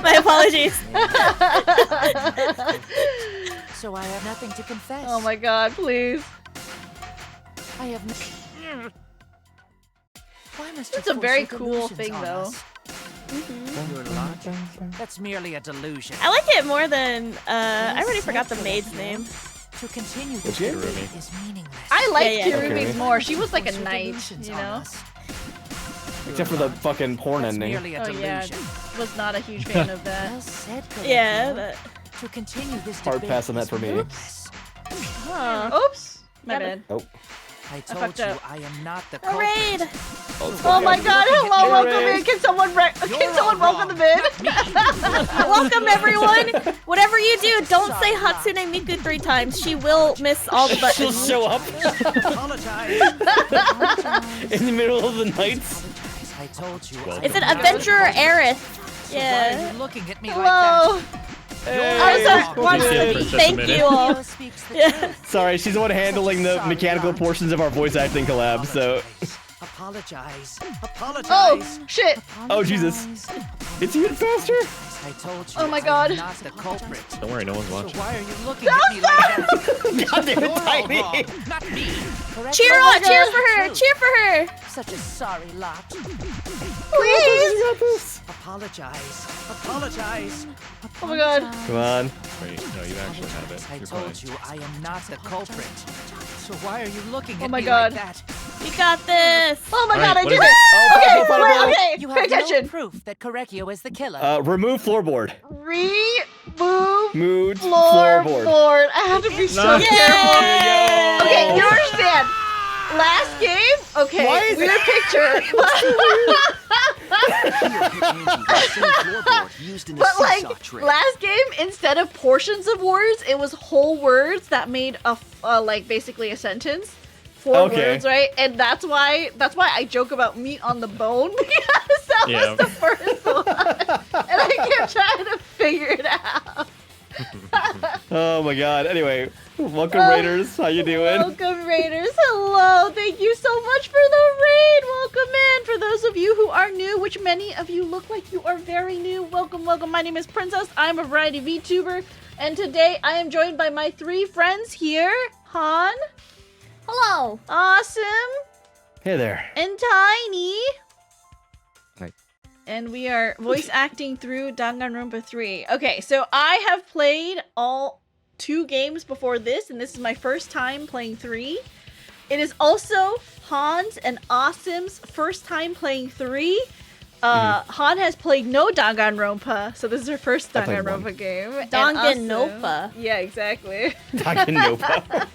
My apologies. So I have nothing to confess. Oh my god, please. I have no... Why must That's you a force very your cool delusions thing, on though. us? Your logic? That's merely a delusion. I like it more than I already forgot the maid's name. To continue What's this it? debate is meaningless. I like Yeah, yeah. Kirumi's Okay. more. She was like a Force your knight, delusions you on know? us. Except for the fucking porn That's ending. merely a Oh delusion. yeah, was not a huge fan of that. Well said, Yeah, Korekio. that. To continue this Hard debate pass on that is for me. meaningless. Huh. Oops! My Gotta- bad. Oh. I fucked told you up. I am not the A raid. culprit. Oh my god, hello, welcome Hooray. in. Can someone welcome the bid? Welcome everyone. Whatever you do, don't say Hatsune Miku 3 times. She will miss all the She'll buttons. show up Apologize. in the middle of the night. Apologize. I told you. Well, I It's an am not the adventurer culprit. Aerith. So why are Yeah. you looking at me Hello. like I just Hey, wanted to Princess thank Amina. you all. that? Speaks the Yeah. truth. Sorry, she's the one handling the mechanical portions of our voice acting collab, so. Apologize. Oh, Apologize. shit. Oh, Jesus. It's even faster? I told you. Oh my I God. am not the culprit. Don't worry, no one's So watching. why are you looking at me like that? God damn it, You're all Tiny! wrong, not me. Correct? Cheer Oh my on, cheer God. for her, cheer for her. Such a sorry lot. Please. Apologize. Apologize. Oh my god. Come on. Wait, no, you actually have it. I You're told fine. you I am not the culprit. So why are you looking Oh at my me God. like that? You got this. Oh my All god, right, I what did is it. Oh, Okay, blah, blah, blah, blah. okay, You pay have no attention. proof that Korekio is the killer. Remove floorboard. Remove Mood floorboard. floorboard. I have to be so Nice. careful. Yay! Okay, you understand. Last game, okay, Why is weird picture. But like last game, instead of portions of words, it was whole words that made a like basically a sentence. 4 Okay. words, right? And that's why I joke about meat on the bone because that Yeah. was the first one, and I kept trying to figure it out. Oh my god. Anyway, welcome Raiders. How you doing? Welcome, Raiders. Hello. Thank you so much for the raid. Welcome in. For those of you who are new, which many of you look like you are very new, welcome, welcome. My name is Princess. I'm a variety VTuber. And today I am joined by my 3 friends here. Han. Hello. Awesome. Hey there. And Tiny. Hi. And we are voice acting through Danganronpa 3. Okay, so I have played all 2 games before this, and this is my first time playing 3. It is also Hans and Awesome's first time playing 3. Han has played no Danganronpa, so this is her first Danganronpa game. And Danganronpa. Awesome- Yeah, exactly. Danganronpa.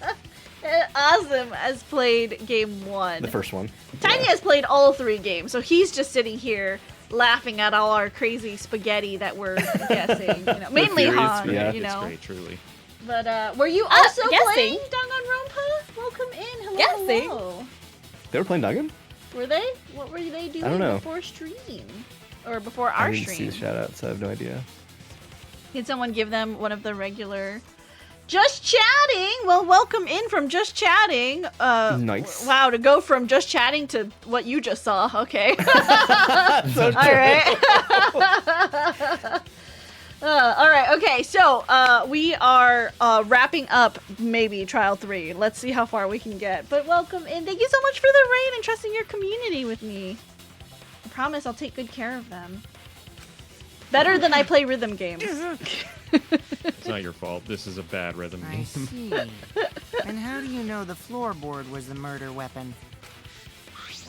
And Awesome has played game 1. The first one. Tiny has played all 3 games, so he's just sitting here laughing at all our crazy spaghetti that we're guessing. You know, mainly Han. yeah. You know. It's great, truly. But were you also guessing. playing Danganronpa? Welcome in. Hello. Guessing. Hello. They were playing Dangan? Were they? What were they doing don't know. before stream? Or before I our didn't see stream? the shout-outs, I have no idea. Can someone give them one of the regular Just Chatting? Well, welcome in from Just Chatting. Nice. Wow, to go from Just Chatting to what you just saw. Okay. So All right. All right. Okay. So we are wrapping up maybe trial 3. Let's see how far we can get. But welcome in. Thank you so much for the raid and trusting your community with me. I promise I'll take good care of them. Better than I play rhythm games. It's not your fault. This is a bad rhythm I game. see. And how do you know the floorboard was the murder weapon?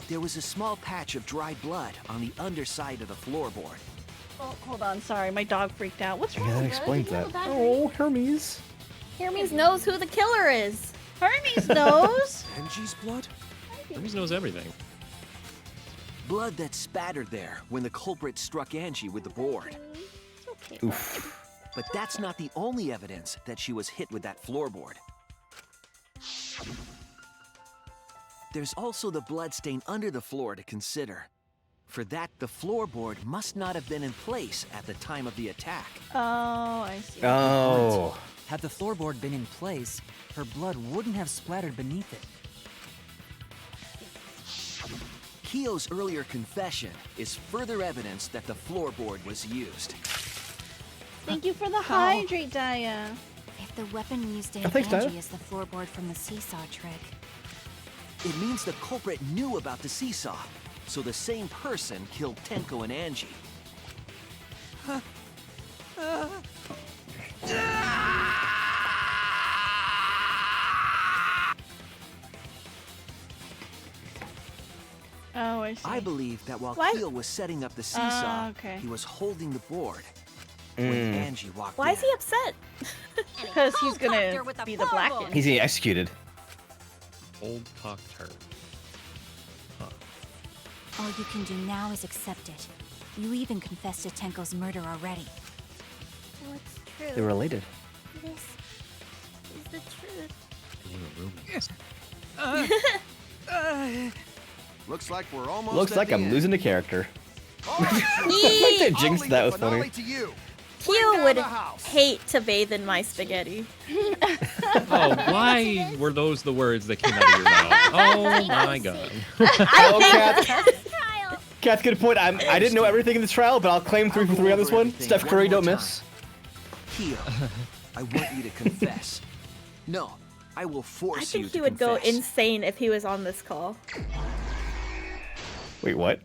There was a small patch of dried blood on the underside of the floorboard. Oh, hold on. Sorry, my dog freaked out. What's wrong? Yeah, that bud? explains Did you have that. a bad dream? Oh, Hermes. Hermes knows who the killer is. Hermes knows. Angie's blood? Hermes knows everything. Blood that spattered there when the culprit struck Angie with the board. Okay. Oof. But that's not the only evidence that she was hit with that floorboard. There's also the bloodstain under the floor to consider. For that, the floorboard must not have been in place at the time of the attack. Oh, I see. Oh. Had the floorboard been in place, her blood wouldn't have splattered beneath it. Keo's earlier confession is further evidence that the floorboard was used. Thank you for the hydrate, Daya. If the weapon used to Oh, hit thanks, Daya. Angie is the floorboard from the seesaw trick, It means the culprit knew about the seesaw, so the same person killed Tenko and Angie. Oh, I see. I believe that while Why- Keo was setting up the seesaw, okay. he was holding the board when Angie walked Why in. is he upset? Because he's gonna Helicopter with a be the floorboard. blackened. He's getting executed. Old cock turd. all you can do now is accept it. You even confessed to Tenko's murder already. What's true? They're related. This is the truth. Looks like we're almost Looks at like the I'm end. losing a character. All right, Like they I'll jinxed leave that the was funny. finale to you. Bring Q down would the house. hate to bathe in my spaghetti. Oh, why were those the words that came out of your mouth? Oh my god. Oh, Kat. Trial. Kat's good point. I didn't know everything in this trial, but I'll claim 3 for 3 on this one. Steph Curry, don't miss. Keo, I want you to confess. No, I will I force you think to he would go confess. insane if he was on this call. Wait, what?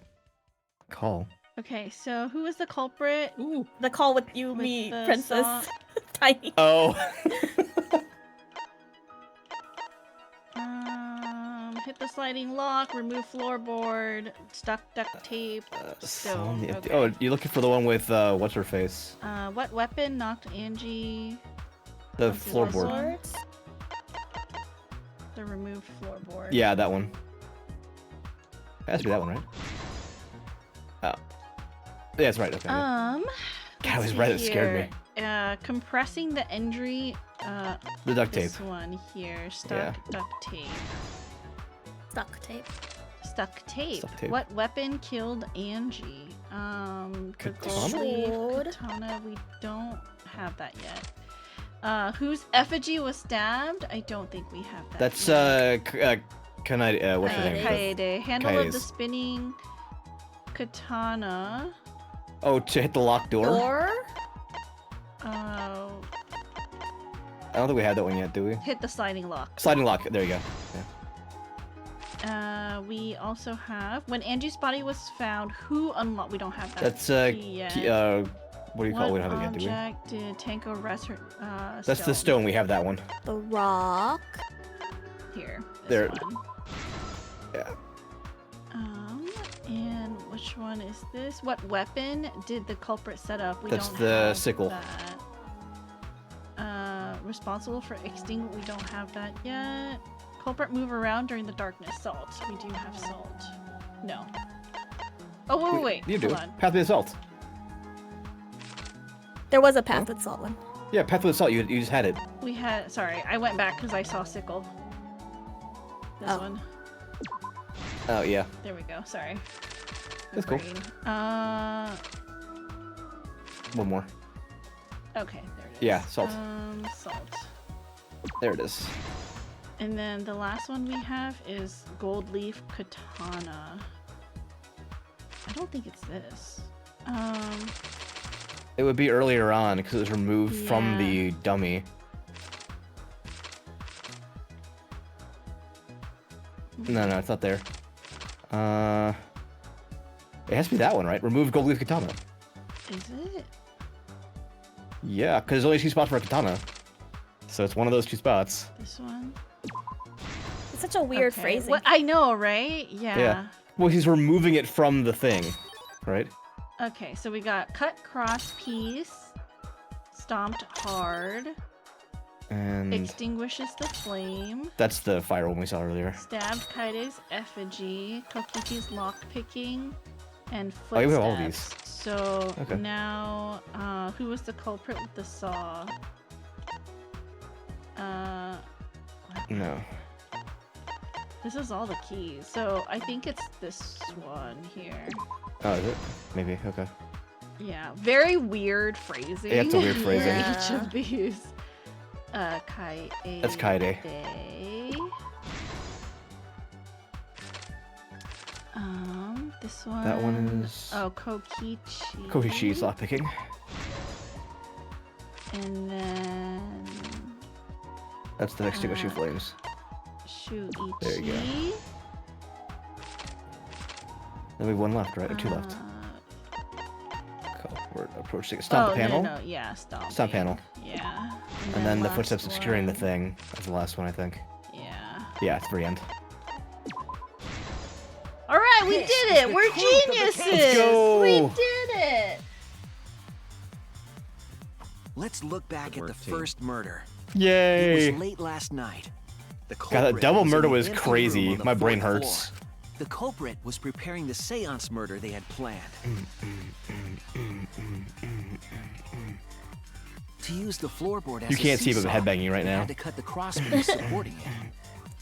Call. Okay, so who is the culprit? Ooh. The call with you, With me, the Princess song. Tiny. Oh. Hit the sliding lock, remove floorboard, stuck duct tape, stone. Okay. Oh, you're looking for the one with what's her face? What weapon knocked Angie? The What's it, floorboard. swords? The removed floorboard. Yeah, that one. It has to be that one, right? Oh. Yeah, that's right. Okay. God, I was right. It scared me. Compressing the injury. The duct This tape. one here. Stuck Yeah. duct tape. Stuck tape. Stuck tape. Stuck tape. What weapon killed Angie? The Katana? gold katana. We don't have that yet. Whose effigy was stabbed? I don't think we have that. That's yet. Kanai. What's her name? Kaede. Handle of the Kaede's. spinning katana. Oh, to hit the locked door. Or Oh, I don't think we had that one yet, do we? hit the sliding lock. Sliding lock. There you go. Yeah. We also have when Angie's body was found. Who unlocked? We don't have that. That's key yet. what do you call it? We don't have it yet, do we? Object did Tanko rest her? That's the stone. We have that one. The rock. Here. There. One. Yeah. And which one is this? What weapon did the culprit set up? We That's don't the have sickle. That. Responsible for extinct. We don't have that yet. Culprit move around during the darkness. Salt. We do have salt. No. Oh wait. You do. Hold on. Path with assault. There was a path with salt one. Yeah, path with assault. You just had it. We had. Sorry, I went back because I saw sickle. This one. Oh yeah. There we go. Sorry. That's cool. One more. Okay, there it is. Yeah, salt. Salt. There it is. And then the last one we have is gold leaf katana. I don't think it's this. It would be earlier on because it was removed from the dummy. No, it's not there. It has to be that one, right? Remove gold leaf katana. Is it? Yeah, because there's only 2 spots for a katana. So it's one of those 2 spots. This one? It's such a weird phrasing. What, I know, right? Yeah. Well, he's removing it from the thing, right? Okay, so we got cut cross piece, stomped hard, And extinguishes the flame, that's the fire one we saw earlier. stabbed Kaide's effigy, Kokichi's lock picking, and Oh, footsteps. you have all these. So Okay. now, who was the culprit with the saw? No. This is all the keys. So I think it's this one here. Oh, is it? Maybe. Okay. Yeah, very weird phrasing. Yeah, it's a weird phrasing. Each of these. Kaide. That's Kaide. This one. That one is. Oh, Kokichi. Kokichi's lockpicking. And then. That's the extinguishing flames. Shuichi. There you go. Then we have one left, right? Or 2 left. Cool. We're approaching. Stomp the panel. No, yeah, stomp. Stomp panel. Yeah. And then the last footsteps obscuring the one. thing. That's the last one, I think. Yeah. Yeah, it's the very end. All right, we did it. We're geniuses. Let's go. We did it. Let's look back at the first murder. Yay! It was late last night. The God, that culprit double was in murder the was empty crazy. room on the My brain 4th hurts. floor. The culprit was preparing the seance murder they had planned. To use the floorboard as You can't see, but seesaw, headbanging right they now. had to cut the crosspiece supporting it.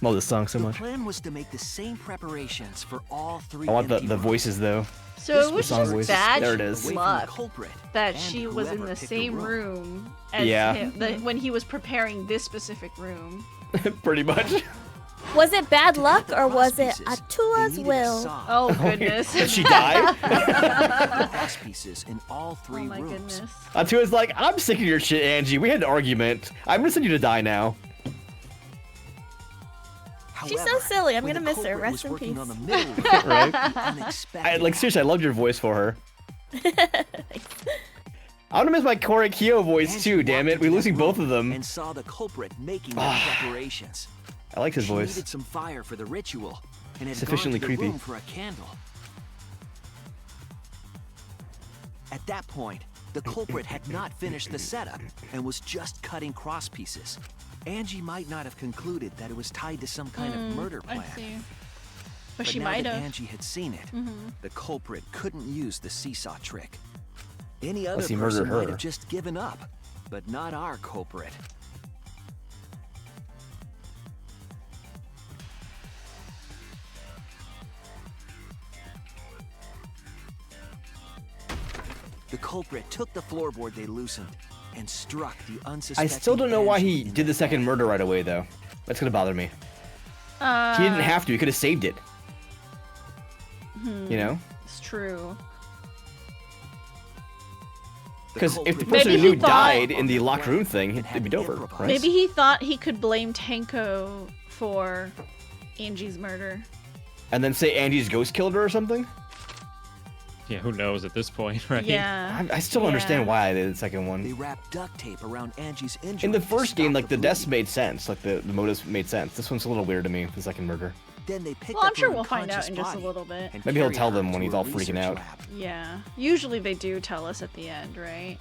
Love this song so The much. plan was to make the same preparations for all 3 I want the empty voices though. So it was song just voices. bad There it is. luck culprit that and she was in whoever the picked the same room as Yeah. him when he was preparing this specific room. Pretty much. Was it bad luck or was it Atua's will? Oh goodness. Did she die? cross pieces in all 3 Oh my rooms. goodness. Atua's like, I'm sick of your shit, Angie. We had an argument. I'm gonna send you to die now. She's so silly. I'm when gonna the miss her. culprit Rest was in working peace. on the middle room, Right? unexpected Like seriously, I loved your voice for her. I want to miss my Korra Kyo voice too. Damn it, we're losing both of them. and saw the culprit making their preparations. I like his She voice. needed some fire for the ritual and had Sufficiently gone to the creepy. room for a candle. At that point, the culprit had not finished the setup and was just cutting cross pieces. Angie might not have concluded that it was tied to some kind of murder plan. I see. But she now might that have. Angie had seen it, the culprit couldn't use the seesaw trick. Any Unless other he murdered person might her. have just given up, but not our culprit. The culprit took the floorboard they loosened and struck the I unsuspecting still don't know why Angie he in did the second murder right away though. That's gonna bother me. He didn't have to. He could have saved it. You know? It's true. Because if the Maybe person he who thought- died in the locked room thing, it'd be over, right? Maybe he thought he could blame Tanko for Angie's murder. And then say Angie's ghost killed her or something? Yeah, who knows at this point, right? Yeah. I still don't understand why I did the second one. They wrapped duct tape around Angie's injury. In the to first stop game, like, the bleeding. deaths made sense. Like, the motives made sense. This one's a little weird to me, the second murder. Then they picked Well, I'm up sure her we'll find out unconscious in just a body little bit. and Maybe he'll carried tell her them when to he's a all freaking research out. lab. Yeah. Usually they do tell us at the end, right?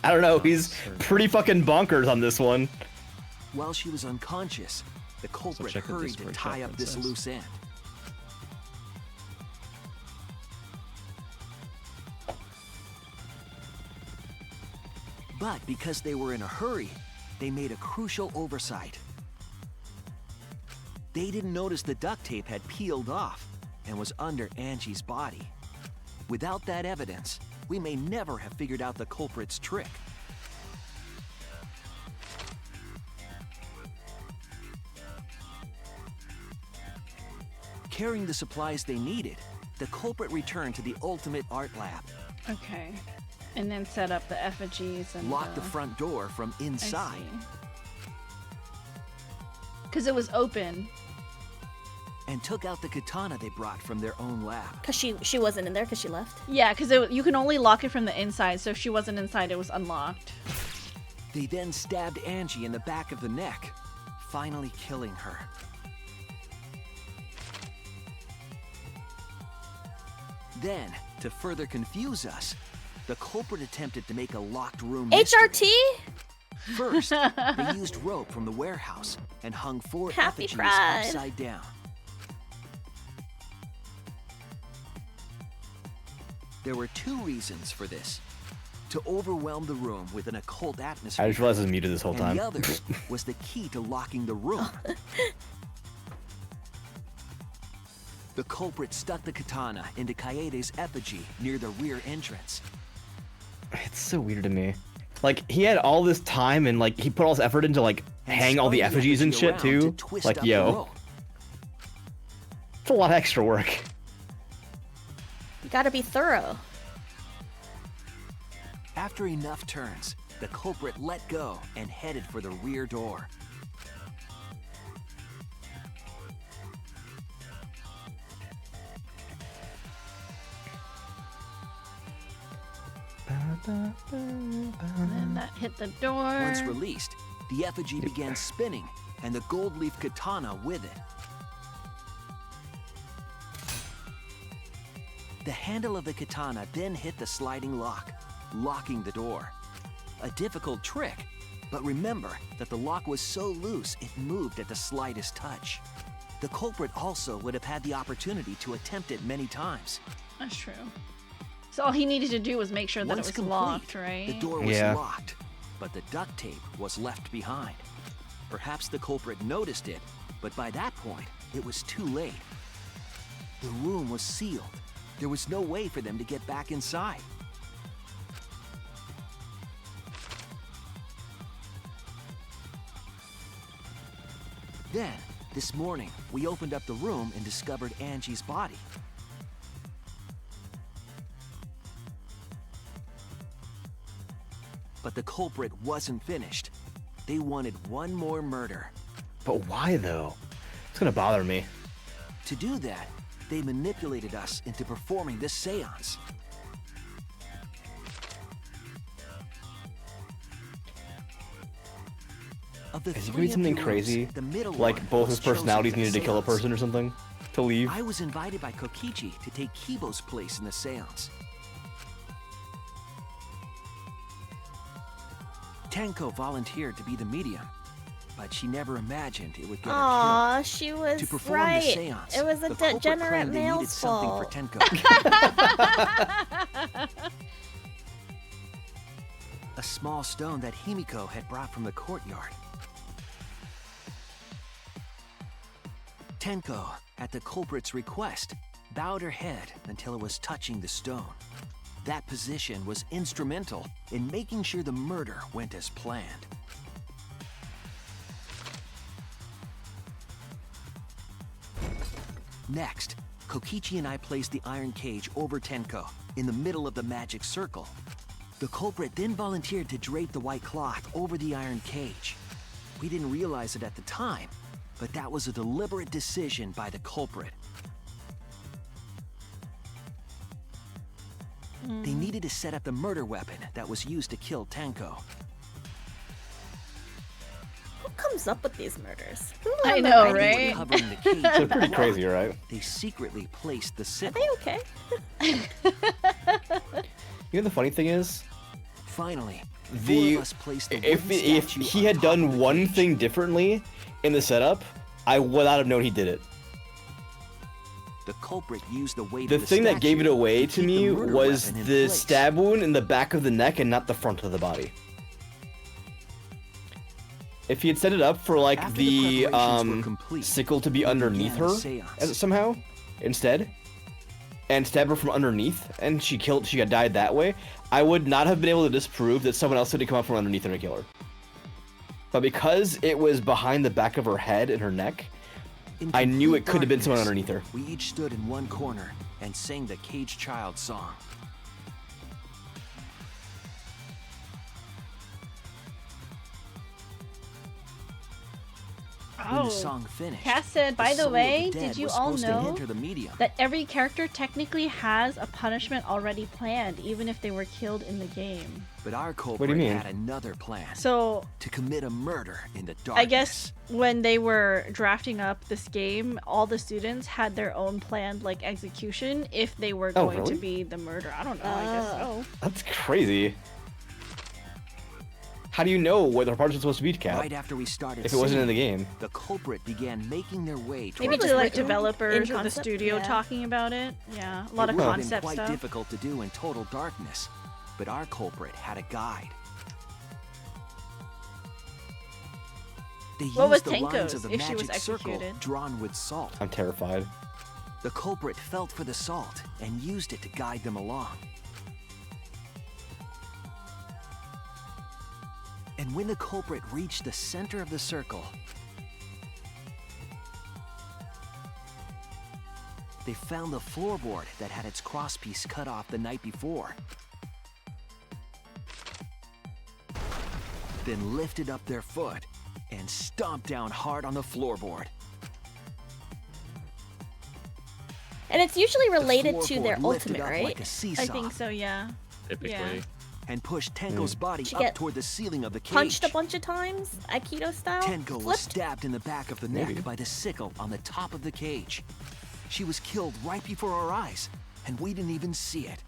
I don't know, he's pretty fucking bonkers on this one. While she was unconscious, the culprit check the hurried to Discord tie chat up what it this says. loose end. But because they were in a hurry, they made a crucial oversight. They didn't notice the duct tape had peeled off and was under Angie's body. Without that evidence, we may never have figured out the culprit's trick. Carrying the supplies they needed, the culprit returned to the ultimate art lab, Okay. And then set up the effigies and locked the front door from inside. Because it was open. and took out the katana they brought from their own lab. Cause she wasn't in there because she left. Yeah, because you can only lock it from the inside, so if she wasn't inside, it was unlocked. They then stabbed Angie in the back of the neck, finally killing her. Then, to further confuse us, the culprit attempted to make a locked room mystery. HRT? First, they used rope from the warehouse and hung 4 Happy effigies Pride. upside down. There were 2 reasons for this. To overwhelm the room with an occult atmosphere. I just realized I was muted this whole and time. the other was the key to locking the room. The culprit stuck the katana into Kaede's effigy near the rear entrance. It's so weird to me. Like, he had all this time and, like, he put all this effort into, like, hang all the effigies and shit, too. Like, yo. It's a lot of extra work. You gotta be thorough. After enough turns, the culprit let go and headed for the rear door. And then that hit the door. Once released, the effigy began spinning, and the gold leaf katana with it. The handle of the katana then hit the sliding lock, locking the door. A difficult trick, but remember that the lock was so loose it moved at the slightest touch. The culprit also would have had the opportunity to attempt it many times. That's true. So all he needed to do was make sure that Once it was complete, locked, right? The door was locked, but the duct tape was left behind. Perhaps the culprit noticed it, but by that point, it was too late. The room was sealed. There was no way for them to get back inside. Then, this morning, we opened up the room and discovered Angie's body. But the culprit wasn't finished. They wanted one more murder. But why, though? It's gonna bother me. To do that, they manipulated us into performing this seance. Of the Is he 3 doing something empty crazy? rooms, the middle Like, one both was his personalities chosen for needed to kill a seance. person or something? To leave? I was invited by Kokichi to take Kibo's place in the seance. Tenko volunteered to be the medium, but she never imagined it would get her Aw, killed. she was To perform right. the seance, It was a the culprit degenerate claimed they needed male's something for fault. Tenko. A small stone that Himiko had brought from the courtyard. Tenko, at the culprit's request, bowed her head until it was touching the stone. That position was instrumental in making sure the murder went as planned. Next, Kokichi and I placed the iron cage over Tenko in the middle of the magic circle. The culprit then volunteered to drape the white cloth over the iron cage. We didn't realize it at the time, But that was a deliberate decision by the culprit. They needed to set up the murder weapon that was used to kill Tenko. Who comes up with these murders? Who I remember know, writing right? They were covering the cage They're with pretty the crazy, lock. right? They secretly placed the Are sickle. they okay? You know the funny thing is, Finally, the four of us placed the if wooden if statue he on had top of done the one cage. thing differently in the setup, I would not have known he did it. The culprit used the weight The of the thing that gave it statue away to keep the me murder was weapon in the place. stab wound in the back of the neck and not the front of the body. If he had set it up for like After the preparations were complete, sickle to be we underneath began her the seance. somehow instead, and stab her from underneath, and she got died that way, I would not have been able to disprove that someone else had come up from underneath her to kill her. But because it was behind the back of her head and her neck, In I knew complete it could have been someone darkness, underneath her. We each stood in one corner and sang the Caged Child song. When Oh, the song finished, Cass said, by the soul of way, dead did you was all supposed know to enter the medium. that every character technically has a punishment already planned, even if they were killed in the game? But our What do you culprit mean? had another plan. So, To commit a murder in the darkness. I guess when they were drafting up this game, all the students had their own planned like execution if they were Oh, going to really? be the murderer. I don't know. I guess so. That's crazy. How do you know where the parts are supposed to be, Cat? Right after we started If it wasn't in the singing, game. the culprit began making their way toward Maybe the just like sickle. developers in or the concept, studio yeah. talking about it. Yeah, a lot of It would have been concept quite stuff. difficult to do in total darkness, but our culprit had a guide. They What was used the lines Tenko's of the if she was magic circle executed? drawn with salt. I'm terrified. The culprit felt for the salt and used it to guide them along. And when the culprit reached the center of the circle, they found the floorboard that had its crosspiece cut off the night before. Then lifted up their foot and stomped down hard on the floorboard. And it's usually related to floorboard their lifted ultimate, up right? like a seesaw. I think so. Yeah. Typically. Yeah. And pushed Tenko's body She up get toward the ceiling of the cage. Punched a bunch of times, Aikido style. Tenko was Flipped. stabbed in the back of the neck Maybe. by the sickle on the top of the cage. She was killed right before our eyes, and we didn't even see it.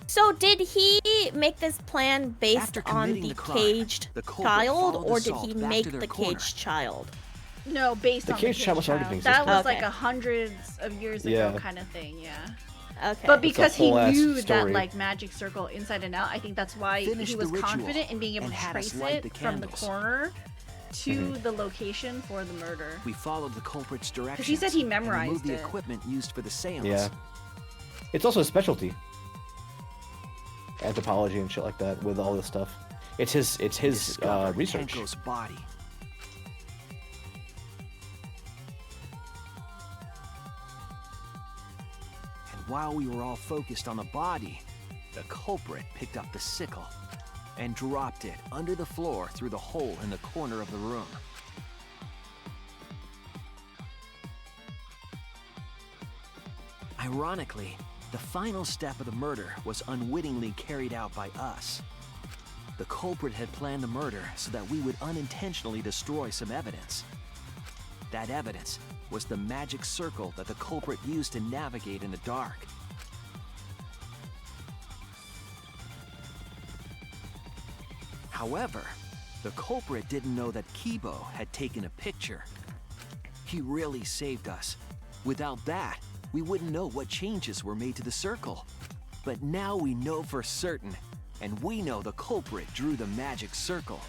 So did he make this plan based After on committing the the crime, caged the culprit child, followed or the did salt he back make to their the corner. caged child? No, based The on caged the child was already child. in That was existence. like Okay. a hundreds of years Yeah. ago kind of thing. Yeah. Okay. But because he whole-ass knew that story. like magic circle inside and out, I think that's why Finished he the was ritual confident in being able and to had us trace light it the from the candles. corner to Mhm. the location for the murder. We followed the culprit's directions. he said he and memorized removed the it. equipment used for the seance. Yeah. It's also a specialty. Anthropology and shit like that with all this stuff. It's his Discovered research. Tenko's body. And while we were all focused on the body, the culprit picked up the sickle and dropped it under the floor through the hole in the corner of the room. Ironically, the final step of the murder was unwittingly carried out by us. The culprit had planned the murder so that we would unintentionally destroy some evidence. That evidence was the magic circle that the culprit used to navigate in the dark. However, the culprit didn't know that Kibo had taken a picture. He really saved us. Without that, we wouldn't know what changes were made to the circle. But now we know for certain, and we know the culprit drew the magic circle.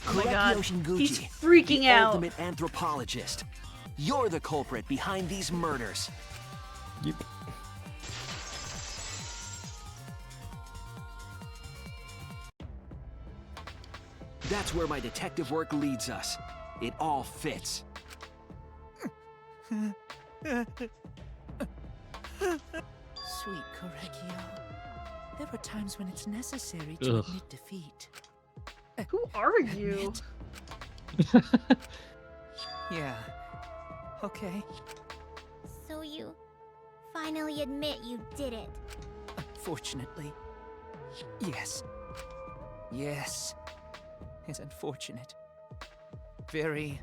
Oh my God, he's Shinguchi, freaking the out. ultimate anthropologist. You're the culprit behind these murders. Yep. That's where my detective work leads us. It all fits. sweet, Correggio. There are times when it's necessary to Ugh. admit defeat. Who are you? Yeah. Okay. So you finally admit you did it. Unfortunately. Yes. Yes. It's unfortunate. Very,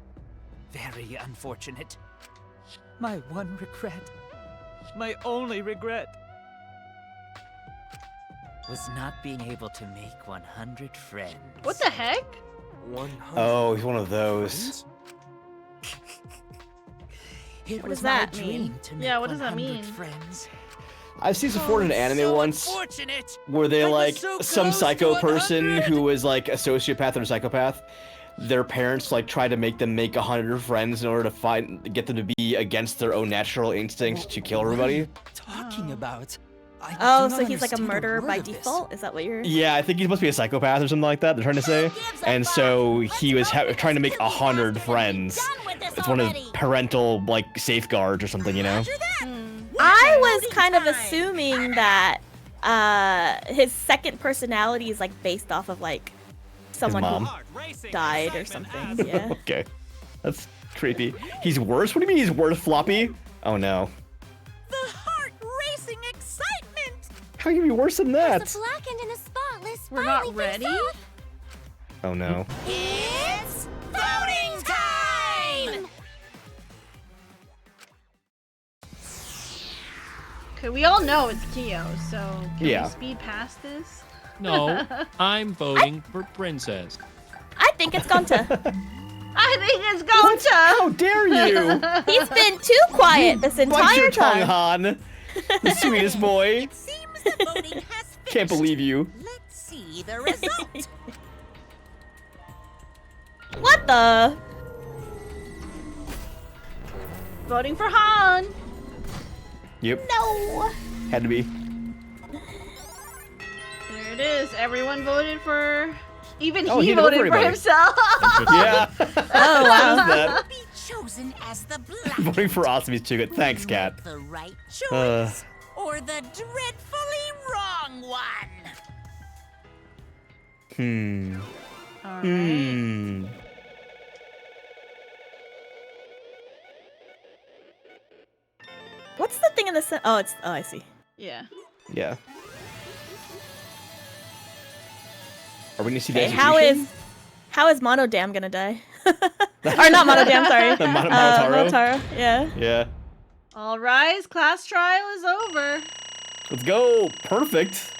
very unfortunate. My one regret, my only regret, was not being able to make 100 friends. What the heck? 100. Oh, he's one of those. It What was does my that mean? dream to make Yeah, what does that 100 mean? friends. I've seen support in an anime so once unfortunate. where they I was like so some close to psycho person 100. who was like a sociopath or a psychopath. Their parents like tried to make them make 100 friends in order to get them to be against their own natural instincts to kill everybody. Talking about. I Oh, do so not he's like a understand murderer word by of this. default? Is that what you're? Yeah, I think he must be a psychopath or something like that. They're trying to say, and so he was trying to make 100 friends. It's one of his parental like safeguards or something, you know. I was kind of assuming that his second personality is like based off of like someone mom. who died or something. Yeah. Okay, that's creepy. He's worse? What do you mean he's worse, Floppy? Oh no. The heart-racing excitement! How can you be worse than that? The blackened and the spotless We're finally not ready? face off. Oh no. It's voting time! Okay, we all know it's Kyo, so can Yeah. we speed past this? No, I'm voting for Princess. I think it's Gonta. I think it's Gonta! How dare you? He's been too quiet this Bite entire your tongue, time. Han. The sweetest boy. It seems the voting has finished. Can't believe you. Let's see the result. What the? Voting for Han! Yep. No. Had to be. There it is. Everyone voted for. Even Oh, he he voted voted for for everybody. himself. Yeah. Oh wow. That. Be chosen as the black. Voting for Asabi's too good. Thanks, Kat. The right Uh. choice or the dreadfully wrong one. Alright. Hmm. What's the thing in the center? Oh, it's. Oh, I see. Yeah. Yeah. Are we gonna see the Okay, execution? how is Monodam gonna die? Or not Monodam, sorry. Monotaro? Monotaro, yeah. Yeah. All rise. Class trial is over. Let's go. Perfect.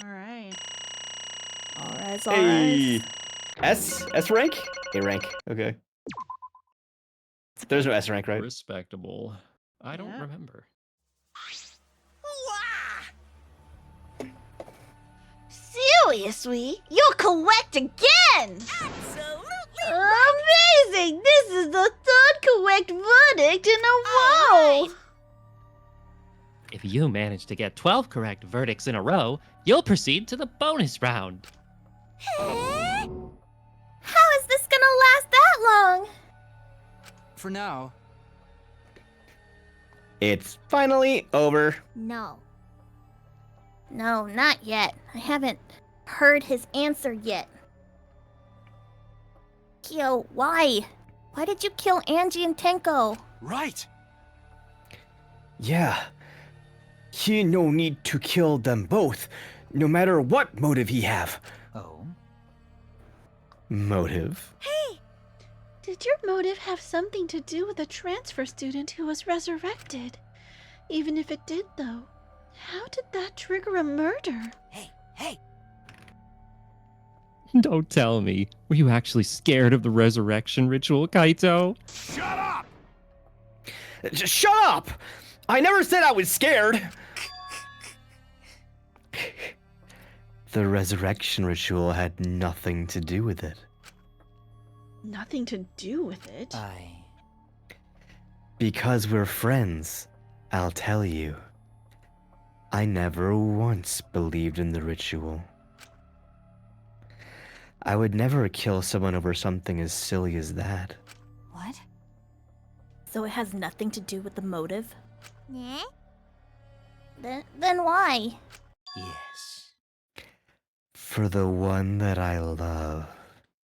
Alright. Alright, Hey. S rank? A rank. Okay. There's no S rank, right? Respectable. I don't Yeah. remember. Seriously? You're correct again! Absolutely. Amazing! This is the third correct verdict in a row! If you manage to get 12 correct verdicts in a row, you'll proceed to the bonus round. How is this gonna last that long? For now, It's finally over. No. No, not yet. I haven't heard his answer yet. Kyo, why? Why did you kill Angie and Tenko? Right. Yeah. He no need to kill them both, no matter what motive he have. Oh? Motive? Hey! Did your motive have something to do with a transfer student who was resurrected? Even if it did, though, how did that trigger a murder? Hey. Don't tell me. Were you actually scared of the resurrection ritual, Kaito? Shut up! Just shut up! I never said I was scared! The resurrection ritual had nothing to do with it. Nothing to do with it. Because we're friends, I'll tell you. I never once believed in the ritual. I would never kill someone over something as silly as that. What? So it has nothing to do with the motive? Yeah? Then why? Yes. For the one that I love.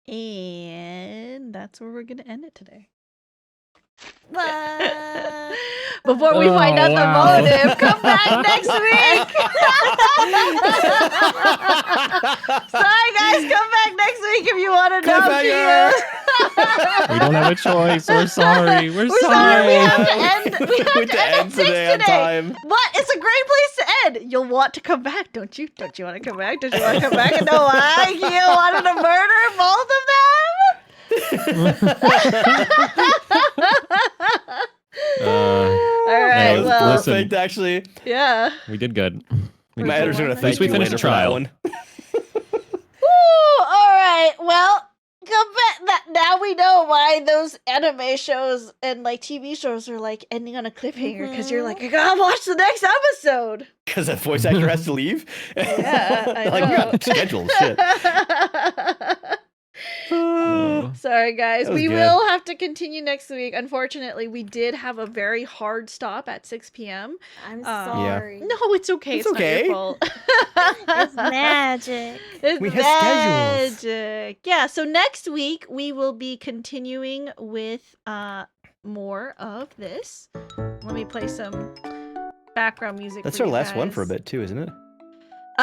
And that's where we're gonna end it today. What? Before we find out the motive, come back next week. Sorry, guys, come back next week if you want to know. We don't have a choice. We're sorry. We're sorry. We have to end. We have We to end at 6 today on time. But it's a great place to end. You'll want to come back, don't you? Don't you want to come back? Don't you want to come back and know why you wanted to murder both of them? All right. That was Well, perfect, actually. yeah. We did good. My editor's gonna At thank least we you finished later the for that trial. one. Woo! All right. Well, come back. Now we know why those anime shows and like TV shows are like ending on a cliffhanger because you're like, I gotta watch the next episode. Because the voice actor has to leave? Yeah, I Like, we know. got scheduled, shit. Sorry, guys. That was We good. will have to continue next week. Unfortunately, we did have a very hard stop at 6 p.m. I'm sorry. No, it's okay. It's It's okay. not your fault. It's magic. It's We have schedules. magic. Yeah, so next week we will be continuing with more of this. Let me play some background music. That's for our you last one for a guys. bit, too, isn't it?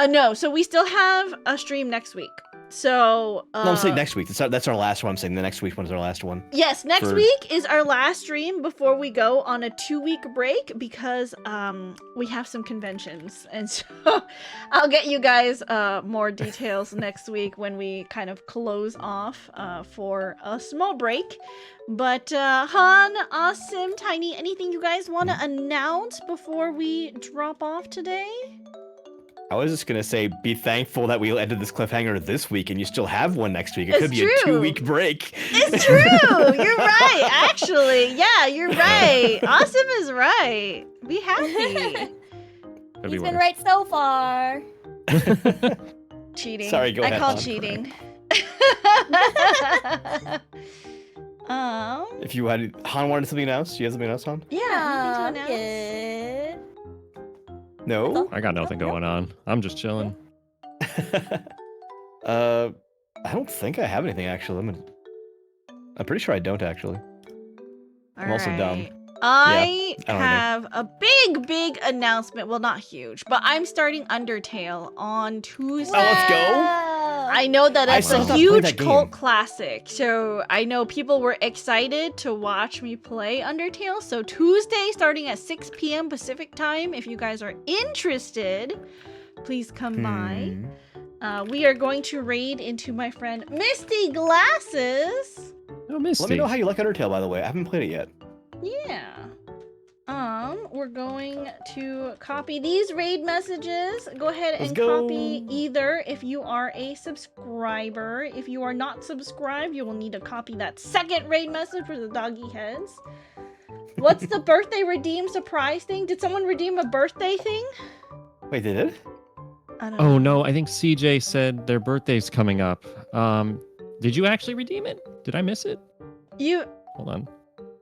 No, so we still have a stream next week. So No, I'm saying next week. That's our last one. I'm saying the next week one's our last one. Yes, next for- week is our last stream before we go on a 2-week break because we have some conventions. And so I'll get you guys more details next week when we kind of close off for a small break. But Han, Awesome, Tiny, anything you guys want to announce before we drop off today? I was just gonna say, be thankful that we ended this cliffhanger this week, and you still have one next week. It It's could be true. a 2-week break. It's true. You're right. Actually, yeah, you're right. Awesome is right. Be happy. Could be He's been worse. right so far. Cheating. Sorry, go ahead, I call Han. cheating. If you had Han wanted something else, you have something else, Han? Yeah. I'm good. No. I got nothing going on. I'm just chilling. I don't think I have anything actually. I'm pretty sure I don't actually. I'm also dumb. I I don't either. have a big announcement. Well, not huge, but I'm starting Undertale on Tuesday. Oh, let's go. I know that I it's still a have not played huge that cult game. classic, so I know people were excited to watch me play Undertale. So Tuesday, starting at 6 p.m. Pacific time, if you guys are interested, please come by. We are going to raid into my friend Misty Glasses. Oh, Misty. Let me know how you like Undertale, by the way. I haven't played it yet. Yeah. We're going to copy these raid messages. Go ahead Let's and go. copy either if you are a subscriber. If you are not subscribed, you will need to copy that second raid message with the doggy heads. What's the birthday redeem surprise thing? Did someone redeem a birthday thing? Wait, they did? I don't Oh know. no, I think CJ said their birthday's coming up. Did you actually redeem it? Did I miss it? You Hold on.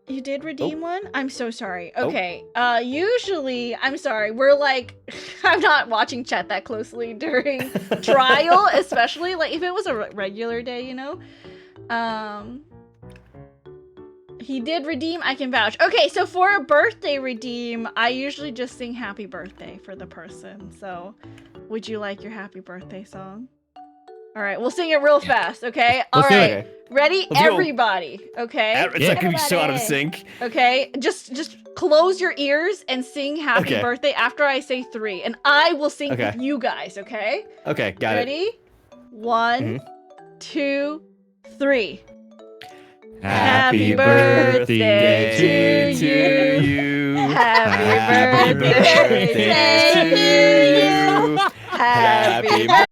You did redeem one? I'm so sorry. Oh. Okay. Usually, I'm sorry. We're like, I'm not watching chat that closely during trial, especially like if it was a regular day, you know. He did redeem. I can vouch. Okay, so for a birthday redeem, I usually just sing happy birthday for the person. So, would you like your happy birthday song? All right, we'll sing it real fast, okay? All Let's do right. it. Ready? Let's go. Everybody, okay? It's like gonna be so out of sync. Okay, just close your ears and sing happy Okay. birthday after I say 3, and I will sing Okay. with you guys, okay? Okay, got it. Ready? 1, 2, 3. Happy birthday to you. Happy Happy birthday birthday to you. Happy birthday